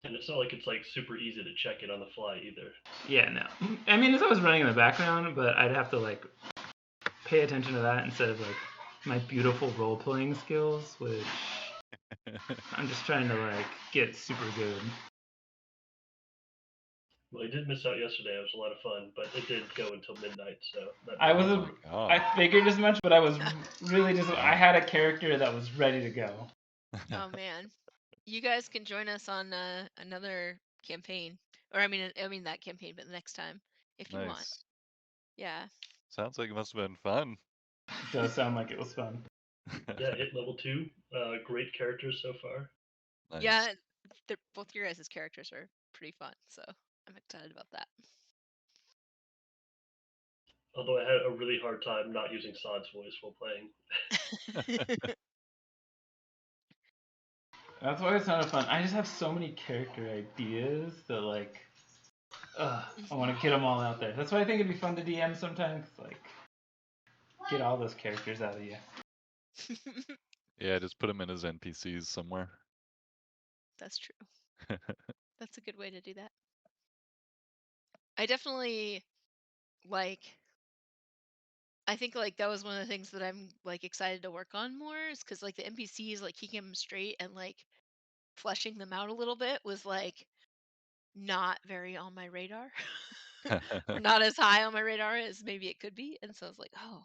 And it's not like it's like super easy to check it on the fly either. Yeah, no. I mean, it's always running in the background, but I'd have to like pay attention to that instead of like my beautiful role playing skills, which I'm just trying to like get super good. Well, I did miss out yesterday. It was a lot of fun, but it did go until midnight, so that I made was it. Oh a, my god. I figured as much, but I was really just I Wow. had a character that was ready to go. Oh man, you guys can join us on another campaign, or I mean that campaign, but the next time if you want. Nice. Yeah. Sounds like it must have been fun. It does sound like it was fun. Yeah, hit level 2. Great characters so far. Nice. Yeah, both your guys' characters are pretty fun, so I'm excited about that. Although I had a really hard time not using Sod's voice while playing. That's why it's not fun. I just have so many character ideas that like, I want to get them all out there. That's why I think it'd be fun to DM sometimes. Like, get all those characters out of you. Yeah, just put him in as NPCs somewhere. That's true. That's a good way to do that. I definitely like. I think like that was one of the things that I'm like excited to work on more, is because like the NPCs, like keeping them straight and like fleshing them out a little bit was like not very on my radar, or not as high on my radar as maybe it could be. And so I was like, oh,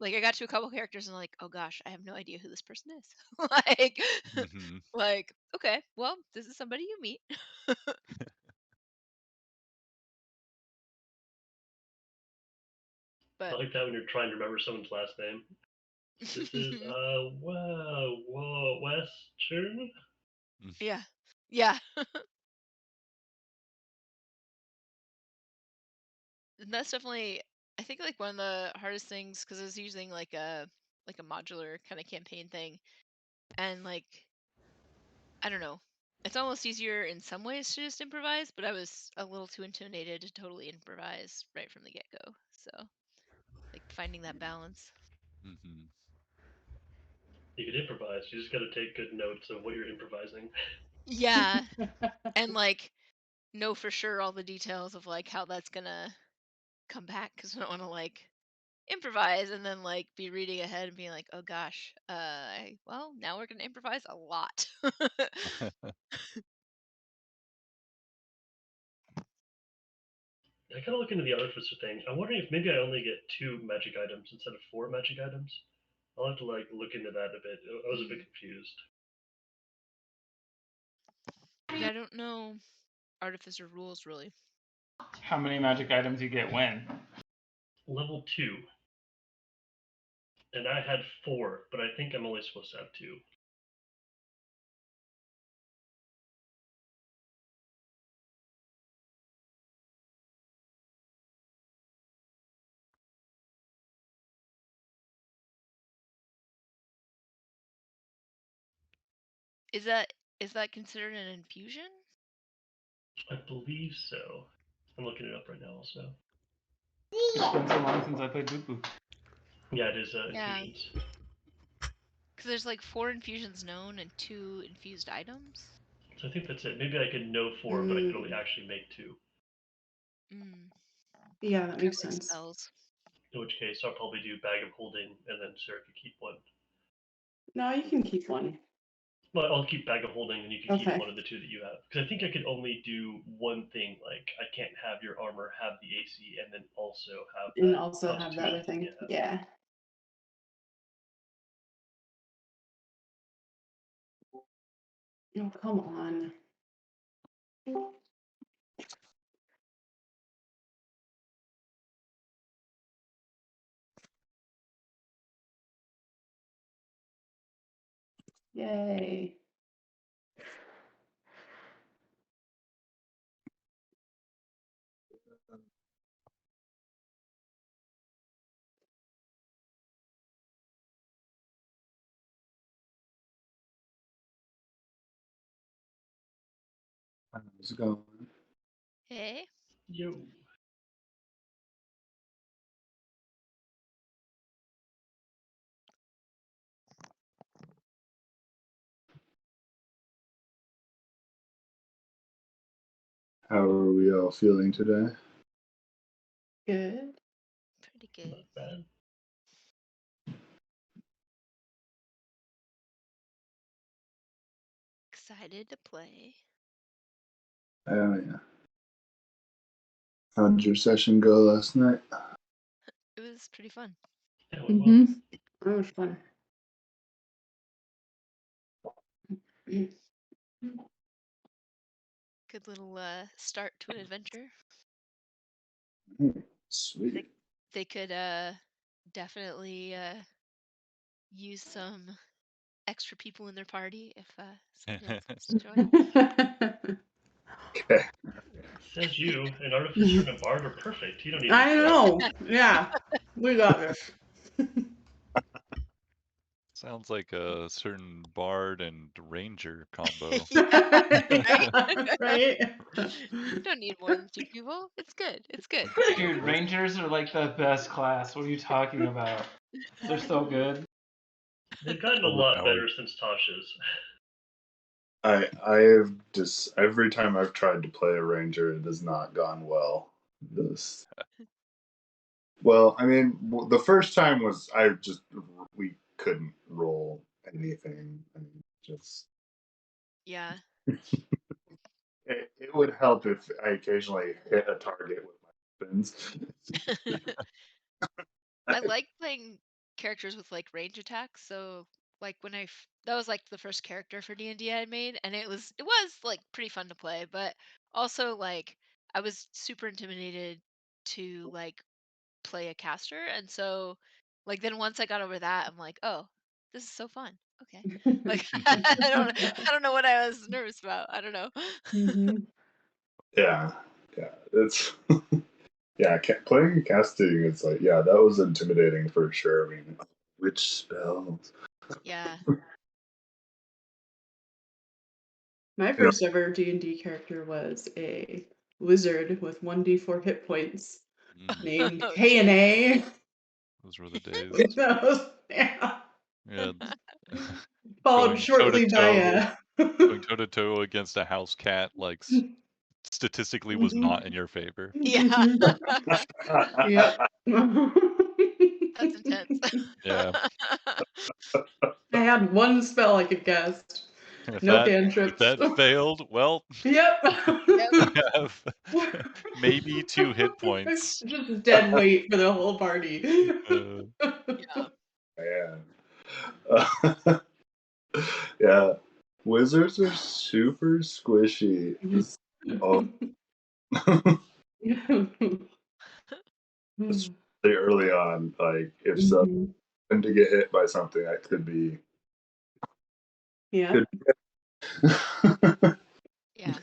like I got to a couple characters and like, oh gosh, I have no idea who this person is. like, hmm like okay, well, this is somebody you meet. I But like that when you're trying to remember someone's last name. This is Western. yeah, yeah. And that's definitely, I think, like one of the hardest things, because I was using like a modular kind of campaign thing, and like I don't know, it's almost easier in some ways to just improvise, but I was a little too intimidated to totally improvise right from the get-go. So like finding that balance. hmm You can improvise. You just got to take good notes of what you're improvising. Yeah, and like know for sure all the details of like how that's gonna come back, because I don't want to like improvise and then like be reading ahead and being like, oh gosh, well, now we're gonna improvise a lot. I kind of look into the artificer thing. I'm wondering if maybe I only get 2 magic items instead of 4 magic items. I'll have to like look into that a bit. I was a bit confused. Yeah, I don't know artificer rules really. How many magic items you get when? Level 2, and I had 4, but I think I'm only supposed to have 2. Is that considered an infusion? I believe so. I'm looking it up right now also. It's been so long since I played Boop Boop. Yeah, it is Yeah, infusions. because there's like 4 infusions known and 2 infused items. So I think that's it. Maybe I could know 4, but I could only actually make 2. Mm, Yeah, that kind makes of like sense. spells. In which case, I'll probably do bag of holding, and then Sarah could keep 1. No, you can keep one. Well, I'll keep bag of holding, and you can keep Okay. one of the 2 that you have. Because I think I could only do one thing. Like I can't have your armor have the AC, and then also have And that also have the other constitution. thing. Yeah. Yeah. Oh, come on. Yay. How's it going? Hey, Yo. How are we all feeling today? Good. Pretty good. Not bad. Excited to play. Oh yeah. How did your session go last night? It was pretty fun. Yeah, it went well. That was fun. Good little start to an adventure. Sweet. They could definitely use some extra people in their party if somebody else wants to join. Okay. Says you, an artificer and a bard are perfect. You don't need I to know. Yeah. We got this. Sounds like a certain bard and ranger combo. Yeah, Right? you don't need more than 2 people. It's good. It's good. Dude, Rangers are like the best class. What are you talking about? They're so good. They've gotten a lot Overpowered. better since Tasha's. I have just every time I've tried to play a ranger, it has not gone well. This. Well, I mean, the first time was we couldn't roll anything. I mean, just Yeah. it would help if I occasionally hit a target with my weapons. I like playing characters with like range attacks. So like when that was like the first character for D&D I made, and it was like pretty fun to play, but also like I was super intimidated to like play a caster, and so like then once I got over that, I'm like, oh, this is so fun. Okay, like I don't know what I was nervous about. I don't know. Yeah, it's yeah. Playing casting, it's like that was intimidating for sure. I mean, which spells? Yeah. My first ever D&D character was a wizard with 1d4 hit points named Oh, K&A. Those were the days. Yeah. Yeah. Followed Going shortly by going toe to toe against a house cat, like statistically was not in your favor. yeah. Yep. That's intense. Yeah. I had one spell I could cast. If No that cantrips. failed, well, Yep. I have maybe 2 hit points. Just dead weight for the whole party. Yeah. Yeah. Yeah. Wizards are super squishy. Oh. Especially early on, like if someone to get hit by something, that could be. Yeah. Yeah.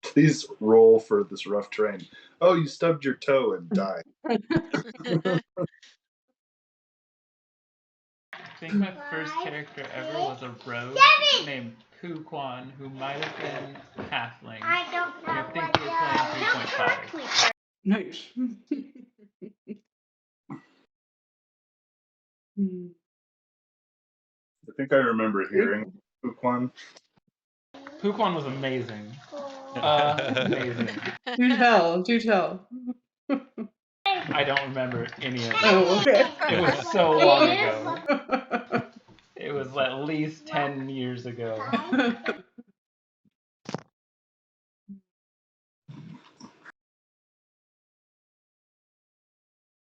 Please roll for this rough terrain. Oh, you stubbed your toe and died. I think my first character ever was a rogue named Poo Kwan, who might have been halfling. I don't know I think we were playing 3.5. Nice. I think I remember hearing Fuquan. Poo Kwan was amazing. Amazing. Do tell. Do tell. I don't remember any of it. Oh, okay. It was so long ago. It was at least 10 years ago.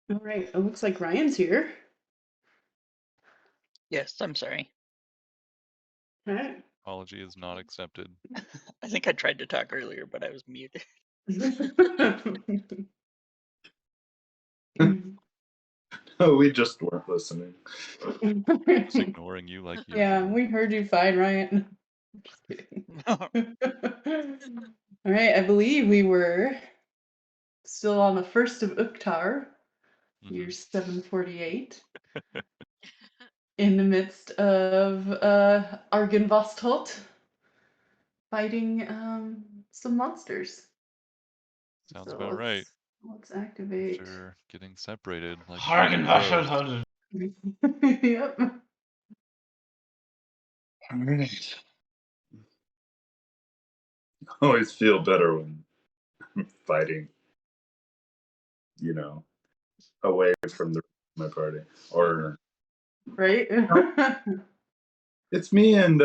All right. It looks like Ryan's here. Yes, I'm sorry. All right. Apology is not accepted. I think I tried to talk earlier, but I was muted. Oh, we just weren't listening. Just ignoring you like usual. Yeah, we heard you fine, Ryan. Just kidding. All right, I believe we were still on the 1st of Uktar, year 748, in the midst of Argenvostholt fighting some monsters. Sounds So about right. Let's activate. After getting separated, like Argenvostholt. Yep. Alright. Always feel better when fighting, away from the my party. Or Right? it's me and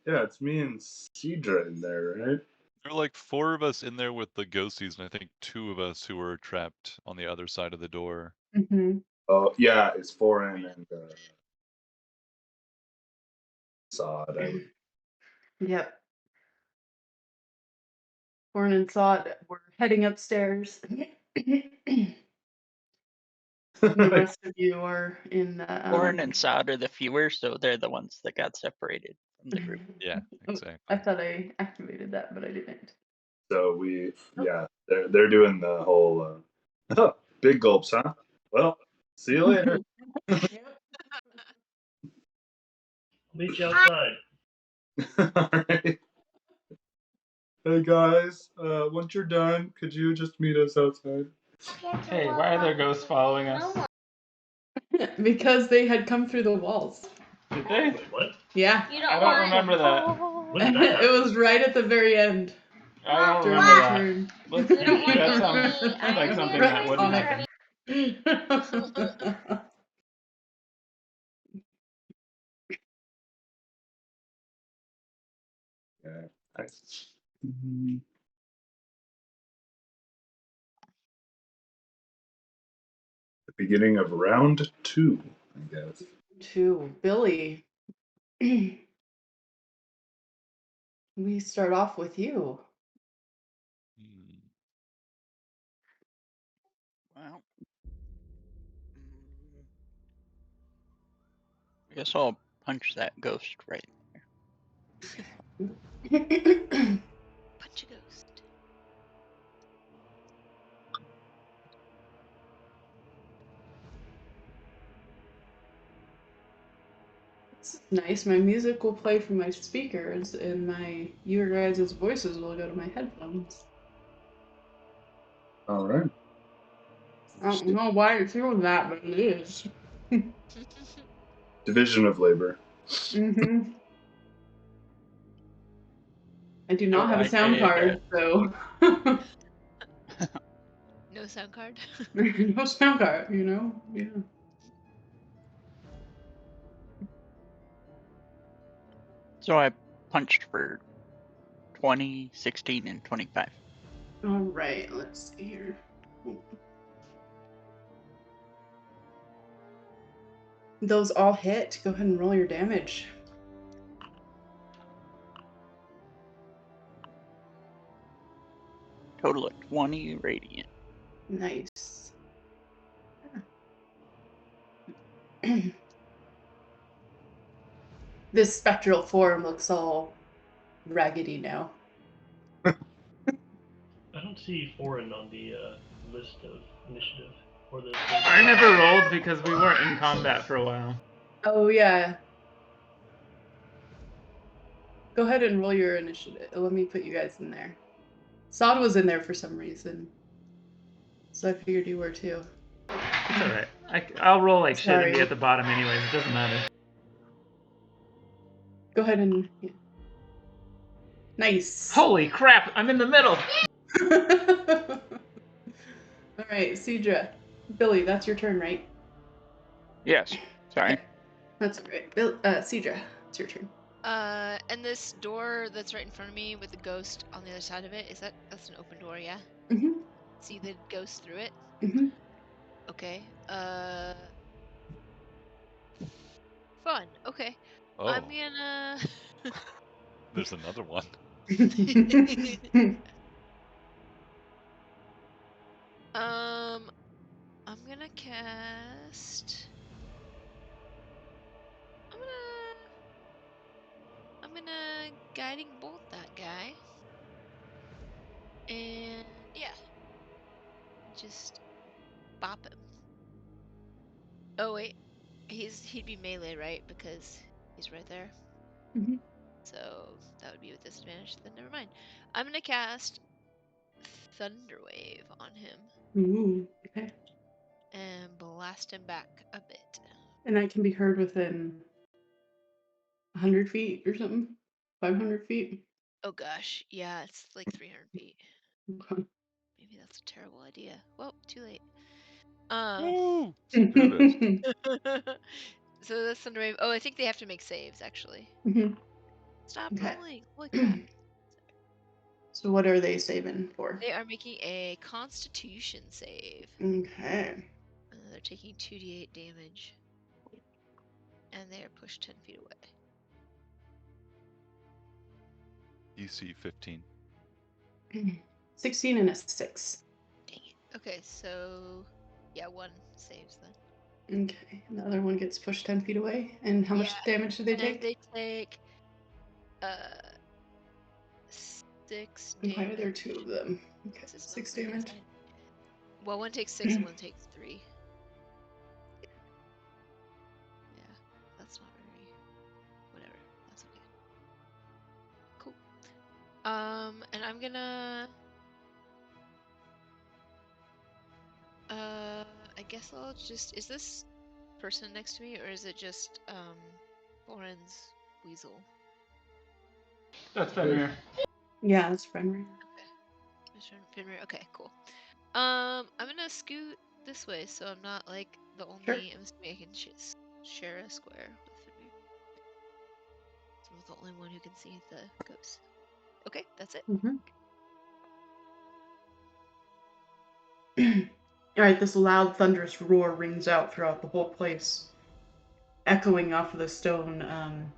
it's me and Cedra in there, right? There were like 4 of us in there with the ghosties, and I think 2 of us who were trapped on the other side of the door. Mm-hmm. Oh yeah, it's Foreign and Sod. Yep. Born and Sod, we're heading upstairs. And the rest of you are in the. Orin and Sod are the fewer, so they're the ones that got separated from the group. Yeah, I exactly. thought I activated that, but I didn't. So they're doing the whole big gulps, huh? Well, see you later. Meet you outside. All right. Hey guys, once you're done, could you just meet us outside? Hey, why are there ghosts following us? Because they had come through the walls. Did they? Wait, what? Yeah. I don't remember that. When did that It happen? was right at the very end. I don't During remember my that. turn. That sounds like something that wouldn't happen. Yeah. The beginning of round 2, I guess. To Billy. We start off with you. Well, I guess I'll punch that ghost right. Punch a ghost. This is nice. My music will play from my speakers, and your guys' voices will go to my headphones. All right. I don't know why you're doing that, but it is. Division of labor. Mm-hmm. I do not have a Alright, sound card, so No sound card. no sound card. Yeah. So I punched for 20, 16, and 25. All right. Let's see here. Those all hit. Go ahead and roll your damage. Total of 20 radiant. Nice. This spectral form looks all raggedy now. I don't see foreign on the list of initiative for this. I never rolled because we weren't in combat for a while. Oh yeah. Go ahead and roll your initiative. Let me put you guys in there. Sod was in there for some reason, so I figured you were too. It's alright. I'll roll like shit and be Sorry. at the bottom anyways. It doesn't matter. Go ahead and. Yeah. Nice. Holy crap! I'm in the middle. All right, Cedra. Billy, that's your turn, right? Yes. Sorry. Okay. That's great. Cedra, it's your turn. And this door that's right in front of me with the ghost on the other side of it, that's an open door, yeah? Mm-hmm. See the ghost through it? Mm-hmm. Okay. Fun. Okay. Oh, I'm gonna there's another one. I'm gonna cast. I'm gonna guiding bolt that guy. And yeah. Just bop him. Oh wait. He'd be melee, right? Because he's right there. Mhm. So that would be with disadvantage, then never mind. I'm gonna cast Thunderwave on him. Ooh, okay. And blast him back a bit. And that can be heard within 100 feet or something? 500 feet? Oh gosh, yeah, it's like 300 feet. Okay. Maybe That's a terrible idea. Well, too late. Woo! Screw this. So that's Thunderwave. Oh, I think they have to make saves, actually. Mhm. Stop Okay. rolling. Holy crap. So what are they saving for? They are making a Constitution save. Okay. They're taking 2d8 damage. And they are pushed 10 feet away. DC 15. 16 and a 6. Dang it. Okay, so yeah, one saves then. Okay. And the other one gets pushed 10 feet away. And how much damage do they And take? they take 6 And why are damage. there 2 of them? Okay. This is 6 not very damage. exciting. Well, one takes 6 and one takes 3. Yeah, that's not very. Whatever. That's okay. Cool. And I'm gonna. I guess I'll just. Is this person next to me, or is it just Lauren's weasel? That's Fenrir. Yeah, that's Fenrir. Mr. Fenrir. Okay, cool. I'm gonna scoot this way, so I'm not like the only. Sure. I'm assuming I can share a square with Fenrir. So I'm the only one who can see the ghost. Okay, that's it. All right, this loud, thunderous roar rings out throughout the whole place, echoing off of the stonework.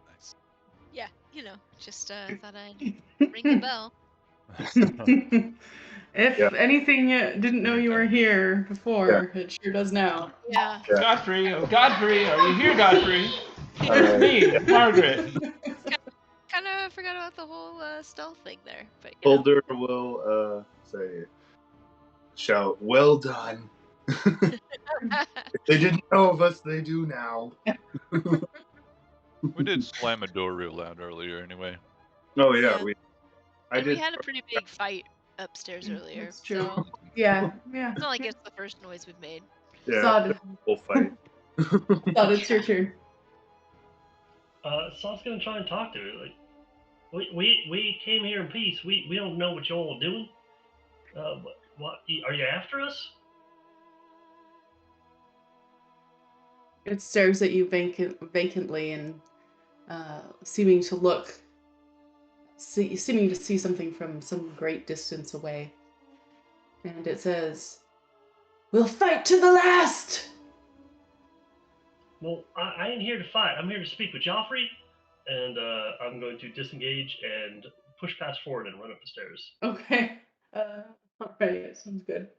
Nice. Yeah, just thought I'd ring the bell. If anything didn't know you were here before, it sure does now. Yeah. Godfrey, oh Godfrey, are you here, Godfrey? It's me, Margaret. Kind of forgot about the whole stealth thing there, but Holder will shout, "Well done." If they didn't know of us, they do now. We did slam a door real loud earlier anyway. Oh yeah, Yeah. we We had a pretty big fight upstairs earlier. That's true. So Yeah. it's not like it's the first noise we've made. Yeah, Sod, full fight. Sod, it's your turn. Saul's gonna try and talk to her. Like, we came here in peace. We don't know what y'all are doing. What are you after us? It stares at you vacantly and seeming to see something from some great distance away. And it says, "We'll fight to the last!" Well, I ain't here to fight. I'm here to speak with Joffrey, and I'm going to disengage and push past forward and run up the stairs. Okay. Alright, sounds good.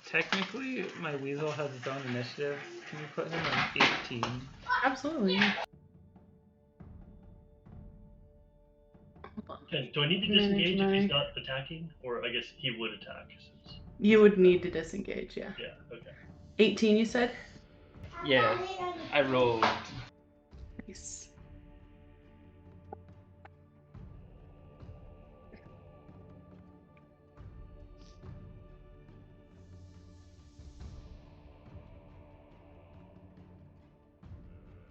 Technically, my weasel has its own initiative. Can you put him on 18? Absolutely. Okay, do I need to disengage if he's not attacking? Or I guess he would attack. Since You would need to disengage, yeah. Yeah, okay. 18, you said? Yeah, I rolled. Nice.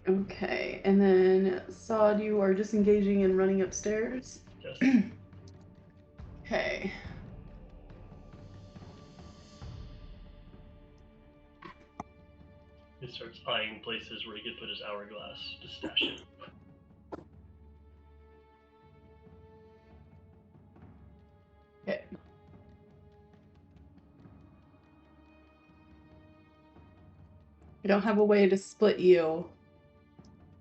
Okay, and then Sod, you are disengaging and running upstairs. Yes. Okay. He starts eyeing places where he could put his hourglass to stash it. Okay. I don't have a way to split you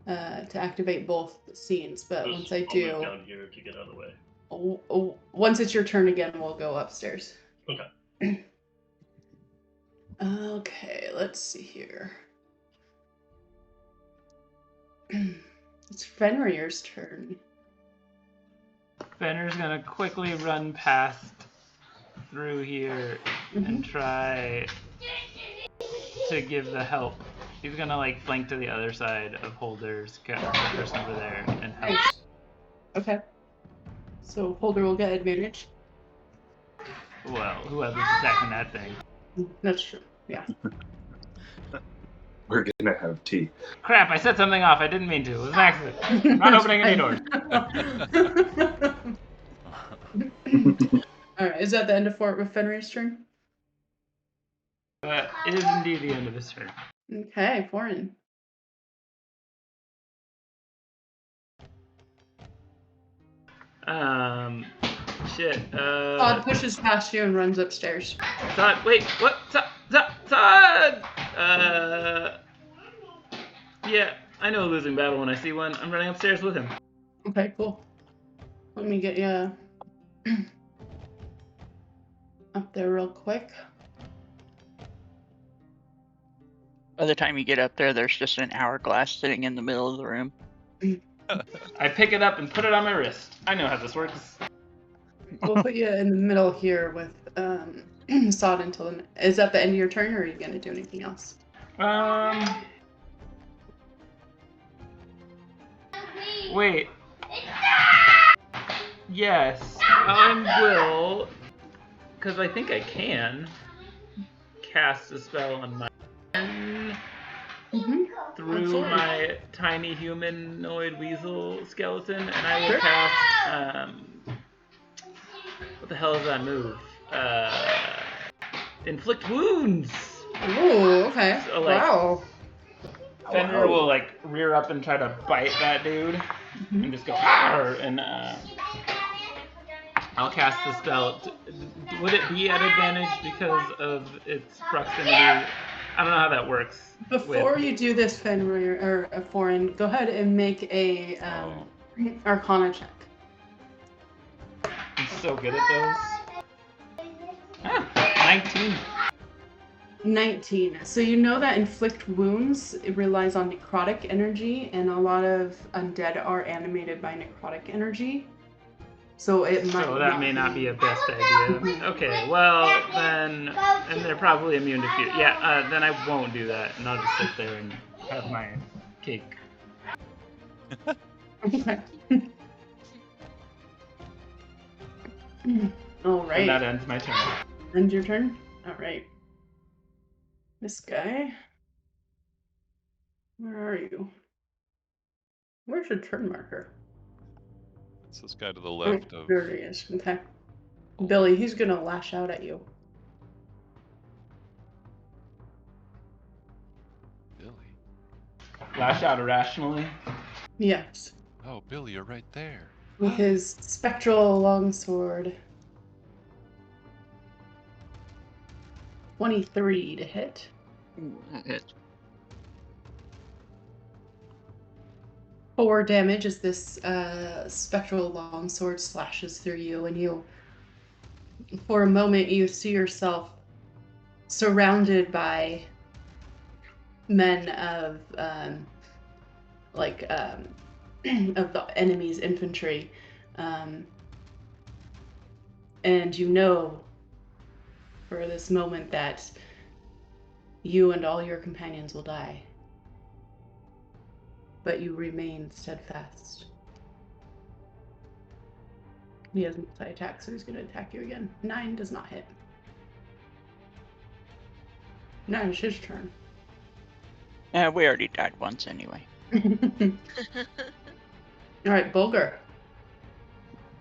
to activate both scenes, but once I I'll move do, down here to get out of the way. once it's your turn again, we'll go upstairs. Okay. Okay, let's see here. It's Fenrir's turn. Fenrir's gonna quickly run past through here and try to give the help. He's gonna flank to the other side of Holder's the person over there and help. Nice. Okay. So Holder will get advantage. Well, whoever's attacking that thing. That's true. Yeah. We're gonna have tea. Crap, I set something off. I didn't mean to. It was an accident. I'm not opening any doors. Alright, is that the end of Fenrir's turn? It is indeed the end of his turn. Okay, Foreign. Shit. Todd pushes past you and runs upstairs. Todd, wait, what? Todd! Yeah, I know a losing battle when I see one. I'm running upstairs with him. Okay, cool. Let me get you up there real quick. By the time you get up there, there's just an hourglass sitting in the middle of the room. I pick it up and put it on my wrist. I know how this works. We'll put you in the middle here with Sod until the... Is that the end of your turn, or are you going to do anything else? Wait. Yes, I will, because I think I can cast a spell on my turn through Absolutely. my tiny humanoid weasel skeleton, and I will cast, what the hell is that move? Inflict wounds! Ooh, okay. So, like, wow. Fenrir will, like, rear up and try to bite that dude, and just go, "Arr!" and, I'll cast the spell. Would it be at advantage because of its proximity? I don't know how that works. Before you do this, Fenrir, or Foreign, go ahead and make a Arcana check. I'm so good at those. 19. 19. So you know that inflict wounds, it relies on necrotic energy, and a lot of undead are animated by necrotic energy. So it might. So that may not be a best idea. Okay, well then, and they're probably immune to fear. Yeah, then I won't do that, and I'll just sit there and have my cake. Okay. All right. And that ends my turn. End your turn? All right. This guy. Where are you? Where's your turn marker? It's this guy to the left of. There he is. Okay. Billy, he's gonna lash out at you. Billy. Lash out irrationally. Yes. Oh, Billy, you're right there. With his spectral longsword. 23 to hit. That hits. 4 damage as this spectral longsword slashes through you, and you, for a moment, you see yourself surrounded by men of of the enemy's infantry, and you know for this moment that you and all your companions will die. But you remain steadfast. He has multi-attack, so he's going to attack you again. 9 does not hit. Now it's his turn. We already died once anyway. Alright, Bulgar.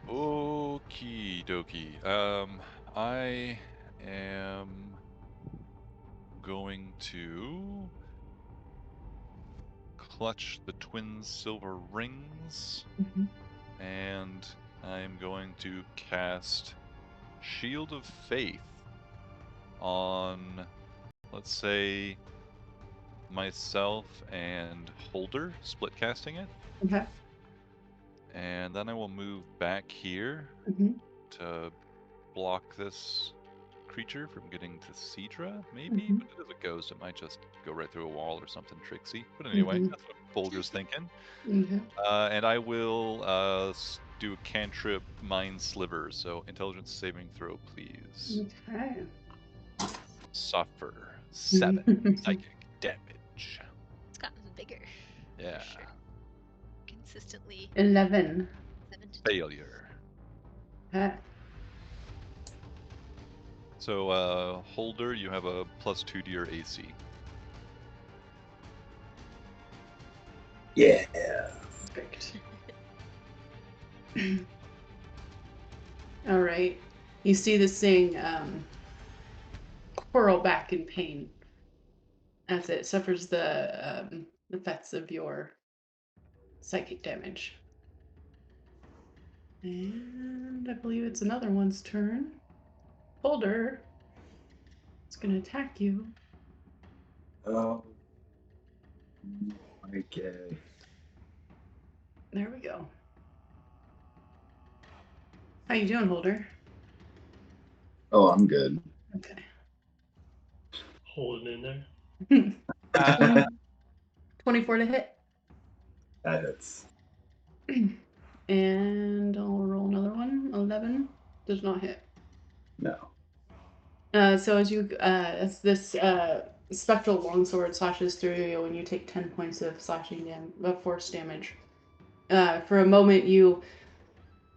Okie dokie. I am going to clutch the twin silver rings, and I'm going to cast Shield of Faith on, let's say, myself and Holder, split casting it. Okay. And then I will move back here to block this creature from getting to Cedra, maybe? But it is a ghost, it might just go right through a wall or something tricksy. But anyway, that's what Bulgar's thinking. And I will do a cantrip Mind Sliver, so intelligence saving throw, please. Okay. Suffer 7 psychic damage. It's gotten bigger. Yeah. Sure. Consistently 11. 7 to Failure. Okay. So, Holder, you have a +2 to your AC. Yeah. Perfect. All right. You see this thing whirl back in pain as it suffers the effects of your psychic damage. And I believe it's another one's turn. Boulder. It's going to attack you. Oh. Okay. There we go. How you doing, Holder? Oh, I'm good. Okay. Holding in there. 24 to hit. That hits. And I'll roll another one. 11 does not hit. No. So as this spectral longsword slashes through you, and you take 10 points of force damage. For a moment, you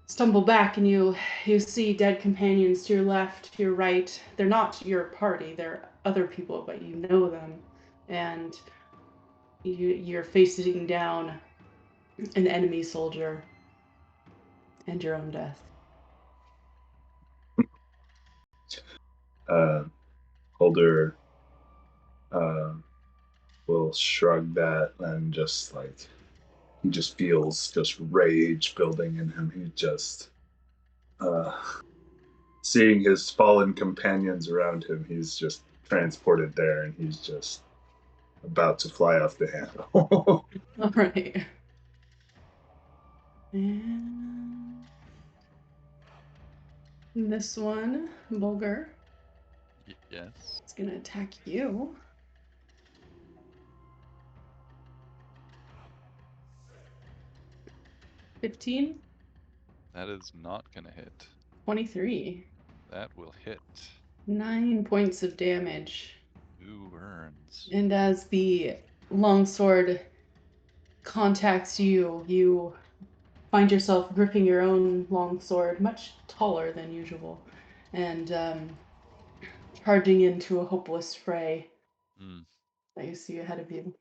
stumble back, and you see dead companions to your left, to your right. They're not your party; they're other people, but you know them, and you're facing down an enemy soldier and your own death. Holder will shrug that and just like he just feels just rage building in him. He just seeing his fallen companions around him, he's just transported there and he's just about to fly off the handle. All right. And this one, Bulgar, Yes. is going to attack you. 15, That is not gonna hit. 23, That will hit. 9 points of damage. Who burns? And as the longsword contacts you, you find yourself gripping your own longsword, much taller than usual, and charging into a hopeless fray that you see ahead of you.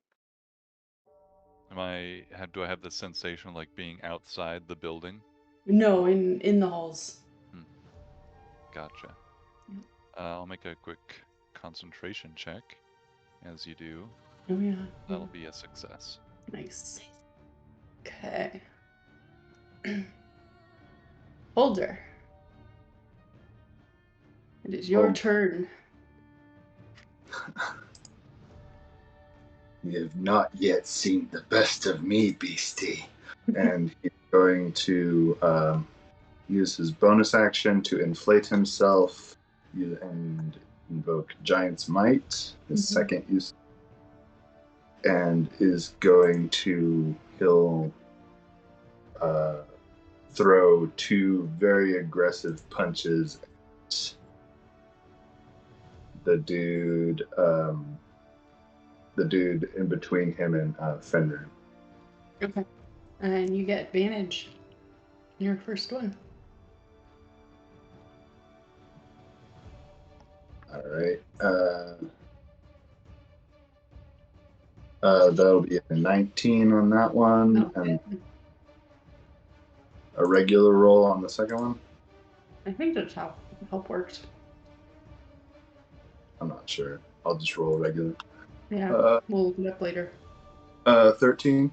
Do I have the sensation of like being outside the building? No, in the halls. Gotcha. I'll make a quick concentration check, as you do. Oh yeah. That'll be a success. Nice. Okay. Holder. It is your turn. You have not yet seen the best of me, beastie. And he's going to use his bonus action to inflate himself and invoke Giant's Might, his second use, and is going to throw two very aggressive punches at the dude in between him and Fenrir. Okay. And you get advantage. Your first one. All right. That'll be a 19 on that one, and a regular roll on the second one. I think that's how help works. I'm not sure. I'll just roll regular. Yeah, we'll look it up later. 13.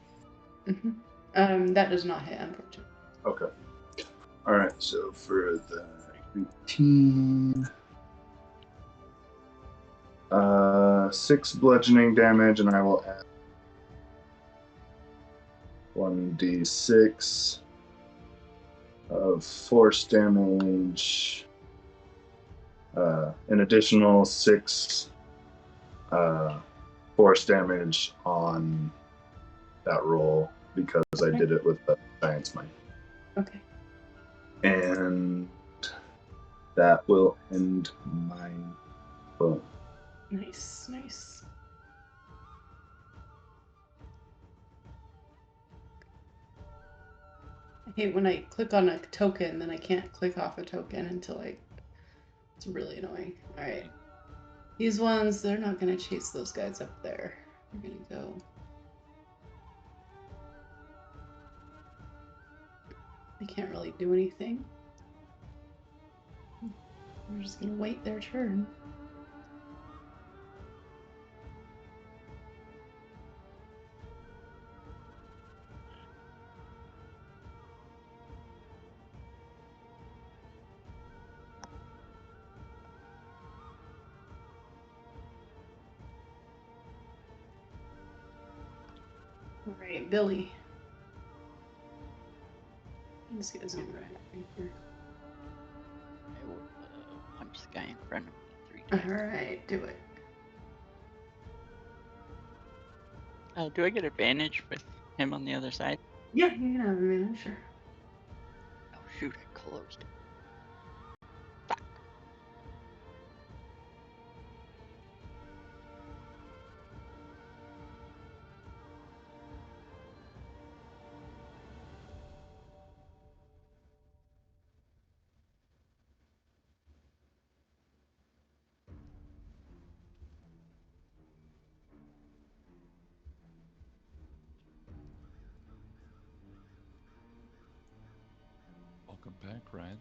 That does not hit, unfortunately. Okay. All right. So for the 18, 6 bludgeoning damage, and I will add 1d6 of force damage. An additional 6 force damage on that roll because I did it with the Giant's Might. Okay. And that will end my boom. Nice, nice. I hate when I click on a token, then I can't click off a token until it's really annoying. All right. These ones, they're not going to chase those guys up there. They're going to go They can't really do anything. We're just gonna wait their turn. All right, Billy. This guy's gonna right here. I will punch the guy in front of me 3 All times. right, do it. Do I get advantage with him on the other side? Yeah, you can have advantage, sure. Oh shoot, I closed it. Welcome back, Ryan.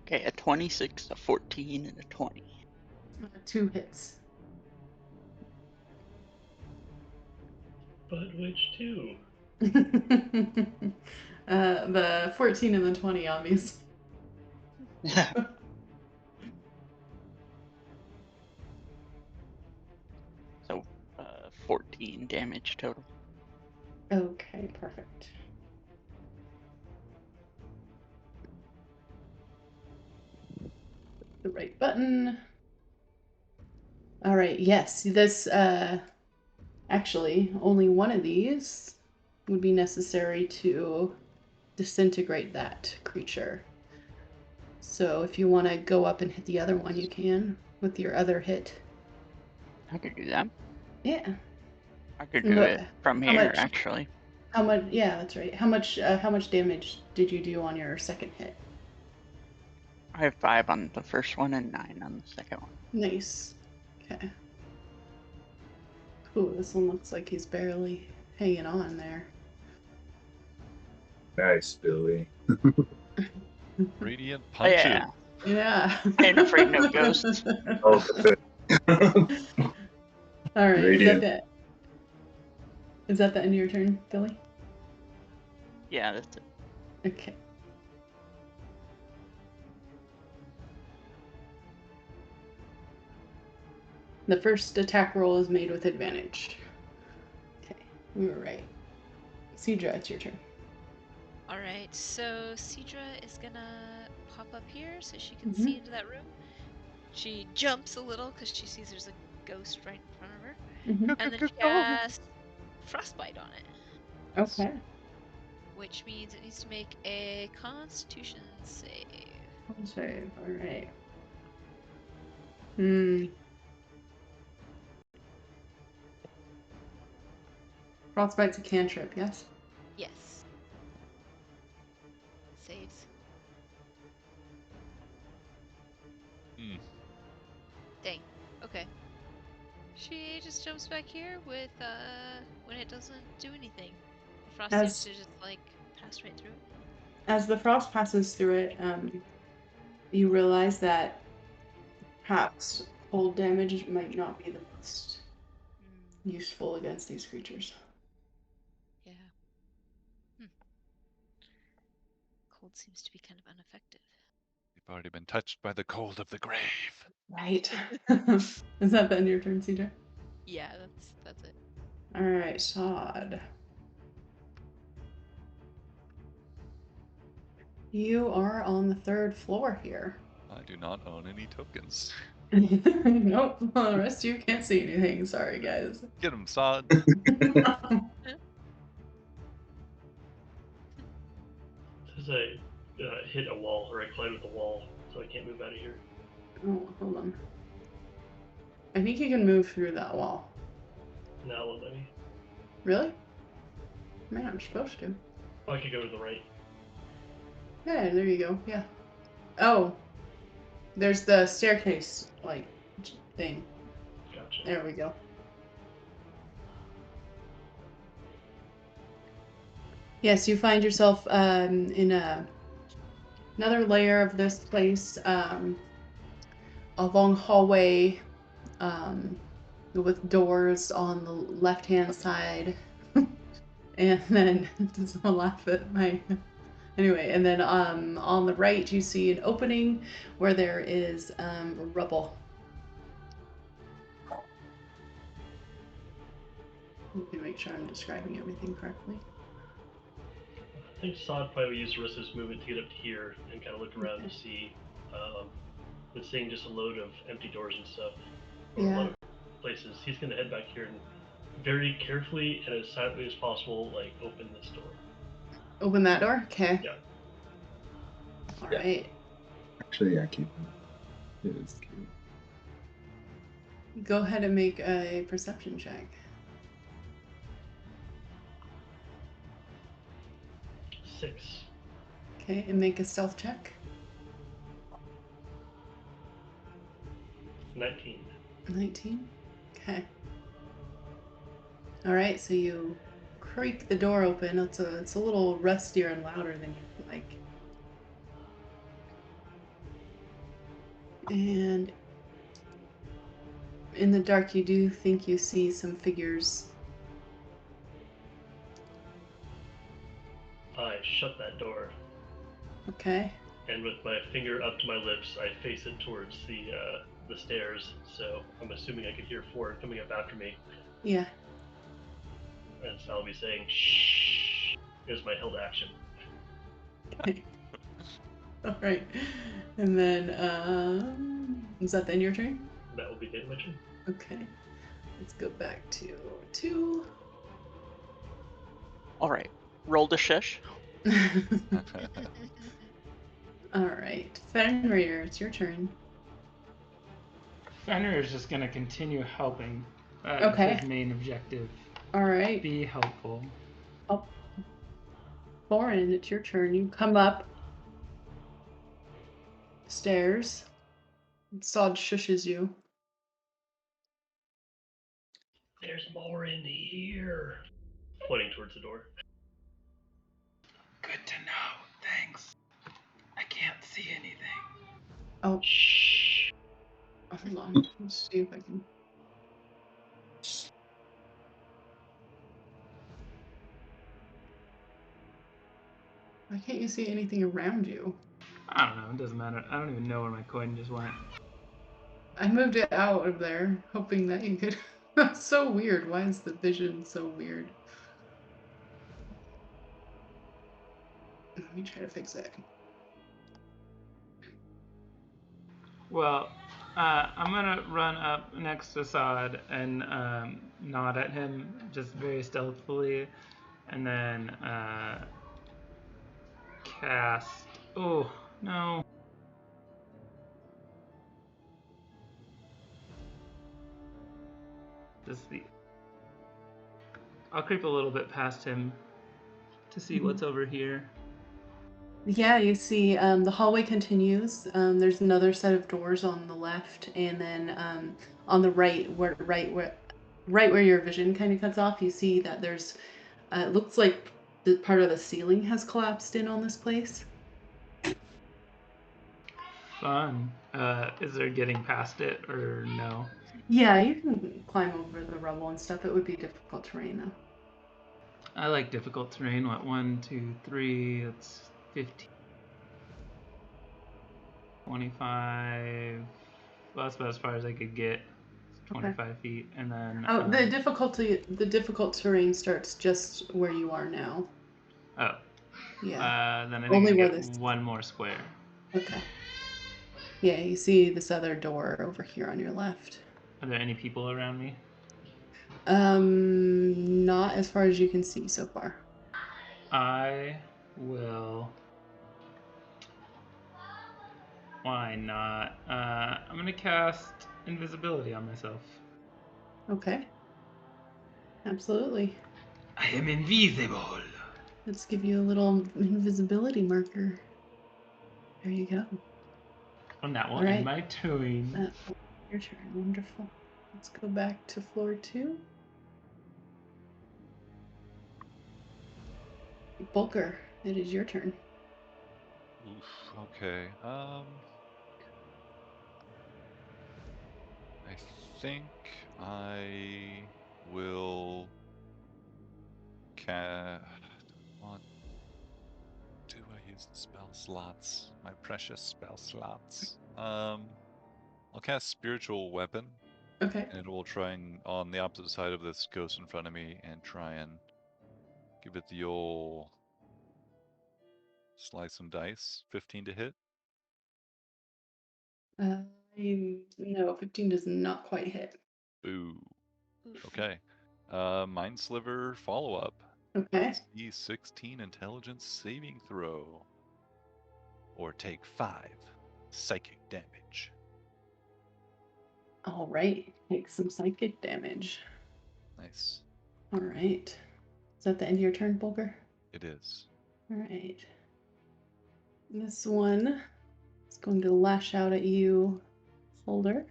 Okay, a 26, a 14, and a 20. 2 hits. But which two? The 14 and the 20, obviously. So, 14 damage total. Okay, perfect. The right button. All right, yes, this, actually, only one of these would be necessary to disintegrate that creature. So if you want to go up and hit the other one, you can with your other hit. I could do that. Yeah. I could do it from how here, much- actually. How much? Yeah, that's right. How much damage did you do on your second hit? I have 5 on the first one and 9 on the second one. Nice. Okay. Ooh, this one looks like he's barely hanging on there. Nice, Billy. Radiant Oh, punches. yeah. Yeah. I ain't afraid no ghosts. Oh, All right. Radiant. Is that the end of your turn, Billy? Yeah, that's it. Okay. The first attack roll is made with advantage. Okay, we were right. Cedra, it's your turn. All right, so Cedra is gonna pop up here so she can see into that room. She jumps a little because she sees there's a ghost right in front of her, and then she casts Frostbite on it. Okay. Which means it needs to make a Constitution save. Save. All right. Frostbite's a cantrip, yes? Yes. Saves. Dang. Okay. She just jumps back here with when it doesn't do anything. The frost seems to just like pass right through it. As the frost passes through it, you realize that perhaps cold damage might not be the most useful against these creatures. Yeah. Cold seems to be kind of ineffective. You've already been touched by the cold of the grave. Right. Is that the end of your turn, CJ? Yeah, that's it. All right, Strahd. You are on the 3rd floor here. I do not own any tokens. Nope. Well, the rest of you can't see anything. Sorry, guys. Get him, Sod. Says I hit a wall, or I collided with a wall, so I can't move out of here. Oh, hold on. I think you can move through that wall. Now won't let me. Really? Man, I'm supposed to. Oh, I could go to the right. Yeah, there you go. Yeah. Oh. There's the staircase, like, thing. Gotcha. There we go. Yes, you find yourself in another layer of this place, a long hallway with doors on the left-hand side. And then, just don't laugh at my... Anyway, and then on the right you see an opening where there is rubble. Let me make sure I'm describing everything correctly. I think Sod probably used the rest of his movement to get up to here and kind of look around to see. But seeing just a load of empty doors and stuff, or a lot of places, he's going to head back here and very carefully and as silently as possible, like, open this door. Open that door? Okay. Yeah. All right. Actually, yeah, keep it. It is cute. Go ahead and make a perception check. 6. Okay, and make a stealth check. 19. 19? Okay. All right, so you creak the door open. It's a little rustier and louder than you'd like. And in the dark, you do think you see some figures. I shut that door. Okay. And with my finger up to my lips, I face it towards the stairs. So I'm assuming I could hear Ford coming up after me. Yeah. And so I'll be saying, "Shh." Is my held action. Okay. All right. And then, is that then your turn? That will be the end of my turn. Okay. Let's go back to 2. All right. Roll to shush. All right. Fenrir, it's your turn. Fenrir is just going to continue helping. Okay. His main objective. All right. Be helpful. Oh. Lauren, it's your turn. You come up stairs. Sod shushes you. There's more in here. Pointing towards the door. Good to know. Thanks. I can't see anything. Oh. Shh. Hold on. Let's see if I can. Why can't you see anything around you? I don't know. It doesn't matter. I don't even know where my coin just went. I moved it out of there, hoping that you could. That's so weird. Why is the vision so weird? Let me try to fix it. Well, I'm gonna run up next to Sod and nod at him just very stealthily, and then cast. Oh no! I'll creep a little bit past him to see what's over here. Yeah, you see the hallway continues. There's another set of doors on the left, and then on the right where your vision kind of cuts off, you see that there's it looks like the part of the ceiling has collapsed in on this place. Fun. Is there getting past it or no? Yeah, you can climb over the rubble and stuff. It would be difficult terrain though. I like difficult terrain. What, 1, 2, 3, that's 15. 25. Well, that's about as far as I could get. 25 feet, and then. Oh, the difficult terrain starts just where you are now. Oh. Yeah. Then I think I get one more square. Okay. Yeah, you see this other door over here on your left. Are there any people around me? Not as far as you can see so far. I will. Why not? I'm gonna cast invisibility on myself. Okay. Absolutely. I am invisible. Let's give you a little invisibility marker. There you go. And that will end my turn. Your turn. Wonderful. Let's go back to floor 2. Bulker, it is your turn. Oof, okay. I think I will What do I use the spell slots? My precious spell slots. I'll cast Spiritual Weapon. Okay. And it will try and, on the opposite side of this ghost in front of me, and try and give it the old slice some dice. 15 to hit. No, 15 does not quite hit. Boo. Oof. Okay. Mind Sliver follow-up. Okay. DC 16 intelligence saving throw. Or take 5 psychic damage. All right. Take some psychic damage. Nice. All right. Is that the end of your turn, Bulger? It is. All right. This one is going to lash out at you, Folder.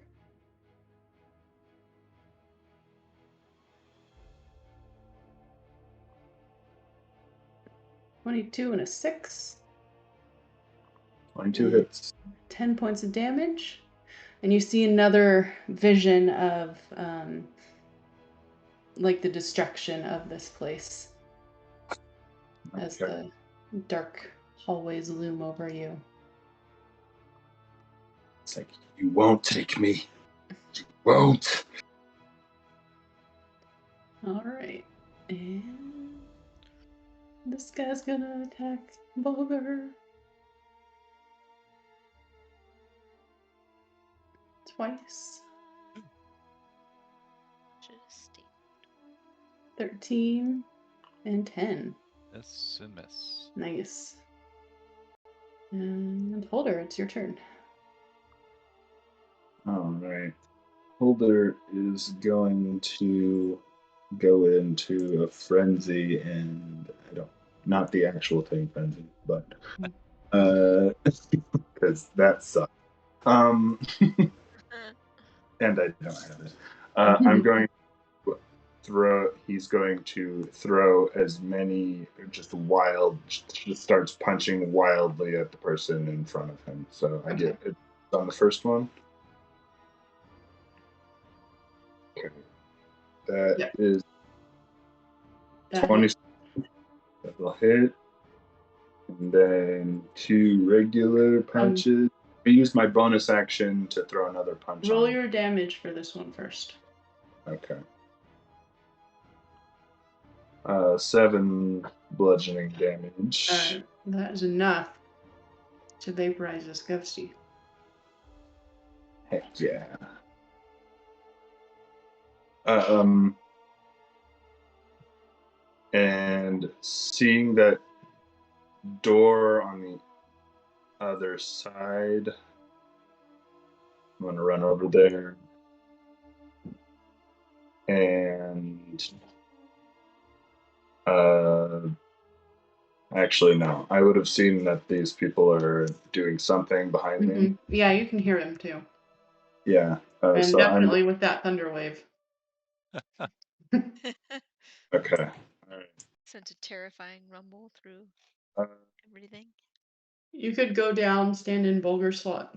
$22 and a 6. 22 hits. 10 points of damage. And you see another vision of like the destruction of this place as the dark hallways loom over you. It's like, you won't take me. You won't. All right. And this guy's gonna attack Bulger. Twice. Should have stayed. 13 and 10. Miss and miss. Nice. And Holder, it's your turn. All right. Holder is going to go into a frenzy, and not the actual thing frenzy, but because that sucks. And I don't have it. I'm going to he's going to throw as many just starts punching wildly at the person in front of him. So I get it on the first one. Okay. That is 20. That'll hit. And then 2 regular punches. I used my bonus action to throw another punch. Roll your damage for this one first. Okay. 7 bludgeoning damage. That is enough to vaporize this ghosty. Heck yeah. And seeing that door on the other side, I'm going to run over there. And actually, no. I would have seen that these people are doing something behind me. Yeah, you can hear them too. Yeah. And so definitely with that thunder wave. Okay. All right. Sent a terrifying rumble through everything. You could go down, stand in Bulger's slot,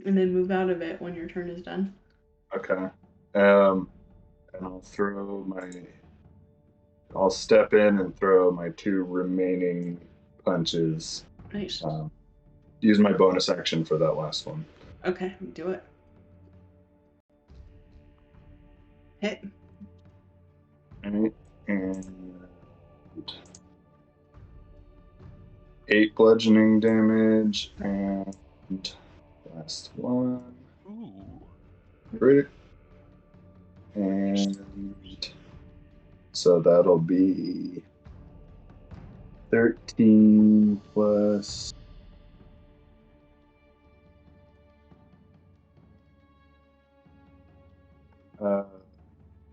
and then move out of it when your turn is done. Okay. And I'll step in and throw my 2 remaining punches. Nice. Use my bonus action for that last one. Okay, do it. Hit. Alright, and 8 bludgeoning damage, and last one. Ooh. Great. And so that'll be 13 plus.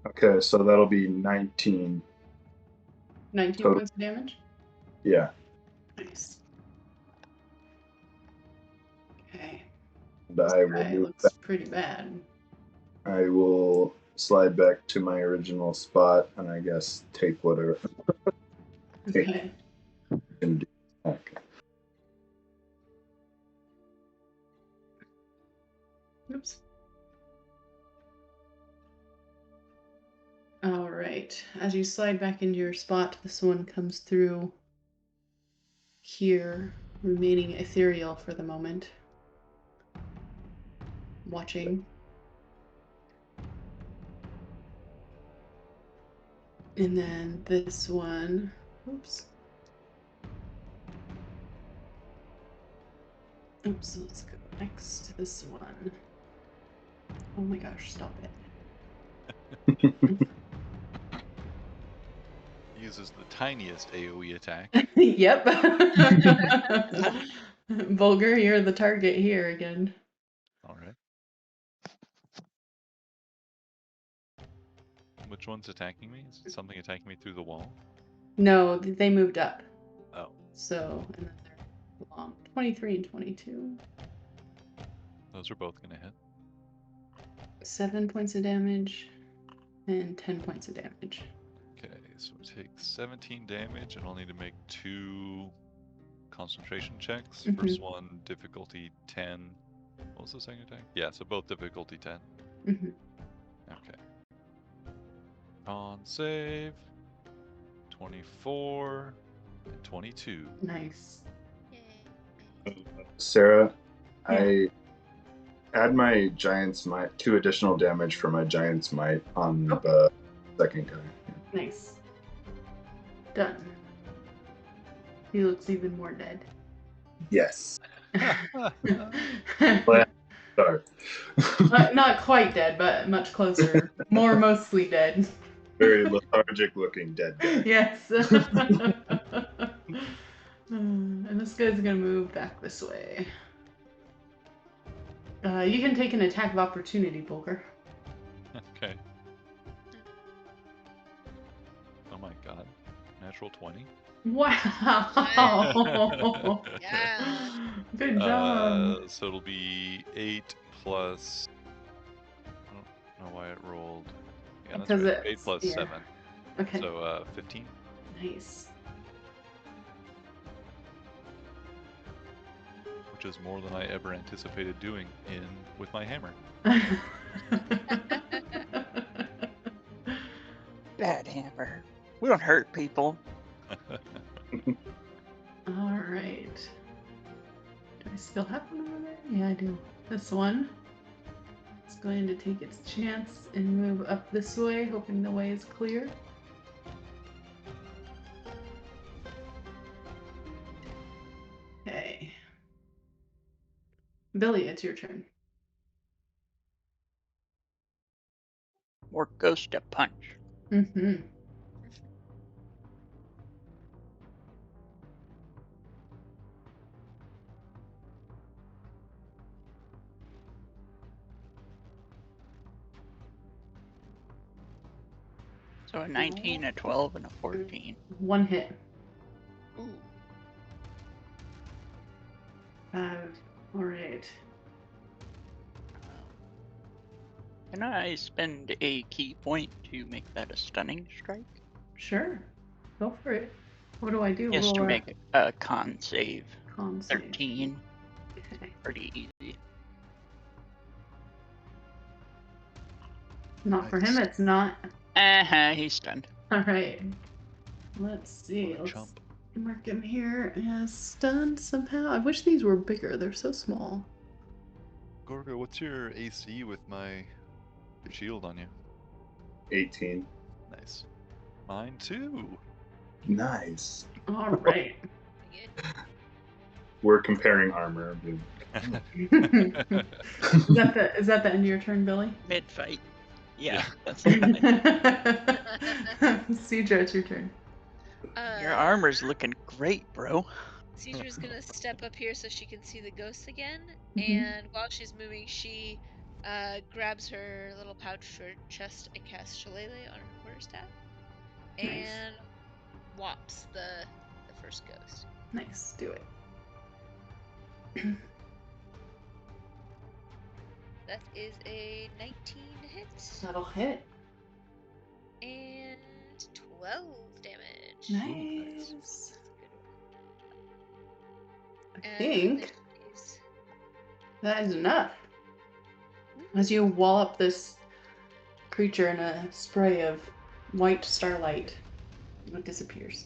Okay, so that'll be 19. 19 total. points of damage? Yeah. Nice. Okay. And I will That move looks back. pretty bad. I will slide back to my original spot and I guess take whatever. Okay. Okay. Oops. All right. As you slide back into your spot, this one comes through here, remaining ethereal for the moment. Watching. And then this one. Oops. Oops, let's go next to this one. Oh my gosh, stop it. Uses the tiniest AoE attack. Yep. Bulgur, you're the target here again. All right. Which one's attacking me? Is it something attacking me through the wall? No, they moved up. Oh. So, and then they're long. 23 and 22. Those are both gonna hit. 7 points of damage and 10 points of damage. Okay, so it takes 17 damage, and I'll need to make 2 concentration checks. Mhm. First one, difficulty 10. What was the second attack? Yeah, so both difficulty 10. Mhm. Okay. Con save. 24 and 22. Nice. Sarah, Yeah. I add my Giant's Might, 2 additional damage for my Giant's Might on the second guy. Nice. Done. He looks even more dead. Yes. Well, Start. not quite dead, but much closer. More mostly dead. Very lethargic looking dead guy. Yes. And this guy's gonna move back this way. You can take an attack of opportunity, Bulgur. Okay. Oh my god. Natural 20. Wow. Yeah. Good job. So it'll be 8 plus. I don't know why it rolled. Yeah, that's Because right. it's 8 plus yeah. 7. Okay. So 15. Nice. Which is more than I ever anticipated doing with my hammer. Bad hammer. We don't hurt people. All right. Do I still have one over there? Yeah, I do. This one is going to take its chance and move up this way, hoping the way is clear. Okay. Billy, it's your turn. More ghost to punch. Mm-hmm. So a 19, a 12, and a 14. One hit. Ooh. 5. All right. Can I spend a key point to make that a stunning strike? Sure. Go for it. What do I do? Yes, to Roll make a con save. con save. 13. Okay. Pretty easy. Not for him, it's not. He's stunned. All right. Let's see. What a Let's chump. mark him here as stunned somehow. I wish these were bigger. They're so small. Gorgo, what's your AC with my shield on you? 18. Nice. Mine too. Nice. All right. We're comparing armor. Is that the end of your turn, Billy? Mid-fight. Yeah, Yeah. that's it. Cedra, it's your turn. Your armor's looking great, bro. Cedra's gonna step up here so she can see the ghosts again, Mhm. and while she's moving, she grabs her little pouch or chest and casts Shillelagh on her quarterstaff, Nice. and whops the first ghost. Nice. Do it. That is a 19 hit That'll hit. and 12 damage. Nice. I think please. that is enough. As you wallop this creature in a spray of white starlight, it disappears.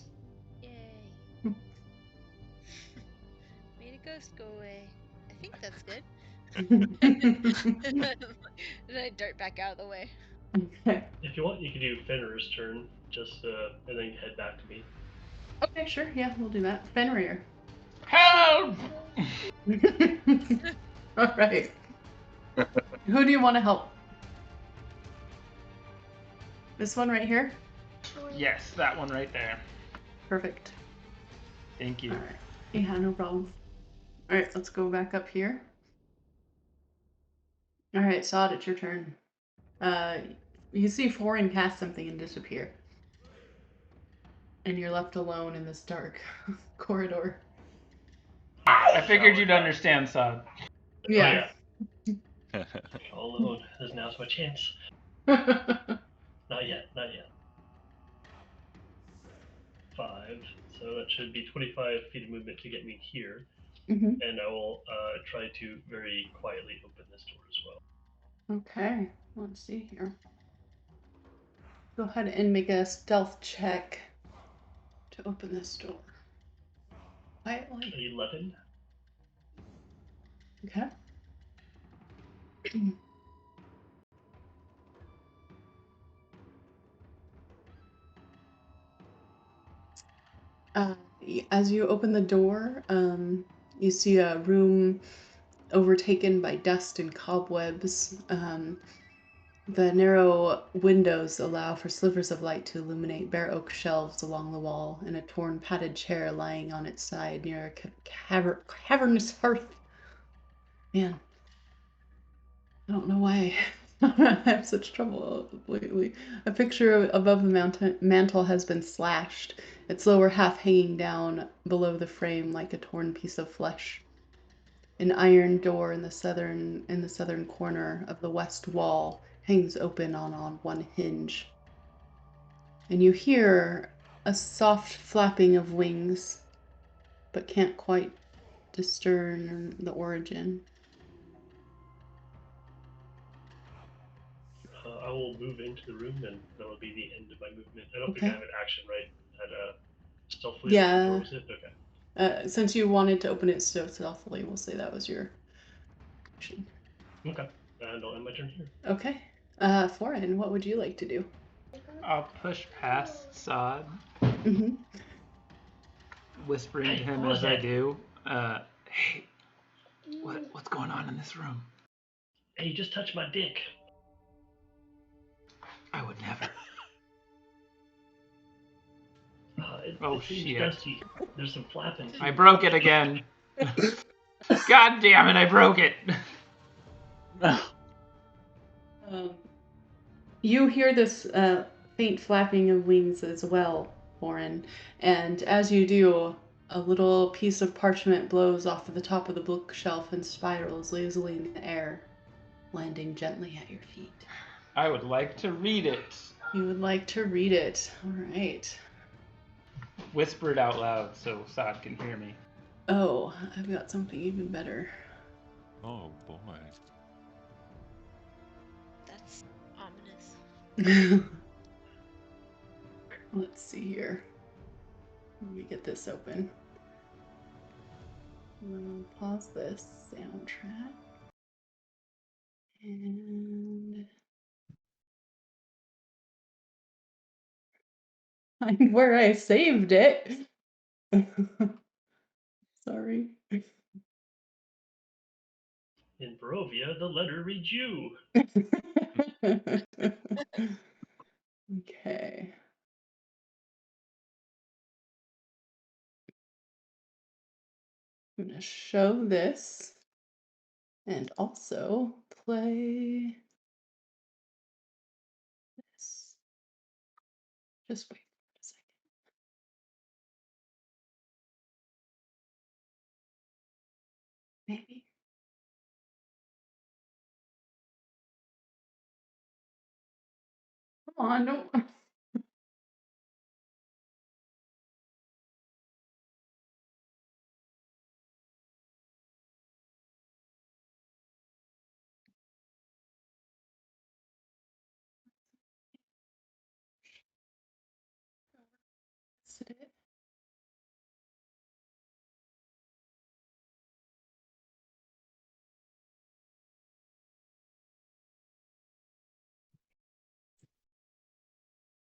Yay. Made a ghost go away. I think that's good. Then I dart back out of the way. Okay. If you want, you can do Fenrir's turn, just and then head back to me. Okay, sure. Yeah, we'll do that. Fenrir. Help! All right. Who do you want to help? This one right here? Yes, that one right there. Perfect. Thank you. All right. Yeah, no problem. All right, let's go back up here. All right, Sod, it's your turn. You see Foreign cast something and disappear. And you're left alone in this dark corridor. I figured you'd understand, Sod. Yeah. Oh, yeah. All alone. Now's my chance. Mm-hmm. Not yet. 5. So that should be 25 feet of movement to get me here. Mm-hmm. And I will try to very quietly open this door as well. Okay, let's see here. Go ahead and make a stealth check to open this door. Quietly. 11. Okay. As you open the door, you see a room overtaken by dust and cobwebs. The narrow windows allow for slivers of light to illuminate bare oak shelves along the wall, and a torn padded chair lying on its side near a cavernous hearth. Man, I don't know why I have such trouble lately. A picture above the mantle has been slashed, its lower half hanging down below the frame like a torn piece of flesh. An iron door in the southern corner of the west wall hangs open on one hinge. And you hear a soft flapping of wings, but can't quite discern the origin. I will move into the room, and that will be the end of my movement. I don't think Okay. I have an action, right? At stealthily Yeah. open the door, was it? Okay. Since you wanted to open it so stealthily, we'll say that was your action. Okay. And I'll end my turn here. Okay. Foreign, what would you like to do? I'll push past Sod, Mm-hmm. whispering to him as I do. Hey, what's going on in this room? Hey, you just touched my dick. I would never. It's shit. dusty. There's some flapping. I broke it again. God damn it, I broke it. You hear this faint flapping of wings as well, Foreign, and as you do, a little piece of parchment blows off of the top of the bookshelf and spirals lazily in the air, landing gently at your feet. I would like to read it. You would like to read it. All right. Whisper it out loud so Sod can hear me. Oh, I've got something even better. Oh boy. That's ominous. Let's see here. Let me get this open. I'll pause this soundtrack. And find where I saved it. Sorry. In Barovia, the letter reads you. Okay. I'm going to show this and also play this. Just wait a second. Maybe. Come on, don't. posted it.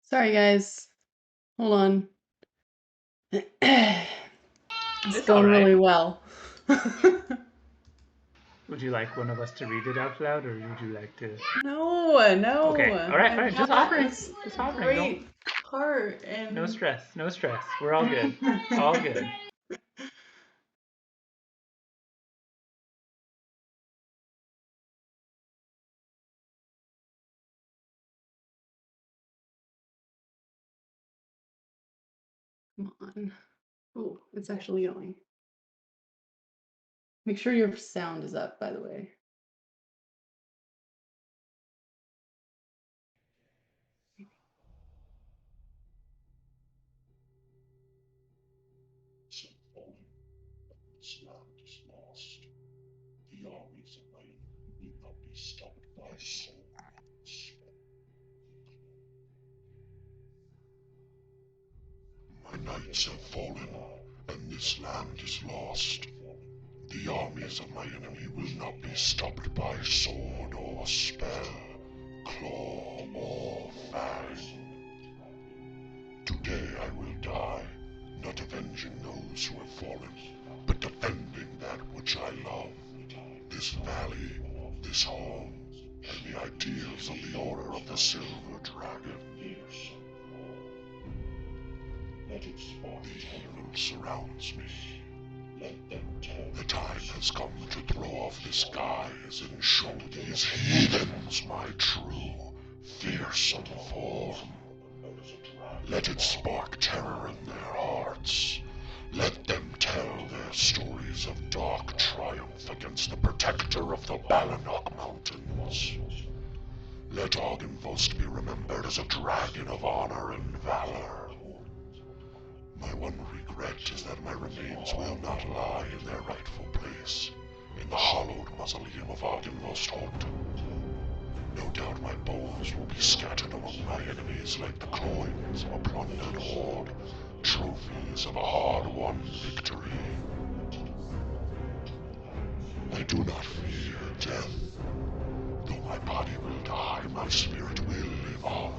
Sorry, guys. Hold on. It's going really well. Would you like one of us to read it out loud, or would you like to? No. Okay. All right. Just offering. This Just offering. great part and No stress. No stress. We're all good. All good. Come on. Oh, it's actually going. Make sure your sound is up, by the way. This land is lost. The armies of my enemy will not be stopped by swords. My knights have fallen, and this land is lost. The armies of my enemy will not be stopped by sword or spell, claw or fang. Today I will die, not avenging those who have fallen, but defending that which I love. This valley, this home, and the ideals of the Order of the Silver Dragon. The evil surrounds me. The time has come to throw off this guise and show these heathens my true, fearsome form. Let it spark terror in their hearts. Let them tell their stories of dark triumph against the protector of the Balanok Mountains. Let Argynvost be remembered as a dragon of honor and valor. My one regret is that my remains will not lie in their rightful place, in the hollowed mausoleum of Argynvost Holt. No doubt my bones will be scattered among my enemies like the coins of a plundered horde, trophies of a hard-won victory. I do not fear death. Though my body will die, my spirit will live on.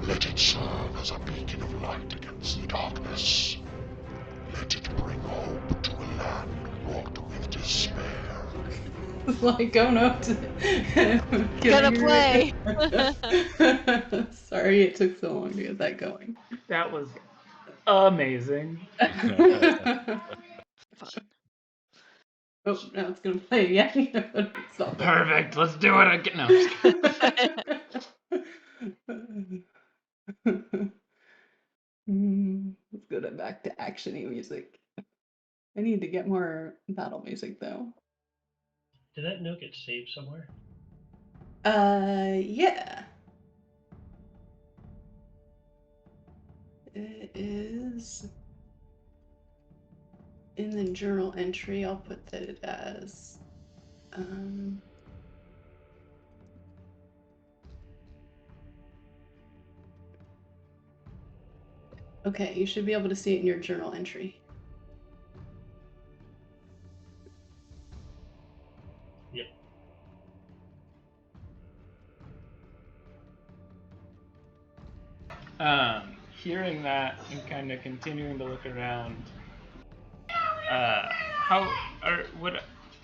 Let it serve as a beacon of light against the darkness. Let it bring hope to a land wrought with despair. It's like going up to Gonna play. Sorry it took so long to get that going. That was amazing. Fun. Oh, now it's gonna play again. Stop it. Perfect. Let's do it again. No. Let's go back to action-y music. I need to get more battle music though. Did that note get saved somewhere? Yeah. It is in the journal entry. I'll put that it as okay, you should be able to see it in your journal entry. Yep. Hearing that and kind of continuing to look around, would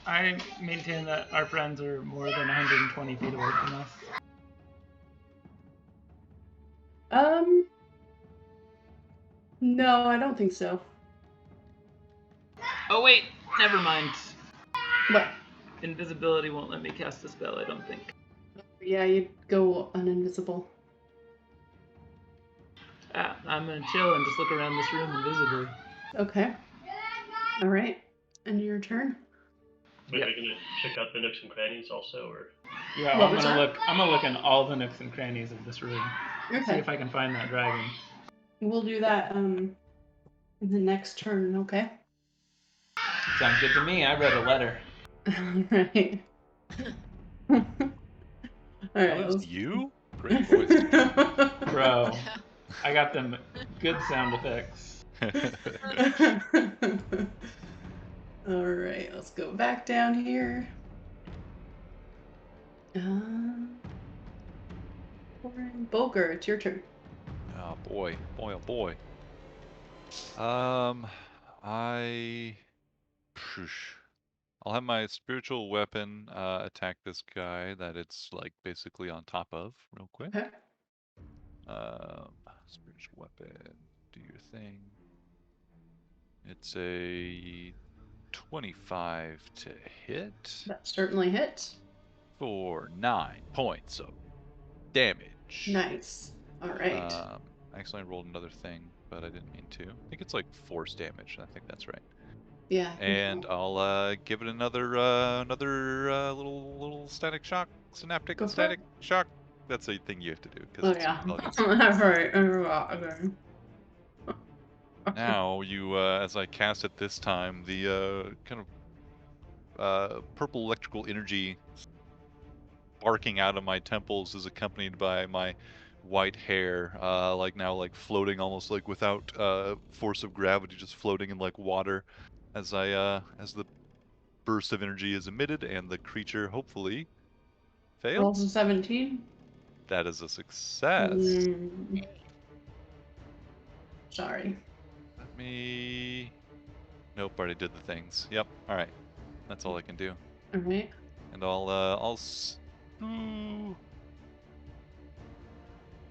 I maintain that our friends are more than 120 feet away from us? No, I don't think so. Oh wait, never mind. What? Invisibility won't let me cast a spell, I don't think. Yeah, you'd go uninvisible. I'm gonna chill and just look around this room invisibly. Okay. All right. And your turn. Wait, are you gonna check out the nooks and crannies also, or? Yeah, I'm gonna look in all the nooks and crannies of this room. Okay. See if I can find that dragon. We'll do that in the next turn. Okay. Sounds good to me. I read a letter. All right. All right. That was you? Great voice. Bro, I got them Good sound effects. All right, let's go back down here. Bulger, it's your turn. Oh boy, oh boy. I'll have my spiritual weapon attack this guy that it's like basically on top of real quick. Okay. Spiritual weapon, do your thing. It's a 25 to hit. That certainly hits. For 9 points of damage. Nice. All right. Actually, I rolled another thing, but I didn't mean to. I think it's like force damage. I think that's right. Yeah. And I'll give it another little static shock, synaptic static shock. That's a thing you have to do because it's intelligence. That's right. Okay. Now you, as I cast it this time, the kind of purple electrical energy barking out of my temples is accompanied by my white hair, like floating almost like without force of gravity, just floating in like water, as as the burst of energy is emitted, and the creature hopefully fails. Rolls a 17. That is a success. Sorry. Let me. Nope, already did the things. Yep. All right. That's all I can do. All right. And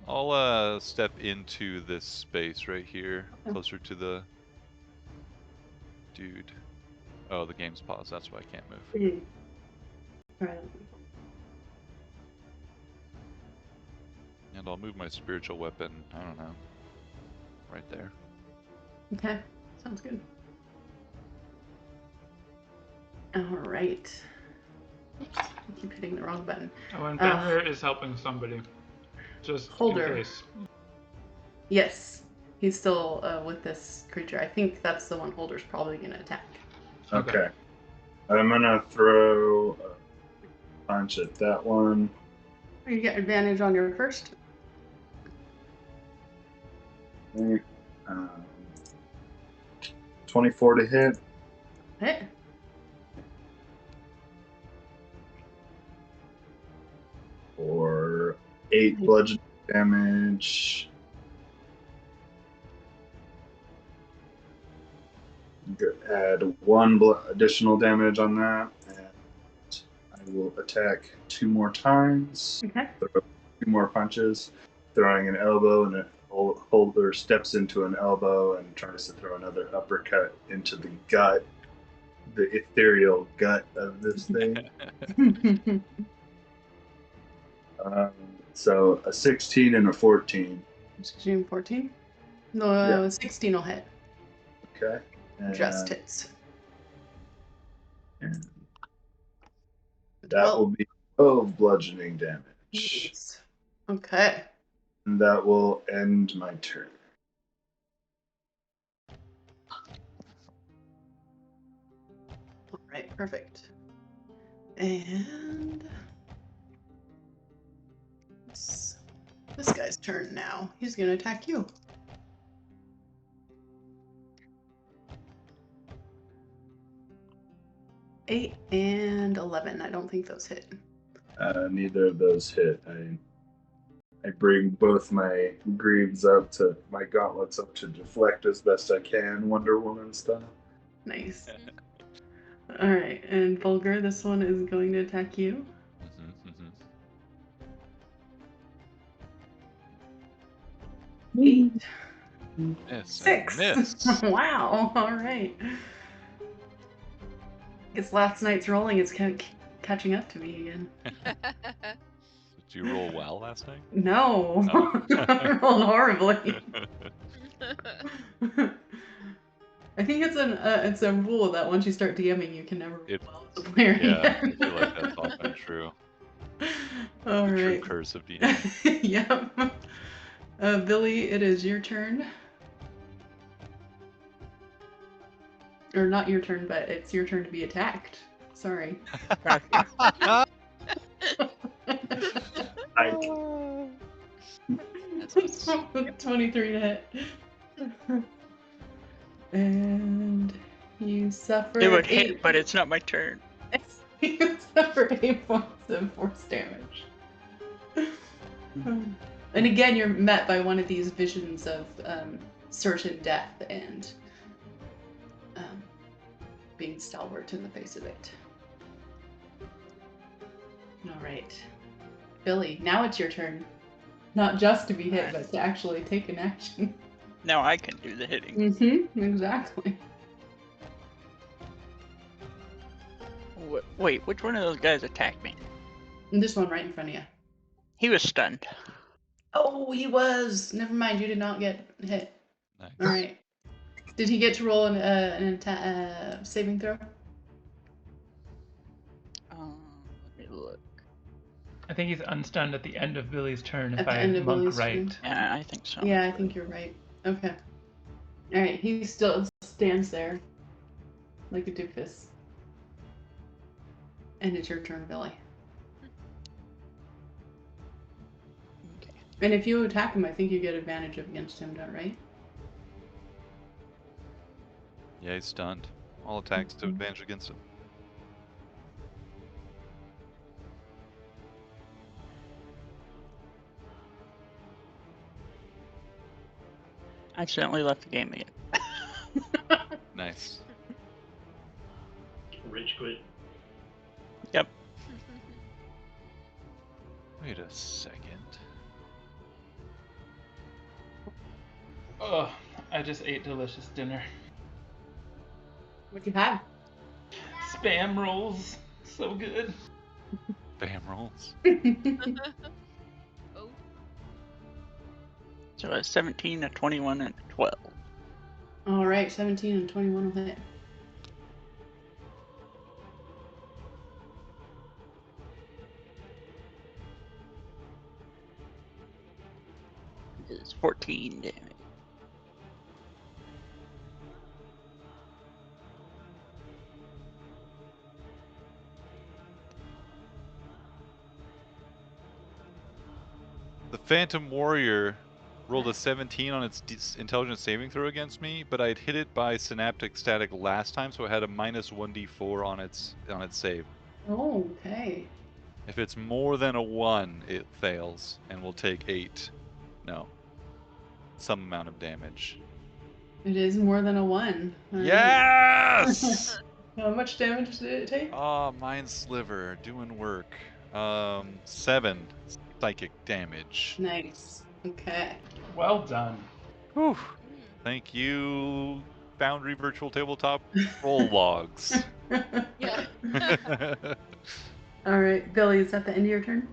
I'll step into this space right here, closer to the dude. Oh, the game's paused. That's why I can't move. Right. And I'll move my spiritual weapon, I don't know, right there. Okay. Sounds good. All right. Oops, I keep hitting the wrong button. Oh, and Fenrir is helping somebody. Just Holder. in case. Yes. He's still with this creature. I think that's the one Holder's probably going to attack. Okay. I'm going to throw a punch at that one. You get advantage on your first. Okay. 24 to hit. Hit. For 8 bludgeoning damage. Add 1 additional damage on that, and I will attack 2 more times. Okay. Throw 2 more punches, throwing an elbow, and a Holder steps into an elbow and tries to throw another uppercut into the gut, the ethereal gut of this thing. So a 16 and a 14. 16 and 14? No, 16 will hit. Okay. Just hits. And that will be 12 bludgeoning damage. Nice. Okay. And that will end my turn. All right, perfect. And it's this guy's turn now. He's going to attack you. Eight and 11. I don't think those hit. Neither of those hit. I bring both my greaves up to my gauntlets up to deflect as best I can, Wonder Woman style. Nice. All right, and Bulger, this one is going to attack you. 8. Miss. 6. Miss. Wow. All right. I guess last night's rolling is catching up to me again. Did you roll well last night? No. Oh. I rolled horribly. I think it's a rule that once you start DMing, you can never roll well as a player. Yeah, I feel like that's often true. All the right. true curse of DMing. Yep. Billy, it is your turn. Or not your turn, but it's your turn to be attacked. Sorry. 23 to hit. And you suffer It would 8. hit, but it's not my turn. You suffer 8 points of force damage. And again, you're met by one of these visions of certain death and being stalwart in the face of it. All right. Billy, now it's your turn. Not just to be hit, but to actually take an action. Now I can do the hitting. Mm-hmm, exactly. Wait, which one of those guys attacked me? And this one right in front of you. He was stunned. Oh, he was. Never mind, you did not get hit. Nice. All right. Did he get to roll an saving throw? Let me look. I think he's unstunned at the end of Billy's turn, At if the I end of monk Billy's right. turn. Yeah, I think so. Yeah, I think you're right. Okay. All right, he still stands there like a doofus. And it's your turn, Billy. Okay. And if you attack him, I think you get advantage against him, right? Yeah, he's stunned. All attacks to advantage against him. I accidentally left the game again. Nice. Rage quit. Yep. Wait a second. Oh, I just ate delicious dinner. What'd you have? Spam rolls. So good. Bam rolls. Oh, So a 17, a 21, and a 12. All right, 17 and 21 will hit. This is 14 damage. The Phantom Warrior rolled a 17 on its intelligence saving throw against me, but I'd hit it by synaptic static last time, so it had a minus 1d4 on its save. Oh, okay. If it's more than a 1, it fails and will take 8. No. Some amount of damage. It is more than a 1. All right. Yes! How much damage did it take? Oh, Mind Sliver, doing work. 7 psychic damage. Nice. Okay. Well done. Whew. Thank you, Foundry Virtual Tabletop roll logs. yeah. All right, Billy, is that the end of your turn?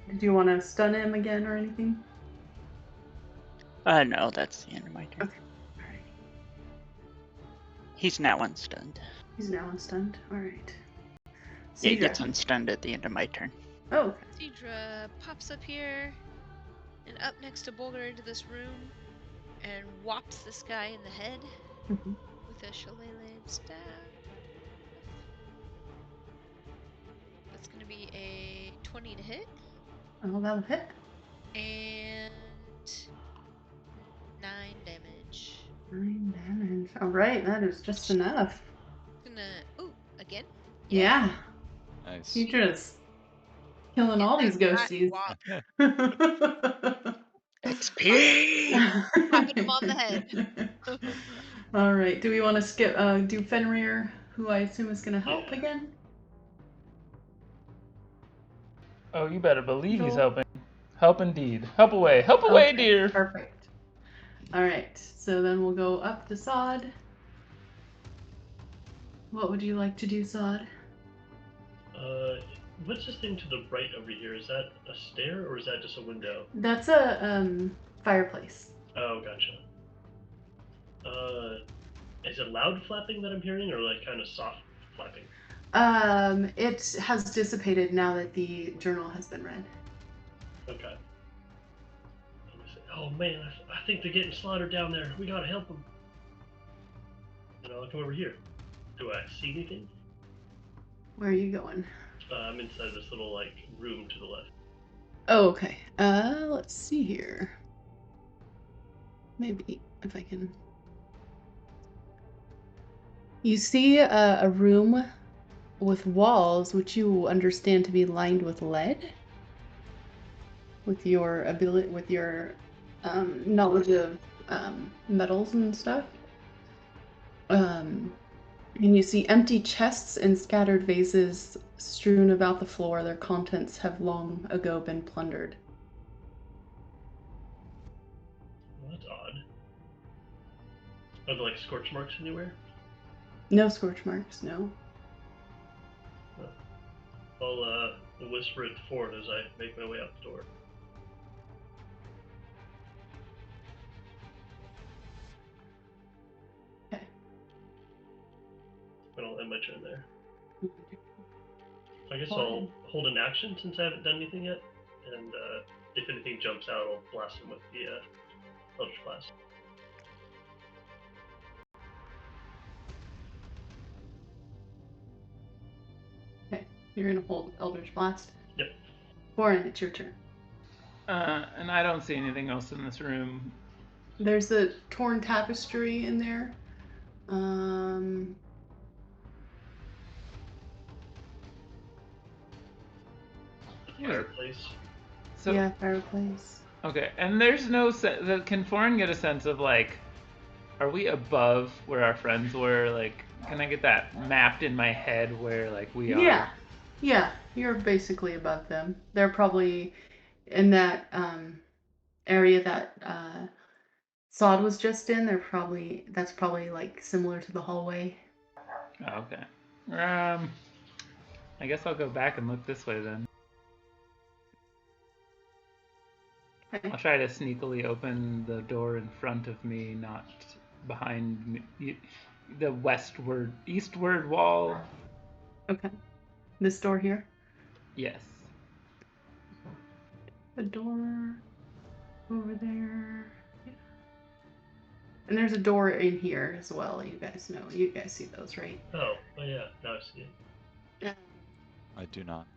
Did you want to stun him again or anything? No, that's the end of my turn. Okay. All right. He's now unstunned. He's now unstunned. All right. Yeah, he Cedra. gets unstunned at the end of my turn. Oh, okay. Cedra pops up here and up next to Boulder into this room and whops this guy in the head with a shillelagh staff. That's going to be a 20 to hit. Oh, that'll hit. And 9 damage. 9 damage. All right, that is just enough. Ooh, again? Yeah. Nice. Cedra's killing all these ghosties. XP! Popping him on the head. All right. Do we want to skip? Do Fenrir, who I assume is going to help again? Oh, you better believe he's Joel? helping. Help indeed. Help away. Help away, Okay, dear. Perfect. All right. So then we'll go up to Sod. What would you like to do, Sod? What's this thing to the right over here? Is that a stair or is that just a window? That's a fireplace. Oh, gotcha. Is it loud flapping that I'm hearing, or like kind of soft flapping? It has dissipated now that the journal has been read. Okay. Oh man, I think they're getting slaughtered down there. We gotta help them. And I'll come over here. Do I see anything? Where are you going? I'm inside this little like room to the left. Oh, okay. Let's see here. Maybe if I can. You see a room with walls which you understand to be lined with lead. With your ability, with your knowledge of metals and stuff. And you see empty chests and scattered vases strewn about the floor. Their contents have long ago been plundered. Well, that's odd. Are there like scorch marks anywhere? No scorch marks, no. I'll whisper it forward as I make my way out the door. Okay. And I'll end my turn there. I guess I'll hold an action since I haven't done anything yet, and if anything jumps out, I'll blast him with the Eldritch Blast. Okay, you're gonna hold Eldritch Blast. Yep. Warren, it's your turn. And I don't see anything else in this room. There's a torn tapestry in there. Fireplace. So, yeah, fireplace. Okay, and there's no can Foreign get a sense of like, are we above where our friends were? Like, can I get that mapped in my head where like we are? Yeah, you're basically above them. They're probably in that area that Sod was just in. That's probably like similar to the hallway. Oh, okay. I guess I'll go back and look this way then. Okay. I'll try to sneakily open the door in front of me, not behind me. The eastward wall. Okay. This door here? Yes. The door over there. Yeah. And there's a door in here as well. You guys know. You guys see those, right? Oh yeah. Now I see it. Yeah. I do not.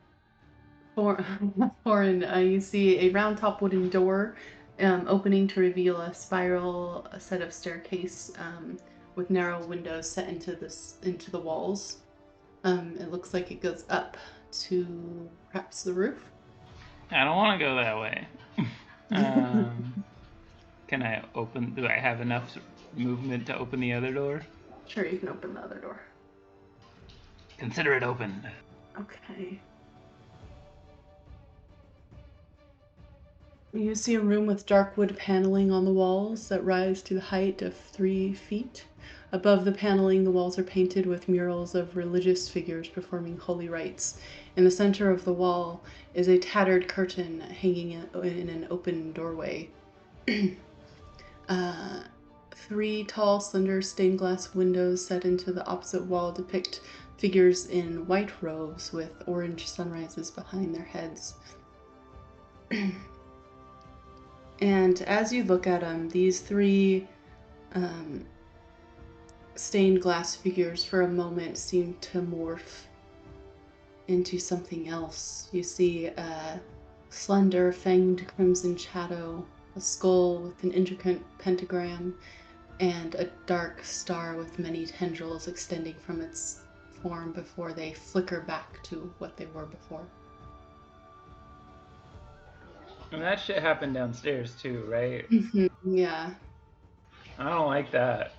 Foreign, you see a round top wooden door opening to reveal a set of staircase with narrow windows set into the walls. It looks like it goes up to perhaps the roof. I don't want to go that way. Can I open? Do I have enough movement to open the other door? Sure, you can open the other door. Consider it opened. Okay. You see a room with dark wood paneling on the walls that rise to the height of 3 feet. Above the paneling, the walls are painted with murals of religious figures performing holy rites. In the center of the wall is a tattered curtain hanging in an open doorway. 3 tall, slender stained glass windows set into the opposite wall depict figures in white robes with orange sunrises behind their heads. And as you look at them, these 3 stained glass figures for a moment seem to morph into something else. You see a slender, fanged crimson shadow, a skull with an intricate pentagram, and a dark star with many tendrils extending from its form before they flicker back to what they were before. And that shit happened downstairs too, right? Yeah. I don't like that.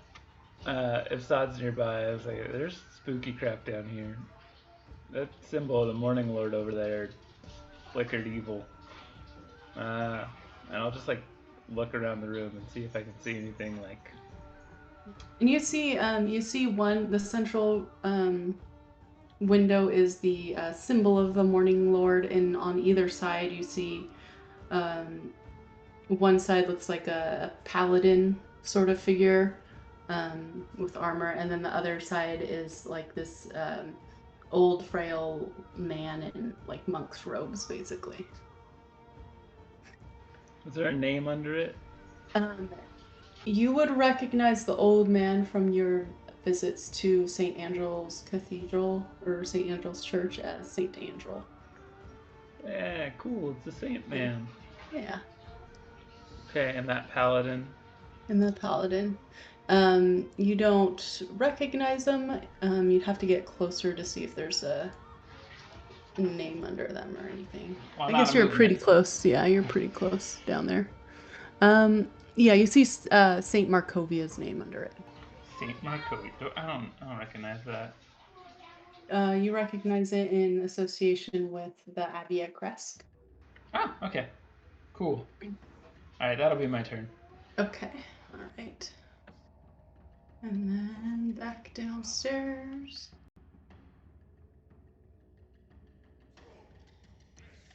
If Sod's nearby, I was like, there's spooky crap down here. That symbol of the Morning Lord over there flickered evil. And I'll just like look around the room and see if I can see anything like. And you see the central window is the symbol of the Morning Lord, and on either side you see one side looks like a paladin sort of figure with armor, and then the other side is like this old frail man in like monk's robes, basically. Is there a name under it? You would recognize the old man from your visits to St. Andrew's Cathedral or St. Andrew's Church as St. Andrew. Yeah, cool. It's the Saint Man. Yeah. Okay, and that paladin. And the paladin. You don't recognize them. You'd have to get closer to see if there's a name under them or anything. Well, I guess you're pretty close. Yeah, you're pretty close down there. Yeah, you see Saint Markovia's name under it. Saint Markovia. I don't recognize that. You recognize it in association with the Abbey at Kresk. Ah, okay. Cool. Alright, that'll be my turn. Okay, alright. And then back downstairs.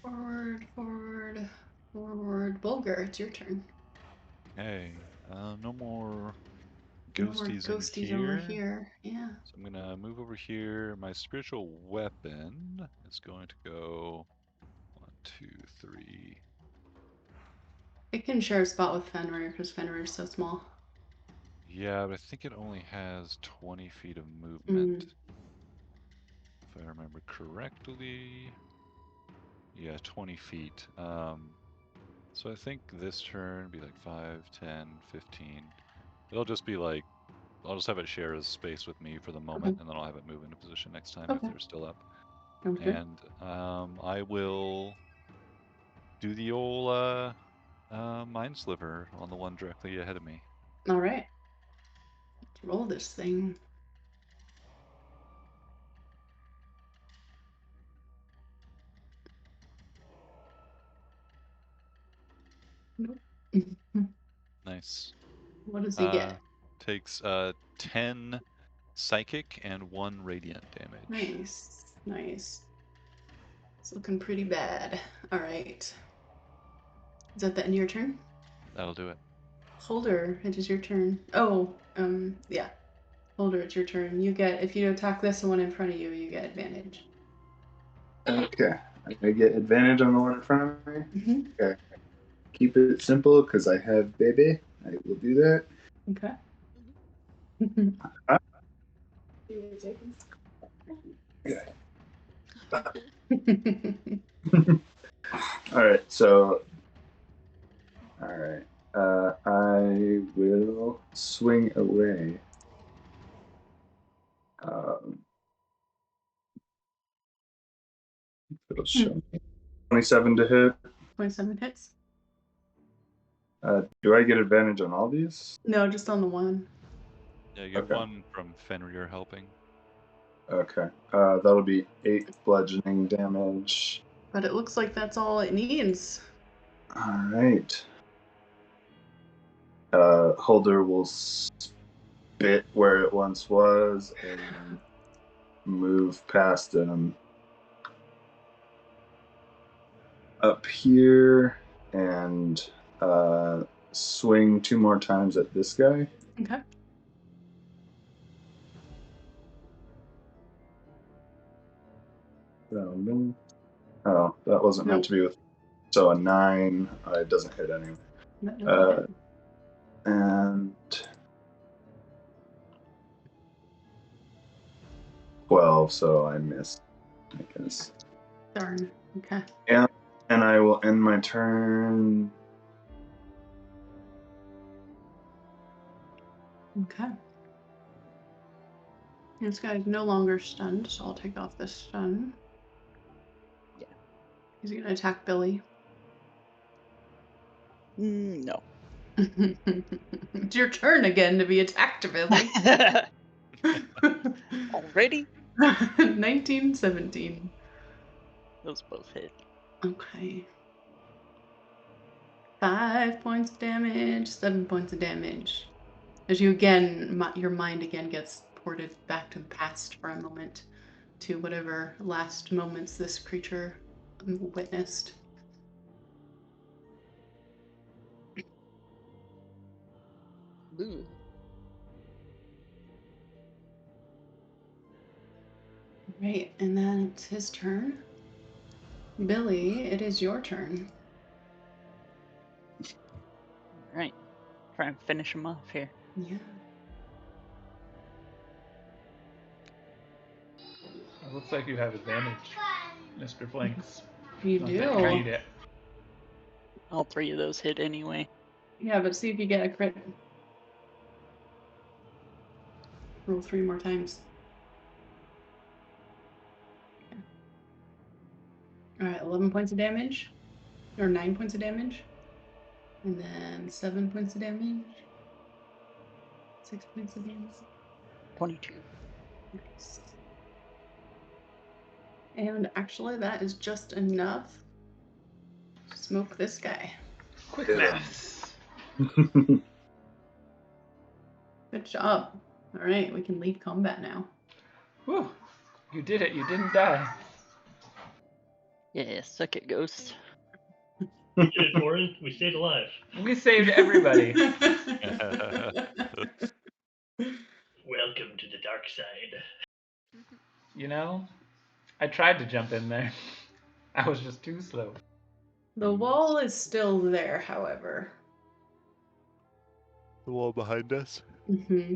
Forward, forward, forward. Bulgar, it's your turn. Hey, no more No more ghosties, ghosties in over here. here. Yeah. So I'm gonna move over here. My spiritual weapon is going to go 1, 2, 3. It can share a spot with Fenrir because Fenrir is so small. Yeah, but I think it only has 20 feet of movement. If I remember correctly. Yeah, 20 feet. So I think this turn be like 5, 10, 15. It'll just be like, I'll just have it share a space with me for the moment, and then I'll have it move into position next time if they're still up. And I will do the old mind sliver on the one directly ahead of me. All right. Let's roll this thing. Nope. Nice. What does he get? Takes 10 psychic and 1 radiant damage. Nice. Nice. It's looking pretty bad. All right. Is that the end of your turn? That'll do it. Holder, it is your turn. Oh, yeah. Holder, it's your turn. You get, if you attack this one in front of you, you get advantage. Okay. I get advantage on the one in front of me? Mm-hmm. Okay. Keep it simple because I have baby. I will do that. Okay. All right. So, all right. I will swing away. It'll show me 27 to hit. 27 hits? Do I get advantage on all these? No, just on the one. Yeah, you get 1 from Fenrir helping. Okay. That'll be 8 bludgeoning damage. But it looks like that's all it needs. All right. Holder will spit where it once was and move past him up here and swing 2 more times at this guy. Okay. Oh, that wasn't meant to be with. So a 9, it doesn't hit anyway. That doesn't hit. And 12, so I missed, I guess. Darn. Okay. And I will end my turn. Okay. This guy's no longer stunned, so I'll take off this stun. Yeah. He's gonna attack Billy. No. It's your turn again to be attacked, Billy. Already? 1917. Those both hit. Okay. 5 points of damage, 7 points of damage. As you again, your mind again gets ported back to the past for a moment, to whatever last moments this creature witnessed. Ooh. Right, and then it's his turn. Billy, it is your turn. Alright. Try and finish him off here. Yeah. It looks like you have advantage, Mr. Blanks. You Not do. that you need it. All 3 of those hit anyway. Yeah, but see if you get a crit. Roll 3 more times. Okay. Alright, 11 points of damage. Or 9 points of damage. And then 7 points of damage. 6 points of damage. 22. Nice. And actually, that is just enough to smoke this guy. Quick Yeah. maths. Good job. Alright, we can leave combat now. Whew. You did it. You didn't die. Yeah, suck it, Ghost. We did it, Warren. We stayed alive. We saved everybody. Welcome to the dark side. You know, I tried to jump in there. I was just too slow. The wall is still there, however. The wall behind us. Mm-hmm.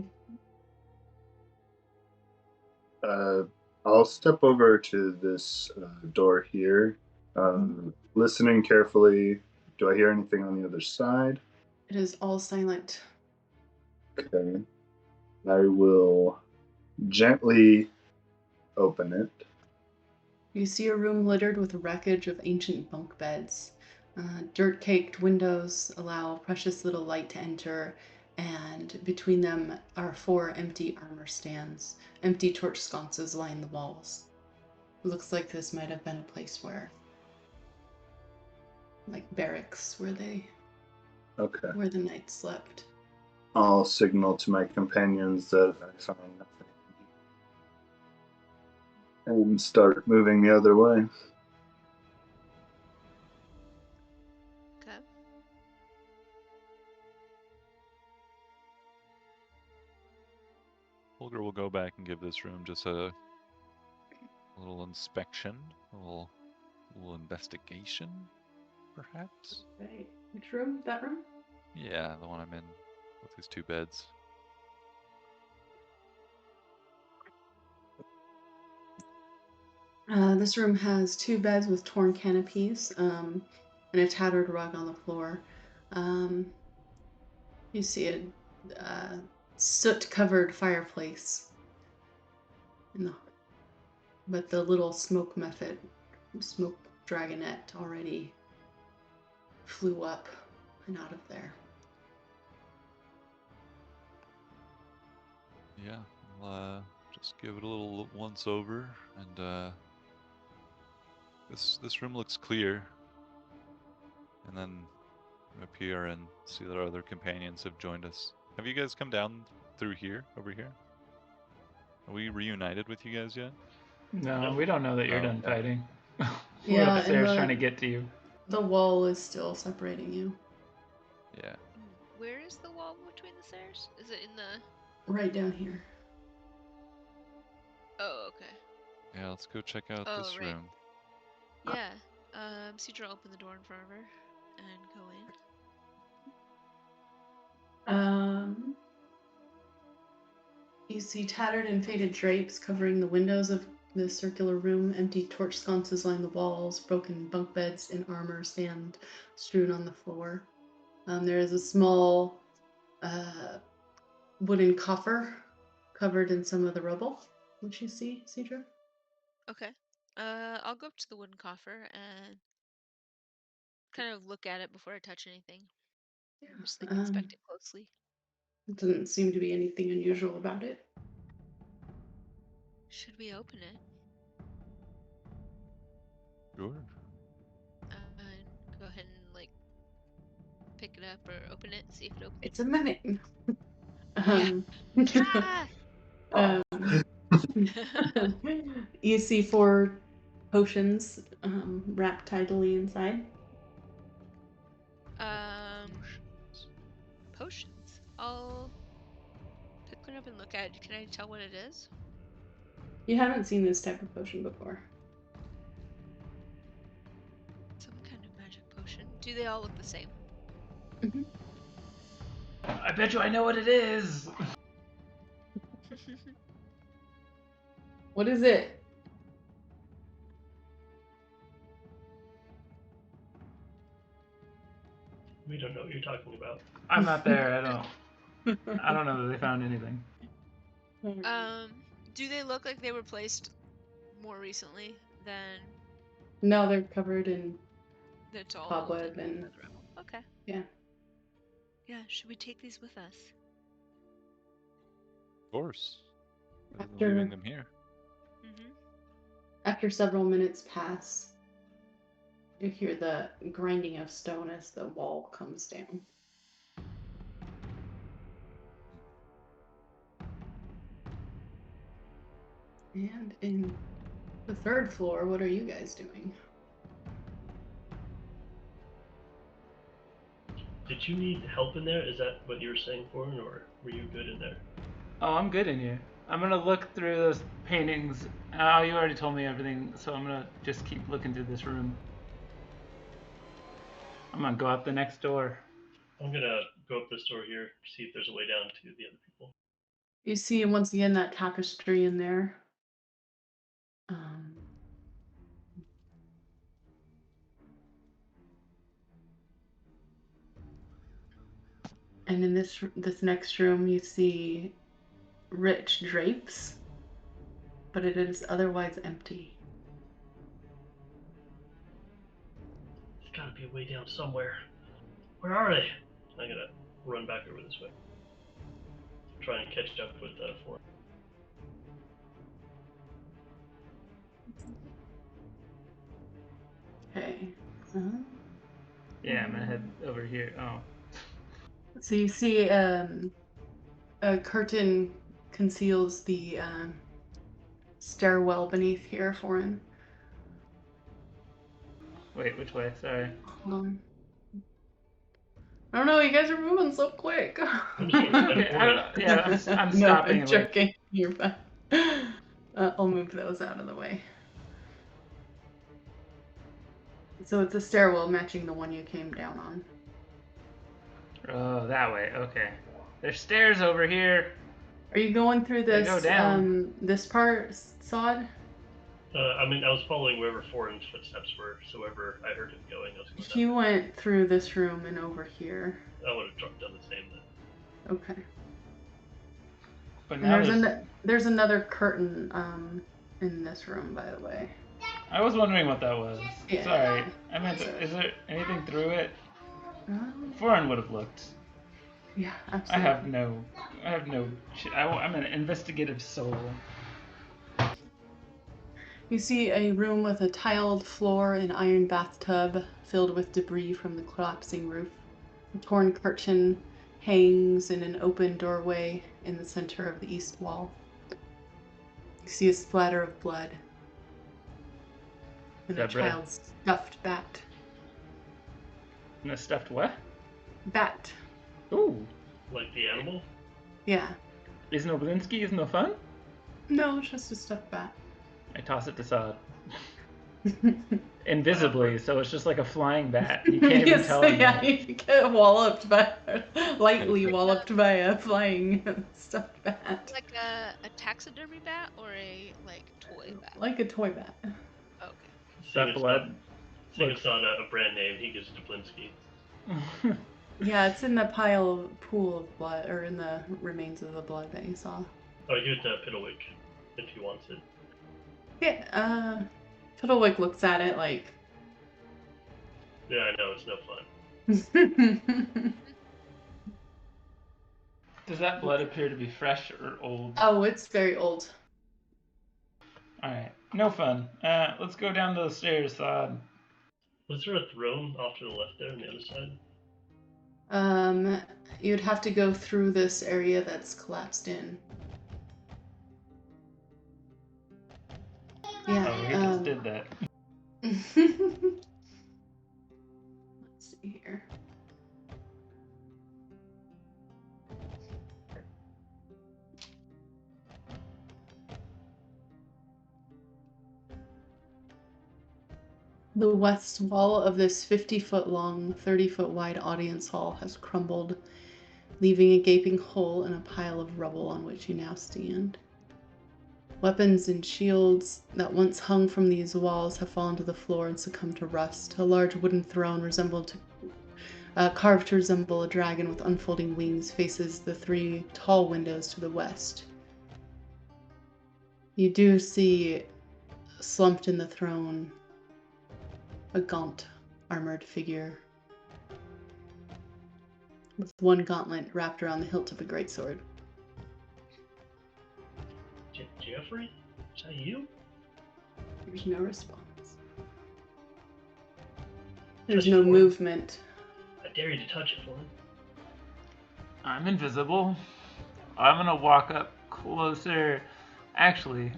I'll step over to this door here, listening carefully. Do I hear anything on the other side? It is all silent. Okay. I will gently open it. You see a room littered with wreckage of ancient bunk beds. Dirt-caked windows allow precious little light to enter, and between them are 4 empty armor stands. Empty torch sconces line the walls. It looks like this might have been a place where, like barracks, where the knights slept. I'll signal to my companions that I found nothing and start moving the other way. Okay. Holger will go back and give this room just a little inspection, a little investigation, perhaps. Right. Which room? That room? Yeah, the one I'm in with these 2 beds. This room has 2 beds with torn canopies, and a tattered rug on the floor. You see a soot-covered fireplace, but the little smoke dragonette already flew up and out of there. Yeah, I'll just give it a little once over, and this room looks clear. And then up here and see that our other companions have joined us. Have you guys come down through here, over here? Are we reunited with you guys yet? No, we don't know that you're done fighting. We're Yeah, upstairs trying to get to you. The wall is still separating you. Yeah. Where is the wall between the stairs? Is it in the... Right down here. Oh, okay. Yeah, let's go check out this right. room. Yeah. Cedra will open the door in front of her and go in. You see tattered and faded drapes covering the windows of the circular room. Empty torch sconces line the walls. Broken bunk beds and armor stand strewn on the floor. There is a small wooden coffer covered in some of the rubble, which you see, Cedra. Okay. I'll go up to the wooden coffer and kind of look at it before I touch anything. Yeah. Just like inspect it closely. Doesn't seem to be anything unusual about it. Should we open it? Sure. Go ahead and like pick it up or open it, see if it opens. It's a minute. You see 4 potions wrapped tidily inside. Potions. I'll pick one up and look at it. Can I tell what it is? You haven't seen this type of potion before. Some kind of magic potion. Do they all look the same? Mm-hmm. I bet you I know what it is. What is it? We don't know what you're talking about. I'm not there. I don't know that they found anything. Do they look like they were placed more recently than? No, they're covered in That's all cobweb and. Okay. Yeah. Yeah. Should we take these with us? Of course. Rather than After- leaving them here. Mm-hmm. After several minutes pass, you hear the grinding of stone as the wall comes down. And in the third floor, what are you guys doing? Did you need help in there? Is that what you were saying, Foreign, or were you good in there? Oh, I'm good in here. I'm gonna look through those paintings. Oh, you already told me everything, so I'm gonna just keep looking through this room. I'm gonna go out the next door. I'm gonna go up this door here, see if there's a way down to the other people. You see once again that tapestry in there. And in this next room, you see rich drapes, but it is otherwise empty. There's gotta be a way down somewhere. Where are they? I'm gonna run back over this way. Try and catch up with Foreign. Okay. Yeah, I'm gonna head over here. Oh. So you see a curtain conceals the stairwell beneath here, Foreign. Wait, which way? Sorry. Hold on. I don't know, you guys are moving so quick. Okay, I don't know. Yeah, I'm No, stopping. I'm and wait. joking. You're fine. I'll move those out of the way. So it's a stairwell matching the one you came down on. Oh, that way. Okay. There's stairs over here. Are you going through They this go down. this part, Sod? I mean, I was following wherever Foreign's footsteps were, so wherever I heard him going, I was going He went through this room and over here. I would have done the same then. Okay. But And now there's another curtain in this room, by the way. I was wondering what that was. Yeah. Sorry. I meant, is there anything through it? Foreign would have looked. Yeah, absolutely. I'm an investigative soul. You see a room with a tiled floor, an iron bathtub filled with debris from the collapsing roof. A torn curtain hangs in an open doorway in the center of the east wall. You see a splatter of blood. And a child's stuffed bat. And a stuffed what? Bat. Ooh. Like the animal? Yeah. Is no Blinsky? Is no fun? No, it's just a stuffed bat. I toss it to Sod. Invisibly, so it's just like a flying bat. You can't even tell. Yeah, you get lightly walloped by a flying stuffed bat. Like a taxidermy bat or a toy bat? Like a toy bat. Okay. That blood. Seeing it's not a brand name, he gives it to Blinsky. Yeah, it's in the pool of blood, or in the remains of the blood that you saw. Oh, give it to Piddlewick if he wants it. Yeah, Piddlewick looks at it like... Yeah, I know, it's no fun. Does that blood appear to be fresh or old? Oh, it's very old. Alright, no fun. Let's go down those stairs, Sod. Was there a throne off to the left there on the other side? You'd have to go through this area that's collapsed in. Yeah. Oh, he just did that. Let's see here. The west wall of this 50-foot long, 30-foot wide audience hall has crumbled, leaving a gaping hole in a pile of rubble on which you now stand. Weapons and shields that once hung from these walls have fallen to the floor and succumbed to rust. A large wooden throne carved to resemble a dragon with unfolding wings, faces the 3 tall windows to the west. You do see, slumped in the throne, a gaunt, armored figure with one gauntlet wrapped around the hilt of a greatsword. Jeffrey? Is that you? There's no response. There's no movement. I dare you to touch it for me. I'm invisible. I'm gonna walk up closer. Actually,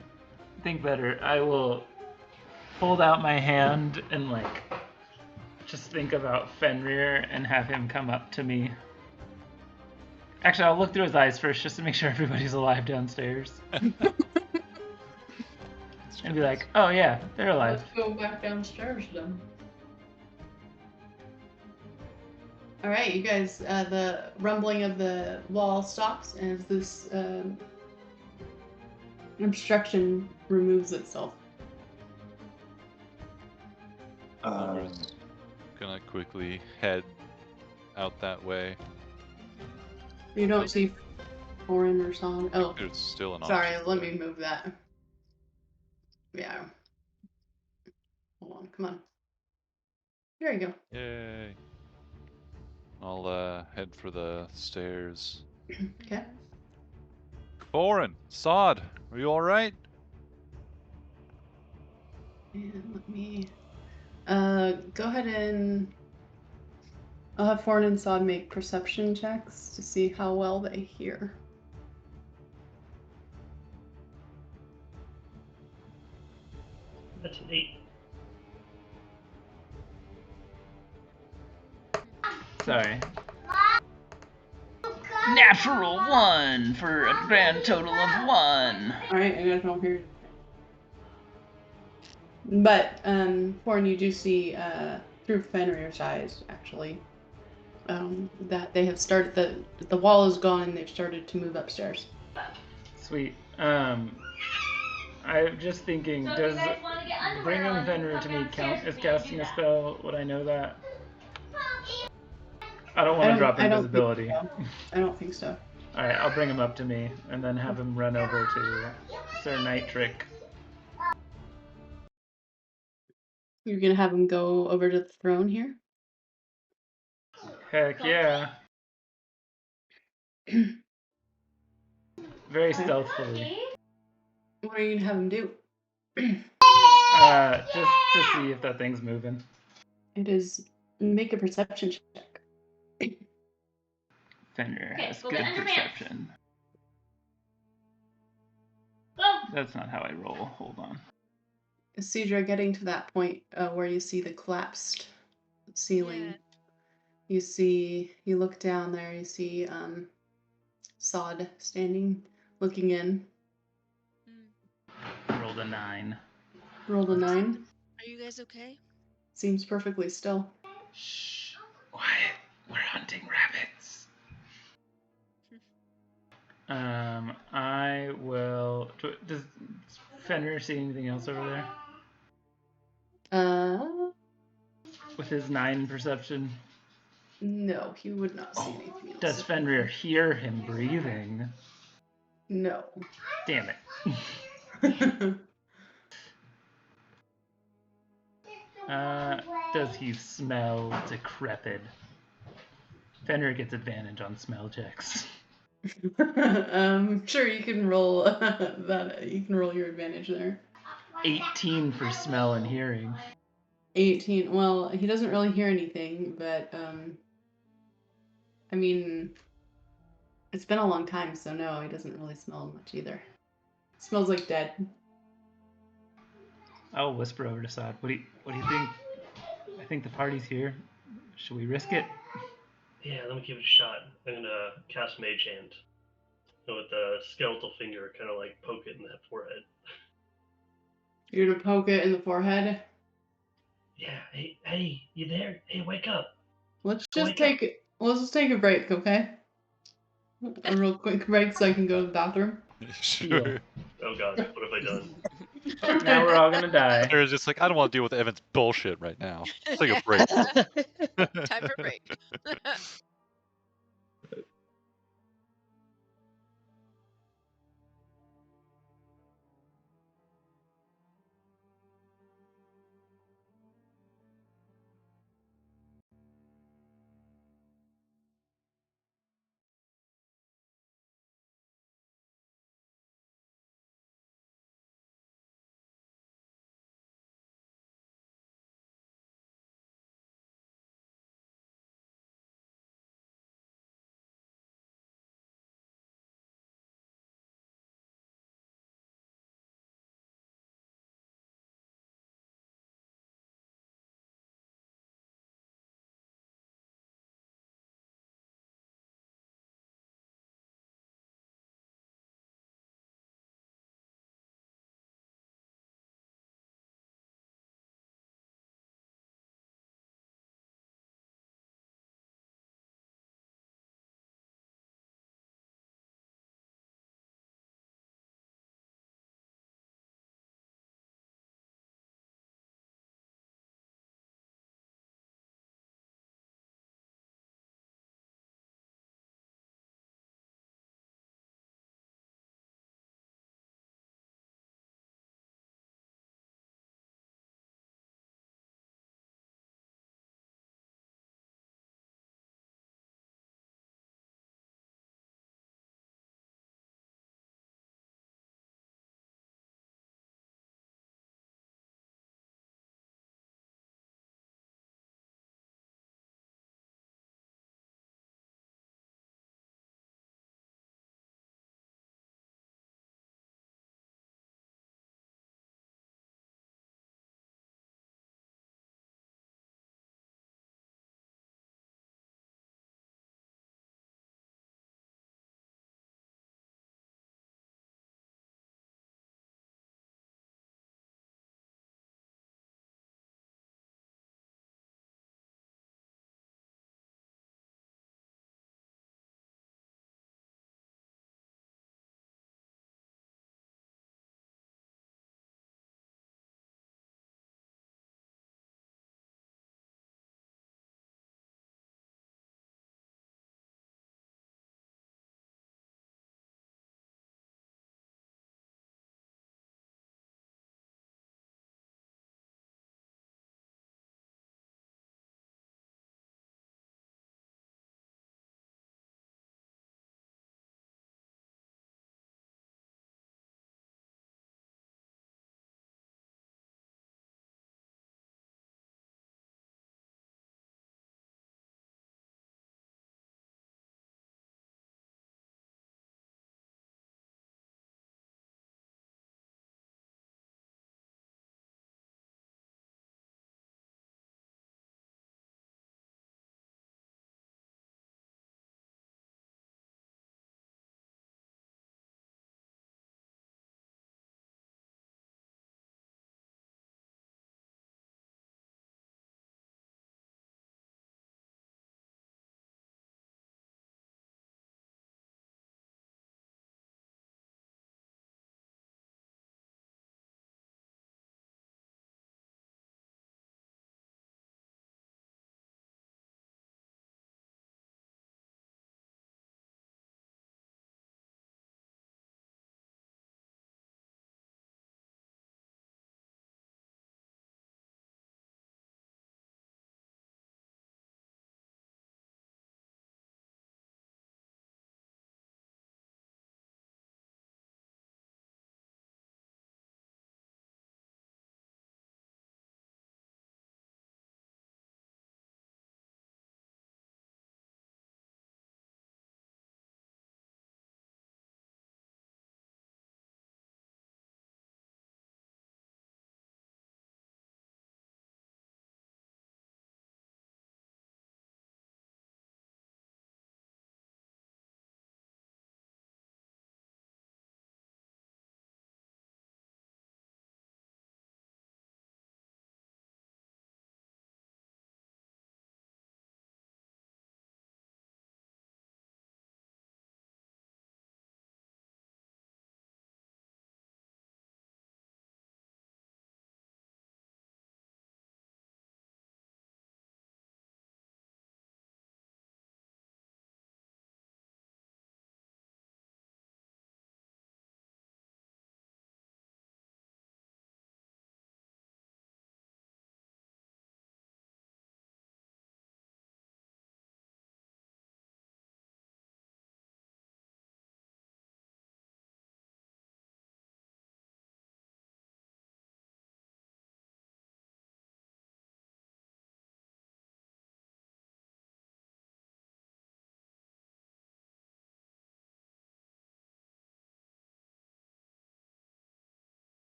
think better. I will hold out my hand and like just think about Fenrir and have him come up to me. Actually, I'll look through his eyes first just to make sure everybody's alive downstairs. And be like, oh yeah, they're alive. Let's go back downstairs then. Alright, you guys, the rumbling of the wall stops as this obstruction removes itself. I'm just gonna quickly head out that way. You don't see Foreign or Song. Oh, There's still an sorry, option let there. me move that. Yeah. Hold on, come on. There you go. Yay. I'll head for the stairs. Okay. Thorin, Sod, are you alright? And let me go ahead and I'll have Foreign and Sod make perception checks to see how well they hear. That's an 8. Sorry. Natural 1 for a grand total of 1. Alright, I guys don't hear. But Foreign, you do see through Fenrir's eyes actually that they have started the wall is gone and they've started to move upstairs. Sweet. I'm just thinking, does bringing Fenrir to me count as casting a spell? Would I know that? I don't want to drop invisibility. I don't think so. Alright, I'll bring him up to me and then have him run over to Sir Nitrick. You're gonna have him go over to the throne here? Heck yeah. Very stealthily. What are you gonna have him do? Just to see if that thing's moving. It is make a perception check. Fenrir has good perception. That's not how I roll. Hold on. Cedra, getting to that point where you see the collapsed ceiling, you look down there, you see Sod standing, looking in. Rolled a 9. Rolled a 9. Are you guys okay? Seems perfectly still. Shh. Quiet. We're hunting rabbits. I will. Does Fenrir see anything else over there? With his 9 perception? No, he would not see anything else. Does Fenrir hear him breathing? No. Damn it. Does he smell decrepit? Fenrir gets advantage on smell checks. Sure, you can roll that. You can roll your advantage there. 18 for smell and hearing. 18. Well, he doesn't really hear anything, but I mean, it's been a long time, so no, he doesn't really smell much either. It smells like dead. I'll whisper over to Sod. What do you think? I think the party's here. Should we risk it? Yeah, let me give it a shot. I'm gonna cast Mage Hand. And with the skeletal finger, kind of like poke it in the forehead. You're gonna poke it in the forehead? Yeah, hey, you there? Hey, wake up. Let's just take a break, okay? A real quick break so I can go to the bathroom. Sure. Oh god, what have I done? Now we're all gonna die. Sarah's just like, I don't want to deal with Evan's bullshit right now. Let's take a break. Time for a break.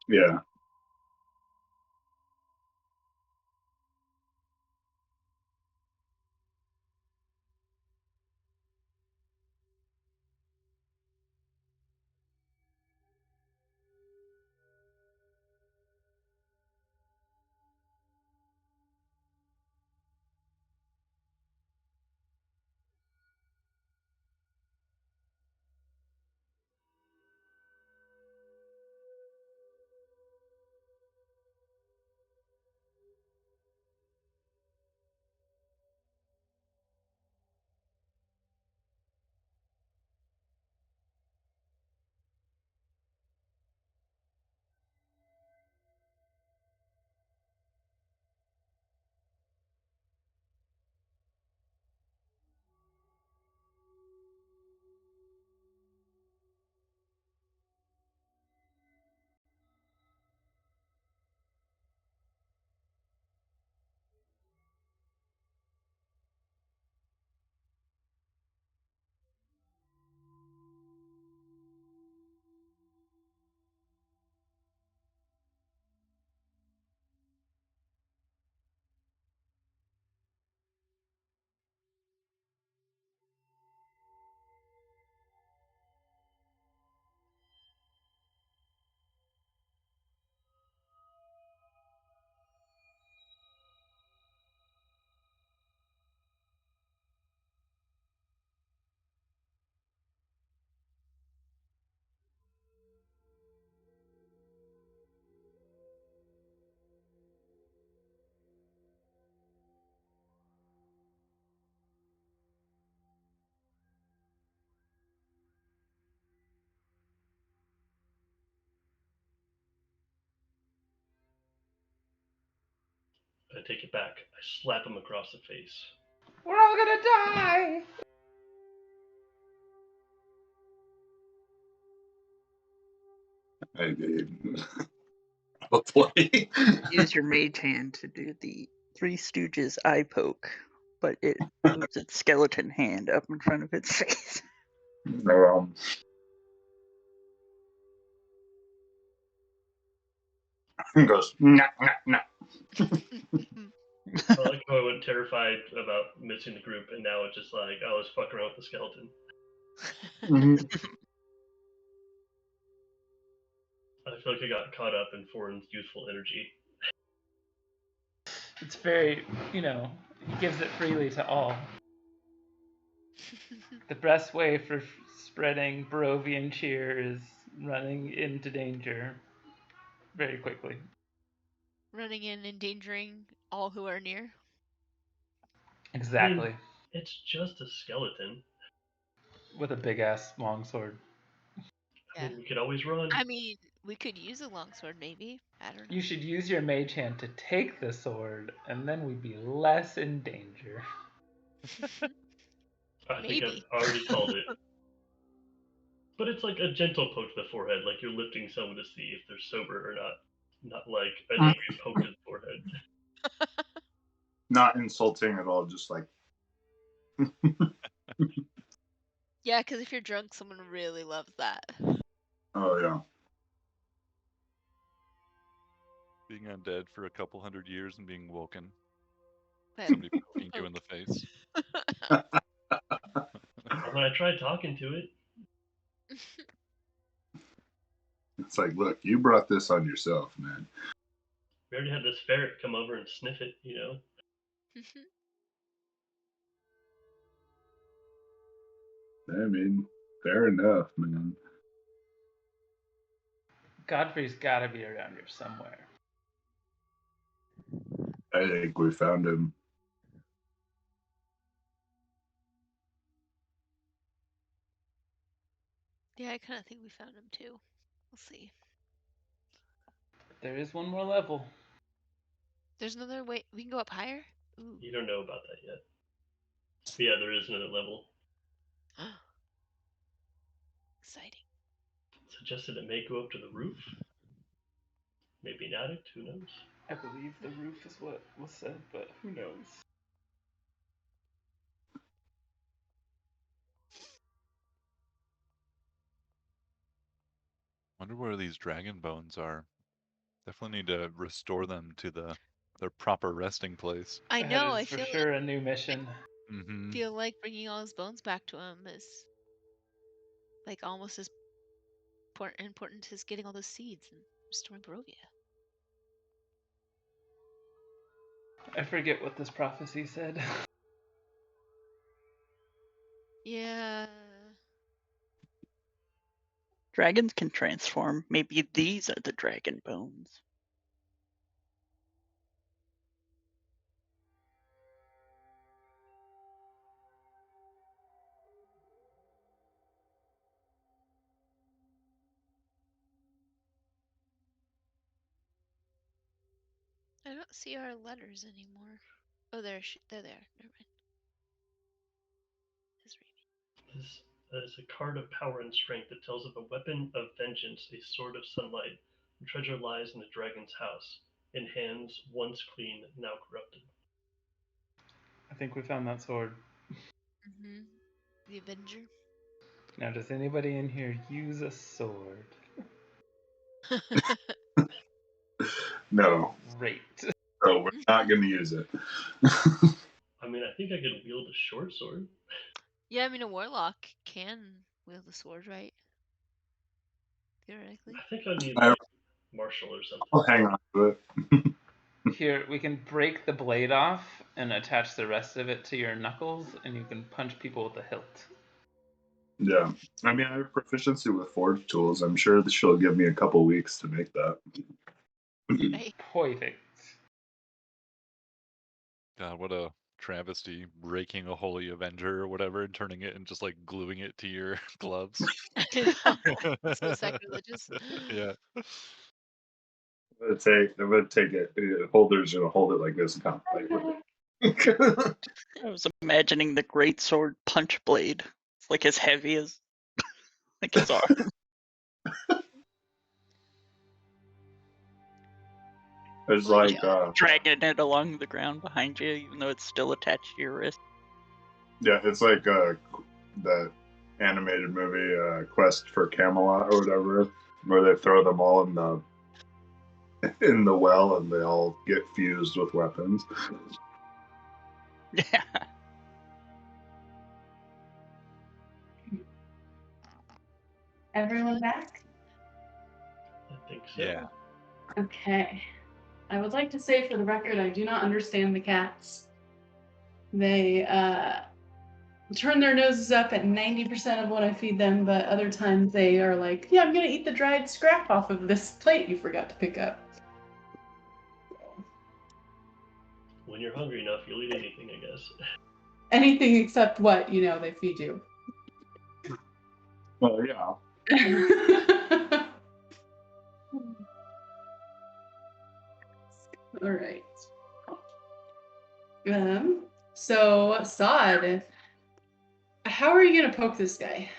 Yeah. I take it back. I slap him across the face. We're all gonna die! I did. Hopefully. Use your mage hand to do the Three Stooges eye poke, but it moves its skeleton hand up in front of its face. Goes, nah, nah, nah. I like how I went terrified about missing the group, and now it's just like, oh, let's fuck around with the skeleton. I feel like I got caught up in Foreign's youthful energy. It's very, he gives it freely to all. The best way for spreading Barovian cheer is running into danger very quickly. Running in, endangering all who are near. Exactly. It's just a skeleton. With a big ass longsword. I mean, we could always run. I mean, we could use a longsword, maybe. I don't know. You should use your mage hand to take the sword, and then we'd be less in danger. I think Maybe. I've already called it. But it's like a gentle poke to the forehead, like you're lifting someone to see if they're sober or not. Not like an angry poke to the forehead. Not insulting at all, just like. Yeah, because if you're drunk, someone really loves that. Oh, yeah. Being undead for a couple hundred years and being woken. But Somebody poking you in the face. When I tried talking to it. It's like, look, you brought this on yourself, man. We already had this ferret come over and sniff it, I mean, fair enough, man. Godfrey's gotta be around here somewhere. I think we found him. Yeah, I kind of think we found him too. We'll see. There is one more level. There's another way. We can go up higher? Ooh. You don't know about that yet. But yeah, there is another level. Exciting. Suggested it may go up to the roof. Maybe an attic, who knows? I believe the roof is what was said, but who knows? Wonder where these dragon bones are. Definitely need to restore them to their proper resting place. I That know. is I for feel sure a new mission. Mm-hmm. feel like bringing all his bones back to him is like almost as important as getting all those seeds and restoring Barovia. I forget what this prophecy said. Yeah. Dragons can transform. Maybe these are the dragon bones. I don't see our letters anymore. Oh, they're there. Never mind. It's reading. That is a card of power and strength that tells of a weapon of vengeance, a sword of sunlight. The treasure lies in the dragon's house, in hands once clean, now corrupted. I think we found that sword. Mm-hmm. The Avenger. Now, does anybody in here use a sword? No. Great. So we're not going to use it. I mean, I think I could wield a short sword. Yeah, I mean, a warlock can wield a sword, right? Theoretically. I think I need I- like martial or something. I'll hang on to it. Here, we can break the blade off and attach the rest of it to your knuckles, and you can punch people with the hilt. Yeah. I mean, I have proficiency with forge tools. I'm sure that she'll give me a couple weeks to make that. Right. Perfect. God, what a travesty! Breaking a holy avenger or whatever and turning it and just like gluing it to your gloves. So sacrilegious. Yeah. I'm gonna take it. The holder's gonna hold it like this and come like with it. I was imagining the great sword punch blade. It's like as heavy as like his arm. It's My like God. Dragging it along the ground behind you, even though it's still attached to your wrist. yeah, it's like that animated movie Quest for Camelot or whatever, where they throw them all in the well and they all get fused with weapons. Yeah. Everyone back? I think so. Yeah. Okay. I would like to say for the record, I do not understand the cats. They turn their noses up at 90% of what I feed them, but other times they are like, yeah, I'm going to eat the dried scrap off of this plate you forgot to pick up. When you're hungry enough, you'll eat anything, I guess. Anything except what, they feed you. Well, yeah. All right. So Sod, how are you gonna poke this guy?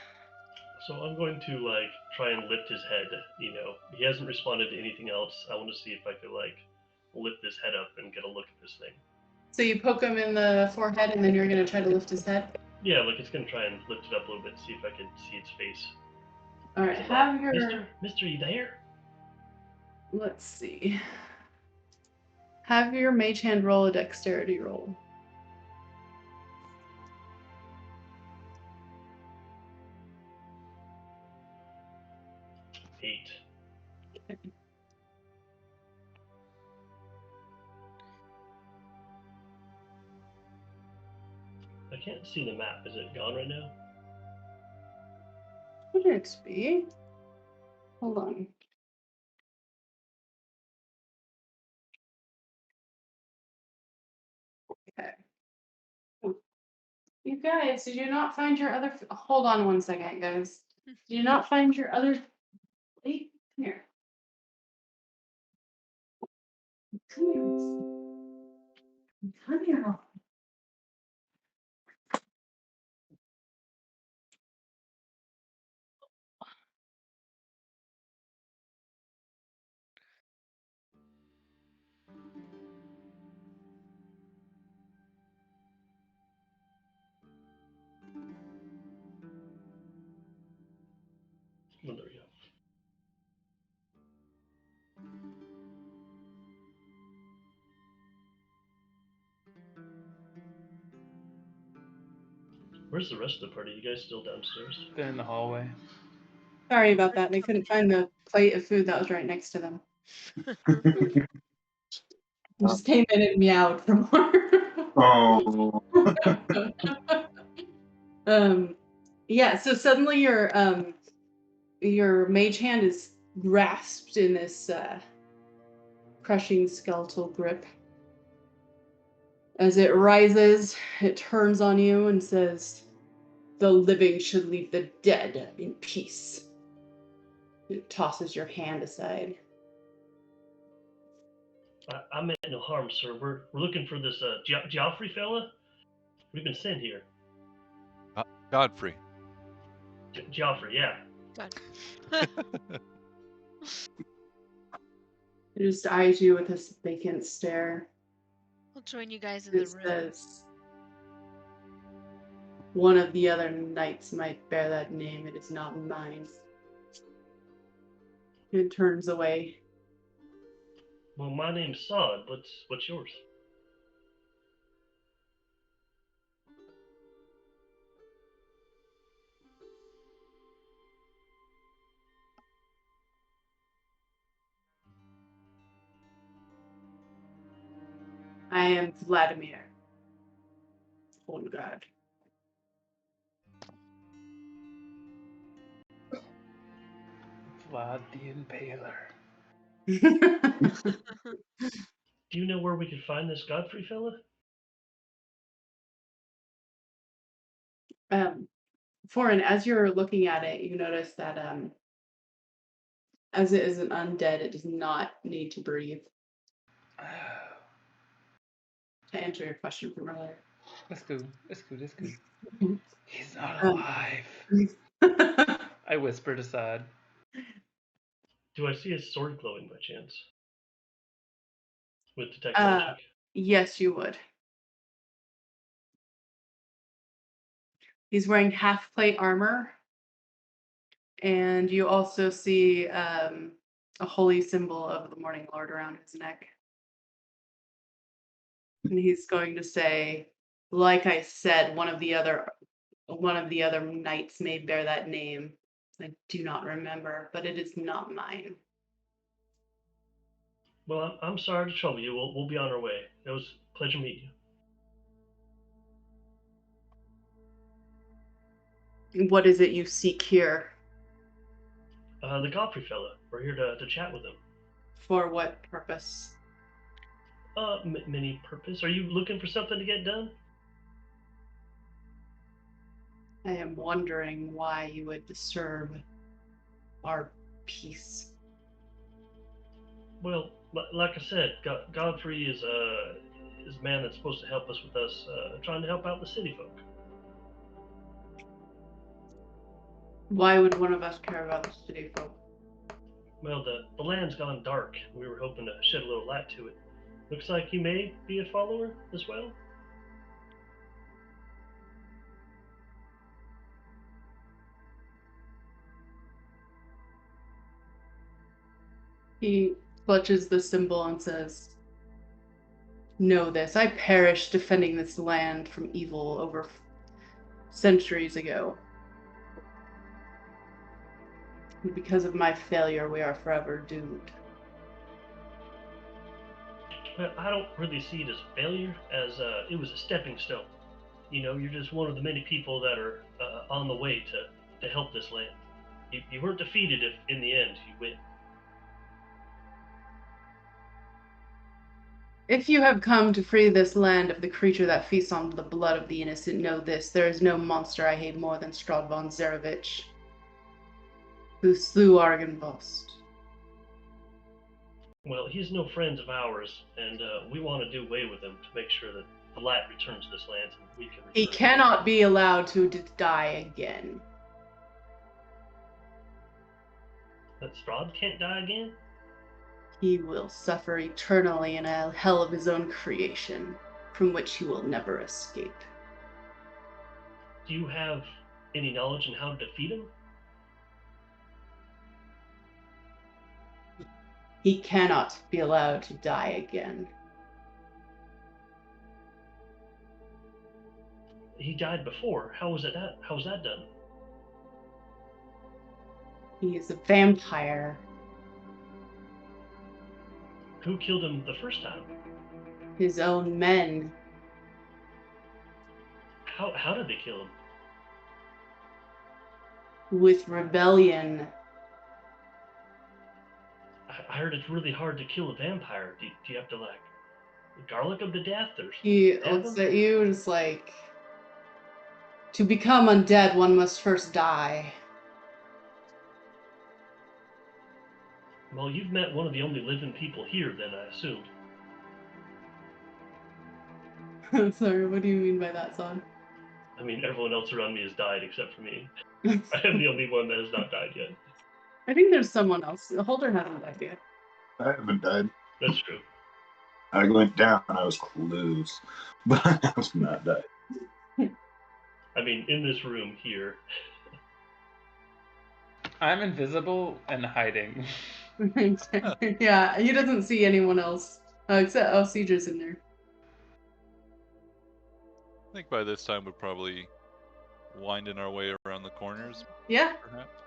So I'm going to like try and lift his head. He hasn't responded to anything else. I want to see if I could like lift his head up and get a look at this thing. So you poke him in the forehead, and then you're gonna try to lift his head. Yeah, like it's gonna try and lift it up a little bit, see if I can see its face. All right, have your. Mister, you there? Let's see. Have your mage hand roll a dexterity roll. Eight. I can't see the map. Is it gone right now? Would it be? Hold on. Okay. You guys, did you not find your other? Hold on one second, guys. Did you not find your other? Wait, come here. Come here. Come here. Oh, there we go. Where's the rest of the party? You guys still downstairs? They're in the hallway. Sorry about that. They couldn't find the plate of food that was right next to them. Just came in and meowed for more. Oh. Yeah, so suddenly your mage hand is grasped in this crushing skeletal grip. As it rises, it turns on you and says, "The living should leave the dead in peace." It tosses your hand aside. I meant no harm, sir. We're looking for this Geoffrey fella. We've been sent here. Godfrey. Geoffrey, yeah. God. It just eyes you with this vacant stare. We'll join you guys in the It room. says, "One of the other knights might bear that name. It is not mine." It turns away. Well, my name's Sod. What's yours? I am Vladimir. Oh God. Vlad the Impaler. Do you know where we could find this Godfrey fella? Foreign, as you're looking at it, you notice that as it is an undead, it does not need to breathe. To answer your question from earlier. That's good. Mhm. He's not alive. I whispered aside. Do I see his sword glowing by chance? With detect magic? Yes, you would. He's wearing half plate armor, and you also see a holy symbol of the Morning Lord around his neck. And he's going to say, "Like I said, one of the other knights may bear that name. I do not remember, but it is not mine." Well, I'm sorry to trouble you. We'll be on our way. It was a pleasure meeting you. What is it you seek here? The Godfrey fella. We're here to chat with him. For what purpose? Many purpose. Are you looking for something to get done? I am wondering why you would disturb our peace. Well, like I said, Godfrey is a man that's supposed to help us with us trying to help out the city folk. Why would one of us care about the city folk? Well, the land's gone dark. We were hoping to shed a little light to it. Looks like you may be a follower as well. He clutches the symbol and says, "Know this, I perished defending this land from evil over centuries ago. And because of my failure, we are forever doomed." But I don't really see it as failure, as it was a stepping stone. You know, you're just one of the many people that are on the way to help this land. You weren't defeated if, in the end, you win. If you have come to free this land of the creature that feasts on the blood of the innocent, know this, there is no monster I hate more than Strahd von Zarevich, who slew Argynvost. Well, he's no friend of ours, and we want to do away with him to make sure that the light returns to this land and we can. He cannot be allowed to die again. That Strahd can't die again? He will suffer eternally in a hell of his own creation, from which he will never escape. Do you have any knowledge on how to defeat him? He cannot be allowed to die again. He died before. How was that done? He is a vampire. Who killed him the first time? His own men. How did they kill him? With rebellion. I heard it's really hard to kill a vampire. Do you have to like garlic him to death or He stab looks him? at you and is like, to become undead, one must first die. Well, you've met one of the only living people here, then, I assumed. Sorry, what do you mean by that, son? I mean, everyone else around me has died except for me. I am the only one that has not died yet. I think there's someone else. The Holder hasn't died yet. I haven't died. That's true. I went down. I was close, but I was not died. I mean, in this room here. I'm invisible and hiding. Yeah, he doesn't see anyone else. Except, Cedric's in there. I think by this time we're probably winding our way around the corners. Yeah. Perhaps.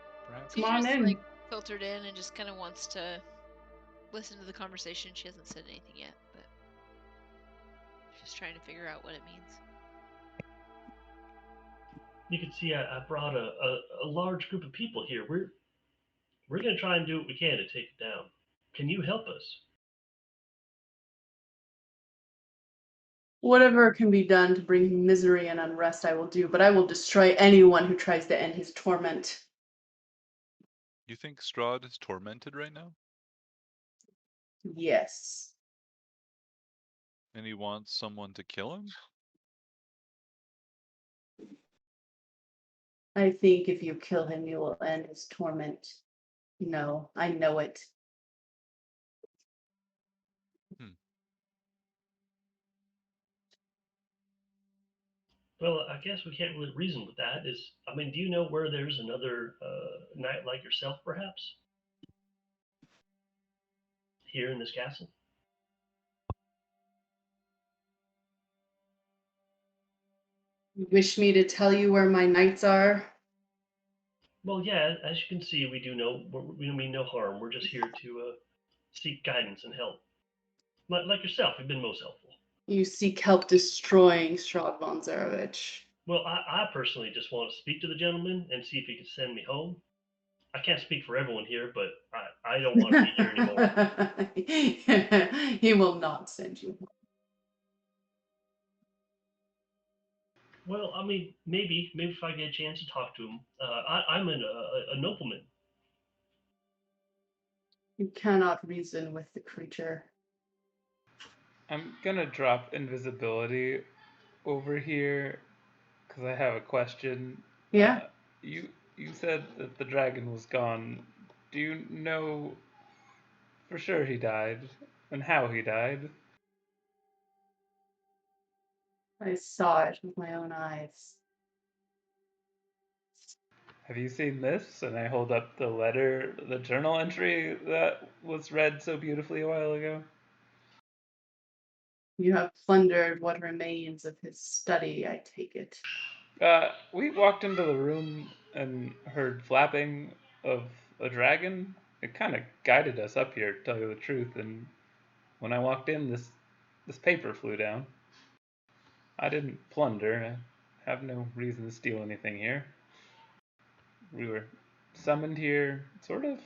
Come on in. Like filtered in and just kind of wants to listen to the conversation. She hasn't said anything yet, but she's trying to figure out what it means. You can see I brought a large group of people here. We're going to try and do what we can to take it down. Can you help us? Whatever can be done to bring him misery and unrest, I will do, but I will destroy anyone who tries to end his torment. You think Strahd is tormented right now? Yes. And he wants someone to kill him? I think if you kill him, you will end his torment. No, I know it. Well, I guess we can't really reason with that. I mean, do you know where there's another knight like yourself, perhaps? Here in this castle? You wish me to tell you where my knights are? Well, yeah, as you can see, we mean no harm. We're just here to seek guidance and help. Like yourself, you've been most helpful. You seek help destroying Strahd von Zarovich. Well, I personally just want to speak to the gentleman and see if he can send me home. I can't speak for everyone here, but I don't want to be here anymore. He will not send you home. Well, I mean, maybe if I get a chance to talk to him. I'm a nobleman. You cannot reason with the creature. I'm gonna drop invisibility over here because I have a question. Yeah? You said that the dragon was gone. Do you know for sure he died and how he died? I saw it with my own eyes. Have you seen this? And I hold up the letter, the journal entry that was read so beautifully a while ago. You have plundered what remains of his study, I take it. We walked into the room and heard flapping of a dragon. It kind of guided us up here, to tell you the truth. And when I walked in, this paper flew down. I didn't plunder. I have no reason to steal anything here. We were summoned here, sort of,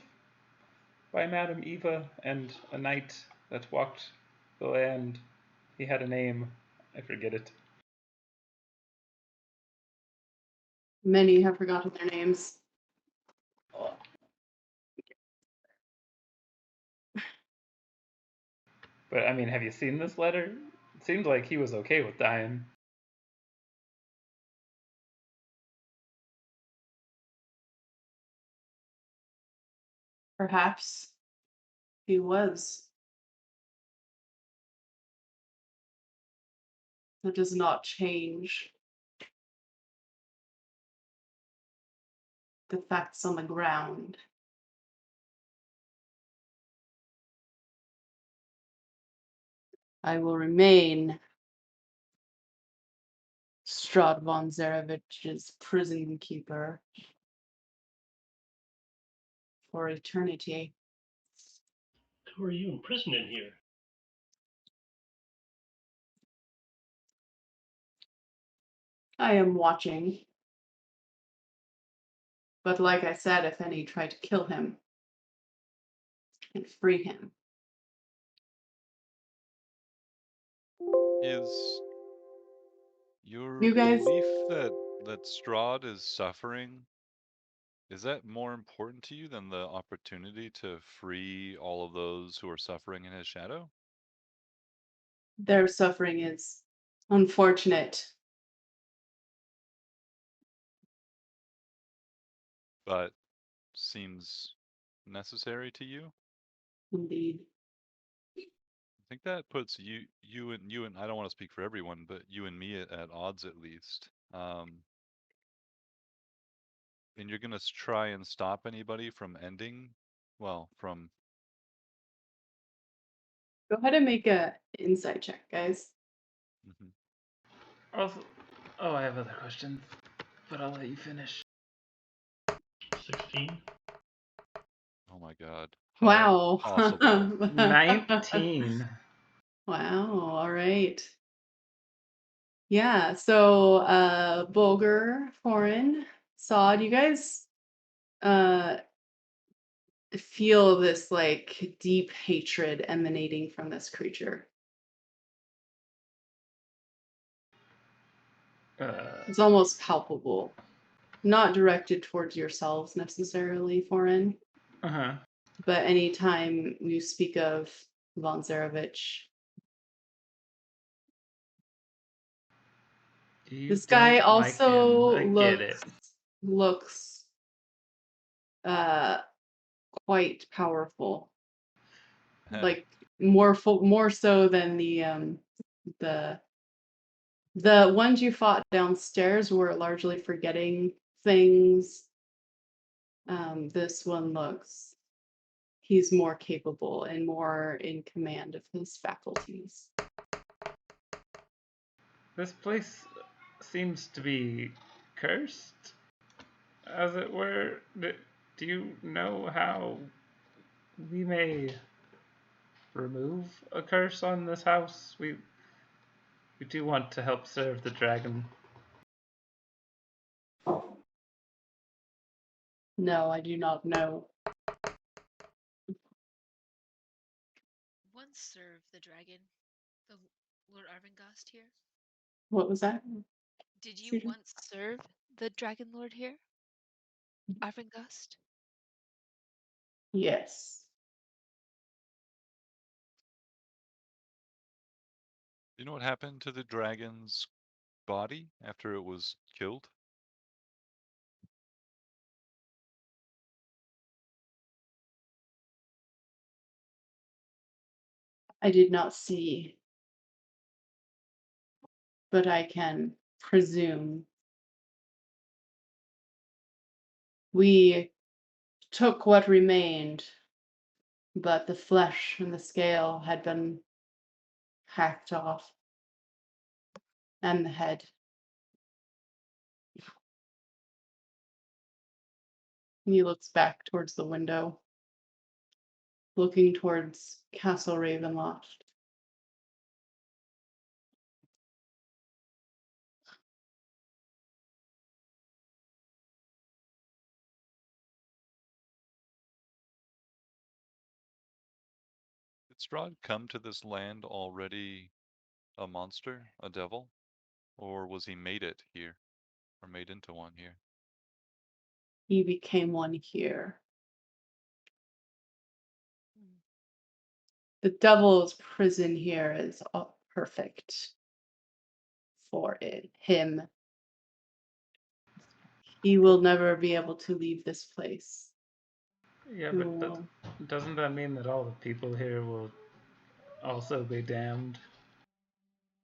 by Madame Eva and a knight that walked the land. He had a name. I forget it. Many have forgotten their names. But, I mean, have you seen this letter? It seemed like he was okay with dying. Perhaps he was. That does not change the facts on the ground. I will remain Strahd von Zarevich's prison keeper for eternity. Who are you imprisoning here? I am watching. But like I said, if any try to kill him and free him. Is your You guys, belief that Strahd is suffering, is that more important to you than the opportunity to free all of those who are suffering in his shadow? their suffering is unfortunate. But seems necessary to you? Indeed. I think that puts you and I don't want to speak for everyone, but you and me at odds at least. And you're gonna try and stop anybody from ending, well, from. Go ahead and make a insight check, guys. Also, I have other questions, but I'll let you finish. 16. Oh my God! Wow. Possible. 19. Wow. All right. Yeah. So, Bulgur, Foreign, Sod, you guys feel this like deep hatred emanating from this creature. It's almost palpable. Not directed towards yourselves necessarily, Foreign. But anytime you speak of von Zarevich, this guy also looks quite powerful. Like more so than the ones you fought downstairs were largely forgetting things. This one looks, he's more capable and more in command of his faculties. This place seems to be cursed, as it were. Do you know how we may remove a curse on this house? We do want to help serve the dragon. No, I do not know. Once serve the dragon, the Lord Arvingast here. What was that? Did you once serve the Dragon Lord here? Arvingast? Yes. You know what happened to the dragon's body after it was killed? I did not see, but I can presume. We took what remained, but the flesh and the scale had been hacked off, and the head. He looks back towards the window, looking towards Castle Ravenloft. Did Strahd come to this land already a monster, a devil? Or was he made it here? Or made into one here? He became one here. The devil's prison here is perfect for him. He will never be able to leave this place. Yeah, but doesn't that mean that all the people here will also be damned?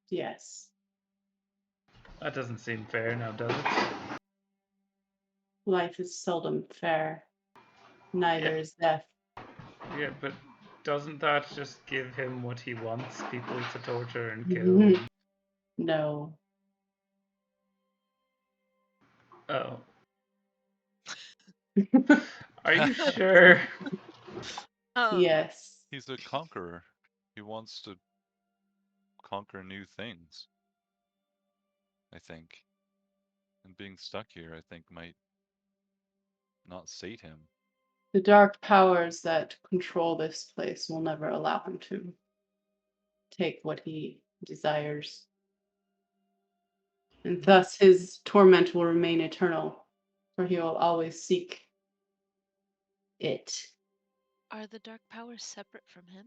Yes. That doesn't seem fair now, does it? Life is seldom fair. Neither is death. Yeah, but doesn't that just give him what he wants, people to torture and kill? No. Oh. Are you sure? Yes. He's a conqueror. He wants to conquer new things, I think. And being stuck here, I think, might not sate him. The dark powers that control this place will never allow him to take what he desires. And thus his torment will remain eternal, for he will always seek it. Are the dark powers separate from him?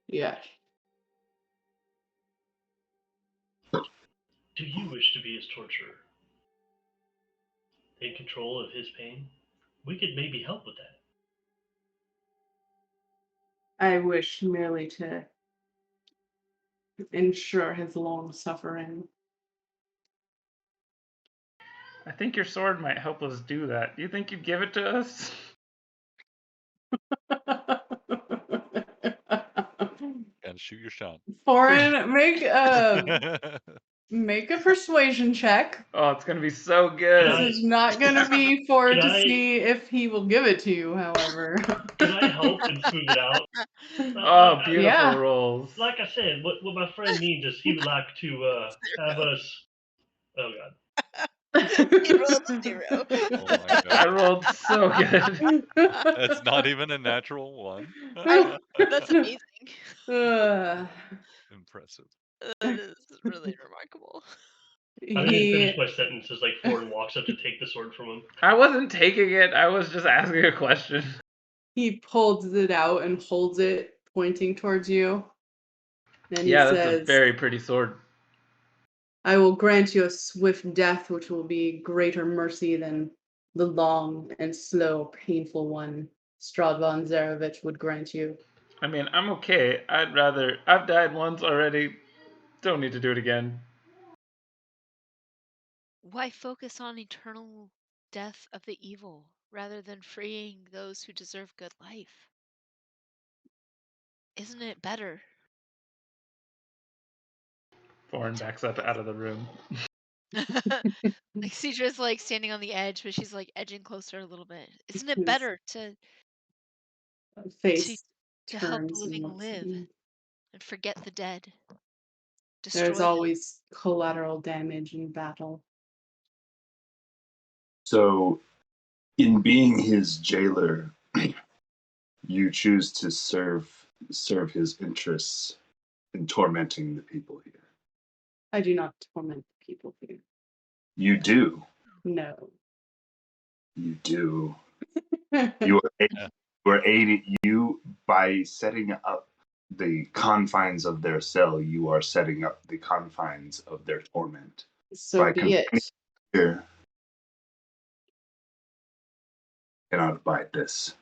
Yes. Do you wish to be his torturer? In control of his pain? We could maybe help with that. I wish merely to ensure his long suffering. I think your sword might help us do that. Do you think you'd give it to us? Gotta shoot your shot. Foreign, make a persuasion check. Oh, it's gonna be so good. This is not gonna be for to see if he will give it to you, however. Can I help and smooth it out? Oh, beautiful Yeah. rolls. Like I said, what my friend means is he would like to have us. Oh God. He rolled 0. Oh my I god. rolled so good. That's not even a natural one. That's amazing. Impressive. That is really remarkable. I didn't even finish He my sentence as like Foreign walks up to take the sword from him. I wasn't taking it. I was just asking a question. he pulls it out and holds it, pointing towards you. And Yeah, he that's a says, very pretty sword. I will grant you a swift death, which will be greater mercy than the long and slow, painful one Strahd von Zarevich would grant you. I mean, I'm okay. I've died once already. Don't need to do it again. Why focus on eternal death of the evil rather than freeing those who deserve good life? Isn't it better? Foreign backs up out of the room. Like Cedra's like standing on the edge, but she's like edging closer a little bit. Isn't it His better to face help the turns and living looks at live you. and forget the dead? There's Destroy them. always collateral damage in battle. So, in being his jailer, you choose to serve his interests in tormenting the people here. I do not torment people here. You do. No. You do. You are aiding you by setting up the confines of their cell. You are setting up the confines of their torment. So by be it. here, cannot abide this.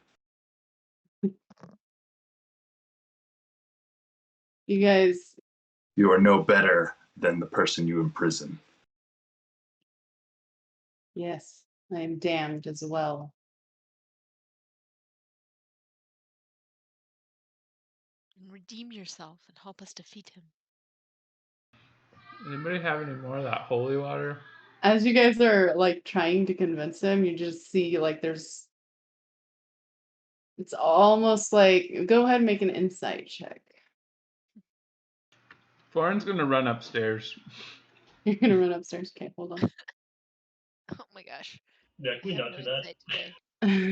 You guys. You are no better than the person you imprison. Yes, I am damned as well. Redeem yourself and help us defeat him. Anybody have any more of that holy water? As you guys are like trying to convince him, you just see like it's almost like, go ahead and make an insight check. Foreign's gonna run upstairs. You're gonna run upstairs. Okay, hold on. Oh my gosh. Yeah, can we I have not no do that? insight today.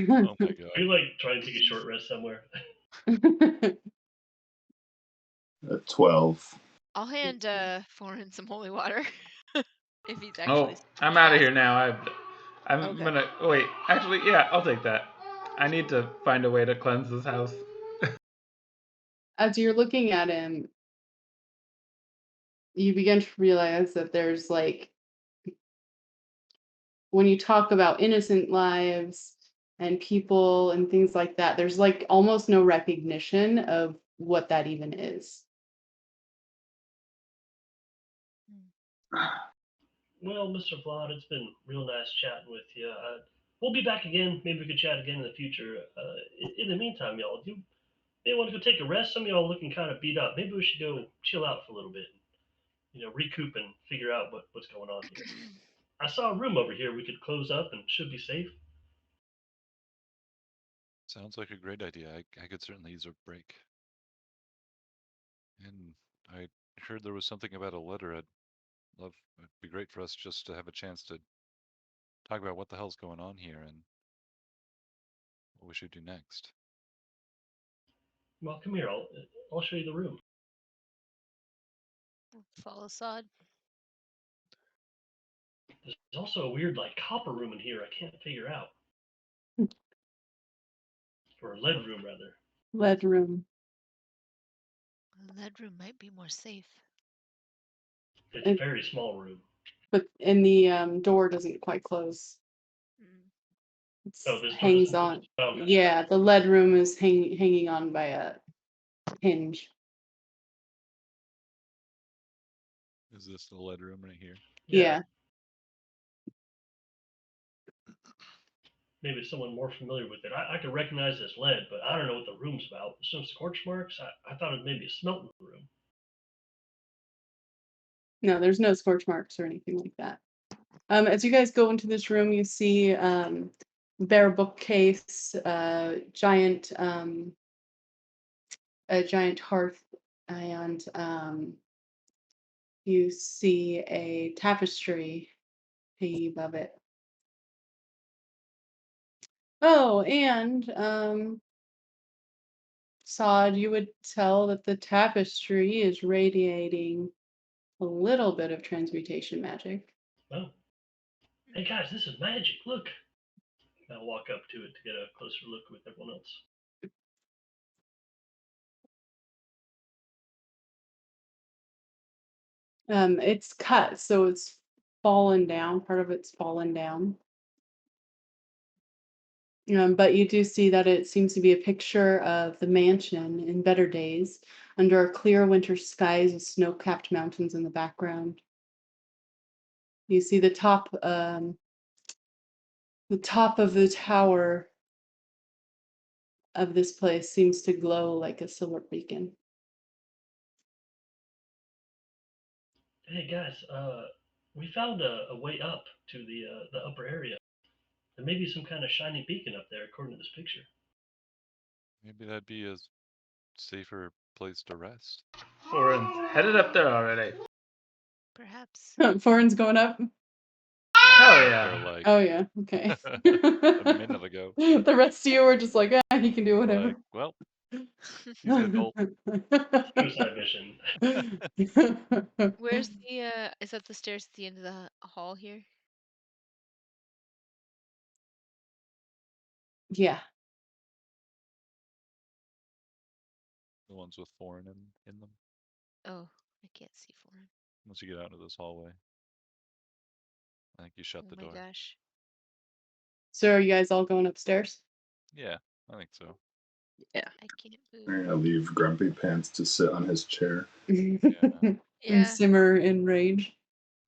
Oh my Can we god. like try and take a short rest somewhere? 12. I'll hand Foreign some holy water if he's Oh, actually. I'm out of here now. I'm Okay. gonna wait. Actually, yeah, I'll take that. I need to find a way to cleanse this house. As you're looking at him, you begin to realize that there's like, when you talk about innocent lives and people and things like that, there's like almost no recognition of what that even is. Well, Mr. Vlad, it's been real nice chatting with you. We'll be back again. Maybe we could chat again in the future. In the meantime, y'all, do you may want to go take a rest? Some of y'all looking kind of beat up. Maybe we should go chill out for a little bit, recoup and figure out what's going on here. I saw a room over here we could close up and should be safe. Sounds like a great idea. I could certainly use a break. And I heard there was something about a letter. It'd be great for us just to have a chance to talk about what the hell's going on here and what we should do next. Well, come here. I'll show you the room. Follow Sod. There's also a weird like copper room in here I can't figure out. Or a lead room rather. Lead room. The lead room might be more safe. It's a very small room. But and the door doesn't quite close. Oh, this hangs on. Yeah, the lead room is hanging on by a hinge. Is this the lead room right here? Yeah. Maybe someone more familiar with it. I could recognize this lead, but I don't know what the room's about. Some scorch marks? I thought it was maybe a smelting room. No, there's no scorch marks or anything like that. As you guys go into this room, you see bare bookcase, a giant hearth, and you see a tapestry hanging above it. Oh, and Sod, you would tell that the tapestry is radiating a little bit of transmutation magic. Oh. Hey guys, this is magic. Look. I'll walk up to it to get a closer look with everyone else. It's cut, so it's fallen down. Part of it's fallen down. But you do see that it seems to be a picture of the mansion in better days, under clear winter skies with snow-capped mountains in the background. You see the top of the tower of this place seems to glow like a silver beacon. Hey guys, we found a way up to the upper area. There may be some kind of shiny beacon up there, according to this picture. Maybe that'd be a safer place to rest. Foreign's headed up there already. Perhaps. Foreign's going up. Oh yeah. Like, Oh yeah. Okay. a minute ago. The rest of you were just like, he can do whatever. Like, well, he's an adult. Suicide mission. Where's the is that the stairs at the end of the hall here? Yeah. The ones with foreign in them. Oh, I can't see foreign. Once you get out into this hallway. I think you shut the door. Oh my gosh. So are you guys all going upstairs? Yeah, I think so. Yeah. I can't move. I'm gonna leave Grumpy Pants to sit on his chair. And Yeah. simmer in rage.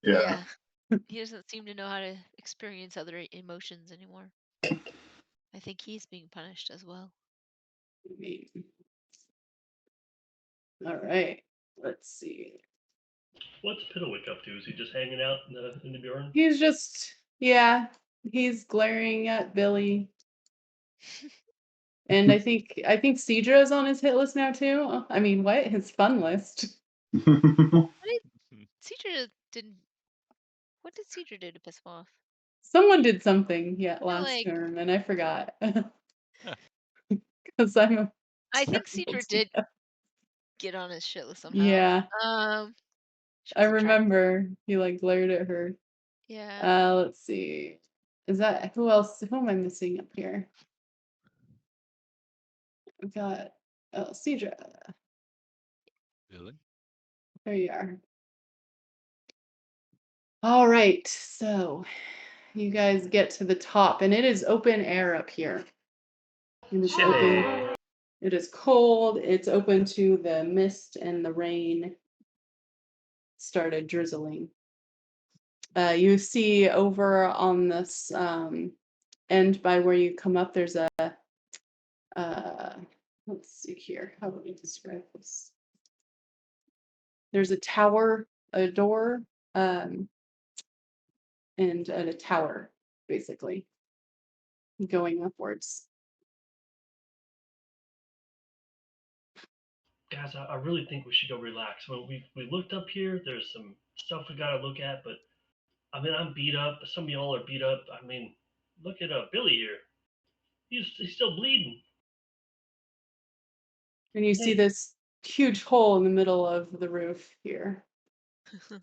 Yeah. He doesn't seem to know how to experience other emotions anymore. I think he's being punished as well. All right. Let's see. What's Piddlewick up to? Is he just hanging out in the Bjorn? He's just, he's glaring at Billy. And I think Cedra is on his hit list now too. I mean, what? His fun list. Cedra didn't. What did Cedra do to piss him off? Someone did something last like- term, and I forgot. Because I think Cedra did get on his shit list somehow. Yeah. She I was remember he like glared at her. Yeah. Let's see. Is that who else? Who am I missing up here? We've got Cedra. Really? There you are. All right, so you guys get to the top, and it is open air up here. And it's open. It is cold. It's open to the mist and the rain. Started drizzling. You see over on this end by where you come up, there's a let's see here. How would we describe this? There's a tower, a door, and and a tower, basically, going upwards. Guys, I really think we should go relax. When we looked up here, there's some stuff we gotta look at, but I mean, I'm beat up. Some of y'all are beat up. I mean, look at Billy here. He's still bleeding. And you see this huge hole in the middle of the roof here. But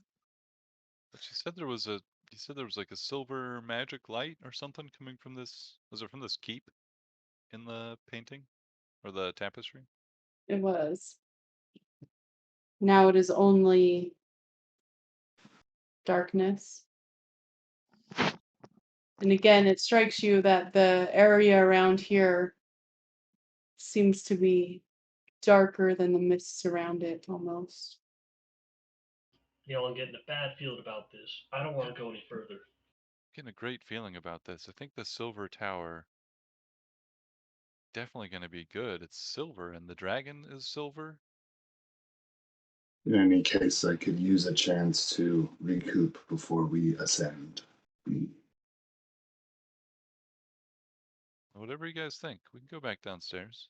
you said there was like a silver magic light or something coming from this. Was it from this keep in the painting or the tapestry? It was. Now it is only darkness. And again, it strikes you that the area around here seems to be darker than the mists around it, almost. Y'all, I'm getting a bad feeling about this. I don't want to go any further. Getting a great feeling about this. I think the silver tower definitely going to be good. It's silver and the dragon is silver. In any case, I could use a chance to recoup before we ascend. Whatever you guys think. We can go back downstairs.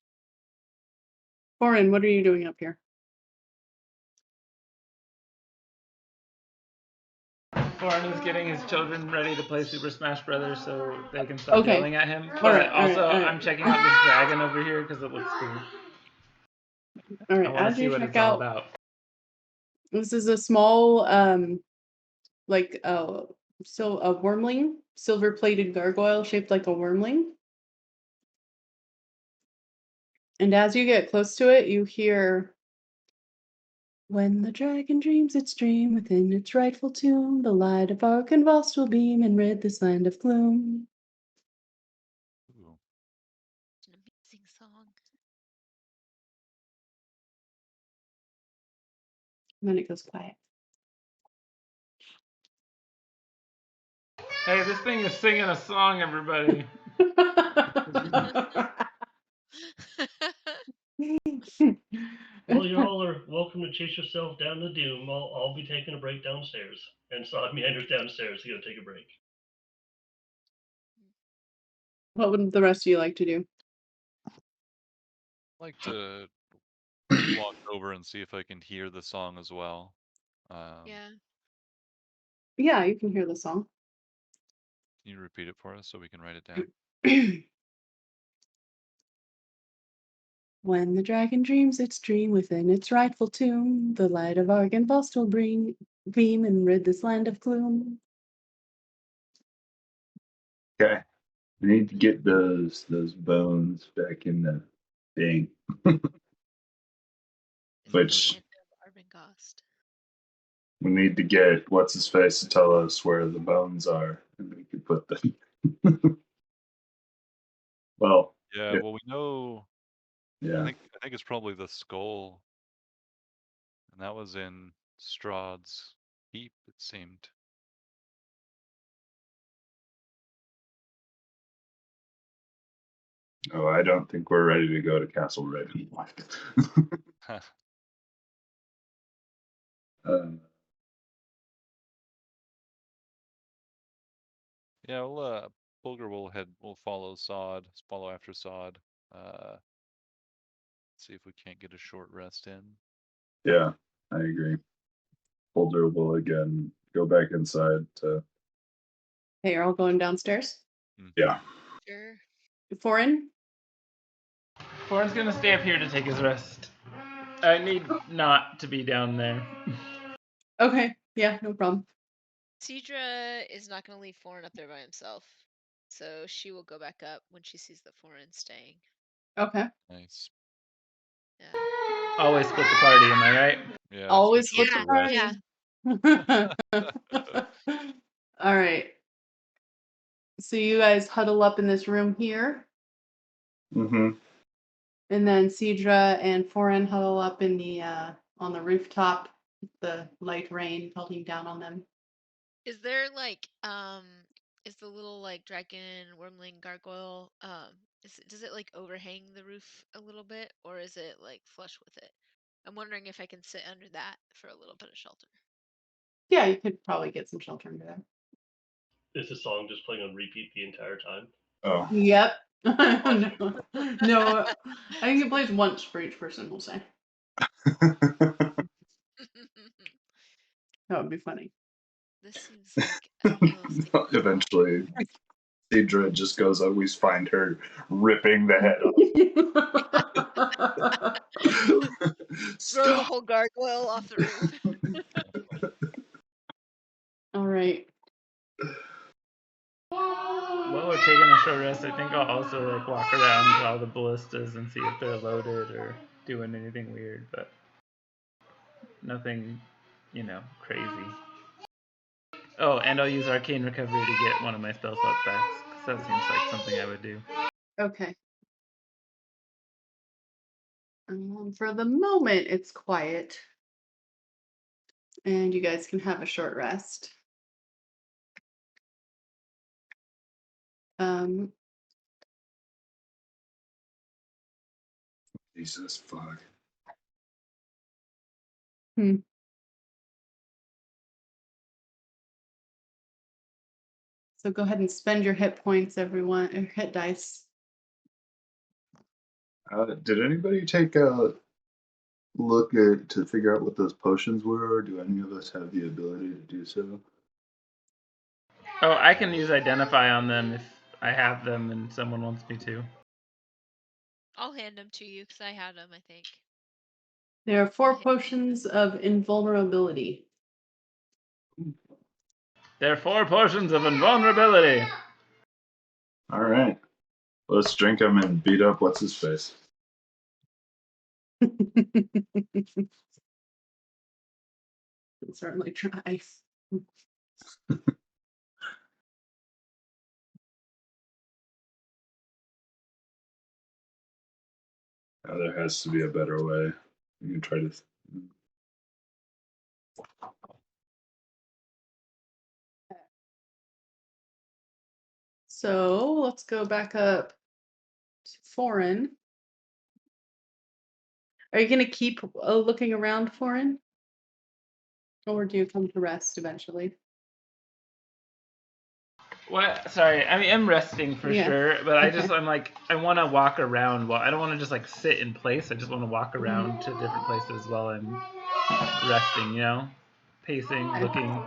Oren, what are you doing up here? Oren is getting his children ready to play Super Smash Brothers so they can stop yelling at him. But Alright, also, alright. I'm checking out this dragon over here because it looks cool. All right, I want to see what it's all about. This is a small, like a wormling, silver-plated gargoyle shaped like a wormling. And as you get close to it, you hear, "When the dragon dreams its dream within its rightful tomb, the light of our convulsed will beam and rid this land of gloom." Ooh. An amazing song. And then it goes quiet. Hey, this thing is singing a song, everybody. Well, y'all are welcome to chase yourself down the doom. I'll be taking a break downstairs. And Sod meanders downstairs to go take a break. What would the rest of you like to do? I'd like to walk over and see if I can hear the song as well. Yeah. Yeah, you can hear the song. Can you repeat it for us so we can write it down? When the dragon dreams its dream within its rightful tomb, the light of Argynvost will beam and rid this land of gloom. Okay. We need to get those bones back in the thing. Which The land of Argynvost. we need to get what's his face to tell us where the bones are, and we can put them. Well. Yeah. Well, we know. Yeah. I think it's probably the skull, and that was in Strahd's heap. It seemed. Oh, I don't think we're ready to go to Castle Ravenloft. Yeah, well, Bulger will follow follow after Sod. See if we can't get a short rest in. Yeah, I agree. Boulder will again go back inside to. Hey, you're all going downstairs? Yeah. Sure. Foreign? Foreign's gonna stay up here to take his rest. I need not to be down there. Okay, yeah, no problem. Cedra is not going to leave Foreign up there by himself. So she will go back up when she sees that Foreign staying. Okay. Nice. Yeah. Always split the party, am I right? Yeah. Always especially split with the rest. party. All right. So you guys huddle up in this room here. Mm-hmm. And then Cedra and Foreign huddle up in the on the rooftop, the light rain pelting down on them. Is there like is the little like dragon wormling gargoyle does it like overhang the roof a little bit, or is it like flush with it? I'm wondering if I can sit under that for a little bit of shelter. Yeah, you could probably get some shelter under there. Is the song just playing on repeat the entire time? Oh. Yep. No, I think it plays once for each person, we'll say. That would be funny. This seems like a little sticky. Eventually, Sidra just goes up. We find her ripping the head off. Throw the whole gargoyle off the roof. All right. While we're taking a short rest, I think I'll also like walk around to all the ballistas and see if they're loaded or doing anything weird, but nothing, crazy. Oh, and I'll use Arcane Recovery to get one of my spell slots back, because that seems like something I would do. Okay. For the moment, it's quiet. And you guys can have a short rest. Jesus fuck. So go ahead and spend your hit points, everyone, or hit dice. Did anybody take a look to figure out what those potions were, or do any of us have the ability to do so? Oh, I can use Identify on them if I have them and someone wants me to. I'll hand them to you because I had them, I think. There are 4 potions of invulnerability. There are 4 potions of invulnerability. All right. Let's drink them and beat up what's his face. Certainly try. There has to be a better way. You can try to. So let's go back up to Foreign. Are you going to keep looking around, Foreign? Or do you come to rest eventually? What? Sorry, I mean, I'm resting for sure, but Okay. I'm like, I want to walk around. Well, I don't want to just like sit in place. I just want to walk around to different places while I'm resting, pacing, looking,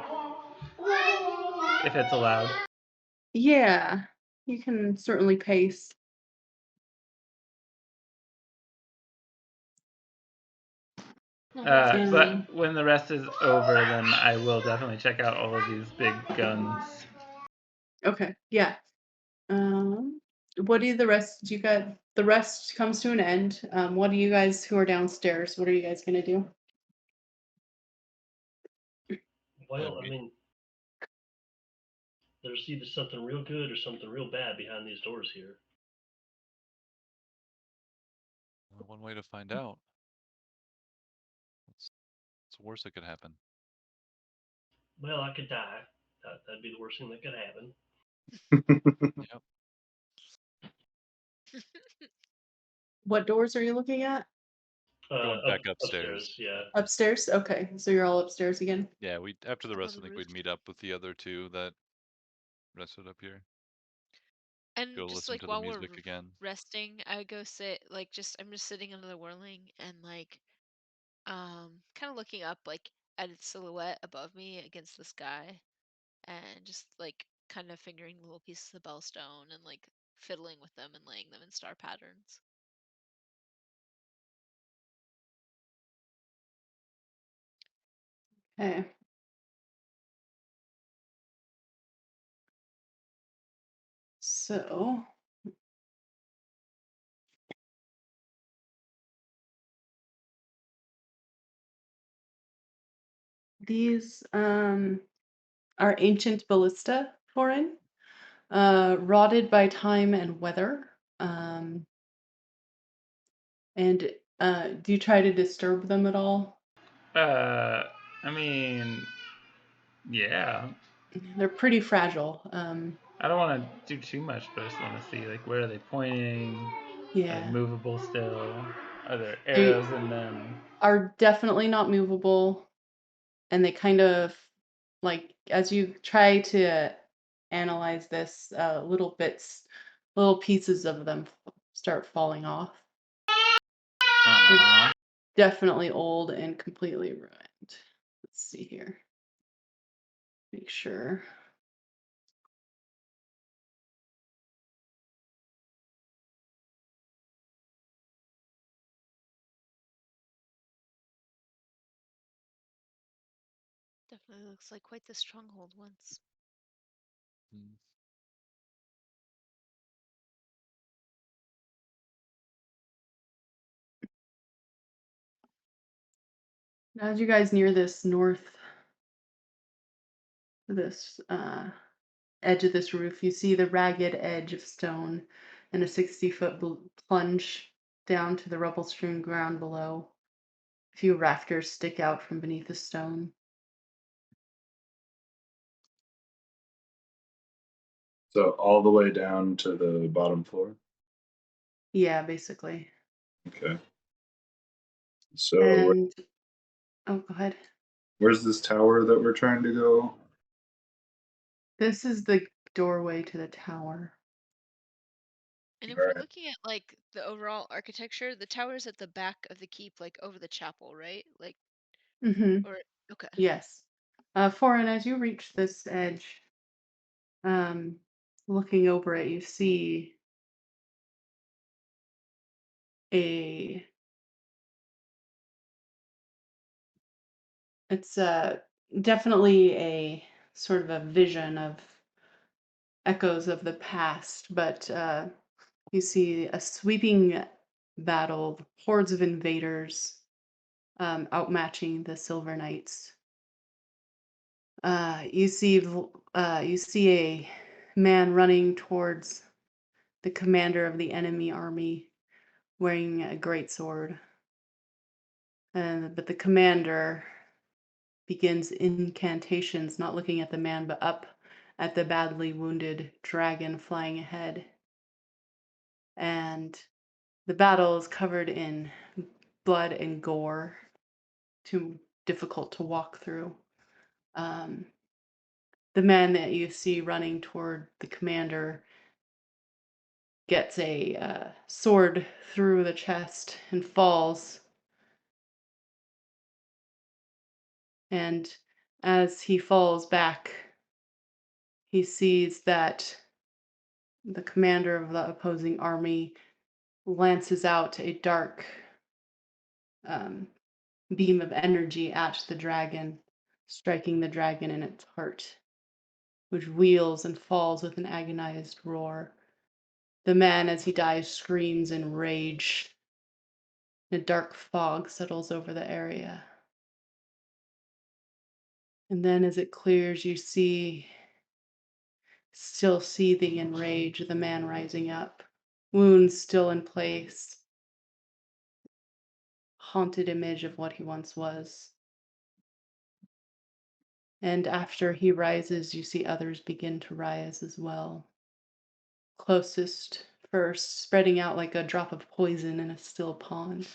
if it's allowed. Yeah, you can certainly pace. But when the rest is over, then I will definitely check out all of these big guns. Okay, yeah. What do the rest? You got the rest comes to an end. What do you guys who are downstairs? What are you guys gonna do? Well, I mean, there's either something real good or something real bad behind these doors here. One way to find out. What's the worst that could happen? Well, I could die. That'd be the worst thing that could happen. Yep. What doors are you looking at? Going back upstairs. Yeah. Upstairs? Okay, so you're all upstairs again? Yeah, after the rest, on I the think roof. we'd meet up with the other 2 that rested up here. And Go just listen like to the while we're music again. resting, I would go sit I'm just sitting under the whirling and kind of looking up like at its silhouette above me against the sky, and just like kind of fingering little pieces of bellstone and like fiddling with them and laying them in star patterns. Okay. So these are ancient ballista, Foreign, rotted by time and weather. And do you try to disturb them at all? I mean, yeah. They're pretty fragile. I don't want to do too much, but I just want to see like where are they pointing? Yeah. Are they movable still? Are there arrows in them? Are definitely not movable, and they kind of like as you try to analyze this, little pieces of them start falling off. They're definitely old and completely ruined. Let's see here. Make sure. Definitely looks like quite the stronghold once. As you guys near this edge of this roof, you see the ragged edge of stone and a 60-foot plunge down to the rubble-strewn ground below. A few rafters stick out from beneath the stone. So all the way down to the bottom floor? Yeah, basically. Okay. So oh, go ahead. Where's this tower that we're trying to go? This is the doorway to the tower. And if we're looking at like the overall architecture, the tower's at the back of the keep, like over the chapel, right? Like or okay. Yes. Foreign, as you reach this edge, looking over it, you see it's definitely a sort of a vision of echoes of the past, but you see a sweeping battle, hordes of invaders outmatching the Silver Knights. You see a man running towards the commander of the enemy army, wearing a greatsword. But the commander begins incantations, not looking at the man, but up at the badly wounded dragon flying ahead. And the battle is covered in blood and gore, too difficult to walk through. The man that you see running toward the commander gets a sword through the chest and falls. And as he falls back, he sees that the commander of the opposing army lances out a dark beam of energy at the dragon, striking the dragon in its heart, which wheels and falls with an agonized roar. The man, as he dies, screams in rage. A dark fog settles over the area. And then as it clears, you see, still seething in rage, the man rising up, wounds still in place, haunted image of what he once was. And after he rises, you see others begin to rise as well. Closest first, spreading out like a drop of poison in a still pond,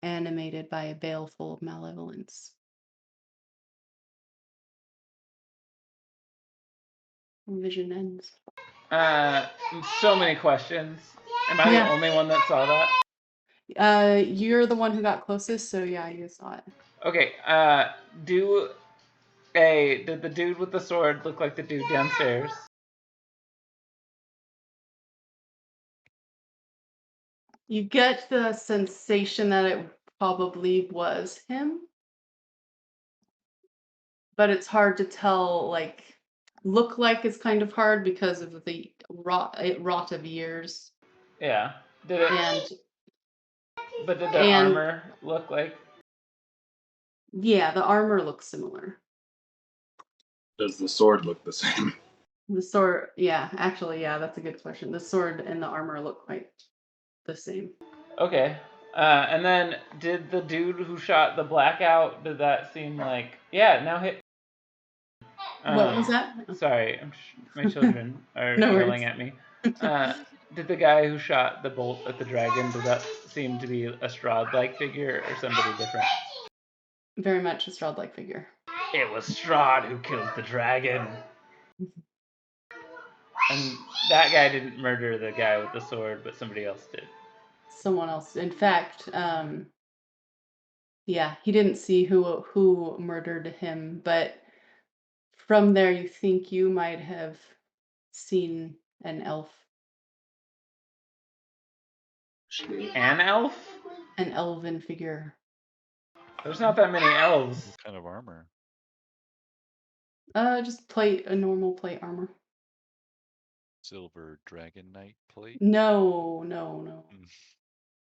animated by a baleful malevolence. Vision ends. So many questions. Am I the only one that saw that? You're the one who got closest, so yeah, you saw it. Okay, did the dude with the sword look like the dude downstairs? You get the sensation that it probably was him, but it's hard to tell, like, look like is kind of hard because of the rot of years. Yeah. Did it? But did the armor look like? Yeah, the armor looks similar. Does the sword look the same? The sword, yeah, actually, yeah, that's a good question. The sword and the armor look quite the same. Okay. And then did the dude who shot the blackout, did that seem like, yeah, now hit. What was that? Sorry, my children are No yelling worries. at me. Did the guy who shot the bolt at the dragon, did that seem to be a Strahd-like figure or somebody different? Very much a Strahd-like figure. It was Strahd who killed the dragon. And that guy didn't murder the guy with the sword, but somebody else did. Someone else. In fact, yeah, he didn't see who murdered him, but from there you think you might have seen an elf. An elf? An elven figure. There's not that many elves. What kind of armor? Just a normal plate armor. Silver Dragon Knight plate? No. Mm.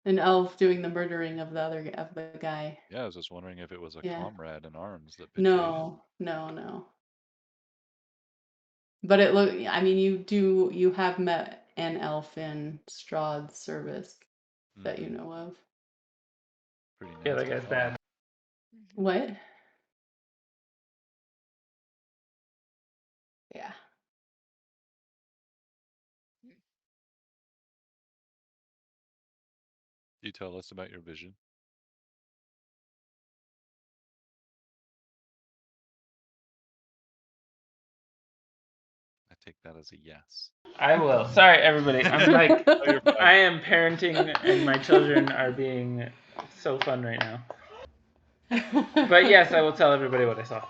An elf doing the murdering of the guy. Yeah, I was just wondering if it was a comrade in arms that betrayed him. No. But I mean, you have met an elf in Strahd's service that you know of. Pretty Yeah, that nasty guy's fella. bad. What? Yeah. You tell us about your vision. I take that as a yes. I will. Sorry, everybody. I'm like, Oh, you're fine. I am parenting, and my children are being so fun right now. But yes, I will tell everybody what I saw.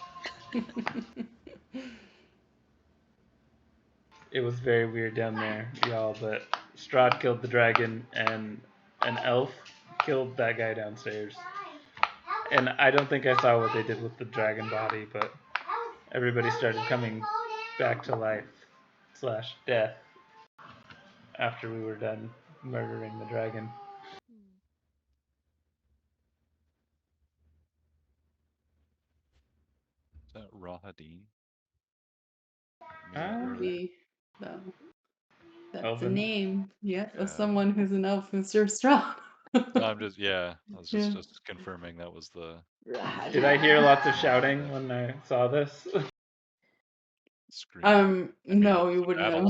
It was very weird down there, y'all, but Strahd killed the dragon, and an elf killed that guy downstairs. And I don't think I saw what they did with the dragon body, but everybody started coming back to life / death after we were done murdering the dragon. Is that Rahadin? Maybe. So that's Elven. a name. Yeah, Yeah. of someone who's an elf who serves Strahd. No, I was Yeah. just confirming that was the Did I hear lots of shouting when I saw this? scream. No, you wouldn't have.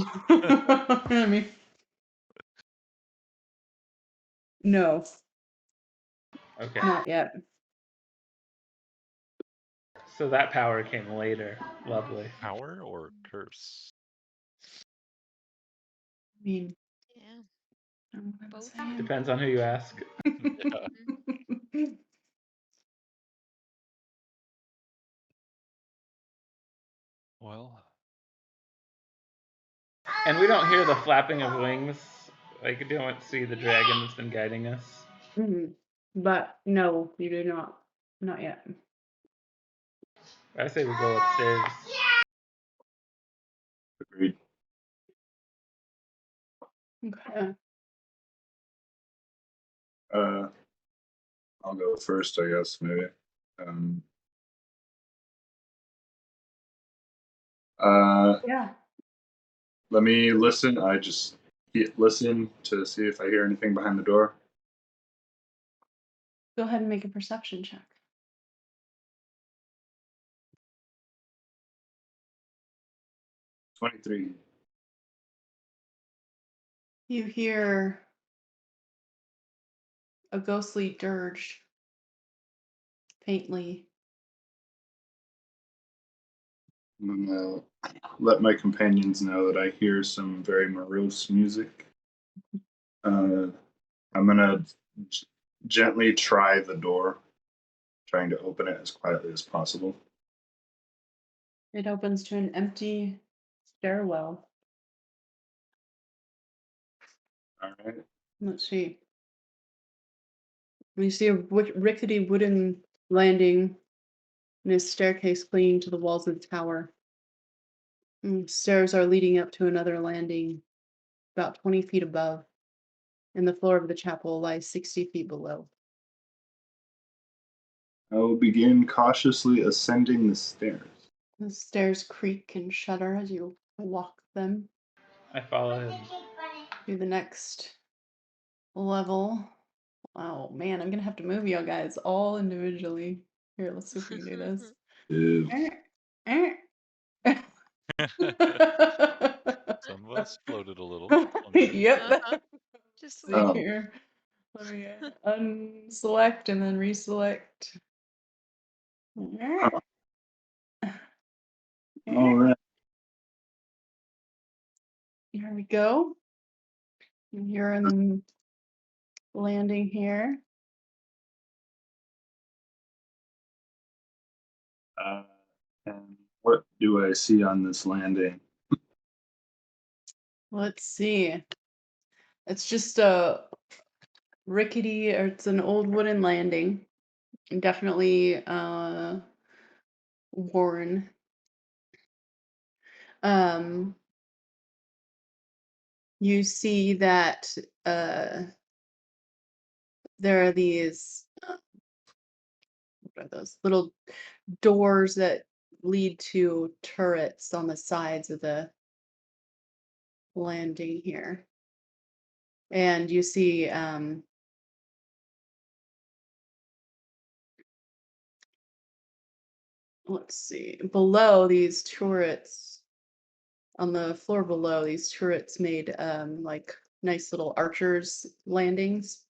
I mean, no. Okay. Not yet. So that power came later. Lovely. Power or curse? I mean, Yeah. Both. Depends on who you ask. Yeah. Well. And we don't hear the flapping of wings. Like, you don't see the dragon that's been guiding us. But no, you do not. Not yet. I say we go upstairs. Agreed. Okay. I'll go first, I guess, maybe. Yeah. Let me listen. I just listen to see if I hear anything behind the door. Go ahead and make a perception check. 23. You hear a ghostly dirge faintly. I'm gonna let my companions know that I hear some very morose music. I'm gonna gently try the door, trying to open it as quietly as possible. It opens to an empty stairwell. All right. Let's see. You see a rickety wooden landing and a staircase clinging to the walls of the tower. Stairs are leading up to another landing about 20 feet above, and the floor of the chapel lies 60 feet below. I will begin cautiously ascending the stairs. The stairs creak and shudder as you walk them I follow him. to the next level. Oh man, I'm gonna have to move y'all guys all individually. Here, let's see if we can do this. Ew. Some of us floated a little. Yep. Just a See little. here. Let me unselect and then reselect. All right. Here we go. And you're in the landing here. And what do I see on this landing? Let's see. It's just a rickety, or it's an old wooden landing. Definitely worn. You see that there are these what are those little doors that lead to turrets on the sides of the landing here. And you see let's see, below these turrets, on the floor below, these turrets made like nice little archers landings.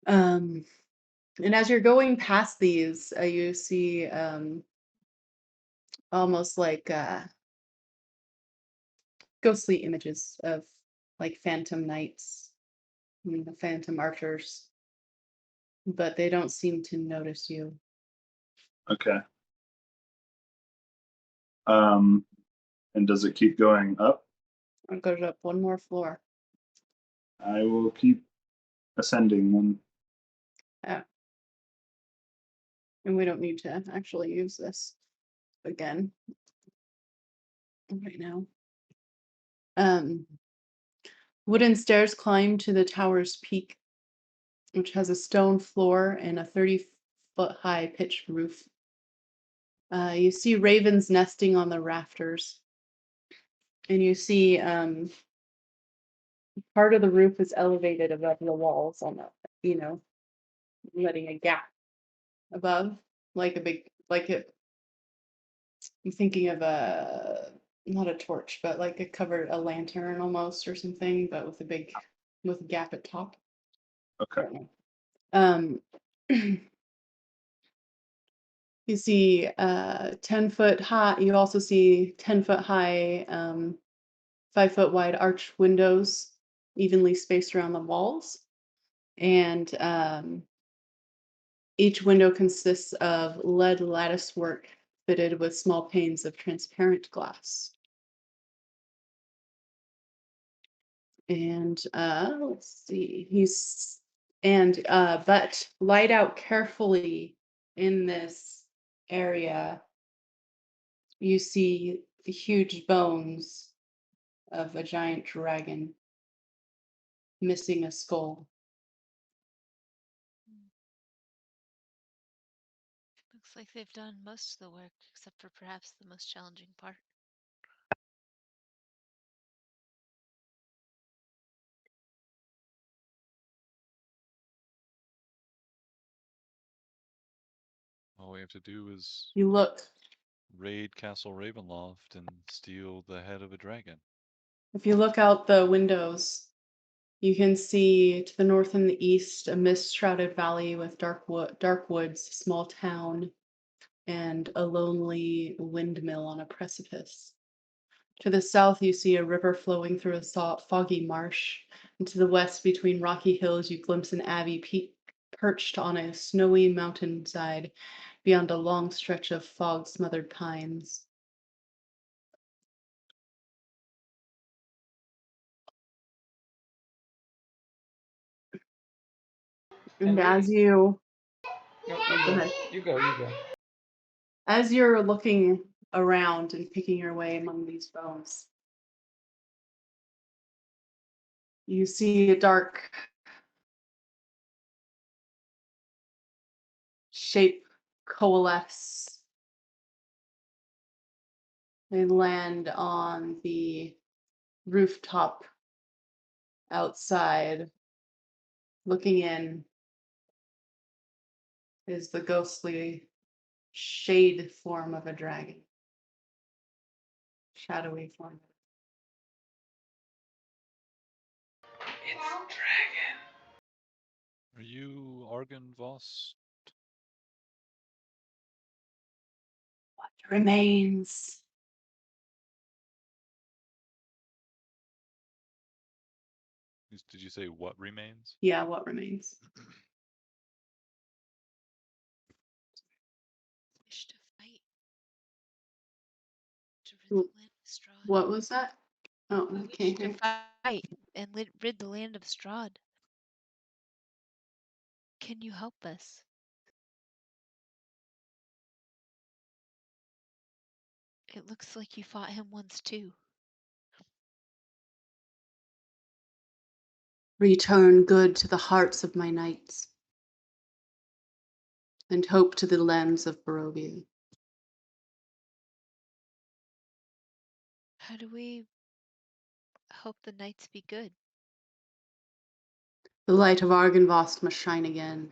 And as you're going past these, you see almost like ghostly images of like phantom knights, the phantom archers, but they don't seem to notice you. Okay. And does it keep going up? It goes up one more floor. I will keep ascending then. Yeah. And we don't need to actually use this again right now. Wooden stairs climb to the tower's peak, which has a stone floor and a 30-foot high pitched roof. You see ravens nesting on the rafters. And you see part of the roof is elevated above the walls on the, letting a gap above, like a big, like it. I'm thinking of not a torch, but like a lantern almost or something, but with a gap at top. Okay. You see 10-foot high, you also see 10-foot high, 5-foot wide arched windows evenly spaced around the walls. And each window consists of lead lattice work fitted with small panes of transparent glass. And let's see, but light out carefully in this area, you see the huge bones of a giant dragon missing a skull. Looks like they've done most of the work, except for perhaps the most challenging part. All we have to do is You look. raid Castle Ravenloft and steal the head of a dragon. If you look out the windows, you can see to the north and the east a mist-shrouded valley with dark woods, a small town, and a lonely windmill on a precipice. To the south, you see a river flowing through a foggy marsh, and to the west, between rocky hills, you glimpse an abbey perched on a snowy mountainside beyond a long stretch of fog-smothered pines. And as you Go go ahead. You go. As you're looking around and picking your way among these bones, you see a dark shape coalesce. They land on the rooftop outside. Looking in is the ghostly shade form of a dragon. Shadowy form. It's dragon. Are you Argon Voss? What remains say what remains? Yeah, what remains? Wish to fight. To rid the land of Strahd. What was that? Oh, We I wish can't to hear. fight and rid the land of Strahd. Can you help us? It looks like you fought him once too. Return good to the hearts of my knights, and hope to the lands of Barovia. How do we help the knights be good? The light of Argynvost must shine again.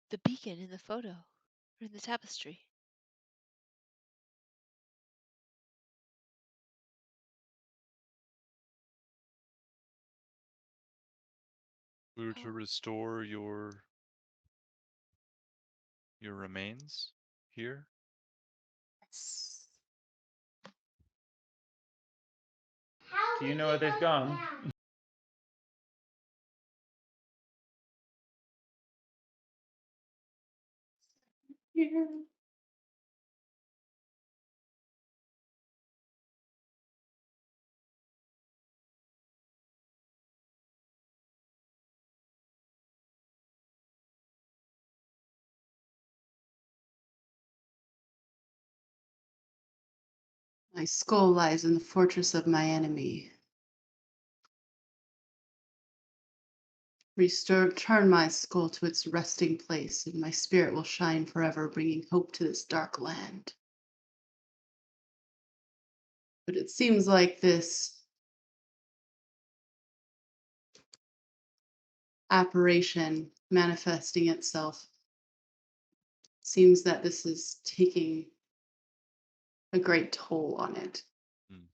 The beacon in the photo, or in the tapestry. We were to restore your remains here. Do you know where they've gone? Yeah. My skull lies in the fortress of my enemy. Return my skull to its resting place, and my spirit will shine forever, bringing hope to this dark land. But it seems like this apparition manifesting itself seems that this is taking a great toll on it. Hmm.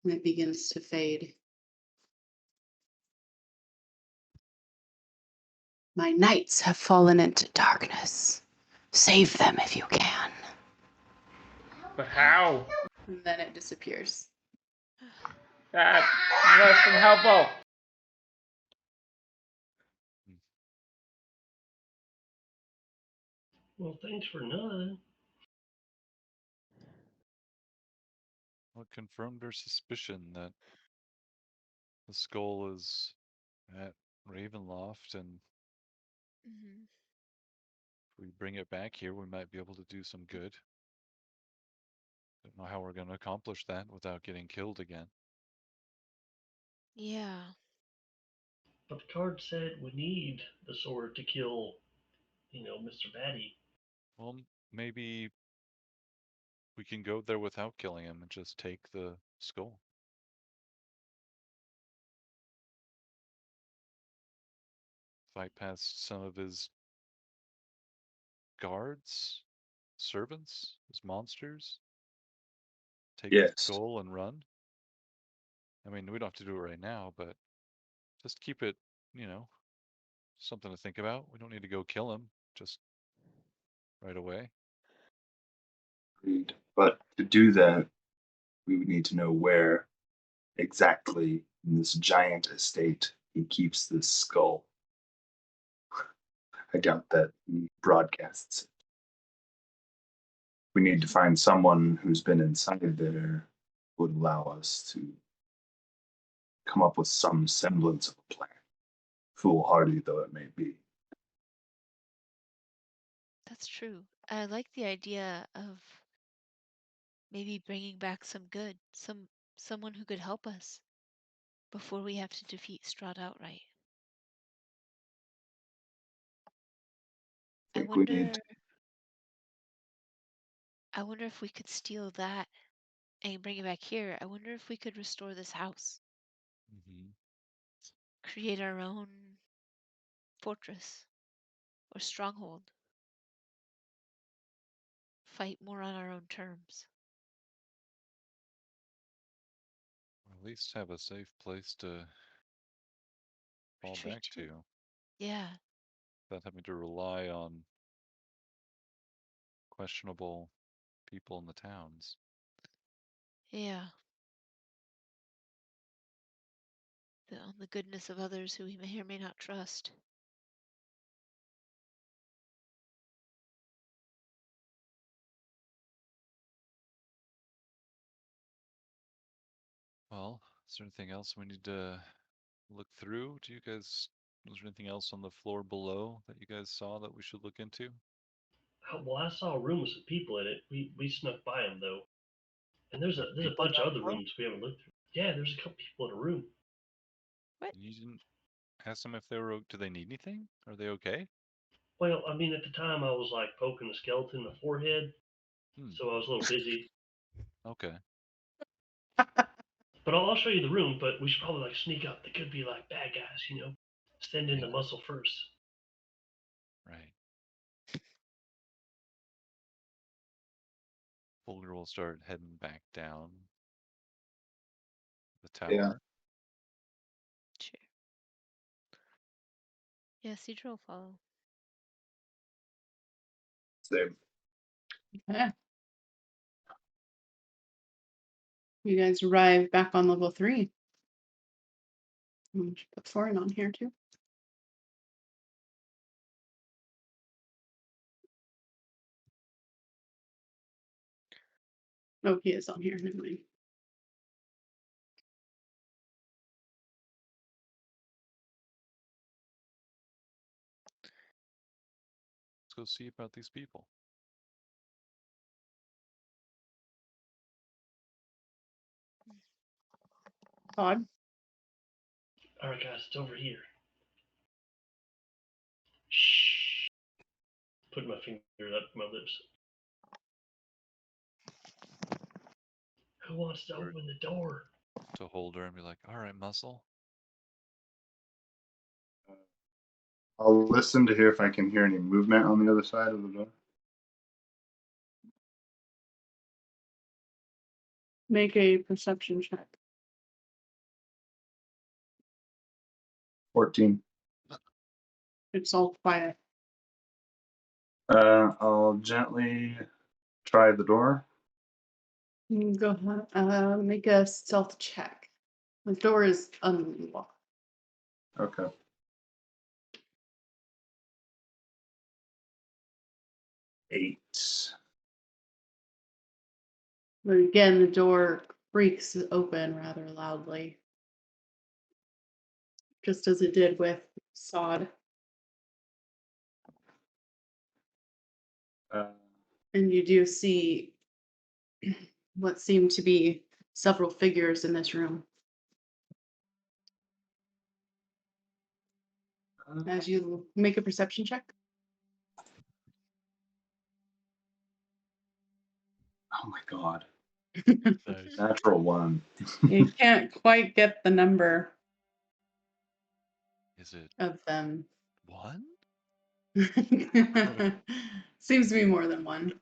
And it begins to fade. My knights have fallen into darkness. Save them if you can. But how? And then it disappears. That's less than helpful. Well, thanks for none. Well, it confirmed our suspicion that the skull is at Ravenloft, and Mm-hmm. if we bring it back here, we might be able to do some good. Don't know how we're going to accomplish that without getting killed again. Yeah. But the card said we need the sword to kill, Mr. Batty. Well, maybe we can go there without killing him and just take the skull. Fight past some of his guards, servants, his monsters. Take the Yes. skull and run. I mean, we don't have to do it right now, but just keep it, something to think about. We don't need to go kill him just right away. Agreed. But to do that, we would need to know where exactly in this giant estate he keeps this skull. I doubt that he broadcasts it. We need to find someone who's been inside there who would allow us to come up with some semblance of a plan, foolhardy though it may be. That's true. I like the idea of maybe bringing back some good, someone who could help us before we have to defeat Strahd outright. I think we need. I wonder if we could steal that and bring it back here. I wonder if we could restore this house, Mm-hmm. create our own fortress or stronghold, fight more on our own terms. Or at least have a safe place to fall Retreat back to. to Yeah. without having to rely on questionable people in the towns. Yeah. the goodness of others who he may or may not trust. Well, is there anything else we need to look through? Was there anything else on the floor below that you guys saw that we should look into? Well, I saw a room with some people in it. We snuck by them though, and there's a People bunch of down other below? rooms we haven't looked through. Yeah, there's a couple people in a room. What? You didn't ask them if do they need anything? Are they okay? Well, I mean, at the time I was like poking the skeleton in the forehead, so I was a little busy. Okay. But I'll show you the room. But we should probably like sneak up. They could be like bad guys, you know. Send in the Yeah. muscle first. Right. Folger will start heading back down the tower. Yeah. Sure. Yeah, Cedra will follow. Same. Okay. You guys arrive back on level 3. I'm going to put Thorin on here too. Oh, he is on here. Never mind. Let's go see about these people. Todd. All right, guys, it's over here. Shh. Put my finger up my lips. Who wants to open the door? To hold her and be like, all right, muscle. I'll listen to hear if I can hear any movement on the other side of the door. Make a perception check. 14. It's all quiet. I'll gently try the door. Go ahead. Make a stealth check. The door is unlocked. Okay. 8. But again, the door creaks open rather loudly. Just as it did with Sod. And you do see what seem to be several figures in this room. As you make a perception check. Oh my god. Nice. Natural 1. You can't quite get the number Is it of them. 1? Seems to be more than 1.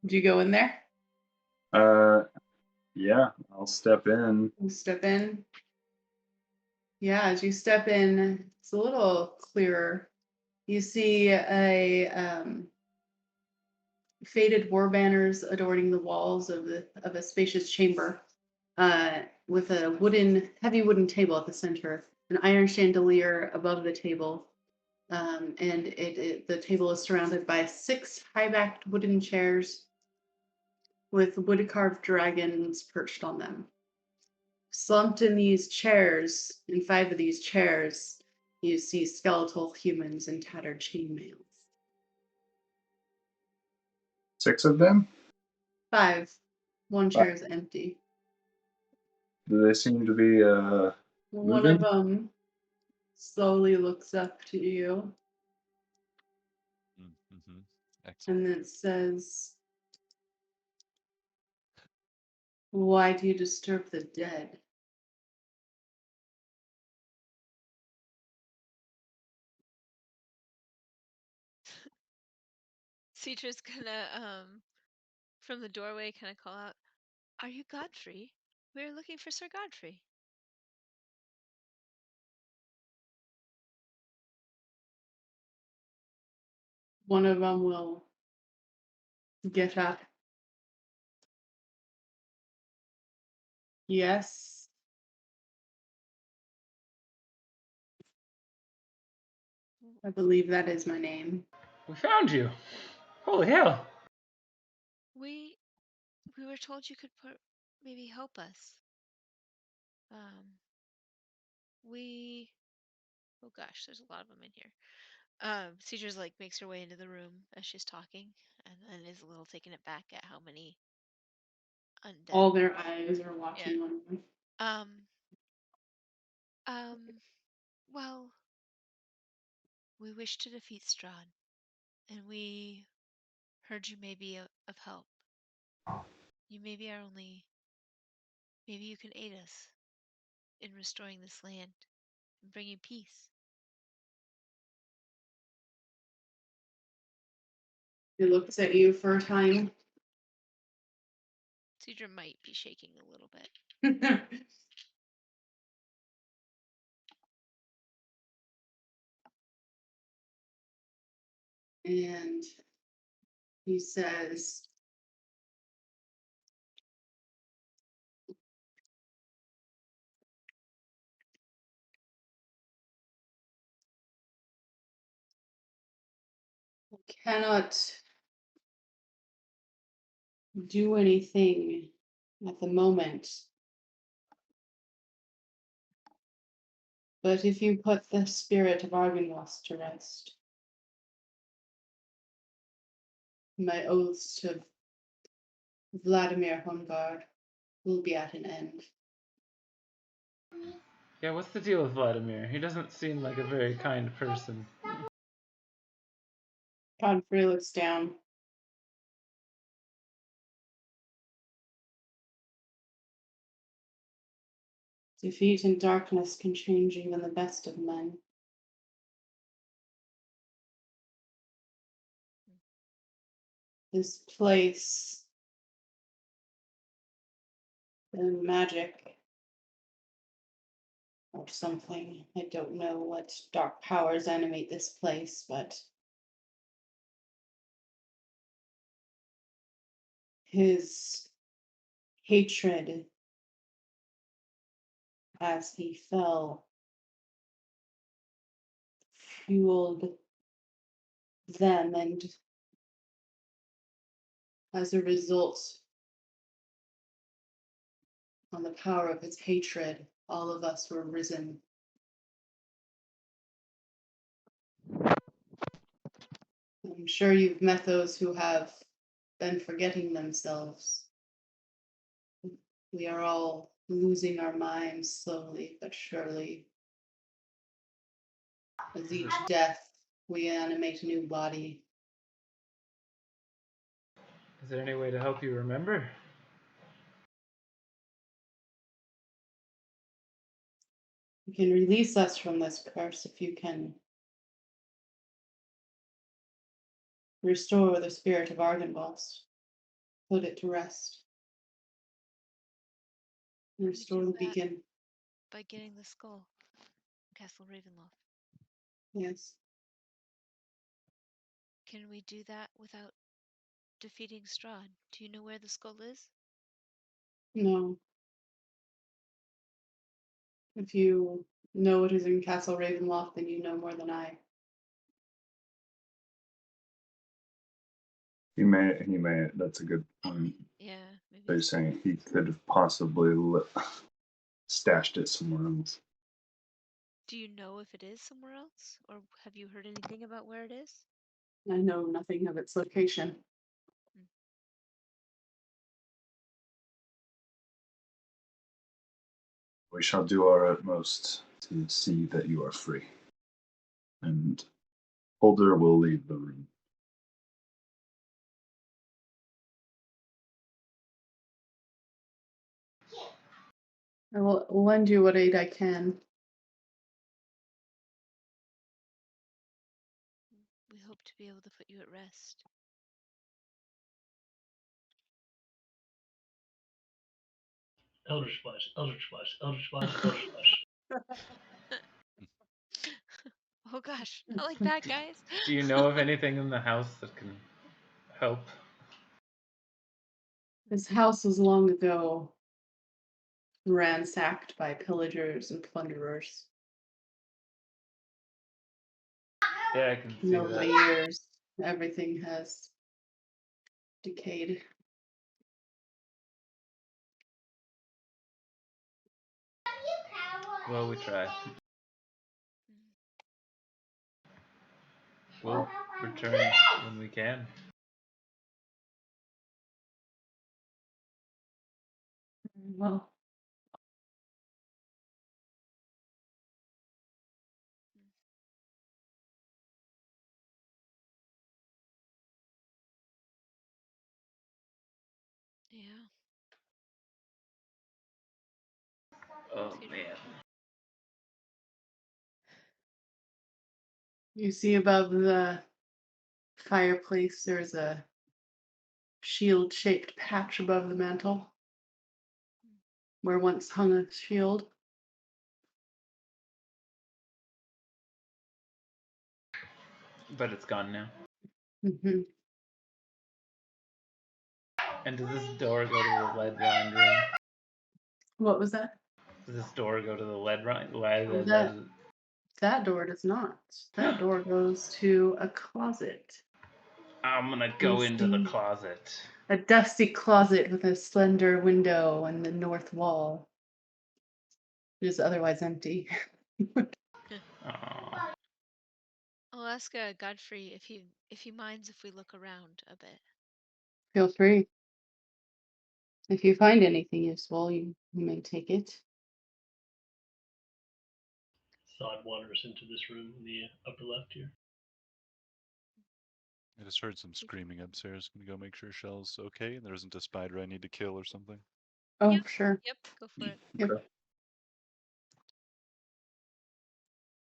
Do you go in there? Yeah, I'll step in. You step in. Yeah, as you step in, it's a little clearer. You see a faded war banners adorning the walls of a spacious chamber, with a heavy wooden table at the center, an iron chandelier above the table, and the table is surrounded by 6 high-backed wooden chairs with wood-carved dragons perched on them. Slumped in these chairs, in 5 of these chairs, you see skeletal humans in tattered chainmail. 6 of them? 5. One chair is empty. Do they seem to be One moving? of them slowly looks up to you Mm-hmm. Excellent. and then says, "Why do you disturb the dead?" Cedra's gonna, from the doorway, kind of call out, "Are you Godfrey? We're looking for Sir Godfrey." One of them will get up. Yes. I believe that is my name. We found you. Holy hell. We were told you could maybe help us. Oh gosh, there's a lot of them in here. Cedra's like makes her way into the room as she's talking, and then is a little taken aback at how many undead. All their eyes are watching on them. Well, we wish to defeat Strahd, and we heard you may be of help. You may be our only. Maybe you can aid us in restoring this land and bringing peace. He looks at you for a time. Cedra might be shaking a little bit. And he says, I cannot do anything at the moment. But if you put the spirit of Argynvost to rest, my oaths to Vladimir Hongard will be at an end. Yeah, what's the deal with Vladimir? He doesn't seem like a very kind person. Godfrey looks down. Defeat and darkness can change even the best of men. This place, the magic or something. I don't know what dark powers animate this place, but his hatred as he fell fueled them, and as a result, on the power of his hatred, all of us were risen. I'm sure you've met those who have been forgetting themselves. We are all losing our minds slowly but surely. As each death, we animate a new body. Is there any way to help you remember? You can release us from this curse if you can restore the spirit of Argynvost, put it to rest, and restore the beacon. By getting the skull from Castle Ravenloft. Yes. Can we do that without defeating Strahd? Do you know where the skull is? No. If you know it is in Castle Ravenloft, then you know more than I. He may, that's a good point. Yeah, maybe. They're saying he could have possibly stashed it somewhere else. Do you know if it is somewhere else? Or have you heard anything about where it is? I know nothing of its location. We shall do our utmost to see that you are free. And Holder will leave the room. I will lend you what aid I can. We hope to be able to put you at rest. Elder Splash, Elder Splash, Elder Splash, Elder Splash. Oh gosh, I like that, guys. Do you know of anything in the house that can help? This house was long ago ransacked by pillagers and plunderers. Yeah, I can see Over the that. years, everything has decayed. Well, we try. We'll return when we can. Well, Yeah. Oh man. you see above the fireplace, there's a shield-shaped patch above the mantle, where once hung a shield. But it's gone now. Mm-hmm. And does this door go to the lead-lined room? What was that? Does this door go to the lead That door does not. That door goes to a closet. I'm gonna go into the closet. A dusty closet with a slender window on the north wall. It is otherwise empty. Aww. I'll ask Godfrey if he minds if we look around a bit. Feel free. If you find anything useful, you may take it. Sod wanders into this room in the upper left here. I just heard some screaming upstairs. Gonna go make sure Shell's okay and there isn't a spider I need to kill or something. Oh, Yep. sure. Yep, go for it. Yep.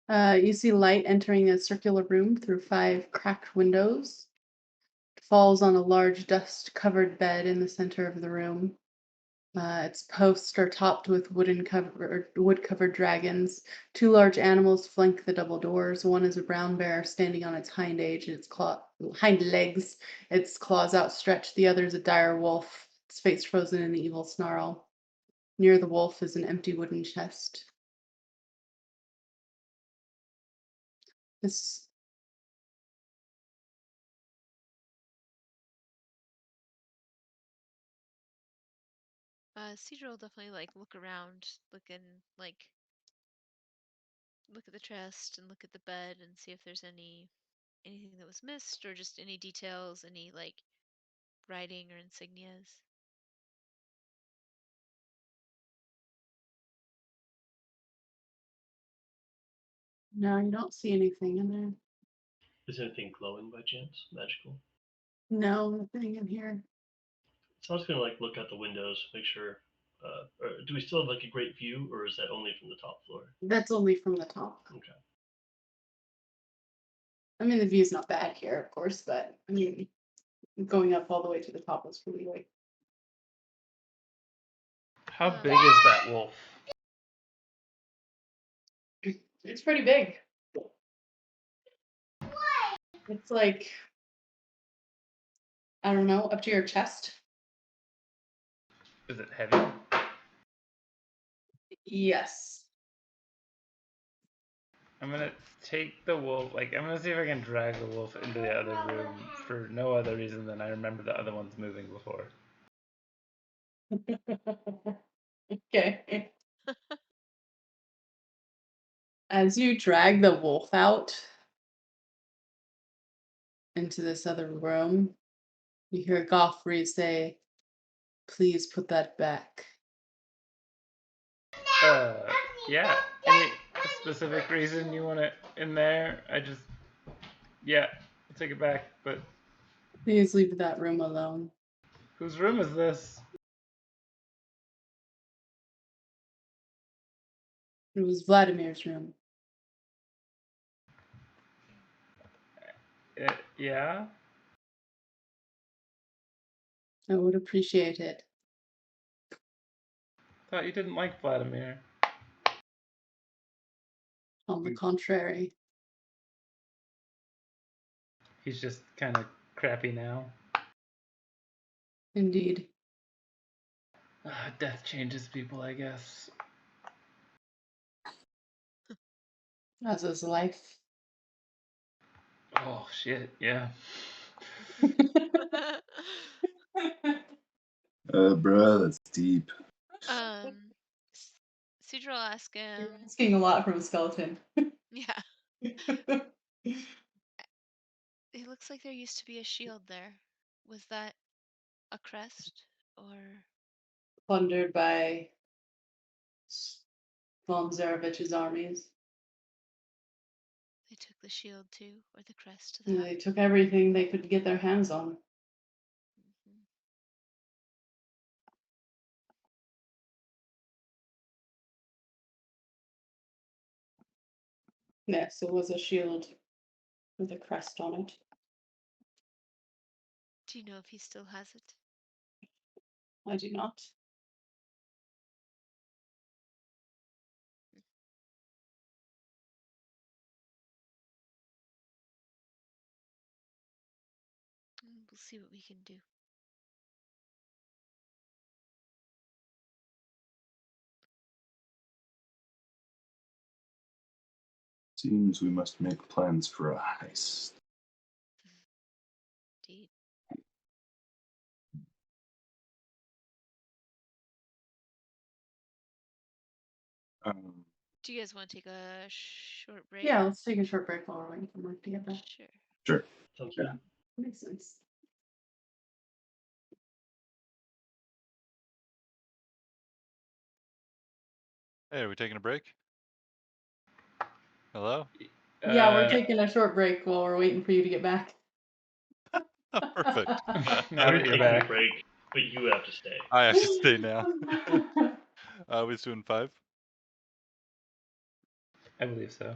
Okay. You see light entering a circular room through 5 cracked windows. It falls on a large dust-covered bed in the center of the room. Its posts are topped with wood-covered dragons. 2 large animals flank the double doors. One is a brown bear standing on its hind legs, its claws outstretched. The other is a dire wolf, its face frozen in an evil snarl. Near the wolf is an empty wooden chest. This Cedra will definitely like look around, look at the chest and look at the bed and see if there's anything that was missed or just any details, any like writing or insignias. No, you don't see anything in there. Is anything glowing by chance? Magical? No, nothing in here. So I was gonna like look out the windows, make sure. Or do we still have like a great view, or is that only from the top floor? That's only from the top. Okay. I mean, the view's not bad here, of course, but I mean, going up all the way to the top was pretty like. How big is that wolf? It's pretty big. It's like, I don't know, up to your chest. Is it heavy? Yes. I'm gonna take the wolf, I'm gonna see if I can drag the wolf into the other room for no other reason than I remember the other ones moving before. Okay. As you drag the wolf out into this other room, you hear Godfrey say, "Please put that back." Yeah. Any specific reason you want it in there? Yeah, I'll take it back, but Please leave that room alone. whose room is this? It was Vladimir's room. Yeah? I would appreciate it. Thought you didn't like Vladimir. On the contrary. He's just kind of crappy now. Indeed. Death changes people, I guess. As is life. Oh shit! Yeah. Bruh, that's deep. Cedra will ask him. You're asking a lot from a skeleton. Yeah. It looks like there used to be a shield there. Was that a crest or? Plundered by Von Zarevich's armies. They took the shield too, or the crest to And that. they took everything they could get their hands on. Mhm. Yes, it was a shield with a crest on it. Do you know if he still has it? I do not. We'll see what we can do. Seems we must make plans for a heist. Indeed. Do you guys want to take a short break? Yeah, let's take a short break while we're waiting for Mark to get back. Sure. Sure. Sounds good. Makes sense. Hey, are we taking a break? Hello? Yeah, we're taking a short break while we're waiting for you to get back. Perfect. Now that you're Taking back. a break, but you have to stay. I have to stay now. We're doing 5? I believe so.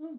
Oh.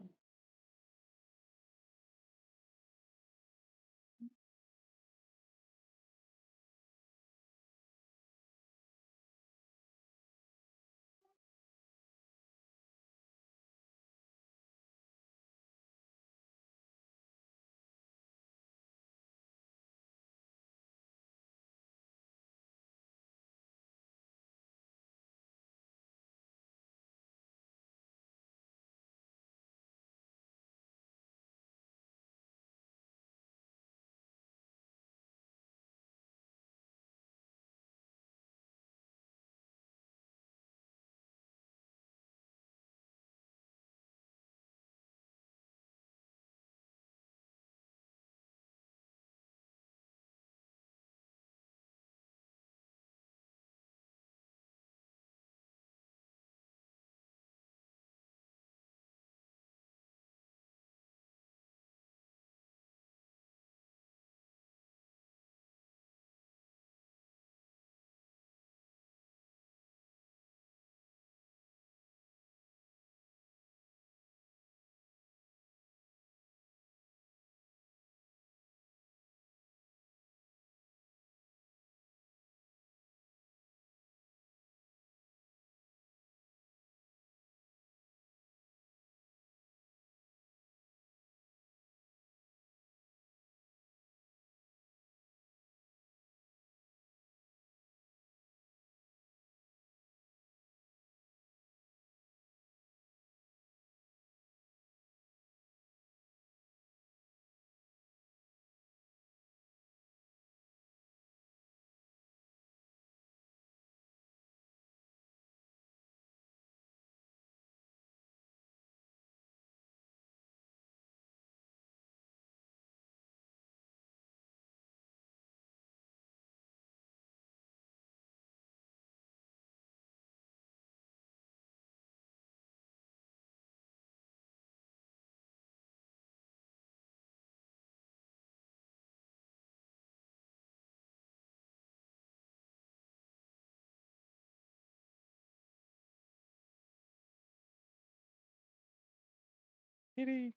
Kitty.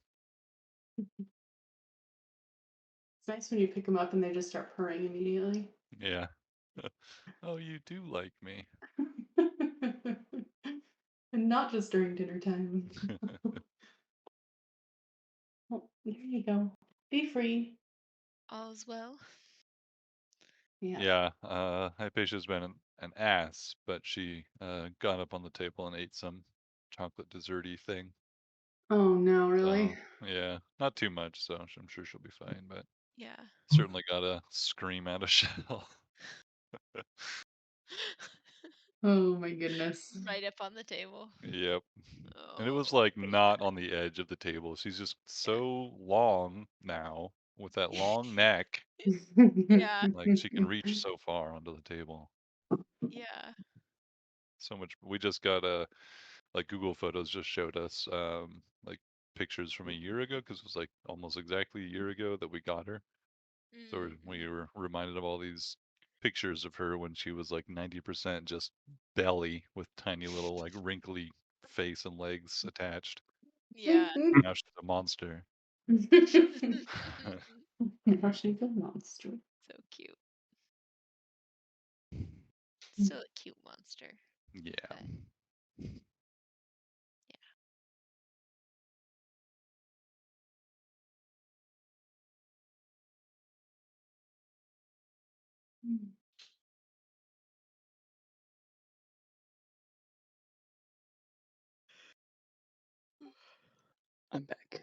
It's nice when you pick them up and they just start purring immediately. Yeah. Oh, you do like me. And not just during dinner time. Oh, there you go. Be free. All's well. Yeah. Yeah. Hypatia's been an ass, but she got up on the table and ate some chocolate desserty thing. Oh no, really? So, yeah, not too much, so I'm sure she'll be fine, but Yeah. certainly got a scream out of shell. Oh my goodness. Right up on the table. Yep. Oh, And it was like poor not thing. on the edge of the table. She's just so long now with that long neck. Yeah. Like she can reach so far onto the table. Yeah. So much. We just got like Google Photos just showed us like pictures from a year ago because it was like almost exactly a year ago that we got her. So we were reminded of all these pictures of her when she was like 90% just belly with tiny little like wrinkly face and legs attached. Yeah. Now she's a monster. Now she's a monster. So cute. Still a cute monster. Yeah. But yeah. I'm back.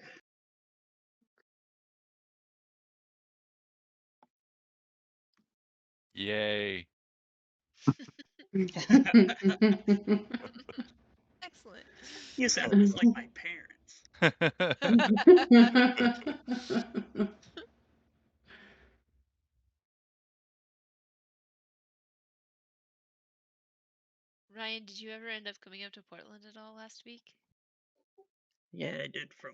Yay. Excellent. You sound just like my parents. Ryan, did you ever end up coming up to Portland at all last week? Yeah, I did from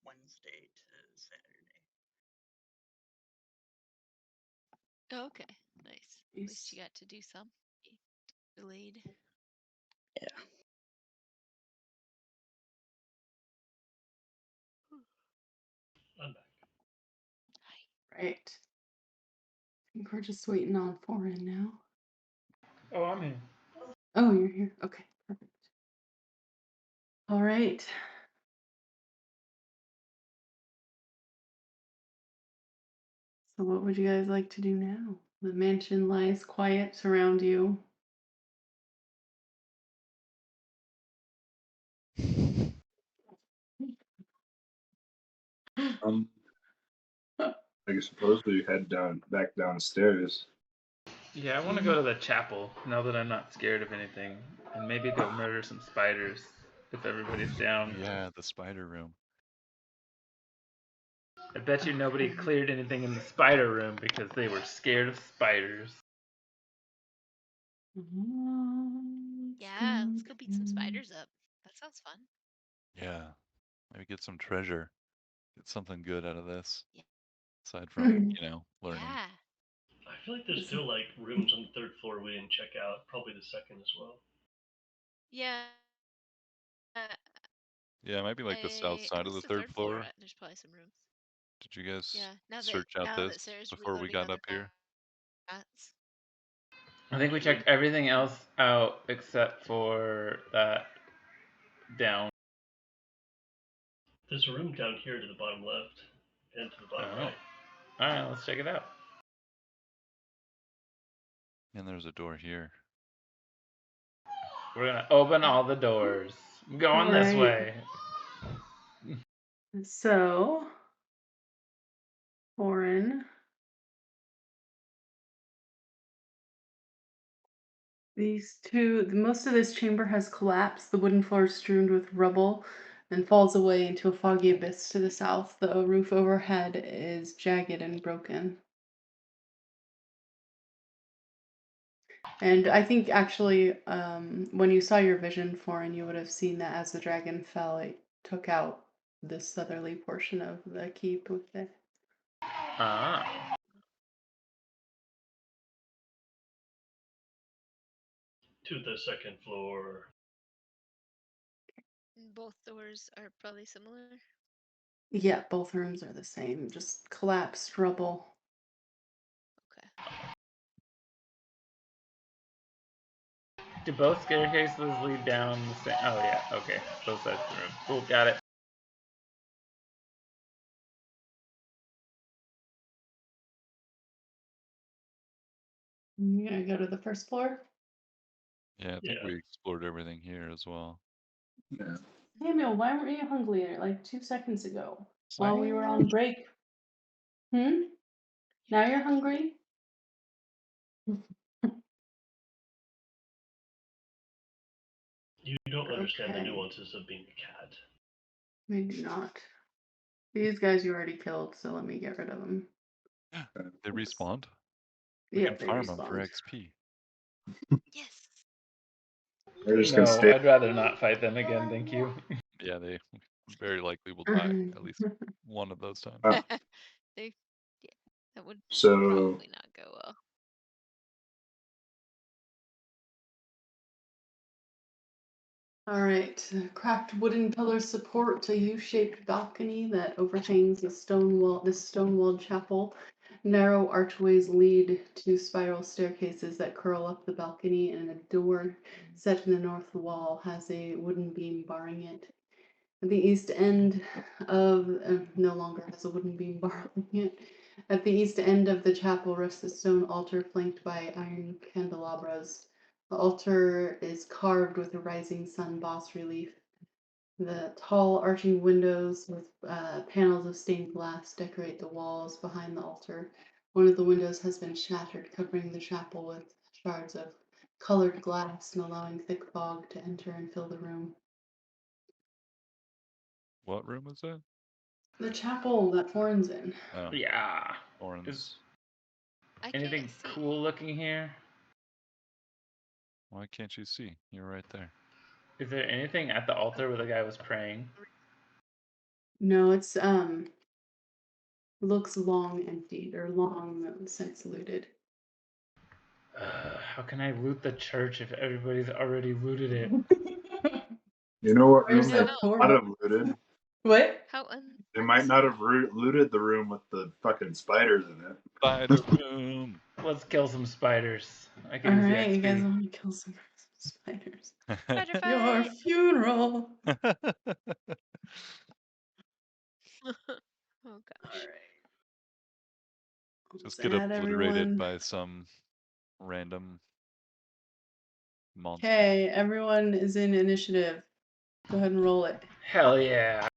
Wednesday to Saturday. Oh, okay. Nice. At least you got to do some. Delayed. Yeah. right. I think we're just waiting on Foreign now. Oh, I'm here. Oh, you're here. Okay, perfect. All right. So what would you guys like to do now? The mansion lies quiet around you. I suppose we head back downstairs. Yeah, I want to go to the chapel now that I'm not scared of anything, and maybe go murder some spiders if everybody's down. Yeah, the spider room. I bet you nobody cleared anything in the spider room because they were scared of spiders. Yeah, let's go beat some spiders up. That sounds fun. Yeah. Maybe get some treasure. Get something good out of this. Yeah. Aside from, learning. Yeah. I feel like there's still like rooms on the 3rd floor we didn't check out. Probably the 2nd as well. Yeah. Yeah, it might be like the south I side of guess the 3rd floor. There's probably some rooms. Did you guys Yeah. search out Now this that Sarah's before we reloading got other up here? bats. I think we checked everything else out except for that down. There's a room down here to the bottom left and to the bottom right. Alright, let's check it out. And there's a door here. We're gonna open all the doors. I'm going this way. So, Foreign. Most of this chamber has collapsed. The wooden floor is strewn with rubble and falls away into a foggy abyss to the south. The roof overhead is jagged and broken. And I think actually, when you saw your vision, Foreign, you would have seen that as the dragon fell, it took out the southerly portion of the keep with it. Ah. To the 2nd floor. Both doors are probably similar. Yeah, both rooms are the same, just collapsed rubble. Okay. Do both staircases lead down the same? Oh yeah, okay. Both sides of the room. Cool, got it. You gonna go to the first floor? Yeah, I think we explored everything here as well. Yeah. Samuel, why weren't you hungry like 2 seconds ago while we were on break? Now you're hungry? You don't understand the nuances of being a cat. Maybe not. These guys you already killed, so let me get rid of them. They respawned? We Yeah, can they farm them for respawned. XP. Yes. We're just gonna stay. I'd rather not fight them again, thank you. Yeah, they very likely will die at least one of those times. That would So probably not go well. All right, cracked wooden pillars support a U-shaped balcony that overhangs the stone-walled chapel. Narrow archways lead to spiral staircases that curl up the balcony, and a door set in the north wall has a wooden beam barring it. At the east end of no longer has a wooden beam barring it. At the east end of the chapel rests a stone altar flanked by iron candelabras. The altar is carved with a rising sun bas relief. The tall arching windows with panels of stained glass decorate the walls behind the altar. One of the windows has been shattered, covering the chapel with shards of colored glass and allowing thick fog to enter and fill the room. What room is that? The chapel that Foreign's in. Oh. Yeah. Orange. Anything cool looking here? Why can't you see? You're right there. Is there anything at the altar where the guy was praying? No, it's looks long emptied or long since looted. How can I loot the church if everybody's already looted it? You know what room Where's they the might have looted? What? How They might not have looted the room with the fucking spiders in it. Spider room. Let's kill some spiders. I All can use the right, you guys XP. want to kill some spiders? Spider Your fight! funeral. Oh god. All right. Just Let's get add obliterated everyone. by some random monster. Okay, everyone is in initiative. Go ahead and roll it. Hell yeah.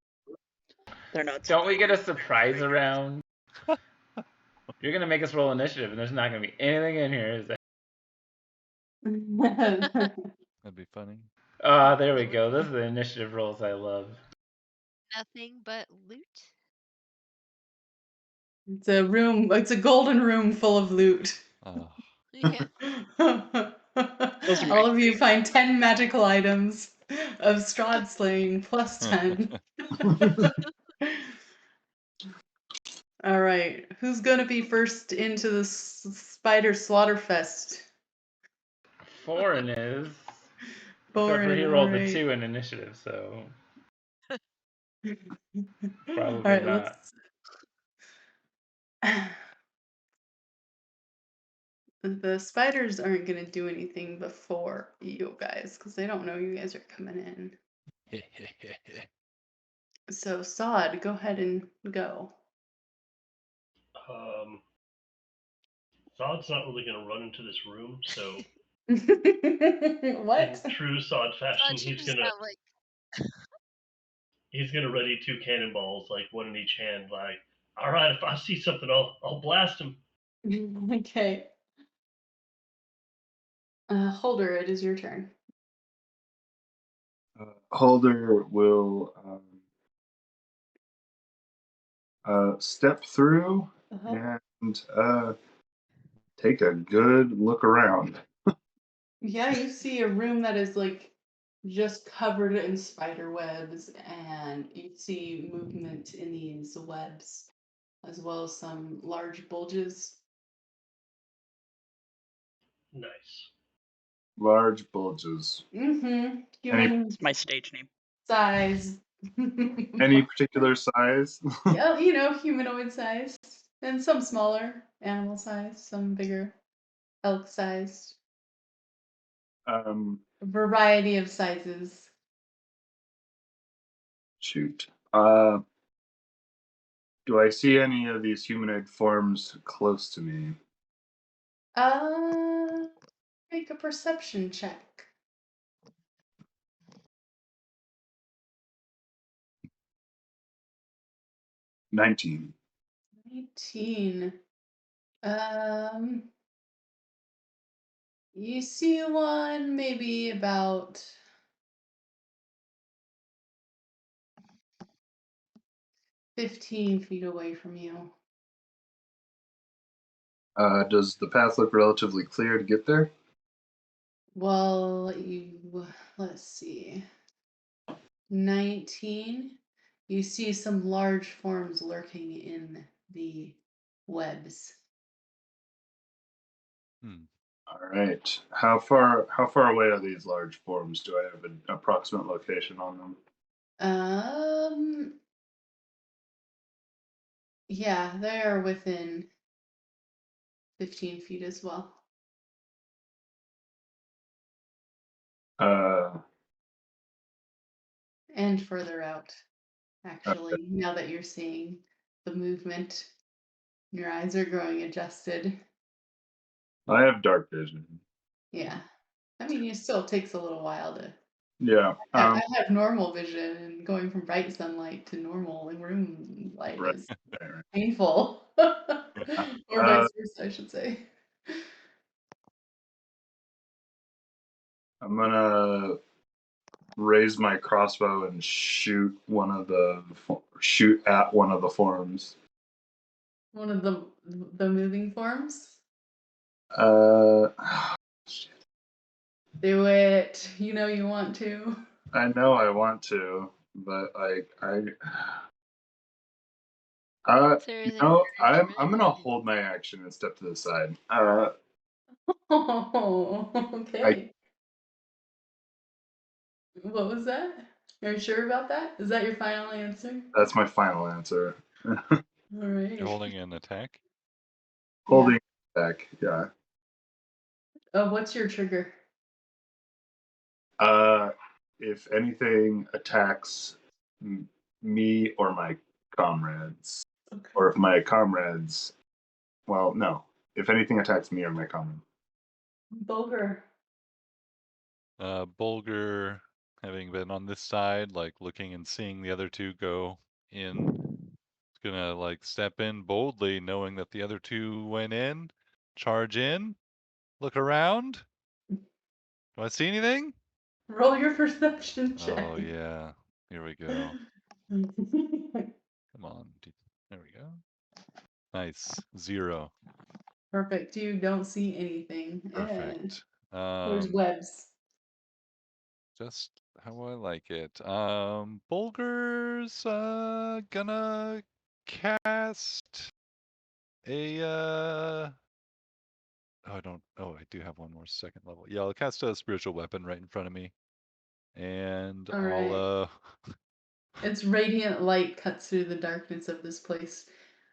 They're not. Don't we get a surprise around? You're gonna make us roll initiative, and there's not gonna be anything in here, is there? That'd be funny. Ah, there we go. Those are the initiative rolls I love. Nothing but loot. It's a room. It's a golden room full of loot. Oh, Yeah. Those are All my of you find 10 magical items of strahd slaying plus 10. All right, who's gonna be first into the spider slaughterfest? Foreign is. Except for Boring. he All rolled a right. 2 in initiative, so probably All right, not. The spiders aren't gonna do anything before you guys because they don't know you guys are coming in. So Sod, go ahead and go. Sod's not really going to run into this room, so What? in true Sod fashion, She he's just gonna got like ready 2 cannonballs, like one in each hand. Like, all right, if I see something, I'll blast him. Okay. Holder, it is your turn. Holder will step through and take a good look around. Yeah, you see a room that is like just covered in spider webs, and you see movement in these webs, as well as some large bulges. Nice. Large bulges. Mm-hmm. Human It's my stage name. size. Any particular size? Yeah, humanoid size. And some smaller, animal size, some bigger, elk sized. A variety of sizes. Shoot. Do I see any of these humanoid forms close to me? Make a perception check. 19. 19. You see one maybe about 15 feet away from you. Does the path look relatively clear to get there? Well, let's see. 19. You see some large forms lurking in the webs. All right. How far away are these large forms? Do I have an approximate location on them? Yeah, they are within 15 feet as well. And further out, actually, Okay. now that you're seeing the movement, your eyes are growing adjusted. I have dark vision. Yeah. I mean, it still takes a little while to. Yeah. I have normal vision, and going from bright sunlight to normal room light Right. is painful. Or vice versa, I should say. I'm gonna raise my crossbow and shoot at one of the forms. One of the moving forms. Do it. You know you want to. I know I want to, but I'm gonna hold my action and step to the side. Oh, okay. What was that? Are you sure about that? Is that your final answer? That's my final answer. All right. You're holding an attack? Holding attack, yeah. What's your trigger? If anything attacks me or my comrades, Okay. or if my comrades, well, no, if anything attacks me or my comrades. Bulgur. Bulgur, having been on this side, like looking and seeing the other two go in, is gonna like step in boldly, knowing that the other two went in, charge in, look around. Do I see anything? Roll your perception check. Oh yeah, here we go. Come on, there we go. Nice, 0. Perfect. You don't see anything. Perfect. There's webs. Just how I like it. Bulgur's gonna cast a oh, I do have one more second level. Yeah, I'll cast a spiritual weapon right in front of me. And All I'll Its radiant light cuts through the darkness of this place,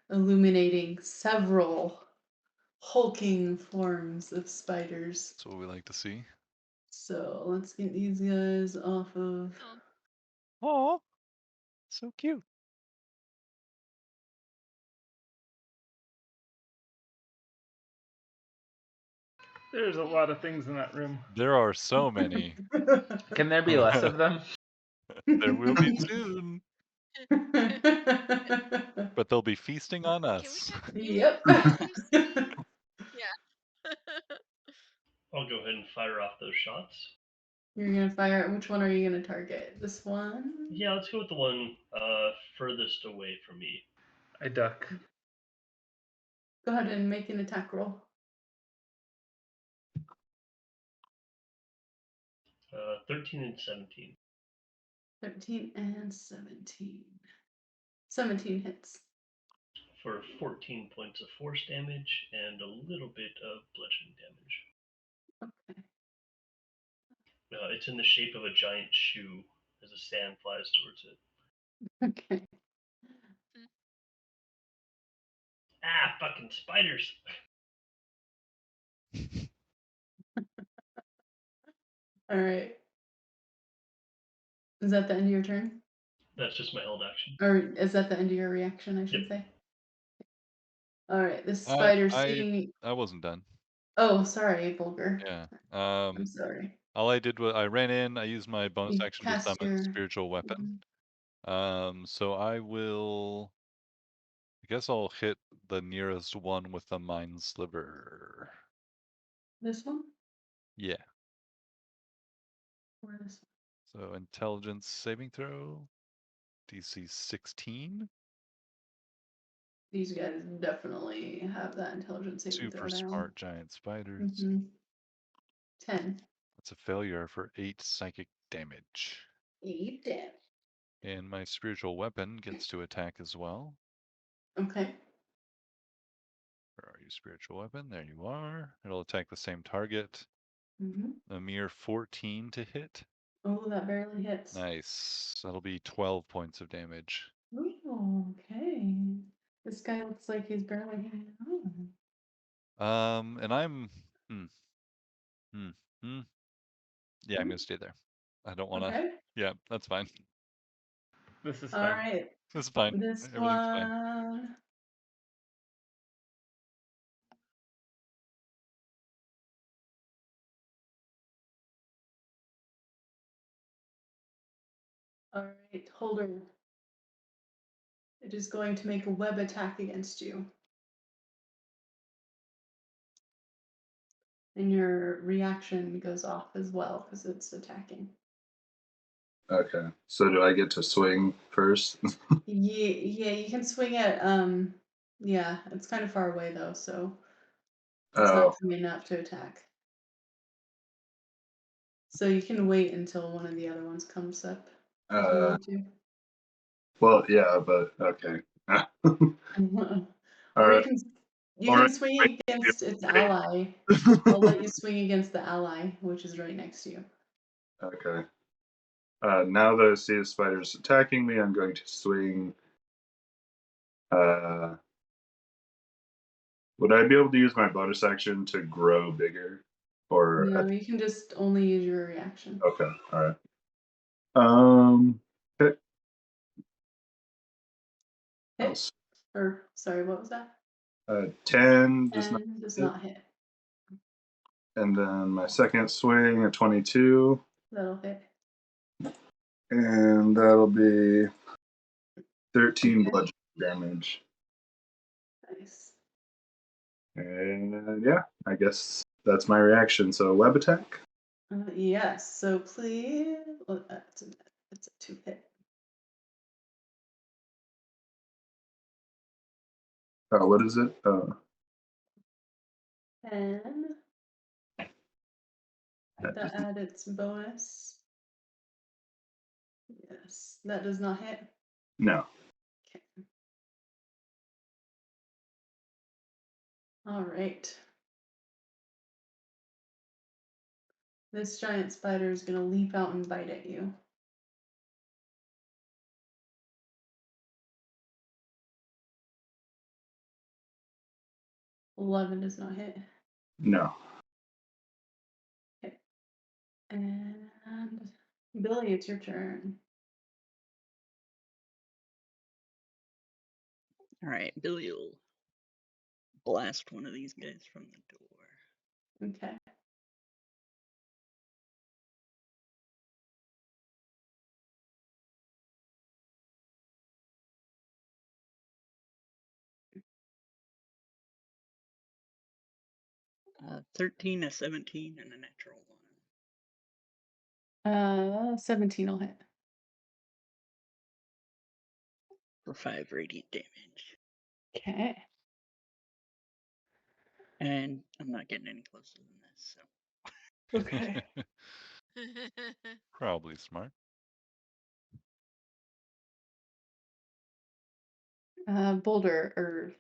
illuminating several hulking forms of spiders. that's what we like to see. So let's get these guys off of. Oh, so cute. There's a lot of things in that room. There are so many. Can there be less of them? There will be soon. But they'll be feasting on us. Yep. Yeah. I'll go ahead and fire off those shots. You're gonna fire. Which one are you gonna target? This one? Yeah, let's go with the one furthest away from me. I duck. Go ahead and make an attack roll. 13 and 17. 13 and 17. 17 hits. For 14 points of force damage and a little bit of bludgeoning damage. Okay. It's in the shape of a giant shoe as the sand flies towards it. Okay. Ah, fucking spiders! All right. Is that the end of your turn? That's just my held action. Or is that the end of your reaction, I should say? All right, this spider seeing. I wasn't done. Oh, sorry, Bulgur. Yeah. I'm sorry. All I did was I ran in, I used my bonus You action to cast summon your- spiritual weapon. So I will, I guess I'll hit the nearest one with the mind sliver. This one? Yeah. Or this one? So intelligence saving throw, DC 16. These guys definitely have that intelligence saving throw Super down. smart giant spiders. 10. That's a failure for 8 psychic damage. 8 damage. And my spiritual weapon gets to attack as well. Okay. Where are you, spiritual weapon? There you are. It'll attack the same target. A mere 14 to hit. Oh, that barely hits. Nice. That'll be 12 points of damage. Oh, okay. This guy looks like he's barely hanging on. And I'm yeah, I'm gonna stay there. I don't wanna. Okay. Yeah, that's fine. This is All fine. right. This is fine. This Everything's one. fine. All right, Holder. It is going to make a web attack against you. And your reaction goes off as well because it's attacking. Okay. So do I get to swing first? Yeah, you can swing it. Yeah, it's kind of far away though, so it's not coming up to attack. So you can wait until one of the other ones comes up if you want to. Well, yeah, but okay. Or you can swing against its ally. I'll let you swing against the ally, which is right next to you. Okay. Now that I see a spider's attacking me, I'm going to swing. Would I be able to use my bonus action to grow bigger? Or No, you can just only use your reaction. okay, all right. Okay. Hit? Or sorry, what was that? 10 does 10 does not hit. And then my second swing, a 22. That'll hit. And that'll be 13 bludgeoning damage. Nice. And yeah, I guess that's my reaction. So web attack. Yes. So please, it's a 2 hit. What is it? 10. That add its bonus. Yes, that does not hit. No. Okay. All right. This giant spider is going to leap out and bite at you. $11 does not hit. No. Okay. And Billy, it's your turn. All right, Billy will blast one of these guys from the door. Okay. Uh, 13, a 17, and a natural 1. 17 will hit. For 5 radiant damage. Okay. And I'm not getting any closer than this, so. Okay. Probably smart. Boulder or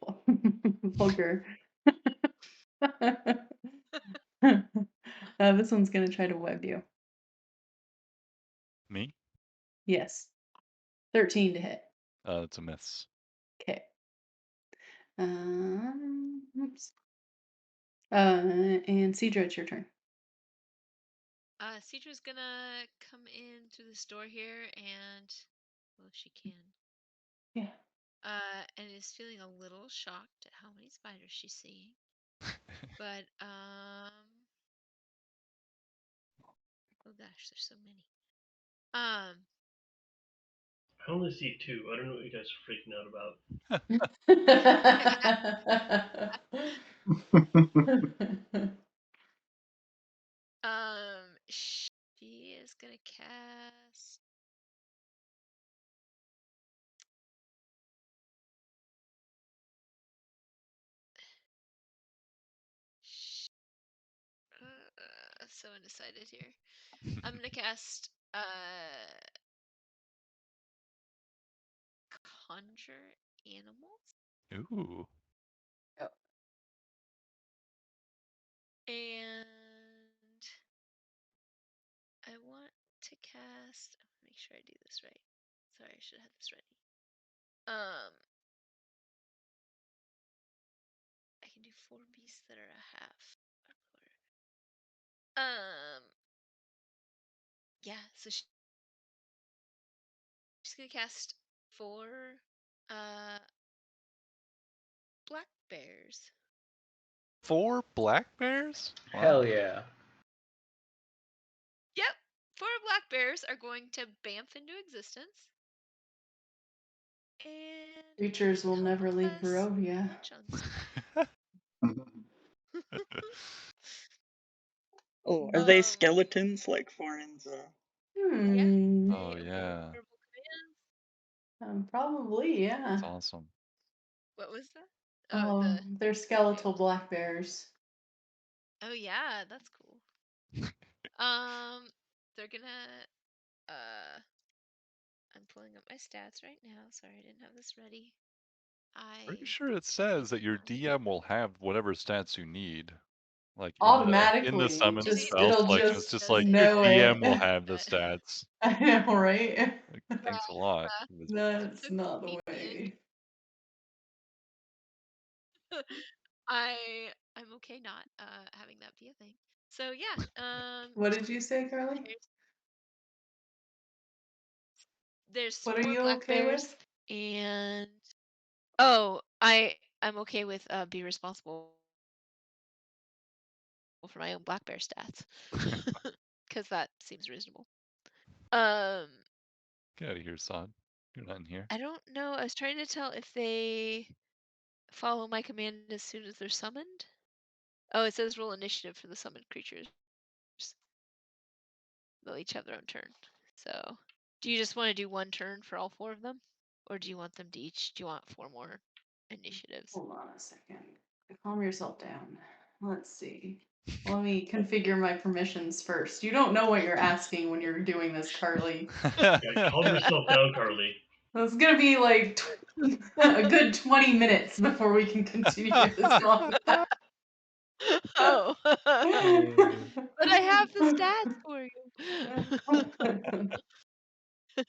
Vulgar. This one's gonna try to web you. Me? Yes. 13 to hit. It's a miss. Okay. Oops. And Cedra, it's your turn. Cedra's gonna come in through this door here and, well, if she can. Yeah. And is feeling a little shocked at how many spiders she's seeing. But, oh gosh, there's so many. I only see 2. I don't know what you guys are freaking out about. She is gonna cast. So undecided here. I'm gonna cast conjure animals. Ooh. And I want to cast. I want to make sure I do this right. Sorry, I should have this ready. I can do 4 beasts that are a half or quarter. Yeah. So she's gonna cast 4 black bears. 4 black bears? Wow. Hell yeah. Yep. 4 black bears are going to bamf into existence. And Creatures will never leave us Barovia. munch on stuff. Oh, are they skeletons like Foreign's? Hmm. Oh, yeah. Probably, yeah. That's awesome. What was that? Oh, they're skeletal black bears. Oh yeah, that's cool. They're gonna I'm pulling up my stats right now. Sorry, I didn't have this ready. Pretty sure it says that your DM will have whatever stats you need. Like in the automatically. summon Just spell it'll selection, it's just just like your know DM will it. have the stats. I know, right? Like, thanks a lot. That's not the way. I'm okay not having that be a thing. So yeah. What did you say, Carly? There's What are 4 you black okay bears, with? and I'm okay with be responsible for my own black bear stats, because that seems reasonable. Get out of here, Sod. You're not in here. I don't know. I was trying to tell if they follow my command as soon as they're summoned. Oh, it says roll initiative for the summoned creatures. They'll each have their own turn. So, do you just want to do 1 turn for all 4 of them? Or do you want them to each? Do you want 4 more initiatives? Hold on a second. Calm yourself down. Let's see. Let me configure my permissions first. You don't know what you're asking when you're doing this, Carly. Yeah, calm yourself down, Carly. It's gonna be like a good 20 minutes before we can continue this combat. Oh. But I have the stats for you.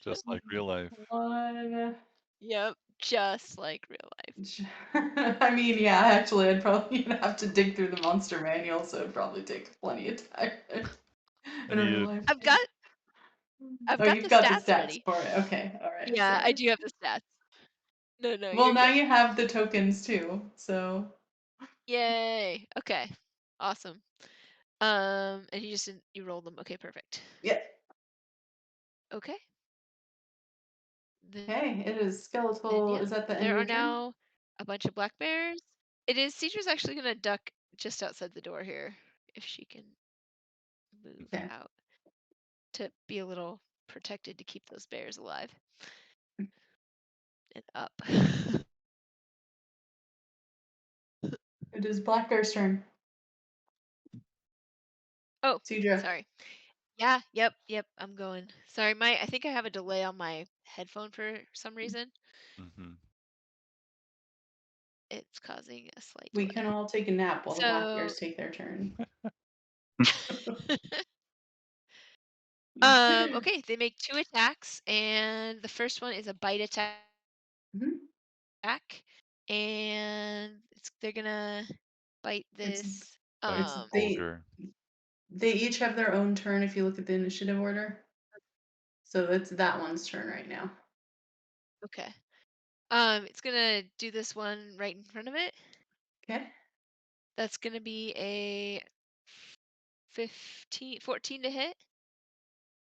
Just like real life. 1. Yep, just like real life. I mean, yeah, actually, I'd probably have to dig through the monster manual, so it'd probably take plenty of time in And real you- life. I've got Oh, the you've got the stats stats ready. for it. Okay, all right. Yeah, I sorry. do have the stats. No, Well, you're now good. you have the tokens too, so Yay. Okay. Awesome. And you rolled them. Okay, perfect. yeah. Okay. Okay, it is Then, skeletal. yeah, Is that the end there of are your turn? now a bunch of black bears. It is. Cedra's actually gonna duck just outside the door here, if she can move Okay. out to be a little protected to keep those bears alive and up. It is Black Bear's turn. Oh, Cedra. sorry. Yeah, yep, I'm going. Sorry, I think I have a delay on my headphone for some reason. Mhm. It's causing a slight We delay. can all take a nap while the Black So, Bears take their turn. okay, they make 2 attacks, and the first one is a bite attack, Mhm. and they're gonna bite this. Bites They each have their own turn if you look at the initiative order. So it's that one's turn right now. Okay. It's gonna do this one right in front of it. Okay. That's gonna be a 14 to hit,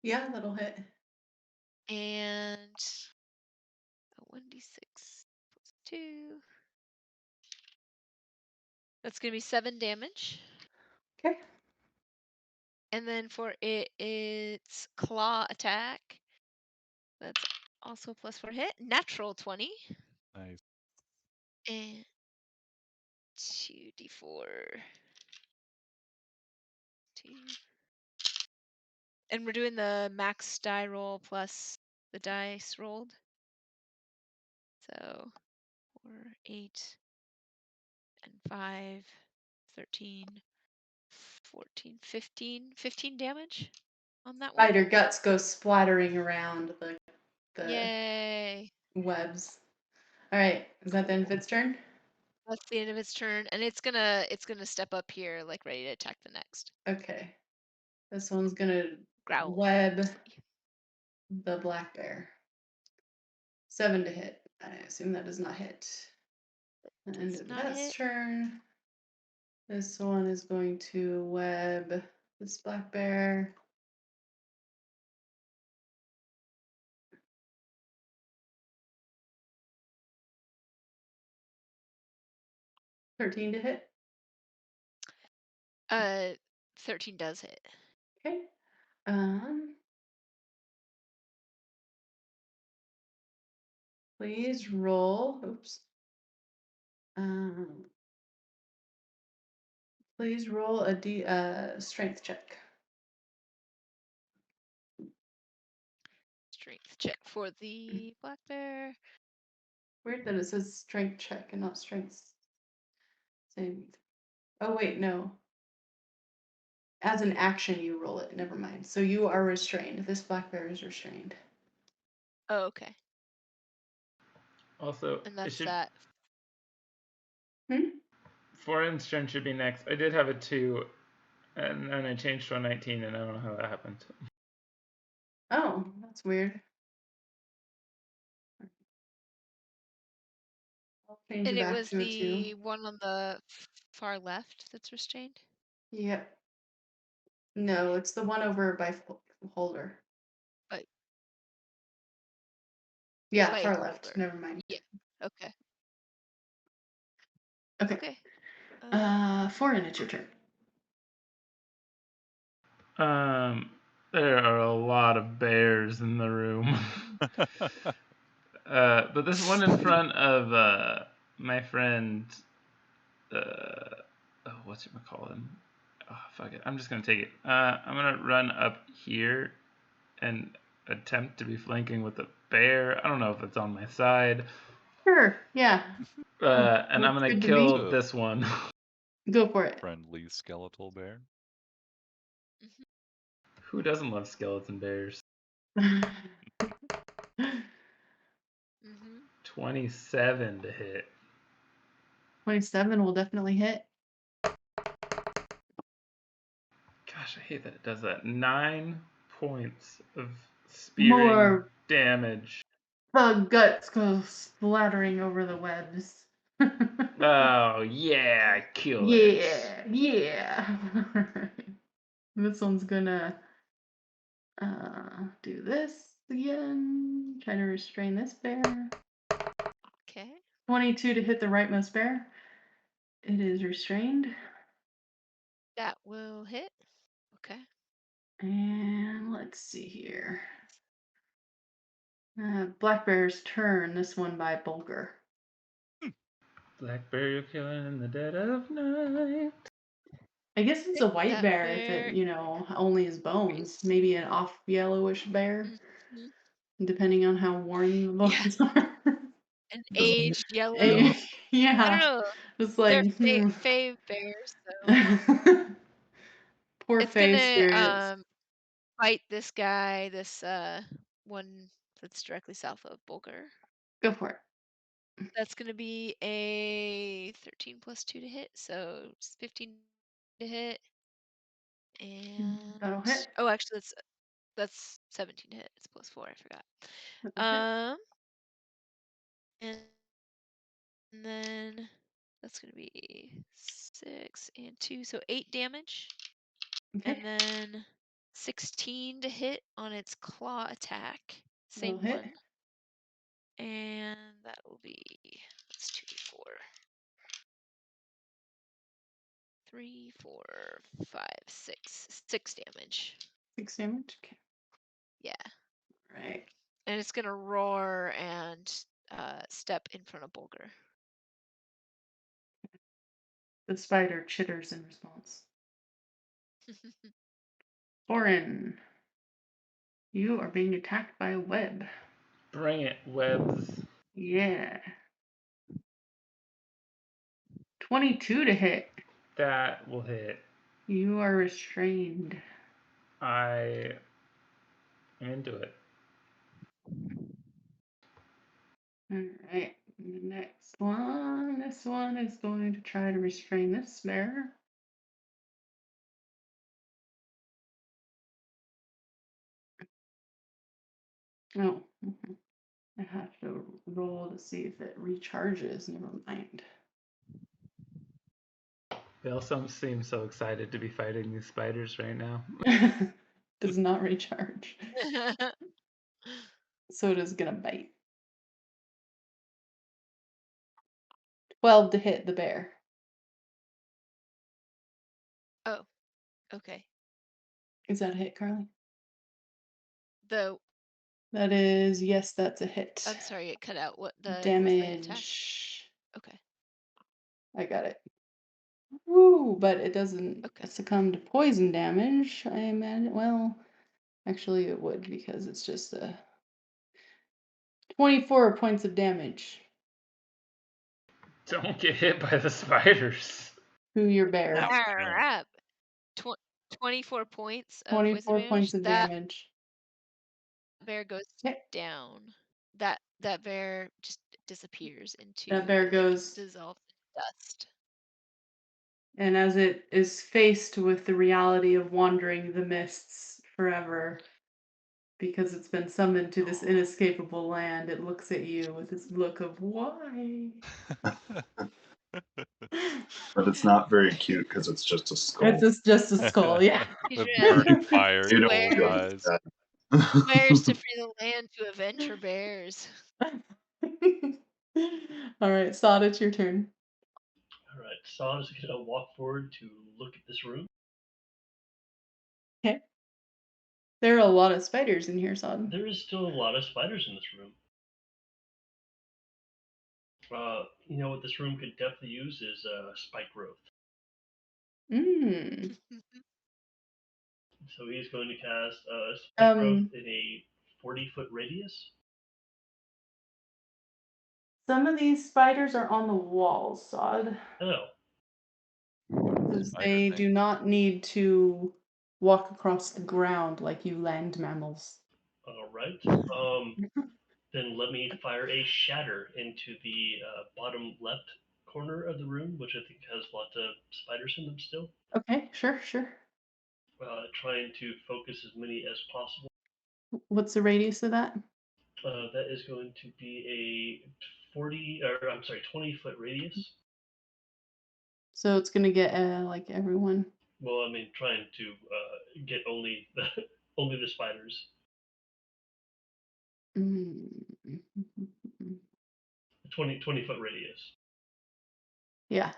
Yeah, that'll hit. and a 1d6 plus 2. That's gonna be 7 damage. Okay. And then for its claw attack, that's also plus 4 hit. Natural 20. Nice. And 2d4. 2. And we're doing the max die roll plus the dice rolled. So 4, 8, and 5, 13, 14, 15. 15 damage on that one. Spider guts go splattering around the Yay. webs. All right, is that the end of its turn? That's the end of its turn, and it's gonna step up here, like ready to attack the next. Okay. This one's gonna Growl. web the black bear. 7 to hit. I assume that does not hit. The end Does of not that's hit. turn. This one is going to web this black bear. $13 to hit. 13 does hit. Okay. Please roll. Oops. Please roll a strength check. Strength check for the black bear. Weird that it says strength check and not strength saving. Oh wait, no. As an action, you roll it. Never mind. So you are restrained. This black bear is restrained. Oh, okay. Also, And that's that. Foreign's turn should be next. I did have a 2, and then I changed to a 19, and I don't know how that happened. Oh, that's weird. I'll change And it it back was to a 2. the one on the far left that's restrained? Yep. No, it's the one over by Holder. Yeah, By far Holder. left. Never mind. Yeah. Okay. Okay. Okay. Foreign, it's your turn. There are a lot of bears in the room. But this one in front of my friend, whatchamacallin'? Oh, fuck it. I'm just gonna take it. I'm gonna run up here and attempt to be flanking with a bear. I don't know if it's on my side. Sure, yeah. And I'm gonna kill this one. Go for it. Friendly skeletal bear. Who doesn't love skeleton bears? 27 to hit. 27 will definitely hit. Gosh, I hate that it does that. 9 points of spearing damage. The guts go splattering over the webs. Oh, yeah, kill it. Yeah. This one's gonna do this again. Try to restrain this bear. Okay. 22 to hit the rightmost bear. It is restrained. That will hit. Okay. And let's see here. Black bear's turn. This one by Bulger. Black bear you're killing in the dead of night. I guess it's a white That bear if it, only has bones. Maybe an off yellowish bear, depending on how worn the bones are. An aged yellow. Yeah. I don't know. It's like They're fave bears, so poor it's Fae gonna spirits. fight this guy, this one that's directly south of Bulger. Go for it. That's gonna be a 13 plus 2 to hit, so it's 15 to hit. And that'll hit. Oh, actually, that's 17 to hit. It's plus 4. I forgot. And then that's gonna be 6 and 2, so 8 damage. Okay. And then 16 to hit on its claw attack. Same That'll hit. one. And that will be, that's 2d4. 3, 4, 5, 6. 6 damage. 6 damage? Okay. Yeah. Right. And it's gonna roar and step in front of Bulger. The spider chitters in response. Orin, you are being attacked by a web. Bring it, webs. Yeah. 22 to hit. That will hit. You are restrained. I am into it. Alright, the next one. This one is going to try to restrain this bear. Oh, I have to roll to see if it recharges. Never mind. They also seem so excited to be fighting these spiders right now. Does not recharge. So it is gonna bite. 12 to hit the bear. Oh, okay. Is that a hit, Carly? That is, yes, that's a hit. I'm sorry, it cut out. What the damage? Okay. I got it. Woo! But it doesn't succumb to poison damage. I imagine. Well, actually, it would because it's just 24 points of damage. Don't get hit by the spiders. To your bear. Crap. 24 points of 24 poison points damage. of That damage. bear goes Okay. down. That bear just disappears into That bear like, goes, dissolved in dust. and as it is faced with the reality of wandering the mists forever, because it's been summoned to this inescapable land, it looks at you with this look of why. But it's not very cute because it's just a skull. It's just a skull, yeah. He's With ready. burning fire You don't cold feel eyes. that. Swears to free the land to avenge her bears. All right, Sod, it's your turn. All right, Saw is going to walk forward to look at this room. Okay. There are a lot of spiders in here, Sod. There is still a lot of spiders in this room. You know what this room could definitely use is spike growth. Mm. So he's going to cast spike growth Um, in a 40-foot radius. some of these spiders are on the walls, Sod, Oh, because Spider they thing. do not need to walk across the ground like you land mammals. all right. Then let me fire a shatter into the bottom left corner of the room, which I think has lots of spiders in them still. Okay, sure. Trying to focus as many as possible. What's the radius of that? That is going to be a 20-foot radius. So it's gonna get like everyone. Well, I mean, trying to get only the spiders. Mm. 20-foot radius. Yeah.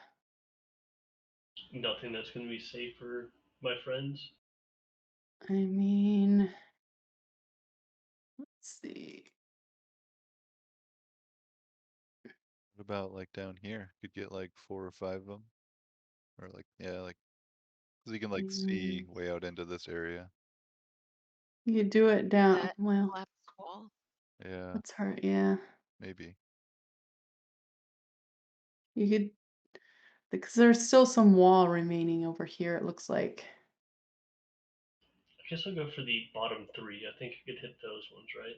Nothing that's going to be safe for my friends. I mean, let's see. What about like down here? Could get like 4 or 5 of them, or like because you can like see way out into this area. You could do it down. That Well, collapsed wall. Yeah, that's hard. Yeah, maybe. you could, because there's still some wall remaining over here. It looks like. I guess I'll go for the bottom 3. I think I could hit those ones, right?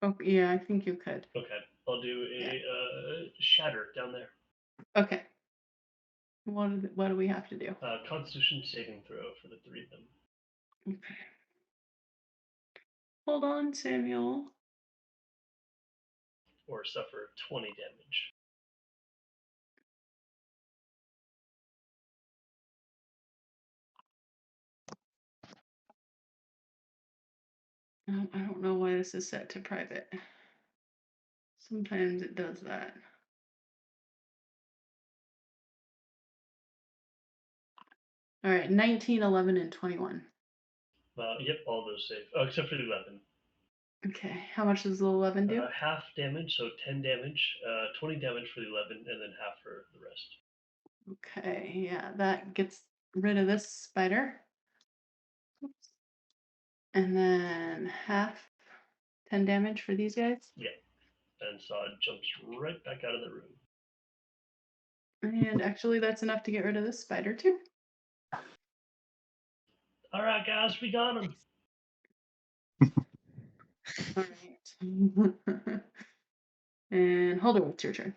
Oh, yeah, I think you could. Okay, I'll do a shatter down there. Okay. What do we have to do? Constitution saving throw for the 3 of them. Okay. Hold on, Samuel. Or suffer 20 damage. I don't know why this is set to private. Sometimes it does that. All right, 19, 11, and 21. Yep, all those save. Oh, except for the 11. Okay, how much does the 11 do? Half damage, so 10 damage, 20 damage for the 11, and then half for the rest. Okay, yeah, that gets rid of this spider. Oops. And then half 10 damage for these guys. Yeah, and Sod jumps right back out of the room. And actually, that's enough to get rid of this spider, too. All right, guys, we got him. All right. And Holder, it's your turn.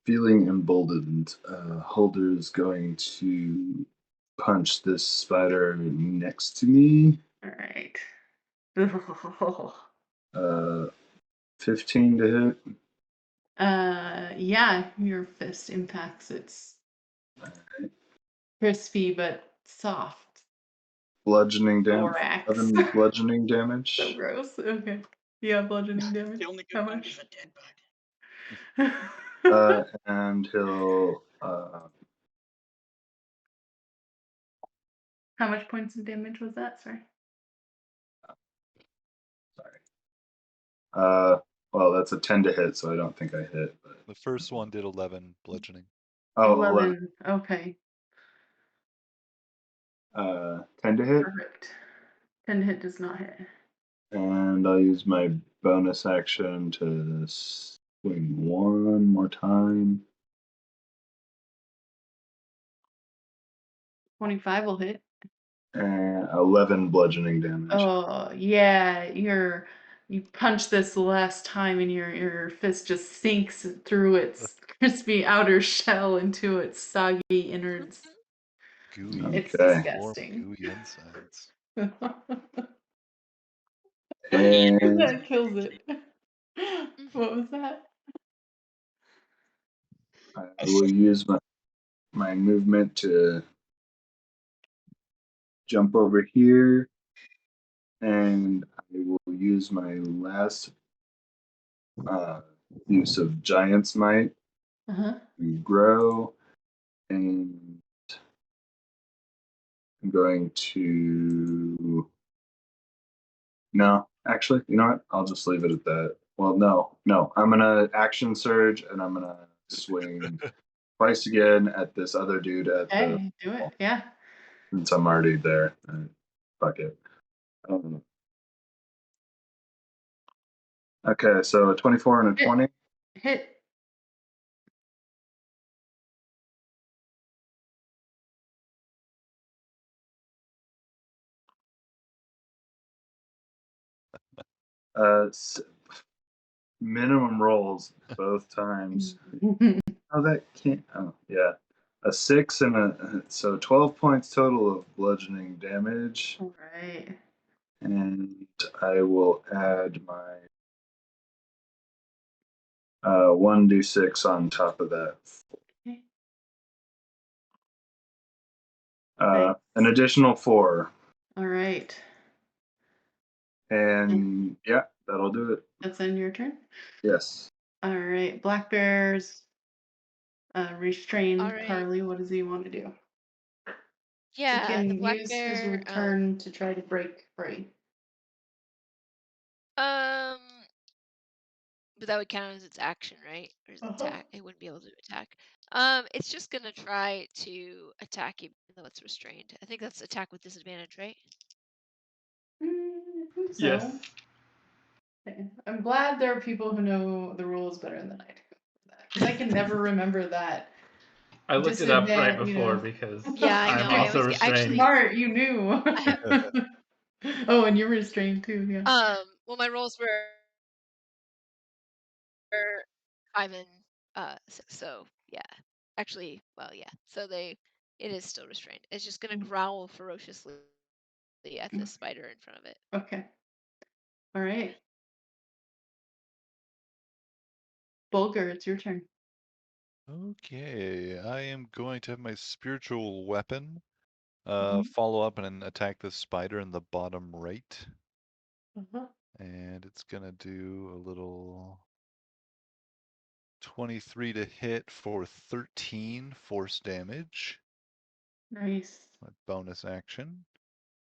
Feeling emboldened, Holder's going to punch this spider next to me. All right. 15 to hit. Yeah, your fist impacts its crispy but soft Bludgeoning damage. thorax. 11 bludgeoning damage. So gross. Okay. Yeah, bludgeoning damage. The only good How bug much? is a dead bug. And he'll How much points of damage was that? Sorry. well, that's a 10 to hit, so I don't think I hit. But The first one did 11 bludgeoning. oh, 11. Okay. 10 to hit. Perfect. 10 to hit does not hit. And I'll use my bonus action to swing one more time. 25 will hit. And 11 bludgeoning damage. Oh yeah, you punch this the last time, and your fist just sinks through its crispy outer shell into its soggy innards. Gooey. It's Okay. disgusting. Gooey insides. And That kills it. What was that? I will use my movement to jump over here, and I will use my last use of Giant's Might Uh-huh. to grow, and I'm going to. No, actually, you know what? I'll just leave it at that. Well, no. I'm gonna action surge, and I'm gonna swing twice again at this other dude at the. Okay, do it. Yeah. Since I'm already there, fuck it. Okay, so a 24 and a 20. Hit. Minimum rolls both times. Oh, that can't. Oh, yeah. A 6 and so 12 points total of bludgeoning damage. All right. And I will add my 1d6 on top of that. Okay. An additional 4. All right. And yeah, that'll do it. That's in your turn? Yes. All right. Black Bear's restrained. All right. Carly, what does he want to do? Yeah, he the can black use his bear. return to try to break free. But that would count as its action, right? Or its Uh-huh. attack? It wouldn't be able to attack. It's just gonna try to attack you, even though it's restrained. I think that's attack with disadvantage, right? I think so. Yes. Okay. I'm glad there are people who know the rules better than I do. Because I can never remember that. I looked it up right Disadvantage, before because Yeah, I know. I'm I also always get, restrained. actually. Smart, you knew. Oh, and you're restrained too, yeah. Well, my rolls were 5 and 6, so yeah. Actually, well, yeah. So it is still restrained. It's just gonna growl ferociously at the spider in front of it. Okay. All right. Bulger, it's your turn. Okay, I am going to have my spiritual weapon follow up and attack the spider in the bottom right. Uh-huh. And it's gonna do a little 23 to hit for 13 force damage. Nice. My bonus action.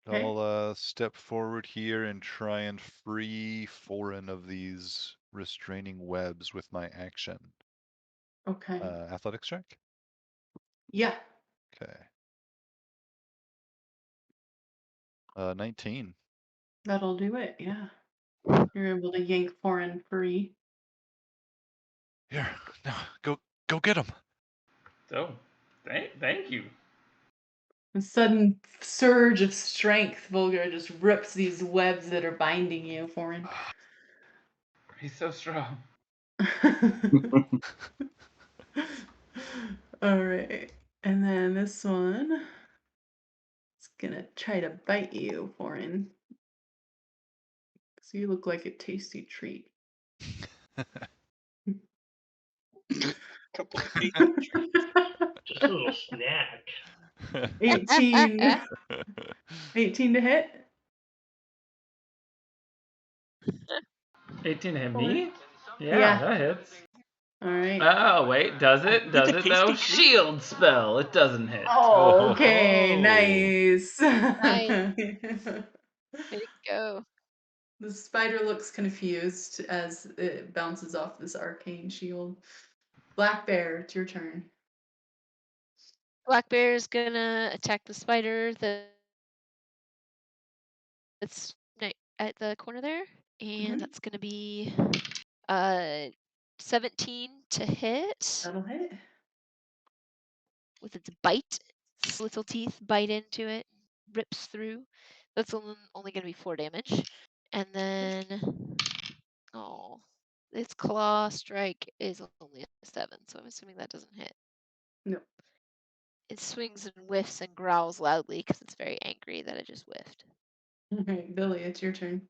Okay. I'll step forward here and try and free Foreign of these restraining webs with my action. Okay. Athletics check? Yeah. Okay. 19. That'll do it, yeah. You're able to yank Foreign free. Here, now go get him. So, thank you. A sudden surge of strength, Vulgar just rips these webs that are binding you, Foreign. He's so strong. All right. And then this one is gonna try to bite you, Foreign. So you look like a tasty treat. Couple of tasty treats. Just a little snack. 18. 18 to hit. 18 to hit me? Yeah. That hits. All right. Oh, wait, does it? Does it though? tasty treat. Shield spell. It doesn't hit. Oh, okay. Oh. Nice. Nice. Way to go. The spider looks confused as it bounces off this arcane shield. Black Bear, it's your turn. Black bear is gonna attack the spider that's at the corner there, and that's gonna be 17 to hit That'll hit. with its bite. Its little teeth bite into it. rips through. That's only going to be 4 damage. And then, its claw strike is only a 7, so I'm assuming that doesn't hit. No. It swings and whiffs and growls loudly because it's very angry that it just whiffed. Okay, Billy, it's your turn.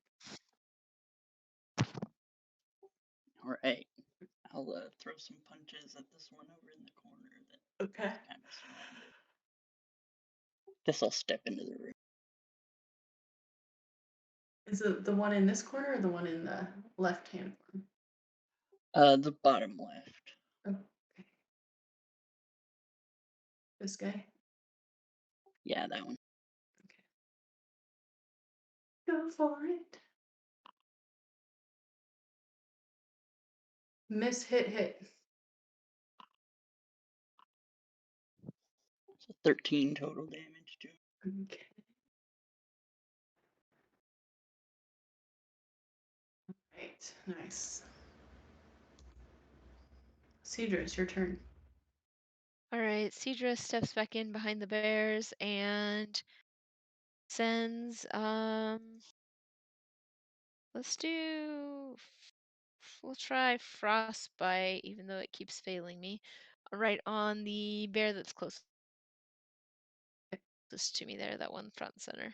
All right. I'll throw some punches at this one over in the corner. That Okay. kind of surrounded. Guess I'll step into the room. Is it the one in this corner or the one in the left-hand corner? The bottom left. Okay. This guy? Yeah, that one. Go for it. Miss, hit. So 13 total damage to him. Okay. Right, nice. Cedra, it's your turn. All right, Cedra steps back in behind the bears and sends, we'll try Frostbite, even though it keeps failing me, right on the bear that's closest to me there, that one front and center.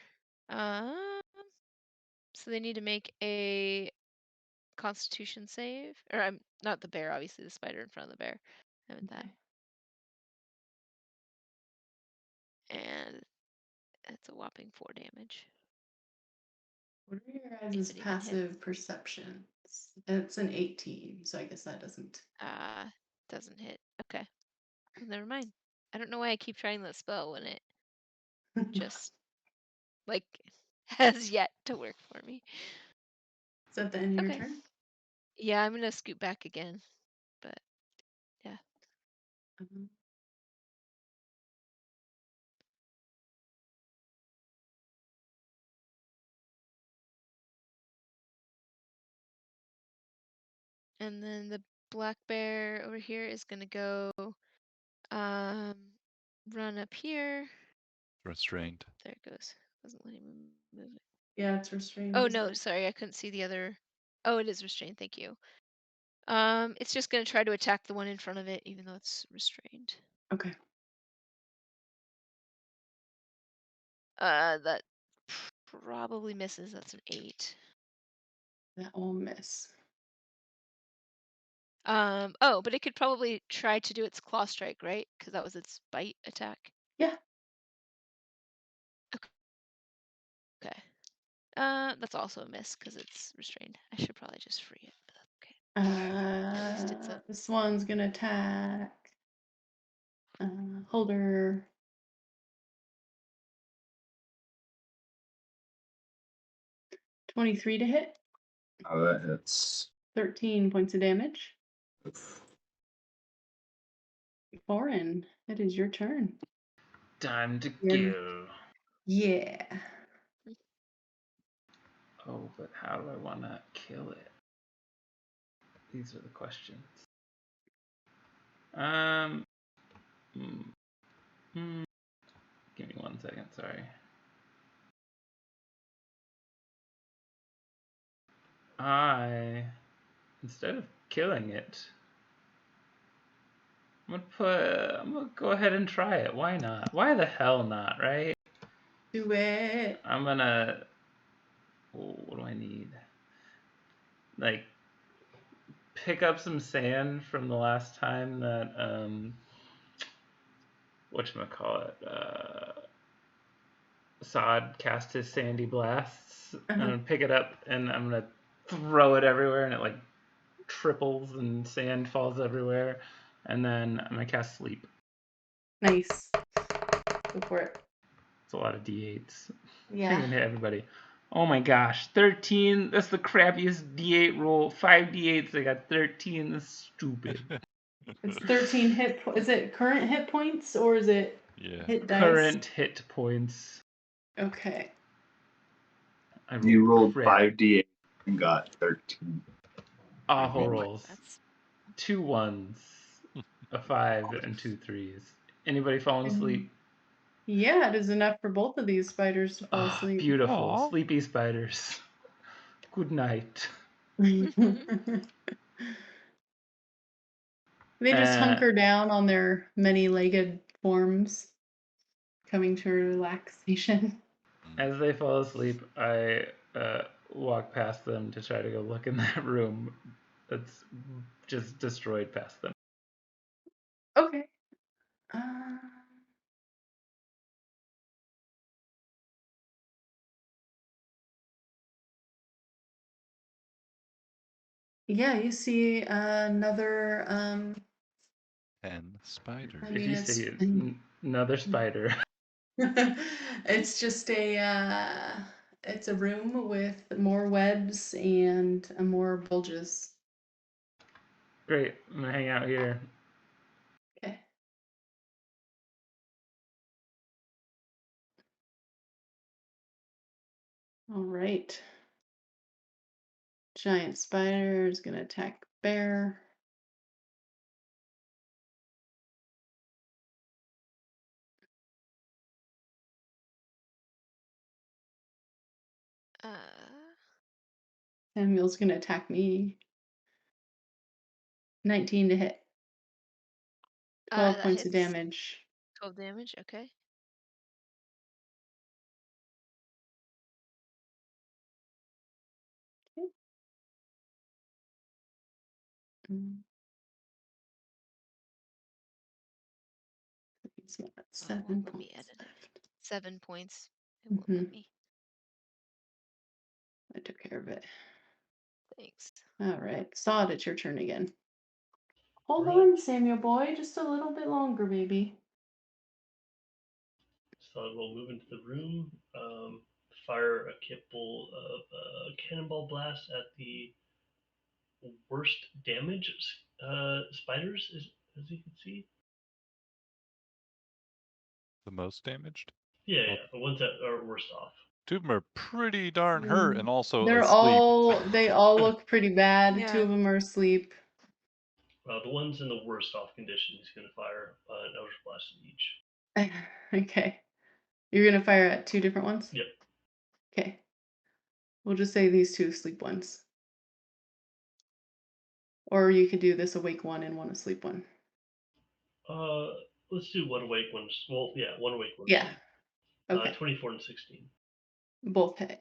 So they need to make a Constitution save, or I'm not the bear, obviously the spider in front of the bear. I meant that. And it's a whopping 4 damage. What are your guys' passive perceptions? It's an 18, so I guess that doesn't. Doesn't hit. Okay. Well, never mind. I don't know why I keep trying that spell when it just like has yet to work for me. Is that the end of your turn? Yeah, I'm gonna scoot back again, but yeah. And then the black bear over here is gonna go run up here. Restrained. There it goes. Wasn't letting me move it. Yeah, it's restrained. Oh no, sorry, I couldn't see the other. Oh, it is restrained, thank you. It's just gonna try to attack the one in front of it, even though it's restrained. Okay. That probably misses. That's an 8. That will miss. Oh, but it could probably try to do its claw strike, right? Because that was its bite attack. Yeah. Okay. That's also a miss because it's restrained. I should probably just free it, but that's okay. This one's gonna attack. Holder. $23 to hit. Oh, that hits. 13 points of damage. Foreign, it is your turn. Time to kill. Yeah. Oh, but how do I want to kill it? These are the questions. Give me 1 second, sorry. Instead of killing it, I'm gonna go ahead and try it. Why not? Why the hell not, right? Do it. I'm gonna, what do I need? Like, pick up some sand from the last time that, whatchamacallit, Sod cast his sandy blasts. I'm gonna pick it up and I'm gonna throw it everywhere, and it like triples and sand falls everywhere. And then I'm gonna cast sleep. Nice. Go for it. It's a lot of d8s. Yeah. I'm gonna hit everybody. Oh my gosh, 13. That's the crappiest d8 roll. 5 d8s. I got 13. That's stupid. It's 13 hit. Is it current hit points or is it hit dice? Current hit points. Okay. You rolled 5d8 and got 13. Awful rolls. 2 1s, a 5, and 2 3s. Anybody falling asleep? Yeah, it is enough for both of these spiders to fall Ah, asleep. beautiful. Aw. Sleepy spiders. Good night. They just Uh, hunker down on their many-legged forms, coming to relaxation. As they fall asleep, I walk past them to try to go look in that room that's just destroyed past them. Okay. Yeah, you see another. And spider. I If mean, you it's see another spider, it's just it's a room with more webs and more bulges. great. I'm gonna hang out here. Okay. All right. Giant spider is gonna attack bear. Samuel's gonna attack me. 19 to hit. 12 that points of hits. damage. 12 damage. Okay. It's not Oh, it 7 won't let me points edit it. left. 7 points. It won't let me. I took care of it. Thanks. All right, Sod, it's your turn again. Hold Right. on, Samuel boy, just a little bit longer, baby. So we'll move into the room, fire a couple of cannonball blasts at the worst damage spiders, as you can see. The most damaged? Yeah, Well, yeah, the ones that are worst off. two of them are pretty darn hurt and also They're asleep. they all look pretty bad. Yeah. 2 of them are asleep. The ones in the worst off condition, he's going to fire an Eldritch Blast at each. Okay. You're gonna fire at 2 different ones? Yep. Okay. We'll just say these 2 sleep ones. Or you could do this awake one and one asleep one. Let's do one awake, one. Well, yeah, one awake, one Yeah. asleep. Okay. 24 and 16. Both hit.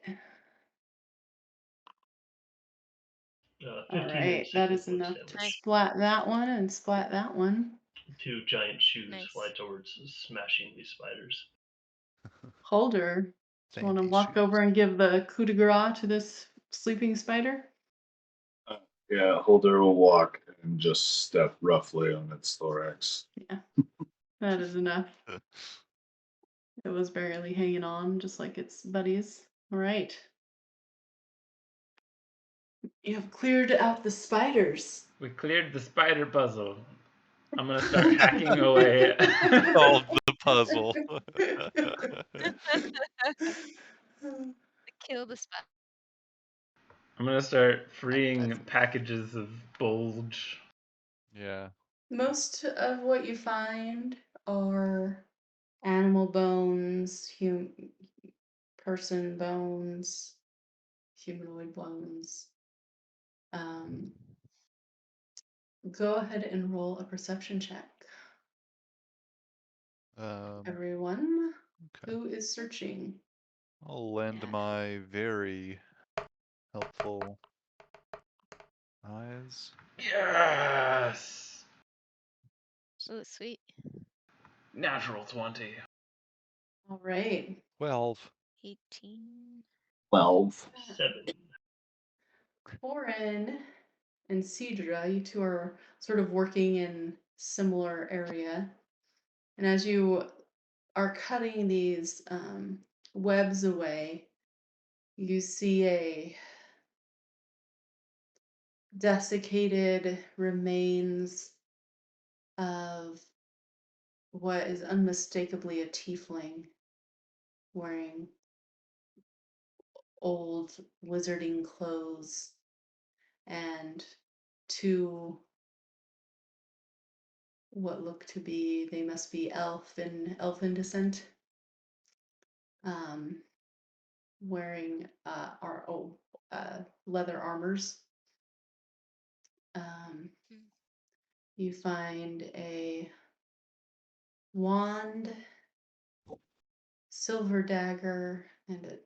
15 All and right, 6 that hit is points enough to damage. splat that one and splat that one. 2 giant shoes Nice. fly towards, smashing these spiders. Holder, just want to Sandy walk shoes. over and give the coup de grace to this sleeping spider? Yeah, Holder will walk and just step roughly on its thorax. Yeah, that is enough. It was barely hanging on, just like its buddies. All right. You have cleared out the spiders. We cleared the spider puzzle. I'm gonna start hacking away. Solved the puzzle. Kill the spider. I'm gonna start freeing packages of bulge. Yeah. Most of what you find are animal bones, person bones, humanoid bones. Go ahead and roll a perception check. Everyone Okay. who is searching. I'll lend Yeah. my very helpful eyes. Yes! Oh, sweet. Natural 20. All right. 12. 18. 12. 7. Corin and Cedra, you two are sort of working in similar area. And as you are cutting these webs away, you see a desiccated remains of what is unmistakably a tiefling wearing old wizarding clothes and 2 what look to be, they must be elfin descent, wearing leather armors. You find a wand, silver dagger, and a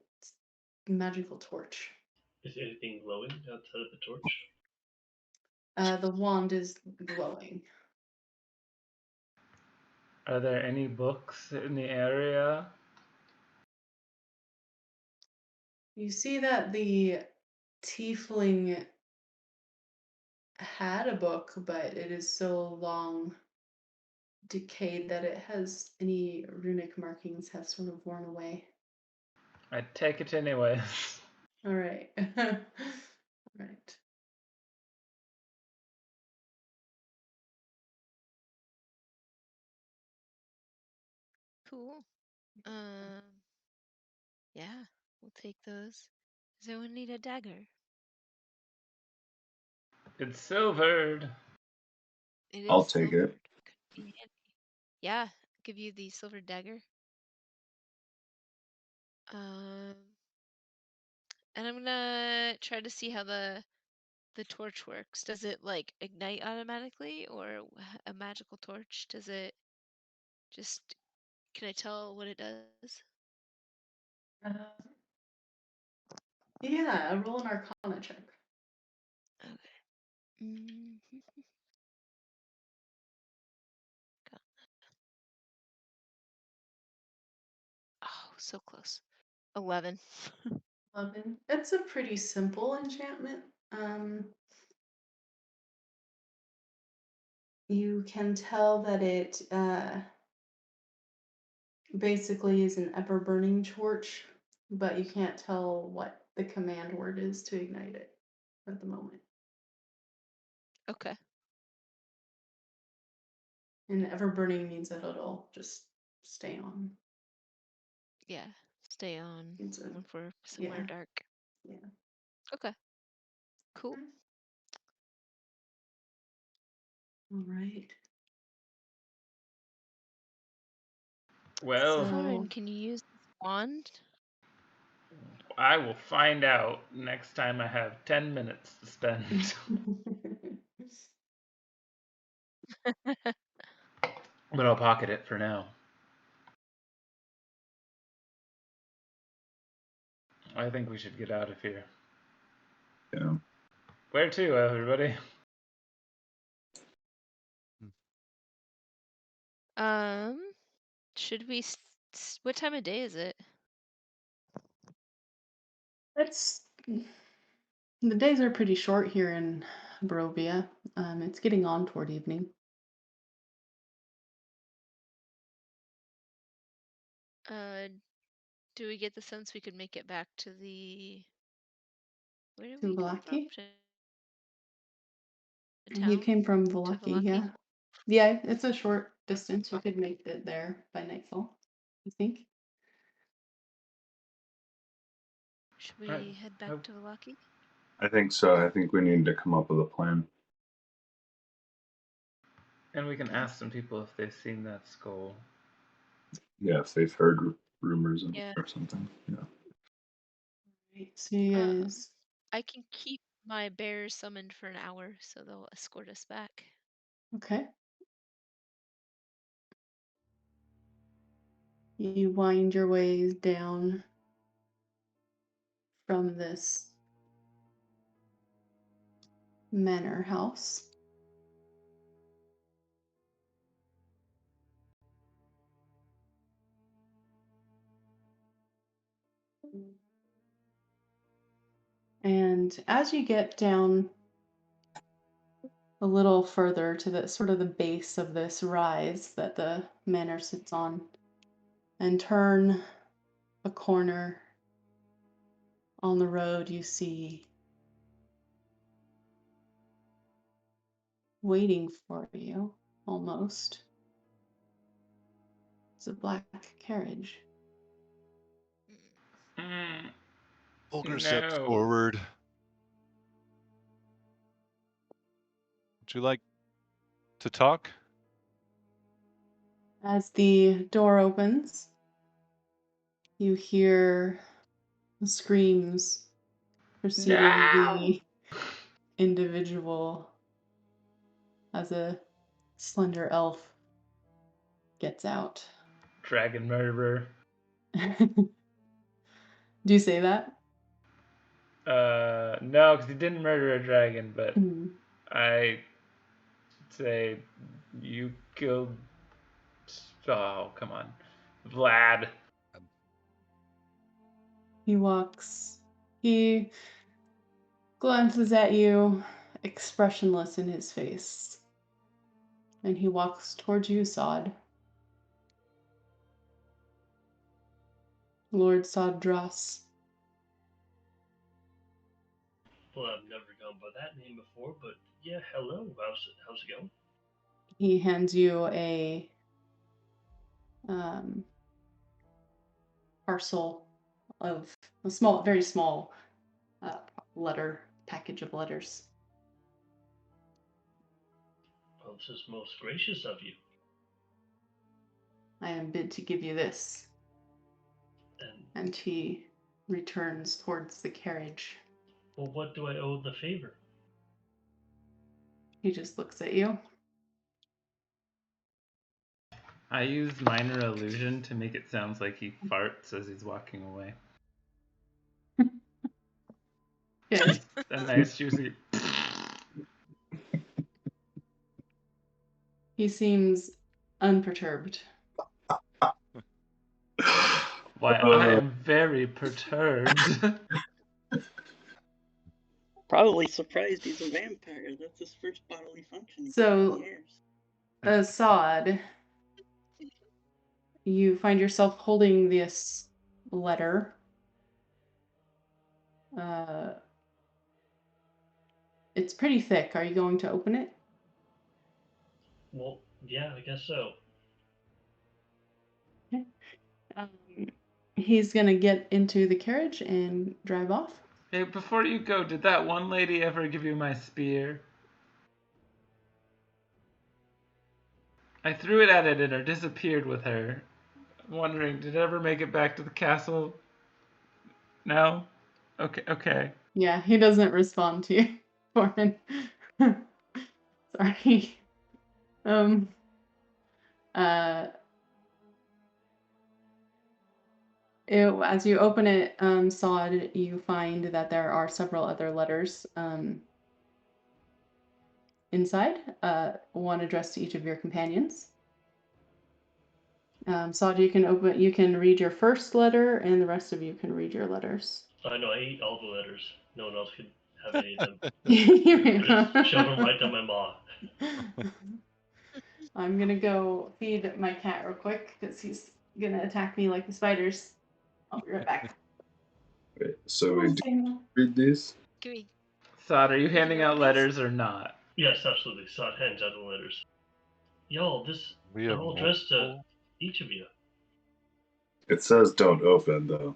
magical torch. Is anything glowing outside of the torch? The wand is glowing. Are there any books in the area? You see that the tiefling had a book, but it is so long decayed that it has any runic markings have sort of worn away. I take it anyways. All right. All right. Cool. Yeah, we'll take those. Does anyone need a dagger? It's silvered. It is I'll take silvered. it. Could be handy. Yeah, give you the silver dagger. And I'm gonna try to see how the torch works. Does it like ignite automatically, or a magical torch? Does it just? Can I tell what it does? Yeah, roll an Arcana check. Okay. Oh, so close. 11. 11. It's a pretty simple enchantment. You can tell that it basically is an ever-burning torch, but you can't tell what the command word is to ignite it at the moment. Okay. And ever-burning means that it'll just stay on. Yeah, stay on when we're somewhere dark. Yeah. Okay. Cool. All right. Well, Fine. Can you use this wand? I will find out next time I have 10 minutes to spend. But I'll pocket it for now. I think we should get out of here. Yeah. Where to, everybody? Should we? What time of day is it? The days are pretty short here in Barovia. It's getting on toward evening. Do we get the sense we could make it back to the? Where did To we come from? Vallaki? To town? You came from To Vallaki, Vallaki? yeah. Yeah, it's a short distance. You could make it there by nightfall, I think. Should we head back to Vallaki? I think so. I think we need to come up with a plan. And we can ask some people if they've seen that skull. Yeah, if they've heard rumors Yeah. or something. Yeah. Right, so you guys. I can keep my bears summoned for an hour, so they'll escort us back. Okay. You wind your ways down from this manor house. And as you get down a little further to the sort of the base of this rise that the manor sits on, and turn a corner on the road, you see waiting for you almost. It's a black carriage. Olger steps forward. Would you like to talk? As the door opens, You hear the screams preceding No! the individual as a slender elf gets out. Dragon murderer. Do you say that? No, because he didn't murder a dragon, but I say you killed. Oh, come on, Vlad. He glances at you, expressionless in his face. And he walks towards you, Sod. Lord Sodras. Well, I've never gone by that name before, but yeah, hello. How's it going? He hands you a parcel of a very small package of letters. Well, this is most gracious of you. I am bid to give you this. And he returns towards the carriage. Well, what do I owe the favor? He just looks at you. I use minor illusion to make it sound like he farts as he's walking away. Good. A nice juicy. He seems unperturbed. Why, I am very perturbed. Probably surprised he's a vampire. That's his first bodily function. So, Assad, you find yourself holding this letter. It's pretty thick. Are you going to open it? Well, yeah, I guess so. Okay. He's going to get into the carriage and drive off. Hey, before you go, did that one lady ever give you my spear? I threw it at it and it disappeared with her. I'm wondering, did it ever make it back to the castle? No? Okay. Yeah, he doesn't respond to you, Corin. Sorry. As you open it, Sod, you find that there are several other letters inside, one addressed to each of your companions. Sod, you can read your first letter, and the rest of you can read your letters. I know, I ate all the letters. No one else could have any of them. Just shove them right down my maw. I'm gonna go feed my cat real quick because he's gonna attack me like the spiders. I'll be right back. Wait, so we do read these? Sod, are you handing out letters or not? Yes, absolutely. Sod hands out the letters. Y'all, they're all addressed to each of you. It says don't open, though.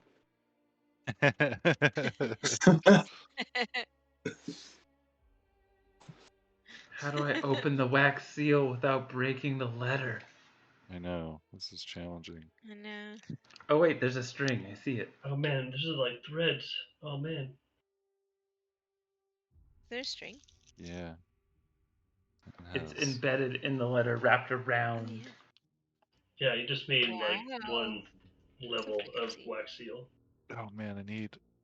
How do I open the wax seal without breaking the letter? I know. This is challenging. I know. Oh, wait, there's a string. I see it. Oh, man, this is like threads. Oh, man. There's string. Yeah. It's embedded in the letter, wrapped around. Yeah, you just made like one level of wax seal. Oh man,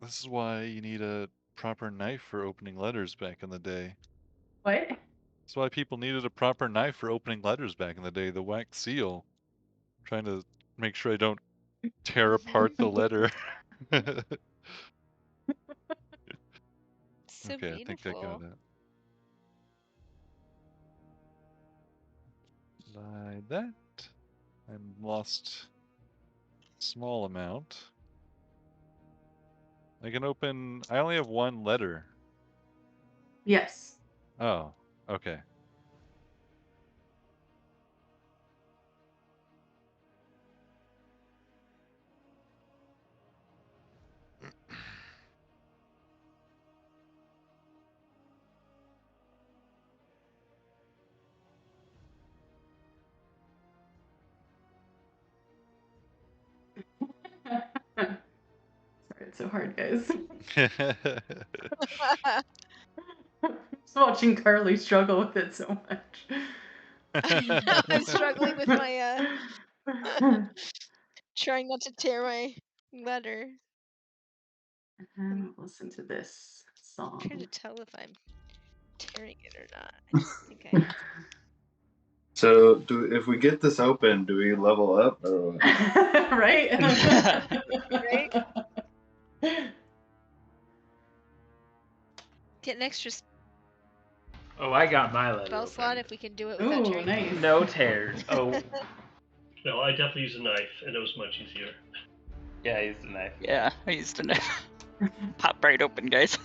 this is why you need a proper knife for opening letters back in the day. What? That's why people needed a proper knife for opening letters back in the day, the wax seal. I'm trying to make sure I don't tear apart the letter. So okay, beautiful. I think I got it. Like that. I lost a small amount. I only have one letter. Yes. Oh, okay. hurt so hard, guys. Just watching Carly struggle with it so much. I'm struggling with my trying not to tear my letter. Listen to this song. I'm trying to tell if I'm tearing it or not. I don't think I am. So, if we get this open, do we level up or what? Right? Right? Get an extra Oh, I got my letter spell slot open. if we can do it without tearing. Nice. No tears. Oh. No, I definitely used a knife, and it was much easier. Yeah, I used a knife. Yeah, I used a knife. Pop right open, guys.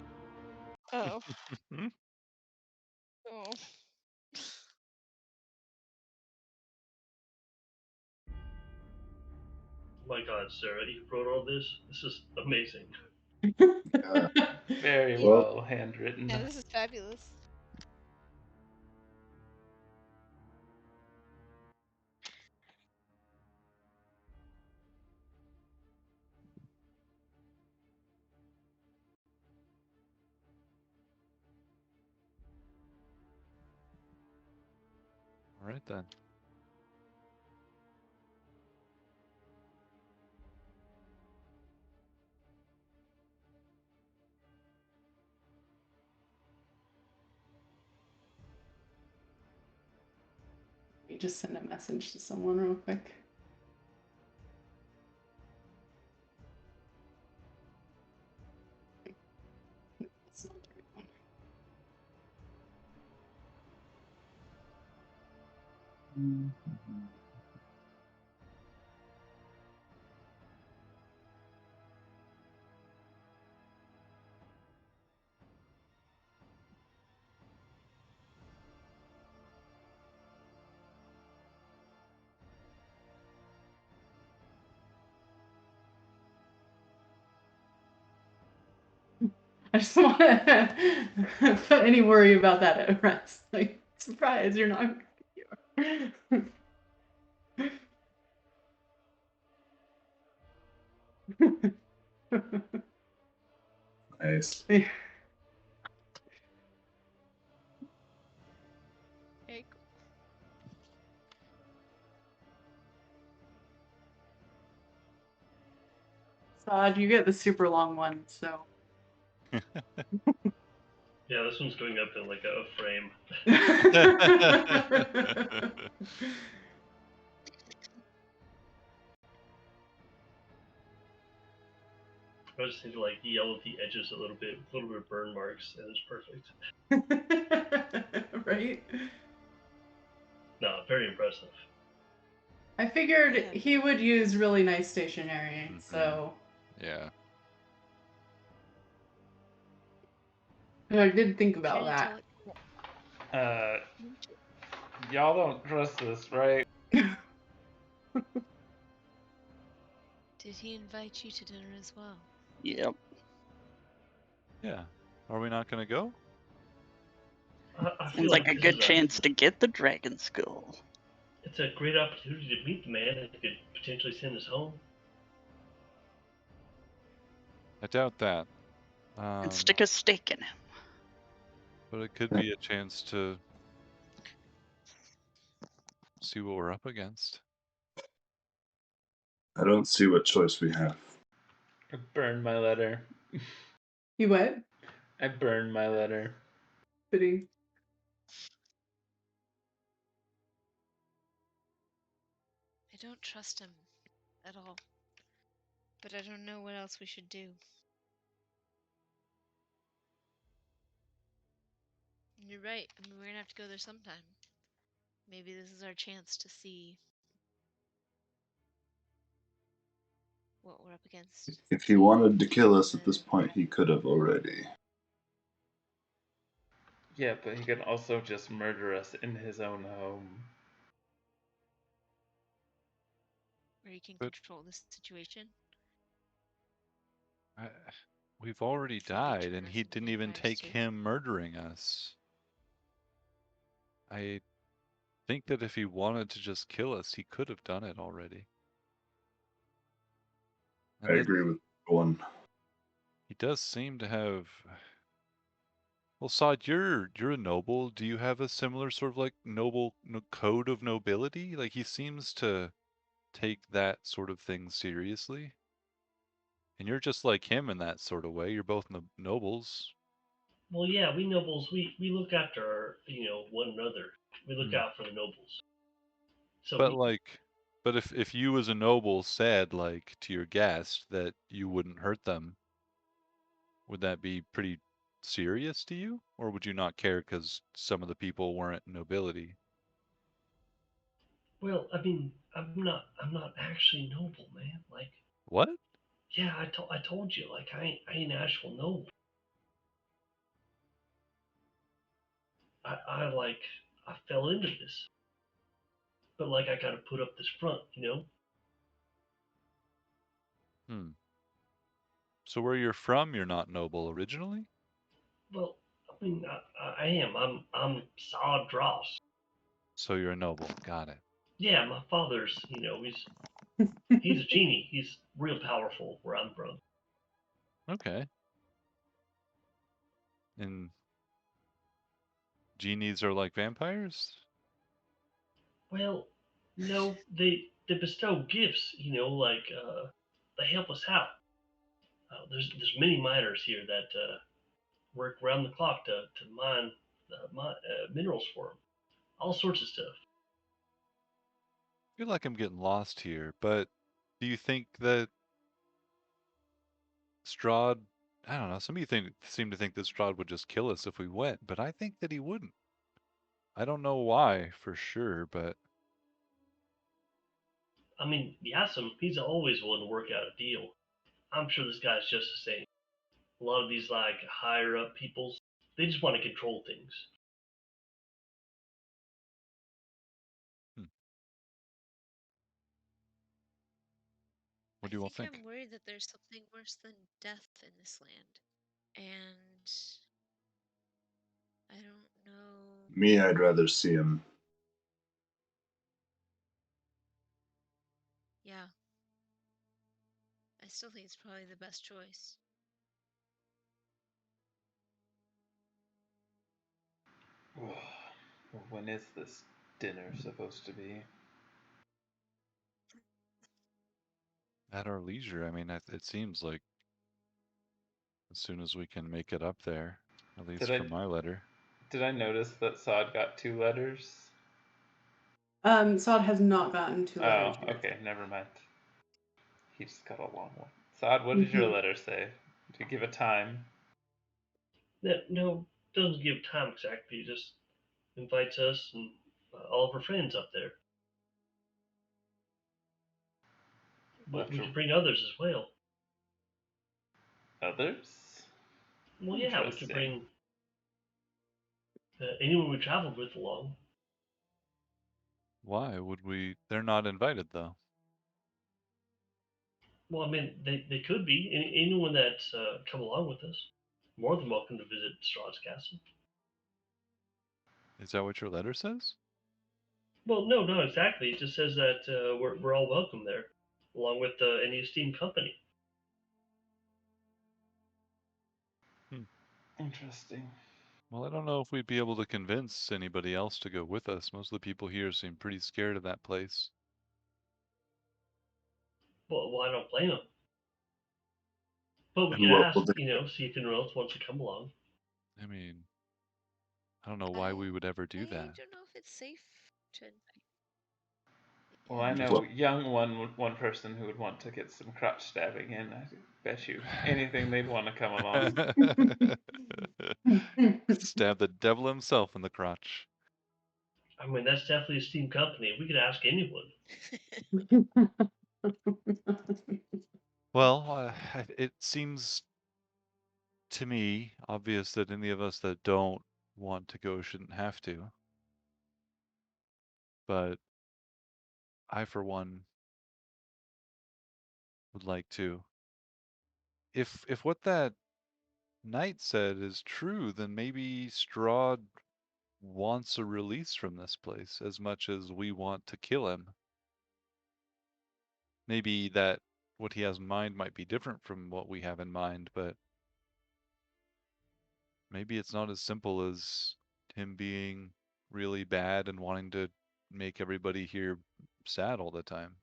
Oh. Oh. My God, Sarah, you wrote all this? This is amazing. Very well handwritten. Yeah, this is fabulous. All right then. Let me just send a message to someone real quick. That's not the right one. I just want to put any worry about that at rest. Like, surprise, you're not. Nice. Very cool. Strahd, you get the super long one, so. Yeah, this one's going up in like a frame. I just need to like yellow the edges a little bit of burn marks, and it's perfect. Right? No, very impressive. I figured Yeah. he would use really nice stationery, so. Yeah. I did think about Trying to that. tell it. Y'all don't trust this, right? Did he invite you to dinner as well? Yep. Yeah. Are we not gonna go? I Seems feel like a this good is chance to get the dragon skull. It's a great opportunity to meet the man and could potentially send us home. I doubt that. And stick a stake in him. But it could be a chance to see what we're up against. I don't see what choice we have. I burned my letter. You what? I burned my letter. Fitting. I don't trust him at all. But I don't know what else we should do. You're right. I mean, we're gonna have to go there sometime. Maybe this is our chance to see what we're up against. If he wanted to kill us at this point, he could have already. Yeah, but he could also just murder us in his own home. Where he can control the situation. We've already died, and he didn't even take him murdering us. I think that if he wanted to just kill us, he could have done it already. I agree with one. He does seem to have. Well, Sod, you're a noble. Do you have a similar sort of like noble code of nobility? Like he seems to take that sort of thing seriously. And you're just like him in that sort of way. You're both nobles. Well, yeah, we nobles, we look after, one another. We look out for the nobles. So But like, but if you as a noble said like to your guest that you wouldn't hurt them, would that be pretty serious to you, or would you not care because some of the people weren't nobility? well, I mean, I'm not actually noble, man. Like, What? yeah, I told you, like, I ain't actual noble. I fell into this, but like, I got to put up this front. Hmm. So where you're from, you're not noble originally? Well, I mean, I am. I'm solid dross. So you're a noble. Got it. Yeah, my father's, he's a genie. He's real powerful where I'm from. Okay. And genies are like vampires? Well, no, they bestow gifts. Like they help us out. There's many miners here that work round the clock to mine minerals for them. All sorts of stuff. I feel like I'm getting lost here, but do you think that Strahd, I don't know, some of you seem to think that Strahd would just kill us if we went, but I think that he wouldn't. I don't know why for sure, but I mean, Yasim, he's always willing to work out a deal. I'm sure this guy's just the same. A lot of these like higher up peoples, they just want to control things. hmm, what I do you all think think? I'm worried that there's something worse than death in this land. And I don't know. Me, I'd rather see him. Yeah. I still think it's probably the best choice. When is this dinner supposed to be? At our leisure, I mean, it seems like as soon as we can make it up there, at least from my letter. Did I notice that Sod got 2 letters? Sod has not gotten 2 letters Oh, yet. okay, never mind. He just got a long one. Sod, what did your letter say? Did you give a time? No, doesn't give time exactly. He just invites us and all of our friends up there. But we could bring others as well. Others? Well, yeah, we could bring anyone we traveled with along. Why would we? They're not invited though. Well, I mean, they could be. Anyone that's come along with us, more than welcome to visit Strahd's Castle. Is that what your letter says? Well, no, not exactly. It just says that we're all welcome there, along with any esteemed company. Interesting. Well, I don't know if we'd be able to convince anybody else to go with us. Most of the people here seem pretty scared of that place. Well, I don't blame them. But we And could what ask, will they? see if anyone else wants to come along. I mean, I don't know why we would ever do I that. don't know if it's safe to invite. Well, I Just know one person who would want to get some crotch stabbing in. I bet you anything they'd want to come along. stab the devil himself in the crotch. I mean, that's definitely esteemed company. We could ask anyone. Well, it seems to me obvious that any of us that don't want to go shouldn't have to. But I, for one, would like to. If what that knight said is true, then maybe Strahd wants a release from this place as much as we want to kill him. Maybe that what he has in mind might be different from what we have in mind, but maybe it's not as simple as him being really bad and wanting to make everybody here sad all the time.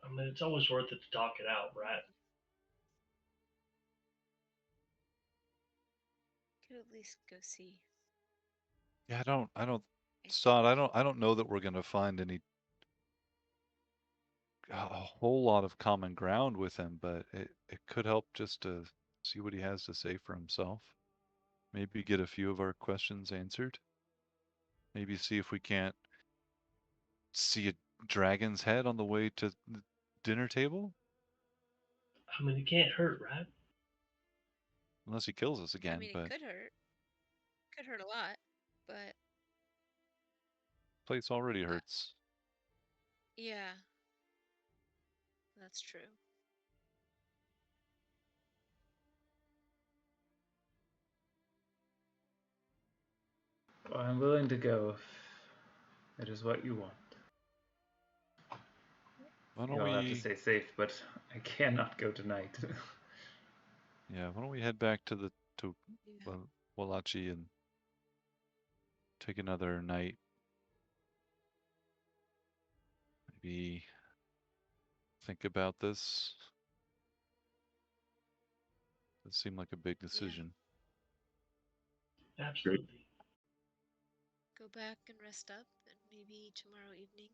I mean, it's always worth it to talk it out, right? Could at least go see. Yeah, I don't know that we're gonna find a whole lot of common ground with him, but it could help just to see what he has to say for himself. Maybe get a few of our questions answered. Maybe see if we can't see a dragon's head on the way to the dinner table. I mean, it can't hurt, right? Unless he kills us I again, mean, it but could hurt. Could hurt a lot, but place already hurts. yeah, that's true. Well, I'm willing to go if it is what you want. Why don't You'll have to we? stay safe, but I cannot go tonight. Yeah, why don't we head back to Yeah. Wallachi and take another night? Maybe think about this. It seemed like a big decision. Absolutely. Go back and rest up, and maybe tomorrow evening,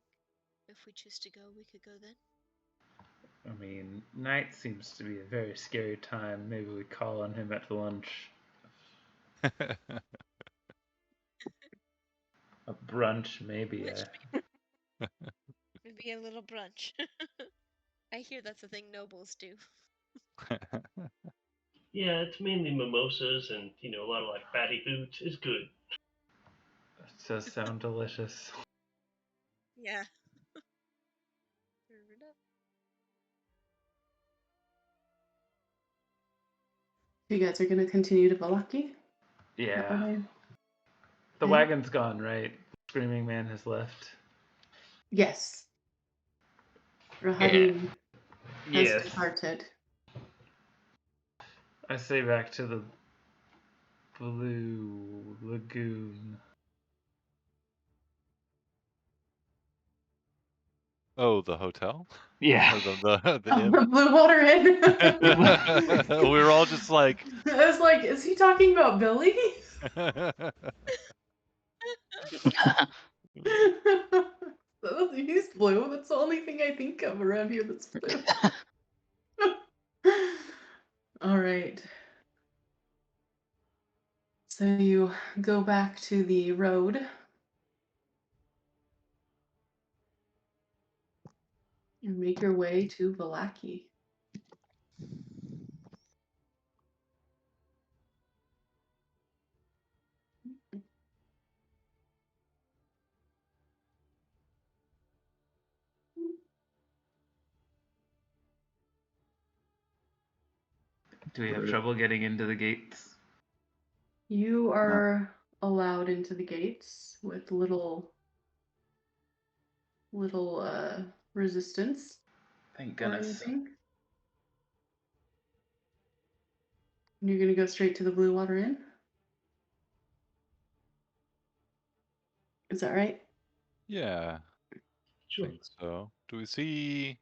if we choose to go, we could go then. I mean, night seems to be a very scary time. Maybe we call on him at lunch. A brunch, maybe. Maybe a little brunch. I hear that's a thing nobles do. Yeah, it's mainly mimosas and a lot of like fatty foods. It's good. It does sound delicious. Yeah. Serve it up. You guys are gonna continue to Valaki? Yeah. The Okay. wagon's gone, right? Screaming Man has left. Yes. Rahadim has Yes. departed. I say back to the Blue Lagoon. Oh, the hotel? Yeah. Or the inn? The Blue Water Inn. We were all just like. I was like, is he talking about Billy? He's blue. That's the only thing I think of around here that's blue. All right. So you go back to the road. And make your way to Valaki. Do we have trouble getting into the gates? You are allowed into the gates with little resistance. Thank Or goodness. anything. And you're gonna go straight to the Blue Water Inn? Is that right? Yeah. Sure. I think so. Do we see?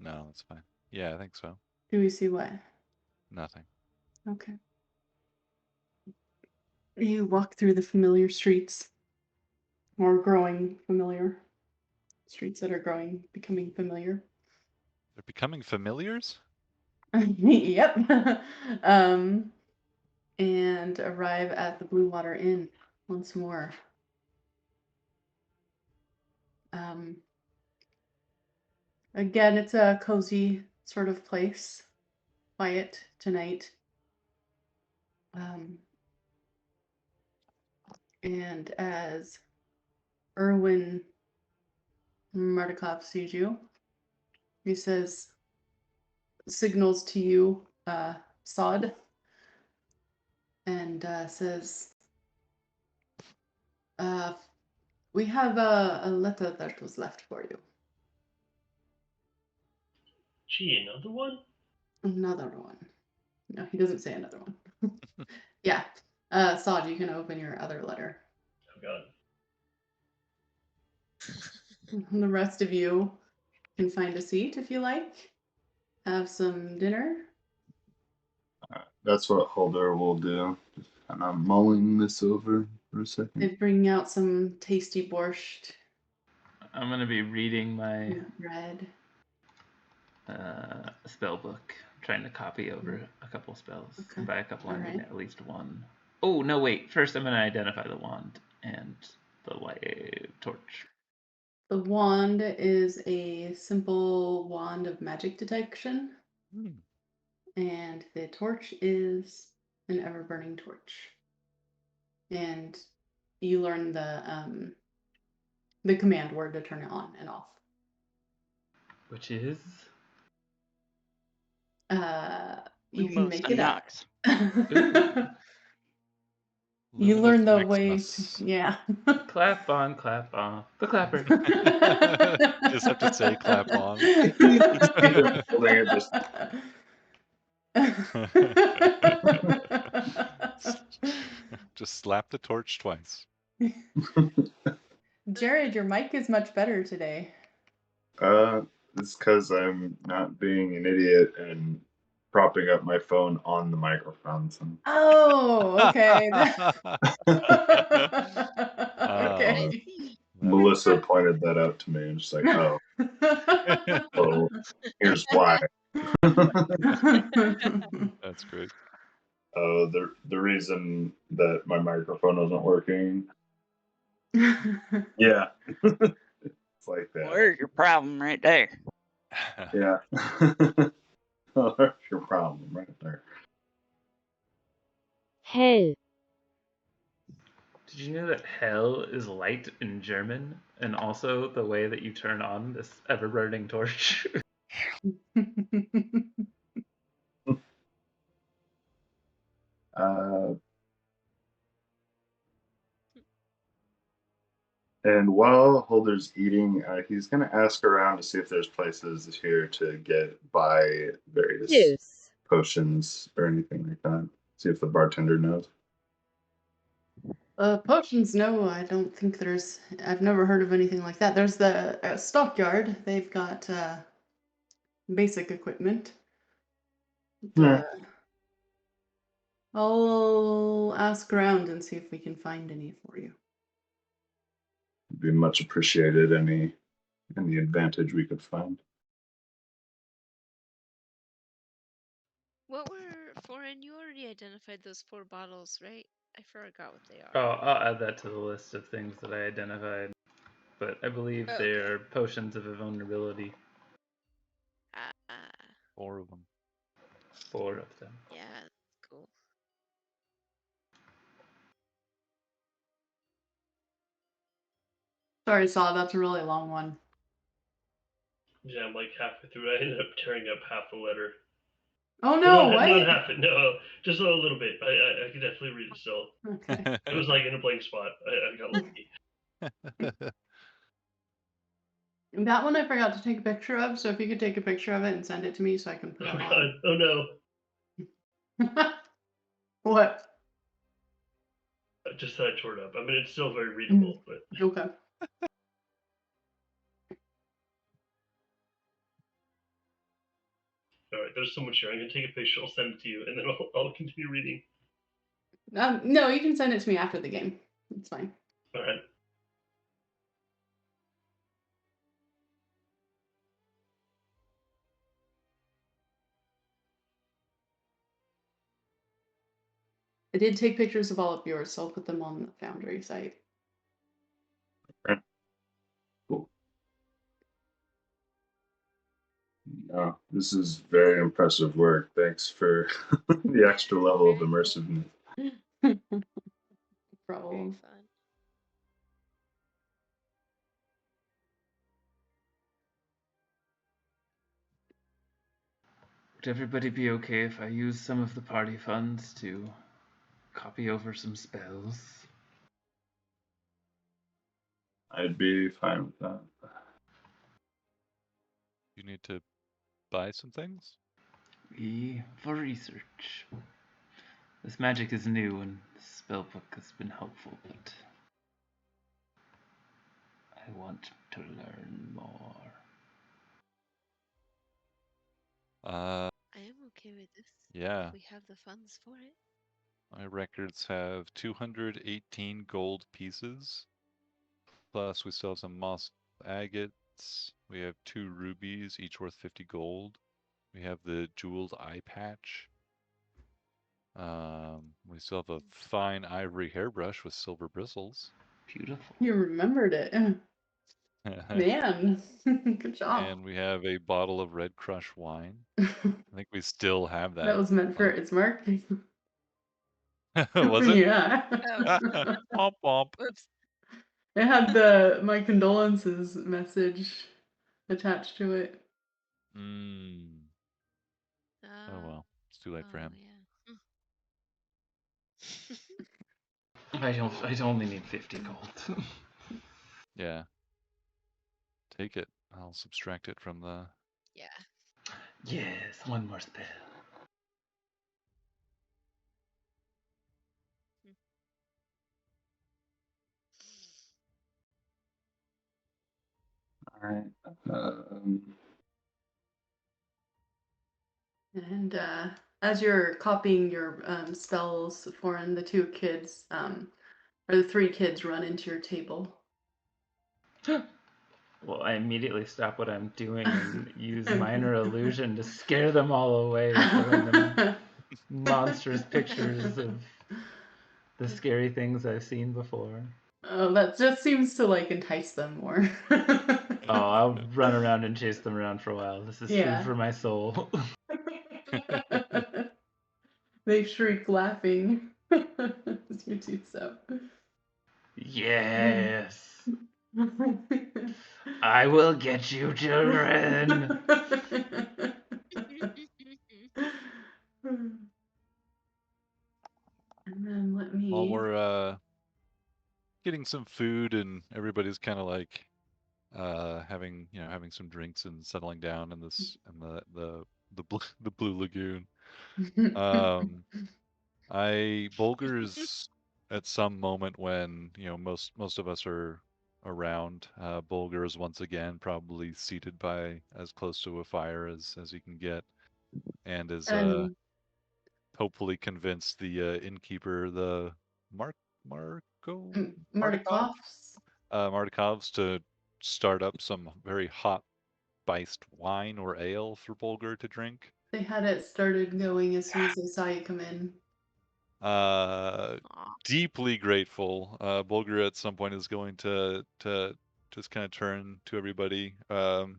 No, that's fine. Yeah, I think so. Do we see what? Nothing. Okay. You walk through the familiar streets, or growing familiar streets that are becoming familiar. They're becoming familiars? Yep. And arrive at the Blue Water Inn once more. Again, it's a cozy sort of place. Quiet tonight. And as Erwin Mardikov sees you, he signals to you, Sod, and says, we have a letter that was left for you. Gee, another one? Another one. No, he doesn't say another one. Yeah. Sod, you can open your other letter. Oh god. And the rest of you can find a seat if you like. Have some dinner. That's what Holder will do. And I'm mulling this over for a second. They bring out some tasty borscht. I'm gonna be reading my bread. spell book, trying to copy over a couple spells. Okay. And by a couple, I mean Alright. at least one. Oh no, wait! First, I'm gonna identify the wand and the white torch. The wand is a simple wand of magic detection, and the torch is an ever-burning torch. And you learn the command word to turn it on and off. Which is? You can make it up. Lumos You learn the way. Maximus. Yeah. Clap on, clap off. The clapper. Just have to say clap on. Holding it just Just slap the torch twice. Jared, your mic is much better today. It's because I'm not being an idiot and propping up my phone on the microphone. So. Oh, okay. Okay. Melissa pointed that out to me and she's like, oh, well, here's why. That's great. The reason that my microphone wasn't working. Yeah. It's like that. Well, there's your problem right there. Yeah. Well, there's your problem right there. Hell. Did you know that hell is light in German, and also the way that you turn on this ever-burning torch? And while Holder's eating, he's going to ask around to see if there's places here to get buy various Juice. potions or anything like that. See if the bartender knows. Potions, no, I don't think there's. I've never heard of anything like that. There's the stockyard. They've got basic equipment. Yeah. I'll ask around and see if we can find any for you. It'd be much appreciated any advantage we could find. What were foreign? You already identified those 4 bottles, right? I forgot what they are. Oh, I'll add that to the list of things that I identified. But I believe they are potions of invulnerability. 4 of them. 4 of them. Yeah, cool. Sorry, Saw, that's a really long one. Yeah, I'm like halfway through. I ended up tearing up half the letter. Oh no, not half it. No, just a little bit. I could definitely read it still. Okay. It was like in a blank spot. I got lucky. That one I forgot to take a picture of, so if you could take a picture of it and send it to me so I can put it Oh on. god. Oh no. What? Just that I tore it up. I mean, it's still very readable, but Okay. all right. There's so much here. I'm gonna take a picture. I'll send it to you, and then I'll continue reading. No, you can send it to me after the game. It's fine. All right. I did take pictures of all of yours, so I'll put them on the Foundry site. Cool. No, this is very impressive work. Thanks for the extra level of immersiveness. Problem. Very fun. Would everybody be okay if I use some of the party funds to copy over some spells? I'd be fine with that. You need to buy some things? For research. This magic is new and the spellbook has been helpful, but I want to learn more. Uh, I am okay with this. yeah. If we have the funds for it. My records have 218 gold pieces. Plus, we still have some moss agates. We have 2 rubies, each worth 50 gold. We have the jeweled eye patch. We still have a fine ivory hairbrush with silver bristles. Beautiful. You remembered it. Man, good job. And we have a bottle of red crush wine. I think we still have that. That was meant for its marketing. Was it? Yeah. Oh. Womp womp. Whoops. It had my condolences message attached to it. Oh well, it's too late for him. Yeah. I only need 50 gold. Yeah. Take it. I'll subtract it from the... Yeah. Yes, one more spell. Alright. And as you're copying your spells, Foreign, the 2 kids, or the 3 kids run into your table. Well, I immediately stop what I'm doing and use minor illusion to scare them all away, showing them monstrous pictures of the scary things I've seen before. Oh, that just seems to entice them more. Oh, I'll run around and chase them around for a while. This is food for my soul. They shriek laughing as you do so. Yes. I will get you, children. And then let me. While we're getting some food and everybody's kind of like having some drinks and settling down in the Blue Lagoon. Bulger's at some moment when most of us are around. Bulger is once again probably seated by as close to a fire as he can get, and is hopefully convinced the innkeeper, the Markovs, to start up some very hot spiced wine or ale for Bulger to drink. They had it started going as soon as they saw you come in. Deeply grateful. Bulger at some point is going to just kind of turn to everybody and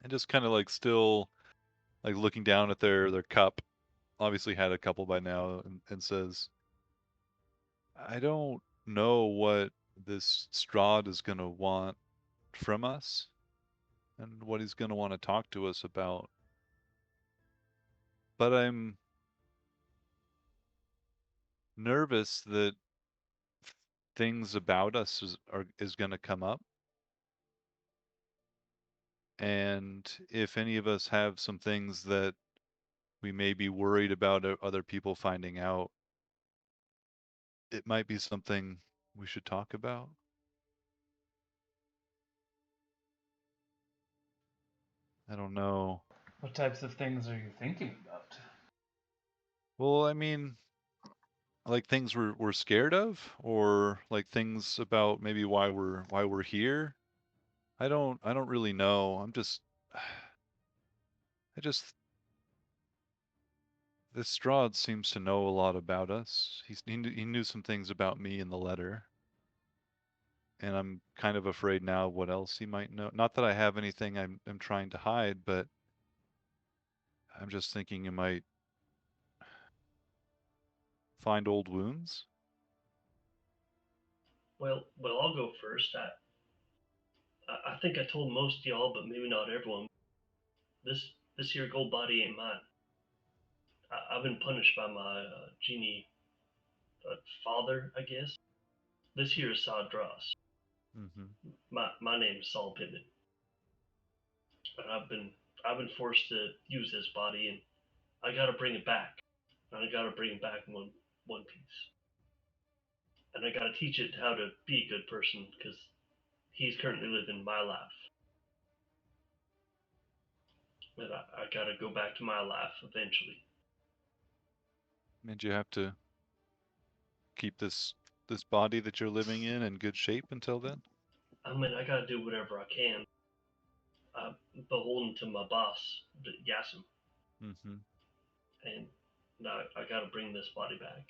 just kind of still looking down at their cup. Obviously had a couple by now, and says, I don't know what this Strahd is going to want from us and what he's going to want to talk to us about. But I'm nervous that things about us is going to come up. And if any of us have some things that we may be worried about other people finding out, it might be something we should talk about. I don't know. What types of things are you thinking about? Well, I mean, things we're scared of, or things about maybe why we're here. I don't really know. This Strahd seems to know a lot about us. He knew some things about me in the letter. And I'm kind of afraid now what else he might know. Not that I have anything I'm trying to hide, but I'm just thinking you might find old wounds. Well, I'll go first. I think I told most of y'all, but maybe not everyone. This here gold body ain't mine. I've been punished by my genie father, I guess. This here is My name is Saul Pittman, and I've been forced to use this body, and I gotta bring it back. And I gotta bring it back in one piece. And I gotta teach it how to be a good person because he's currently living my life. And I gotta go back to my life eventually. Did you have to keep this body that you're living in good shape until then? I mean, I gotta do whatever I can. I'm beholden to my boss, Yasim, Mm-hmm. and now I gotta bring this body back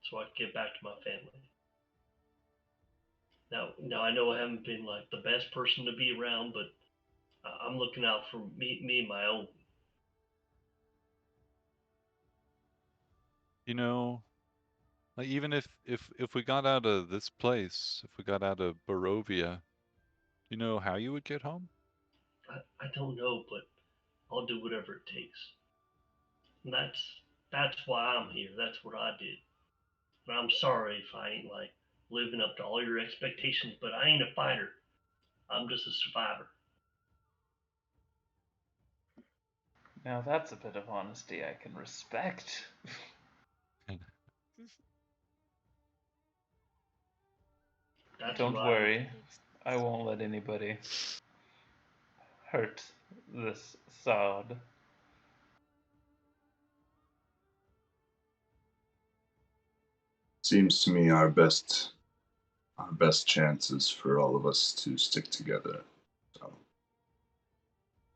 so I can get back to my family. Now I know I haven't been like the best person to be around, but I'm looking out for me and my own. You know, like even if we got out of this place, if we got out of Barovia, you know how you would get home? I don't know, but I'll do whatever it takes. And that's why I'm here. That's what I did. And I'm sorry if I ain't like living up to all your expectations, but I ain't a fighter. I'm just a survivor. Now that's a bit of honesty I can respect. That's Don't who I am. worry, I won't let anybody hurt this sod. Seems to me our best chances for all of us to stick together. So,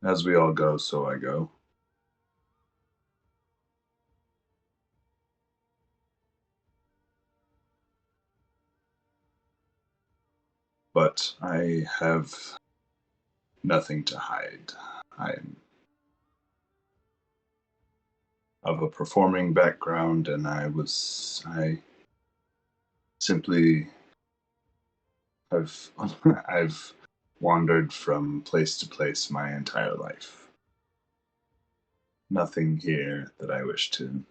as we all go, so I go. But I have nothing to hide. I'm of a performing background, and I simply have I've wandered from place to place my entire life. Nothing here that I wish to.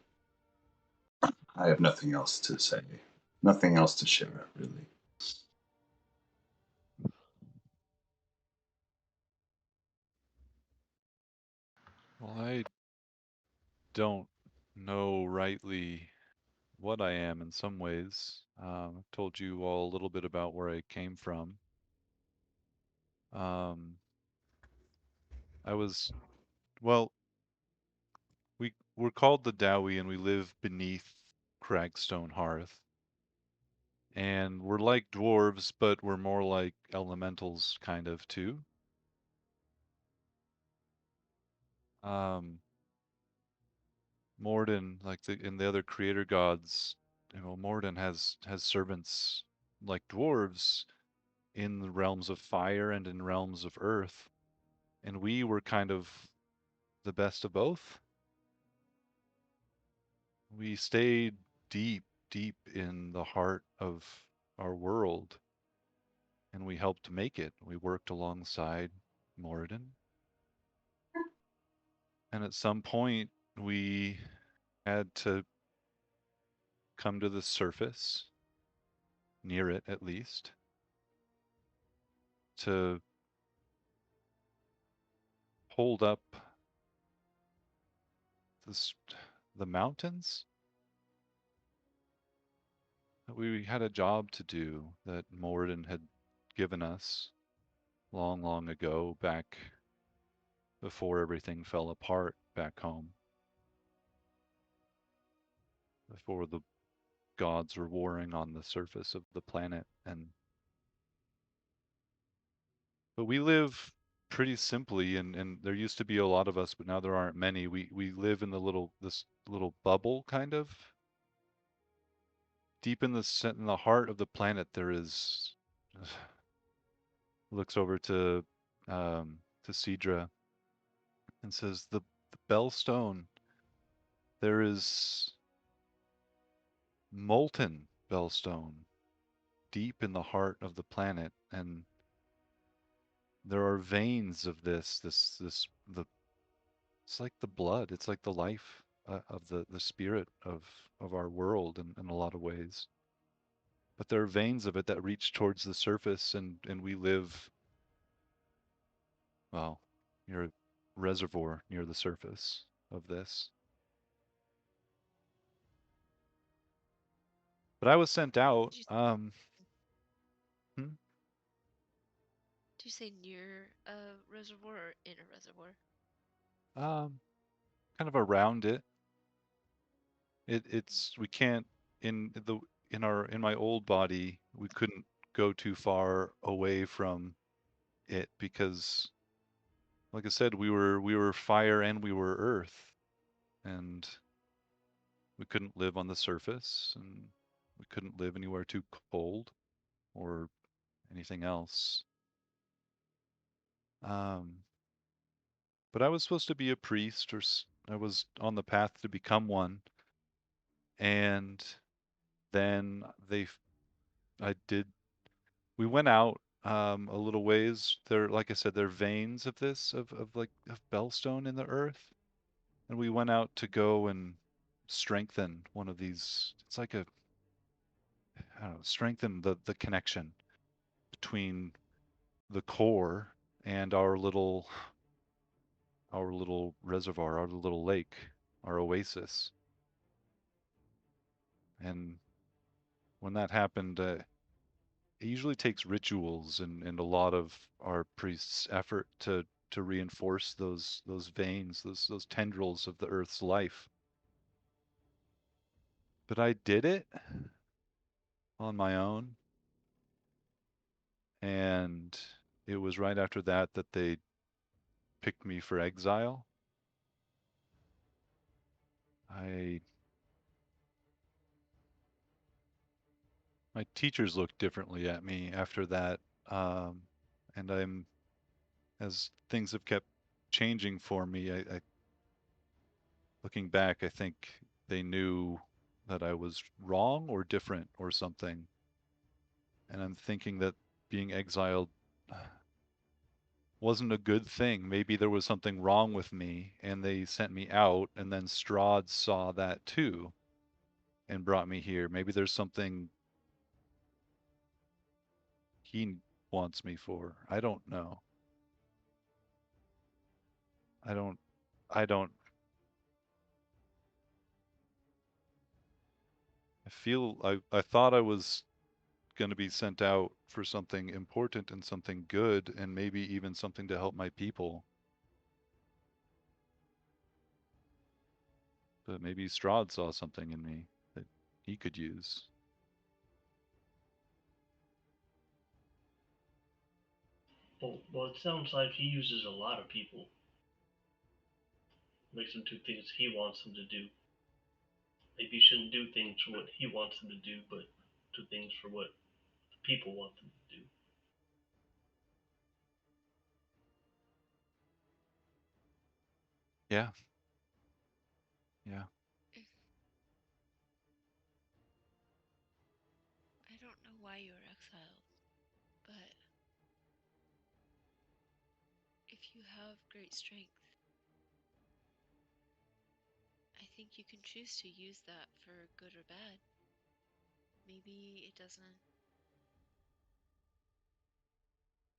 I have nothing else to say. Nothing else to share, really. Well, I don't know rightly what I am in some ways. I've told you all a little bit about where I came from. I was, well, we're called the Dowie and we live beneath Cragstone Hearth. And we're like dwarves, but we're more like elementals kind of too. Morden, like in the other creator gods, Morden has servants like dwarves in the realms of fire and in realms of earth, and we were kind of the best of both. We stayed deep, deep in the heart of our world, and we helped make it. We worked alongside Moradin, and at some point we had to come to the surface, near it at least, to hold up the mountains. We had a job to do that Moradin had given us long, long ago, back before everything fell apart back home, before the gods were warring on the surface of the planet. But we live pretty simply, and there used to be a lot of us, but now there aren't many. We live in this little bubble, kind of deep in the heart of the planet. There is looks over to Cedra and says, the Bellstone, there is molten Bellstone deep in the heart of the planet, and there are veins of it's like the blood, it's like the life of the spirit of our world in a lot of ways. But there are veins of it that reach towards the surface, and we live, well, you're reservoir near the surface of this. But I was sent out. Did you say near a reservoir or in a reservoir? Kind of around it. It's we can't in my old body we couldn't go too far away from it because, like I said, we were fire and we were earth, and we couldn't live on the surface, and we couldn't live anywhere too cold or anything else. But I was supposed to be a priest, or I was on the path to become one, and then I did. We went out a little ways. There, like I said, there are veins of this of bellstone in the earth, and we went out to go and strengthen one of these. It's like I don't know, strengthen the connection between the core and our little reservoir, our little lake, our oasis. And when that happened, it usually takes rituals and a lot of our priests' effort to reinforce those veins, those tendrils of the earth's life. But I did it on my own, and it was right after that that they picked me for exile. My teachers looked differently at me after that, and as things have kept changing for me, looking back, I think they knew that I was wrong or different or something. And I'm thinking that being exiled wasn't a good thing. Maybe there was something wrong with me and they sent me out, and then Strahd saw that too and brought me here. Maybe there's something he wants me for. I don't know. I don't I don't I thought I was going to be sent out for something important and something good, and maybe even something to help my people. But maybe Strahd saw something in me that he could use. Well, it sounds like he uses a lot of people. Makes them do things he wants them to do. Maybe you shouldn't do things for what he wants them to do, but do things for what the people want them to do. Yeah. Yeah. I don't know why you were exiled, but if you have great strength, I think you can choose to use that for good or bad. Maybe it doesn't.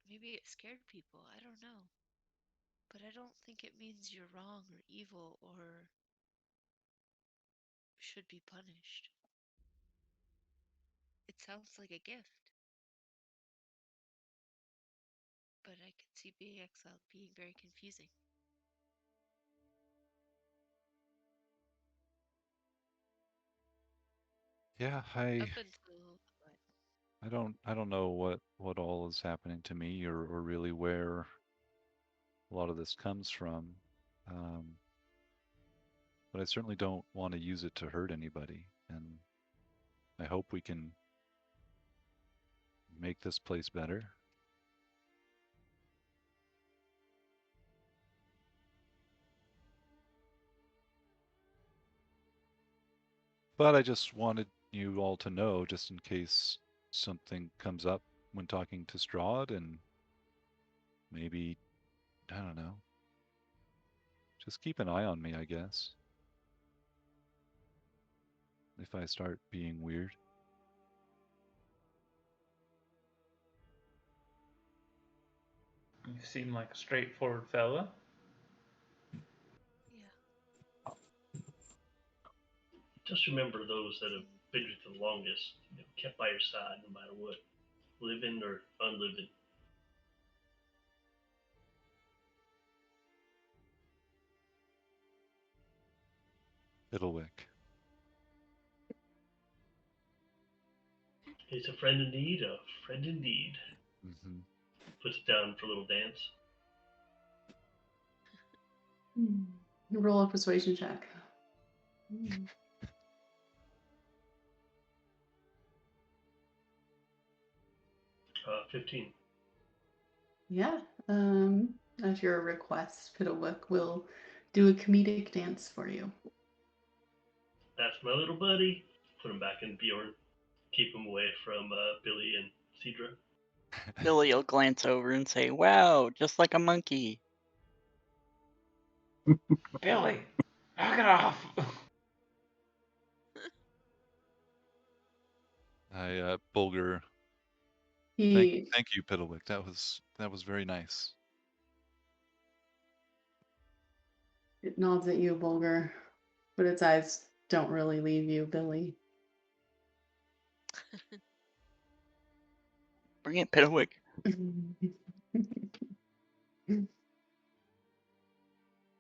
Maybe it scared people. I don't know. But I don't think it means you're wrong or evil or should be punished. It sounds like a gift. But I could see being exiled being very confusing. Yeah, Up until what? I don't know what all is happening to me, or really where a lot of this comes from. Um, but I certainly don't want to use it to hurt anybody, and I hope we can make this place better. But I just wanted you all to know, just in case something comes up when talking to Strahd, and maybe, I don't know, just keep an eye on me, I guess, if I start being weird. You seem like a straightforward fella. Just remember those that have been with you the longest, kept by your side no matter what, living or unliving. Fiddlewick. He's a friend indeed, a friend indeed. Mm-hmm. Puts it down for a little dance. Roll a persuasion check. 15. Yeah. At your request, Fiddlewick will do a comedic dance for you. That's my little buddy. Put him back in Bjorn. Keep him away from Billy and Cedra. Billy will glance over and say, "Wow, just like a monkey." Billy, knock it off. Bulger. He Thank you, Piddlewick. That was very nice. It nods at you, Bulger, but its eyes don't really leave you, Billy. Bring it, Piddlewick.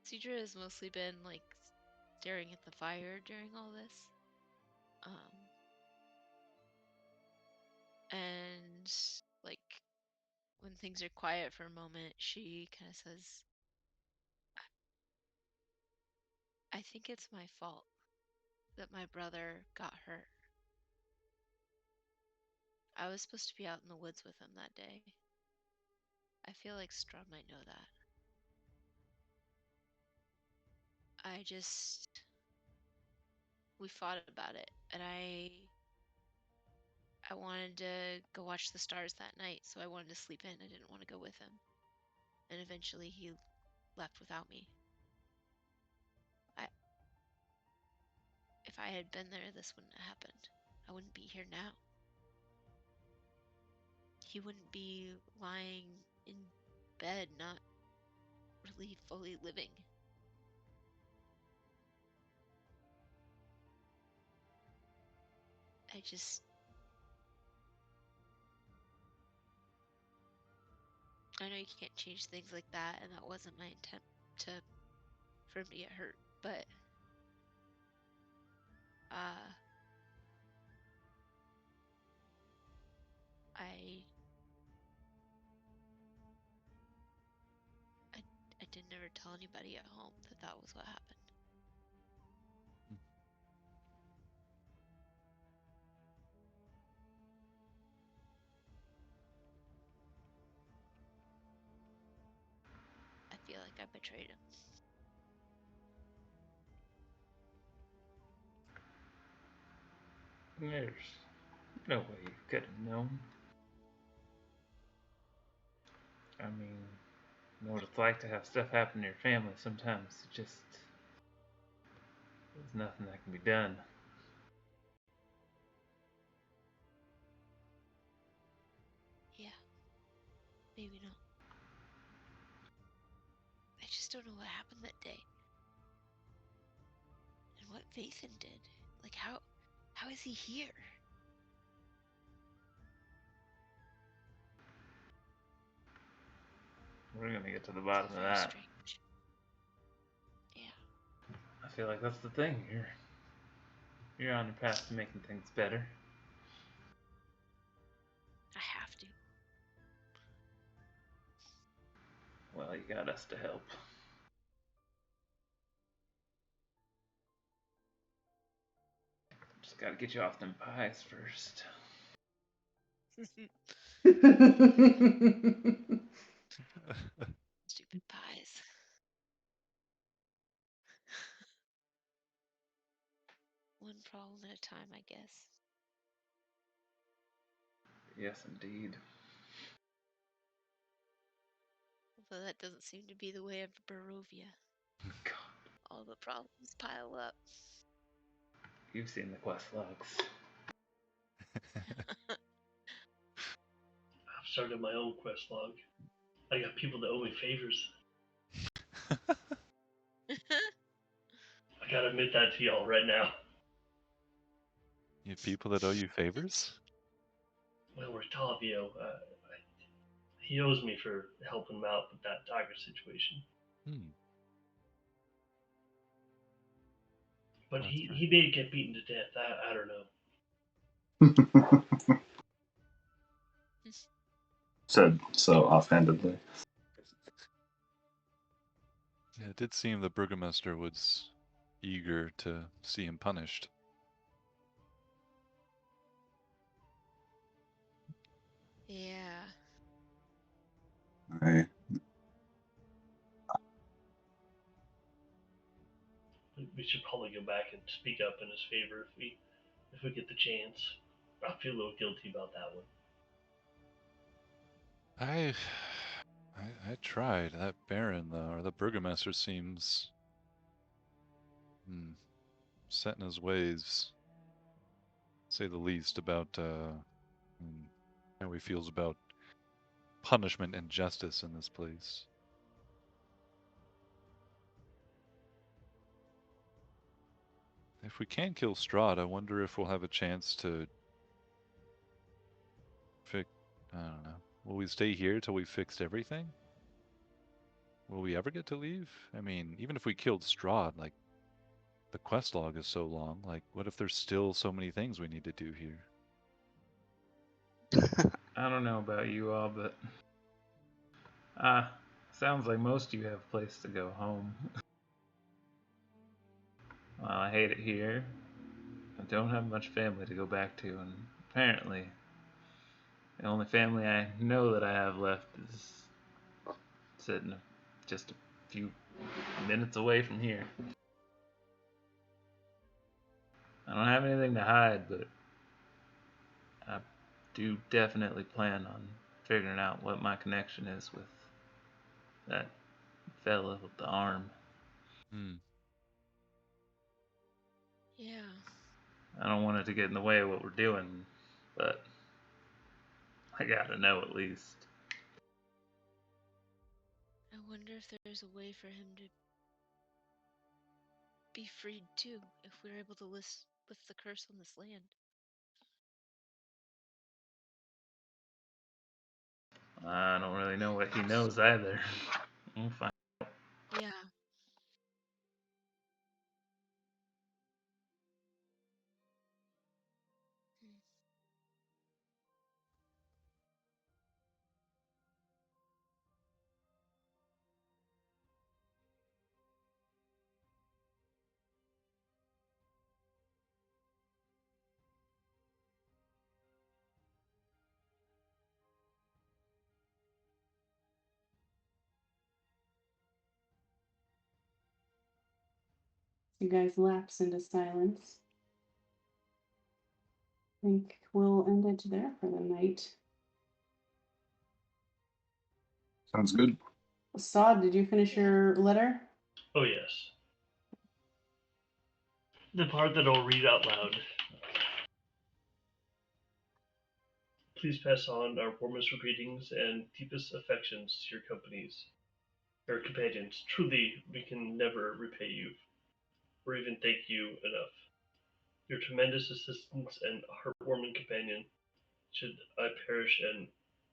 Cedra has mostly been like staring at the fire during all this. And like when things are quiet for a moment, she kind of says, I think it's my fault that my brother got hurt. I was supposed to be out in the woods with him that day. I feel like Strahd might know that. We fought about it, and I wanted to go watch the stars that night, so I wanted to sleep in. I didn't want to go with him. And eventually he left without me. If I had been there, this wouldn't have happened. I wouldn't be here now. He wouldn't be lying in bed, not really fully living. I know you can't change things like that, and that wasn't my intent for him to get hurt, but I didn't ever tell anybody at home that was what happened. I feel like I betrayed him. There's no way you could have known. I mean, you know what it's like to have stuff happen to your family. Sometimes there's nothing that can be done. Yeah, maybe not. I just don't know what happened that day. And what Vathan did. Like, how is he here? We're gonna get to the bottom of that. Strange. Yeah. I feel like that's the thing. You're on your path to making things better. I have to. Well, you got us to help. Just gotta get you off them pies first. Stupid pies. One problem at a time, I guess. Yes, indeed. Although that doesn't seem to be the way of Barovia. God. All the problems pile up. You've seen the quest logs. I've started my own quest log. I got people that owe me favors. I gotta admit that to y'all right now. You have people that owe you favors? Well, Octavio, he owes me for helping him out with that tiger situation. But That's he may get beaten to death. I don't know. Said so offhandedly. Yeah, it did seem the Burgomaster was eager to see him punished. Yeah. We should probably go back and speak up in his favor if we get the chance. I feel a little guilty about that one. I tried. That Baron, though, or the Burgomaster seems set in his ways, to say the least, about how he feels about punishment and justice in this place. If we can kill Strahd, I wonder if we'll have a chance to fix. I don't know. Will we stay here till we fixed everything? Will we ever get to leave? I mean, even if we killed Strahd, like, the quest log is so long. Like, what if there's still so many things we need to do here? I don't know about you all, but sounds like most of you have a place to go home. Well, I hate it here. I don't have much family to go back to, and apparently the only family I know that I have left is sitting just a few minutes away from here. I don't have anything to hide, but I do definitely plan on figuring out what my connection is with that fella with the arm. Yeah. I don't want it to get in the way of what we're doing, but I gotta know at least. I wonder if there's a way for him to be freed too, if we're able to lift the curse on this land. I don't really know what he knows either. We'll find out. Yeah. You guys lapse into silence. I think we'll end it there for the night. Sounds good. Assad, did you finish your letter? Oh, yes. The part that I'll read out loud. Please pass on our warmest greetings and deepest affections to your companions. Truly, we can never repay you or even thank you enough. Your tremendous assistance and heartwarming companion. Should I perish and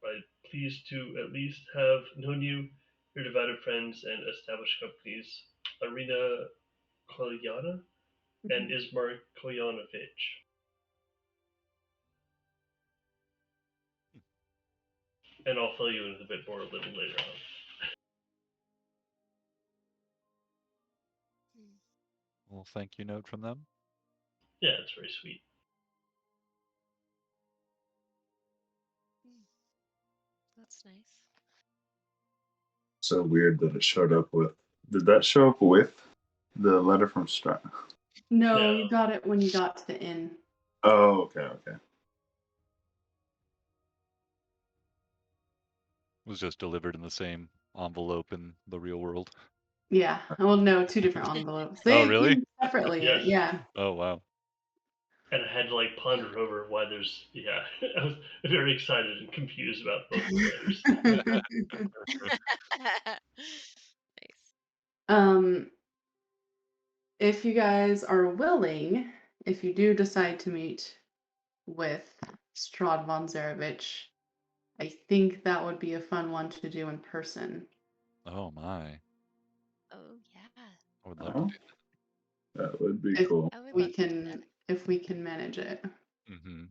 I pleased to at least have known you, your devoted friends and established companies, Irina Kolyana and Ismar Kolyanovich. And I'll fill you in a bit more a little later on. A little thank you note from them. Yeah, it's very sweet. That's nice. So weird that it showed up with. Did that show up with the letter from Strahd? No, you got it when you got to the inn. Oh, okay. It was just delivered in the same envelope in the real world. Yeah. Well, no, 2 different envelopes. They really? came separately. Yes. Yeah. Oh, wow. And I had to like ponder over why there's I was very excited and confused about both the letters. Nice. If you guys are willing, if you do decide to meet with Strahd von Zarevich, I think that would be a fun one to do in person. Oh my. Oh yeah. I would love to do That would be If cool. I would we love to do that. can, if we can manage it. that. Mm-hmm.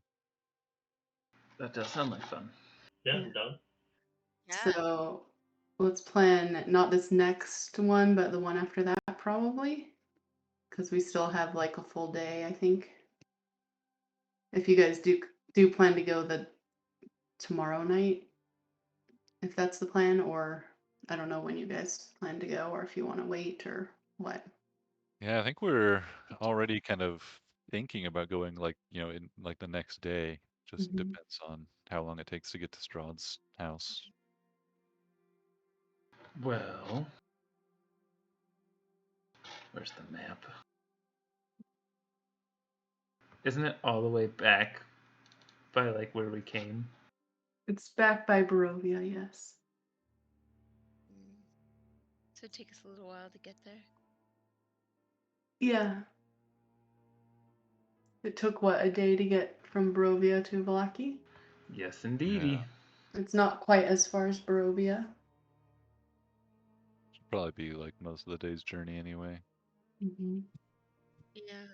That does sound like fun. Yeah, Yeah. I'm done. Yeah. So let's plan not this next one, but the one after that, probably, because we still have like a full day, I think. If you guys do plan to go the tomorrow night, if that's the plan, or I don't know when you guys plan to go, or if you want to wait or what. Yeah, I think we're already kind of thinking about going like, in like the next day. Just Mhm. depends on how long it takes to get to Strahd's house. Well, where's the map? Isn't it all the way back by like where we came? It's back by Barovia, yes. So it'd take us a little while to get there. Yeah. It took what, a day to get from Barovia to Valaki? Yes, indeedy. Yeah. It's not quite as far as Barovia. Should probably be like most of the day's journey anyway. Mm-hmm. Yeah.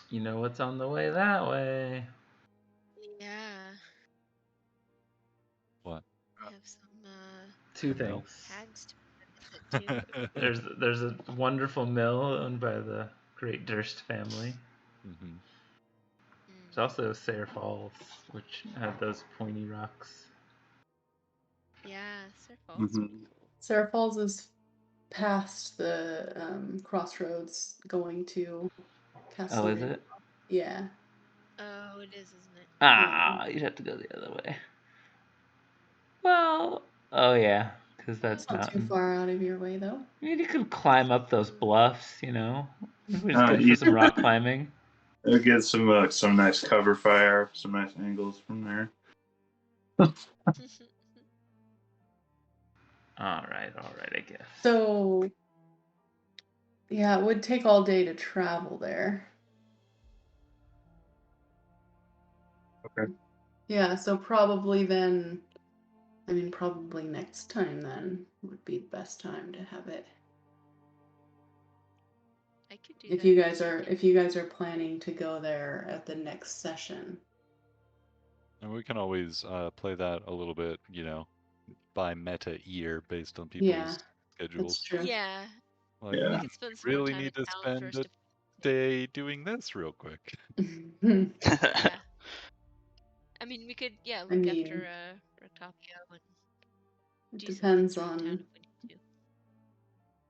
You know what's on the way that way? Yeah. What? We have some Two Mill? things. hags to visit too. There's a wonderful mill owned by the Great Durst family. Mm-hmm. There's also Sayre Falls, which have those pointy rocks. Yeah, Sayre Falls. Mm-hmm. Sayre Falls is past the crossroads going to Castle. Oh, is it? Yeah. Oh, it is, isn't it? Ah, you'd have to go the other way. Well, oh yeah, because that's It's not mountain. too far out of your way, though. I mean, you could climb up those bluffs, you know. It's good for You- some rock climbing. It'll get some nice cover fire, some nice angles from there. All right, I guess. So, yeah, it would take all day to travel there. Okay. Yeah, so probably then, probably next time then would be the best time to have it. I could do If that. you guys are planning to go there at the next session. And we can always play that a little bit, by meta ear based on people's schedules. That's true. Yeah. Like, Yeah. We could spend some really more time need in to town spend first. a day doing this real quick. Yeah. I mean, we could, look after Roctopio and It do some depends things around on. town if we need to.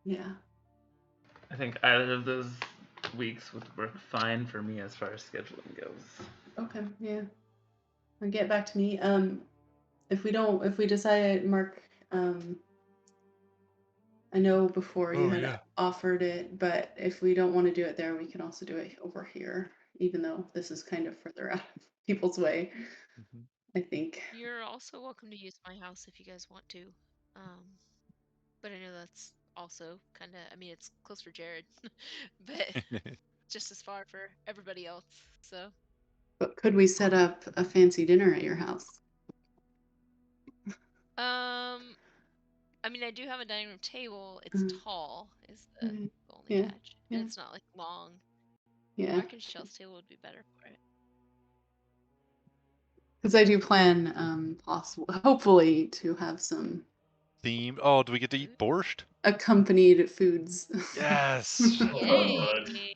Yeah. I think either of those weeks would work fine for me as far as scheduling goes. Okay. Yeah. Or get back to me. If we decide, Mark, I know before you had offered it, but if we don't want to do it there, we can also do it over here, even though this is kind of further out of people's way. Mm-hmm. I think. You're also welcome to use my house if you guys want to. But I know that's also kind of, it's close for Jared, but just as far for everybody else. So. But could we set up a fancy dinner at your house? I do have a dining room table. It's tall, is the only catch. And it's not like long. Yeah. Mark and Shell's table would be better for it. Because I do plan, hopefully, to have some themed. Oh, do we get to eat borscht? Accompanied foods. Yes. Yay!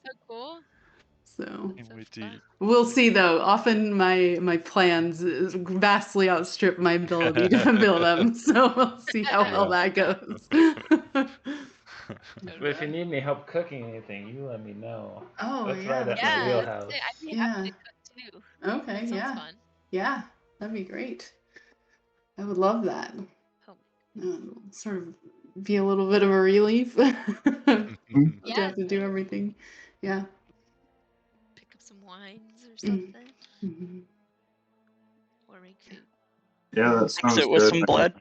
So cool. So fun. We'll see, though. Often my plans vastly outstrip my ability to fulfill them. So we'll see how well that goes. But if you need me help cooking anything, you let me know. Oh, That's yeah. right at my wheelhouse. I'd be happy to cook too. Okay, that sounds fun. Yeah, that'd be great. I would love that. Oh. Sort of be a little bit of a relief. To have to do everything. Yeah. Pick up some wines or something. Mm-hmm. Or make food. Yeah, that sounds Mix it with good. some blood.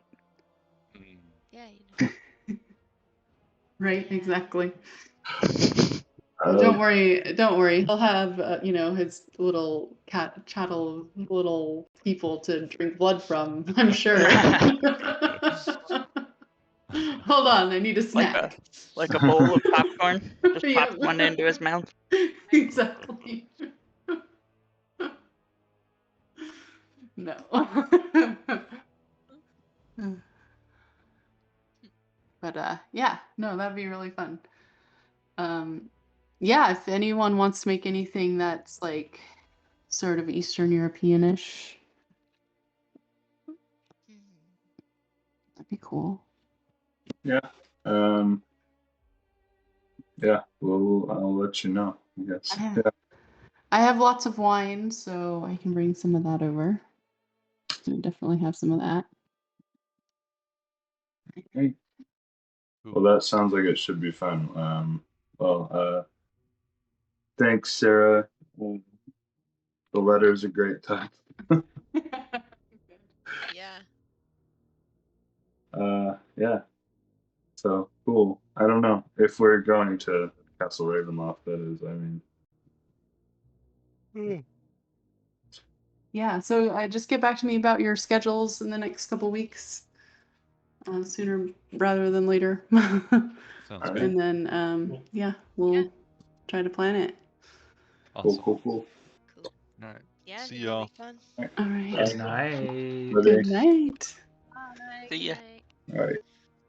Yeah, Right, exactly. Don't worry. He'll have, his little chattel little people to drink blood from, I'm sure. Hold on, I need a snack. Like a bowl of popcorn. Just Yeah. pops one into his mouth. Exactly. No. But yeah, no, that'd be really fun. Yeah, if anyone wants to make anything that's like sort of Eastern European-ish, that'd be cool. Yeah. Yeah. Well, I'll let you know, I guess. Yeah. I have lots of wine, so I can bring some of that over. I definitely have some of that. Okay. Well, that sounds like it should be fun. Thanks, Sarah. The letter is a great time. Yeah. Yeah. So cool. I don't know if we're going to Castle Ravenloft. That is, I mean. Yeah. So just get back to me about your schedules in the next couple weeks. Sooner rather than later. Sounds good. And then we'll try to plan it. Awesome. Cool. Cool. All right. Yeah, See that'll y'all. be fun. All right. Good night. Good night. Bye. See ya. Good night. All right.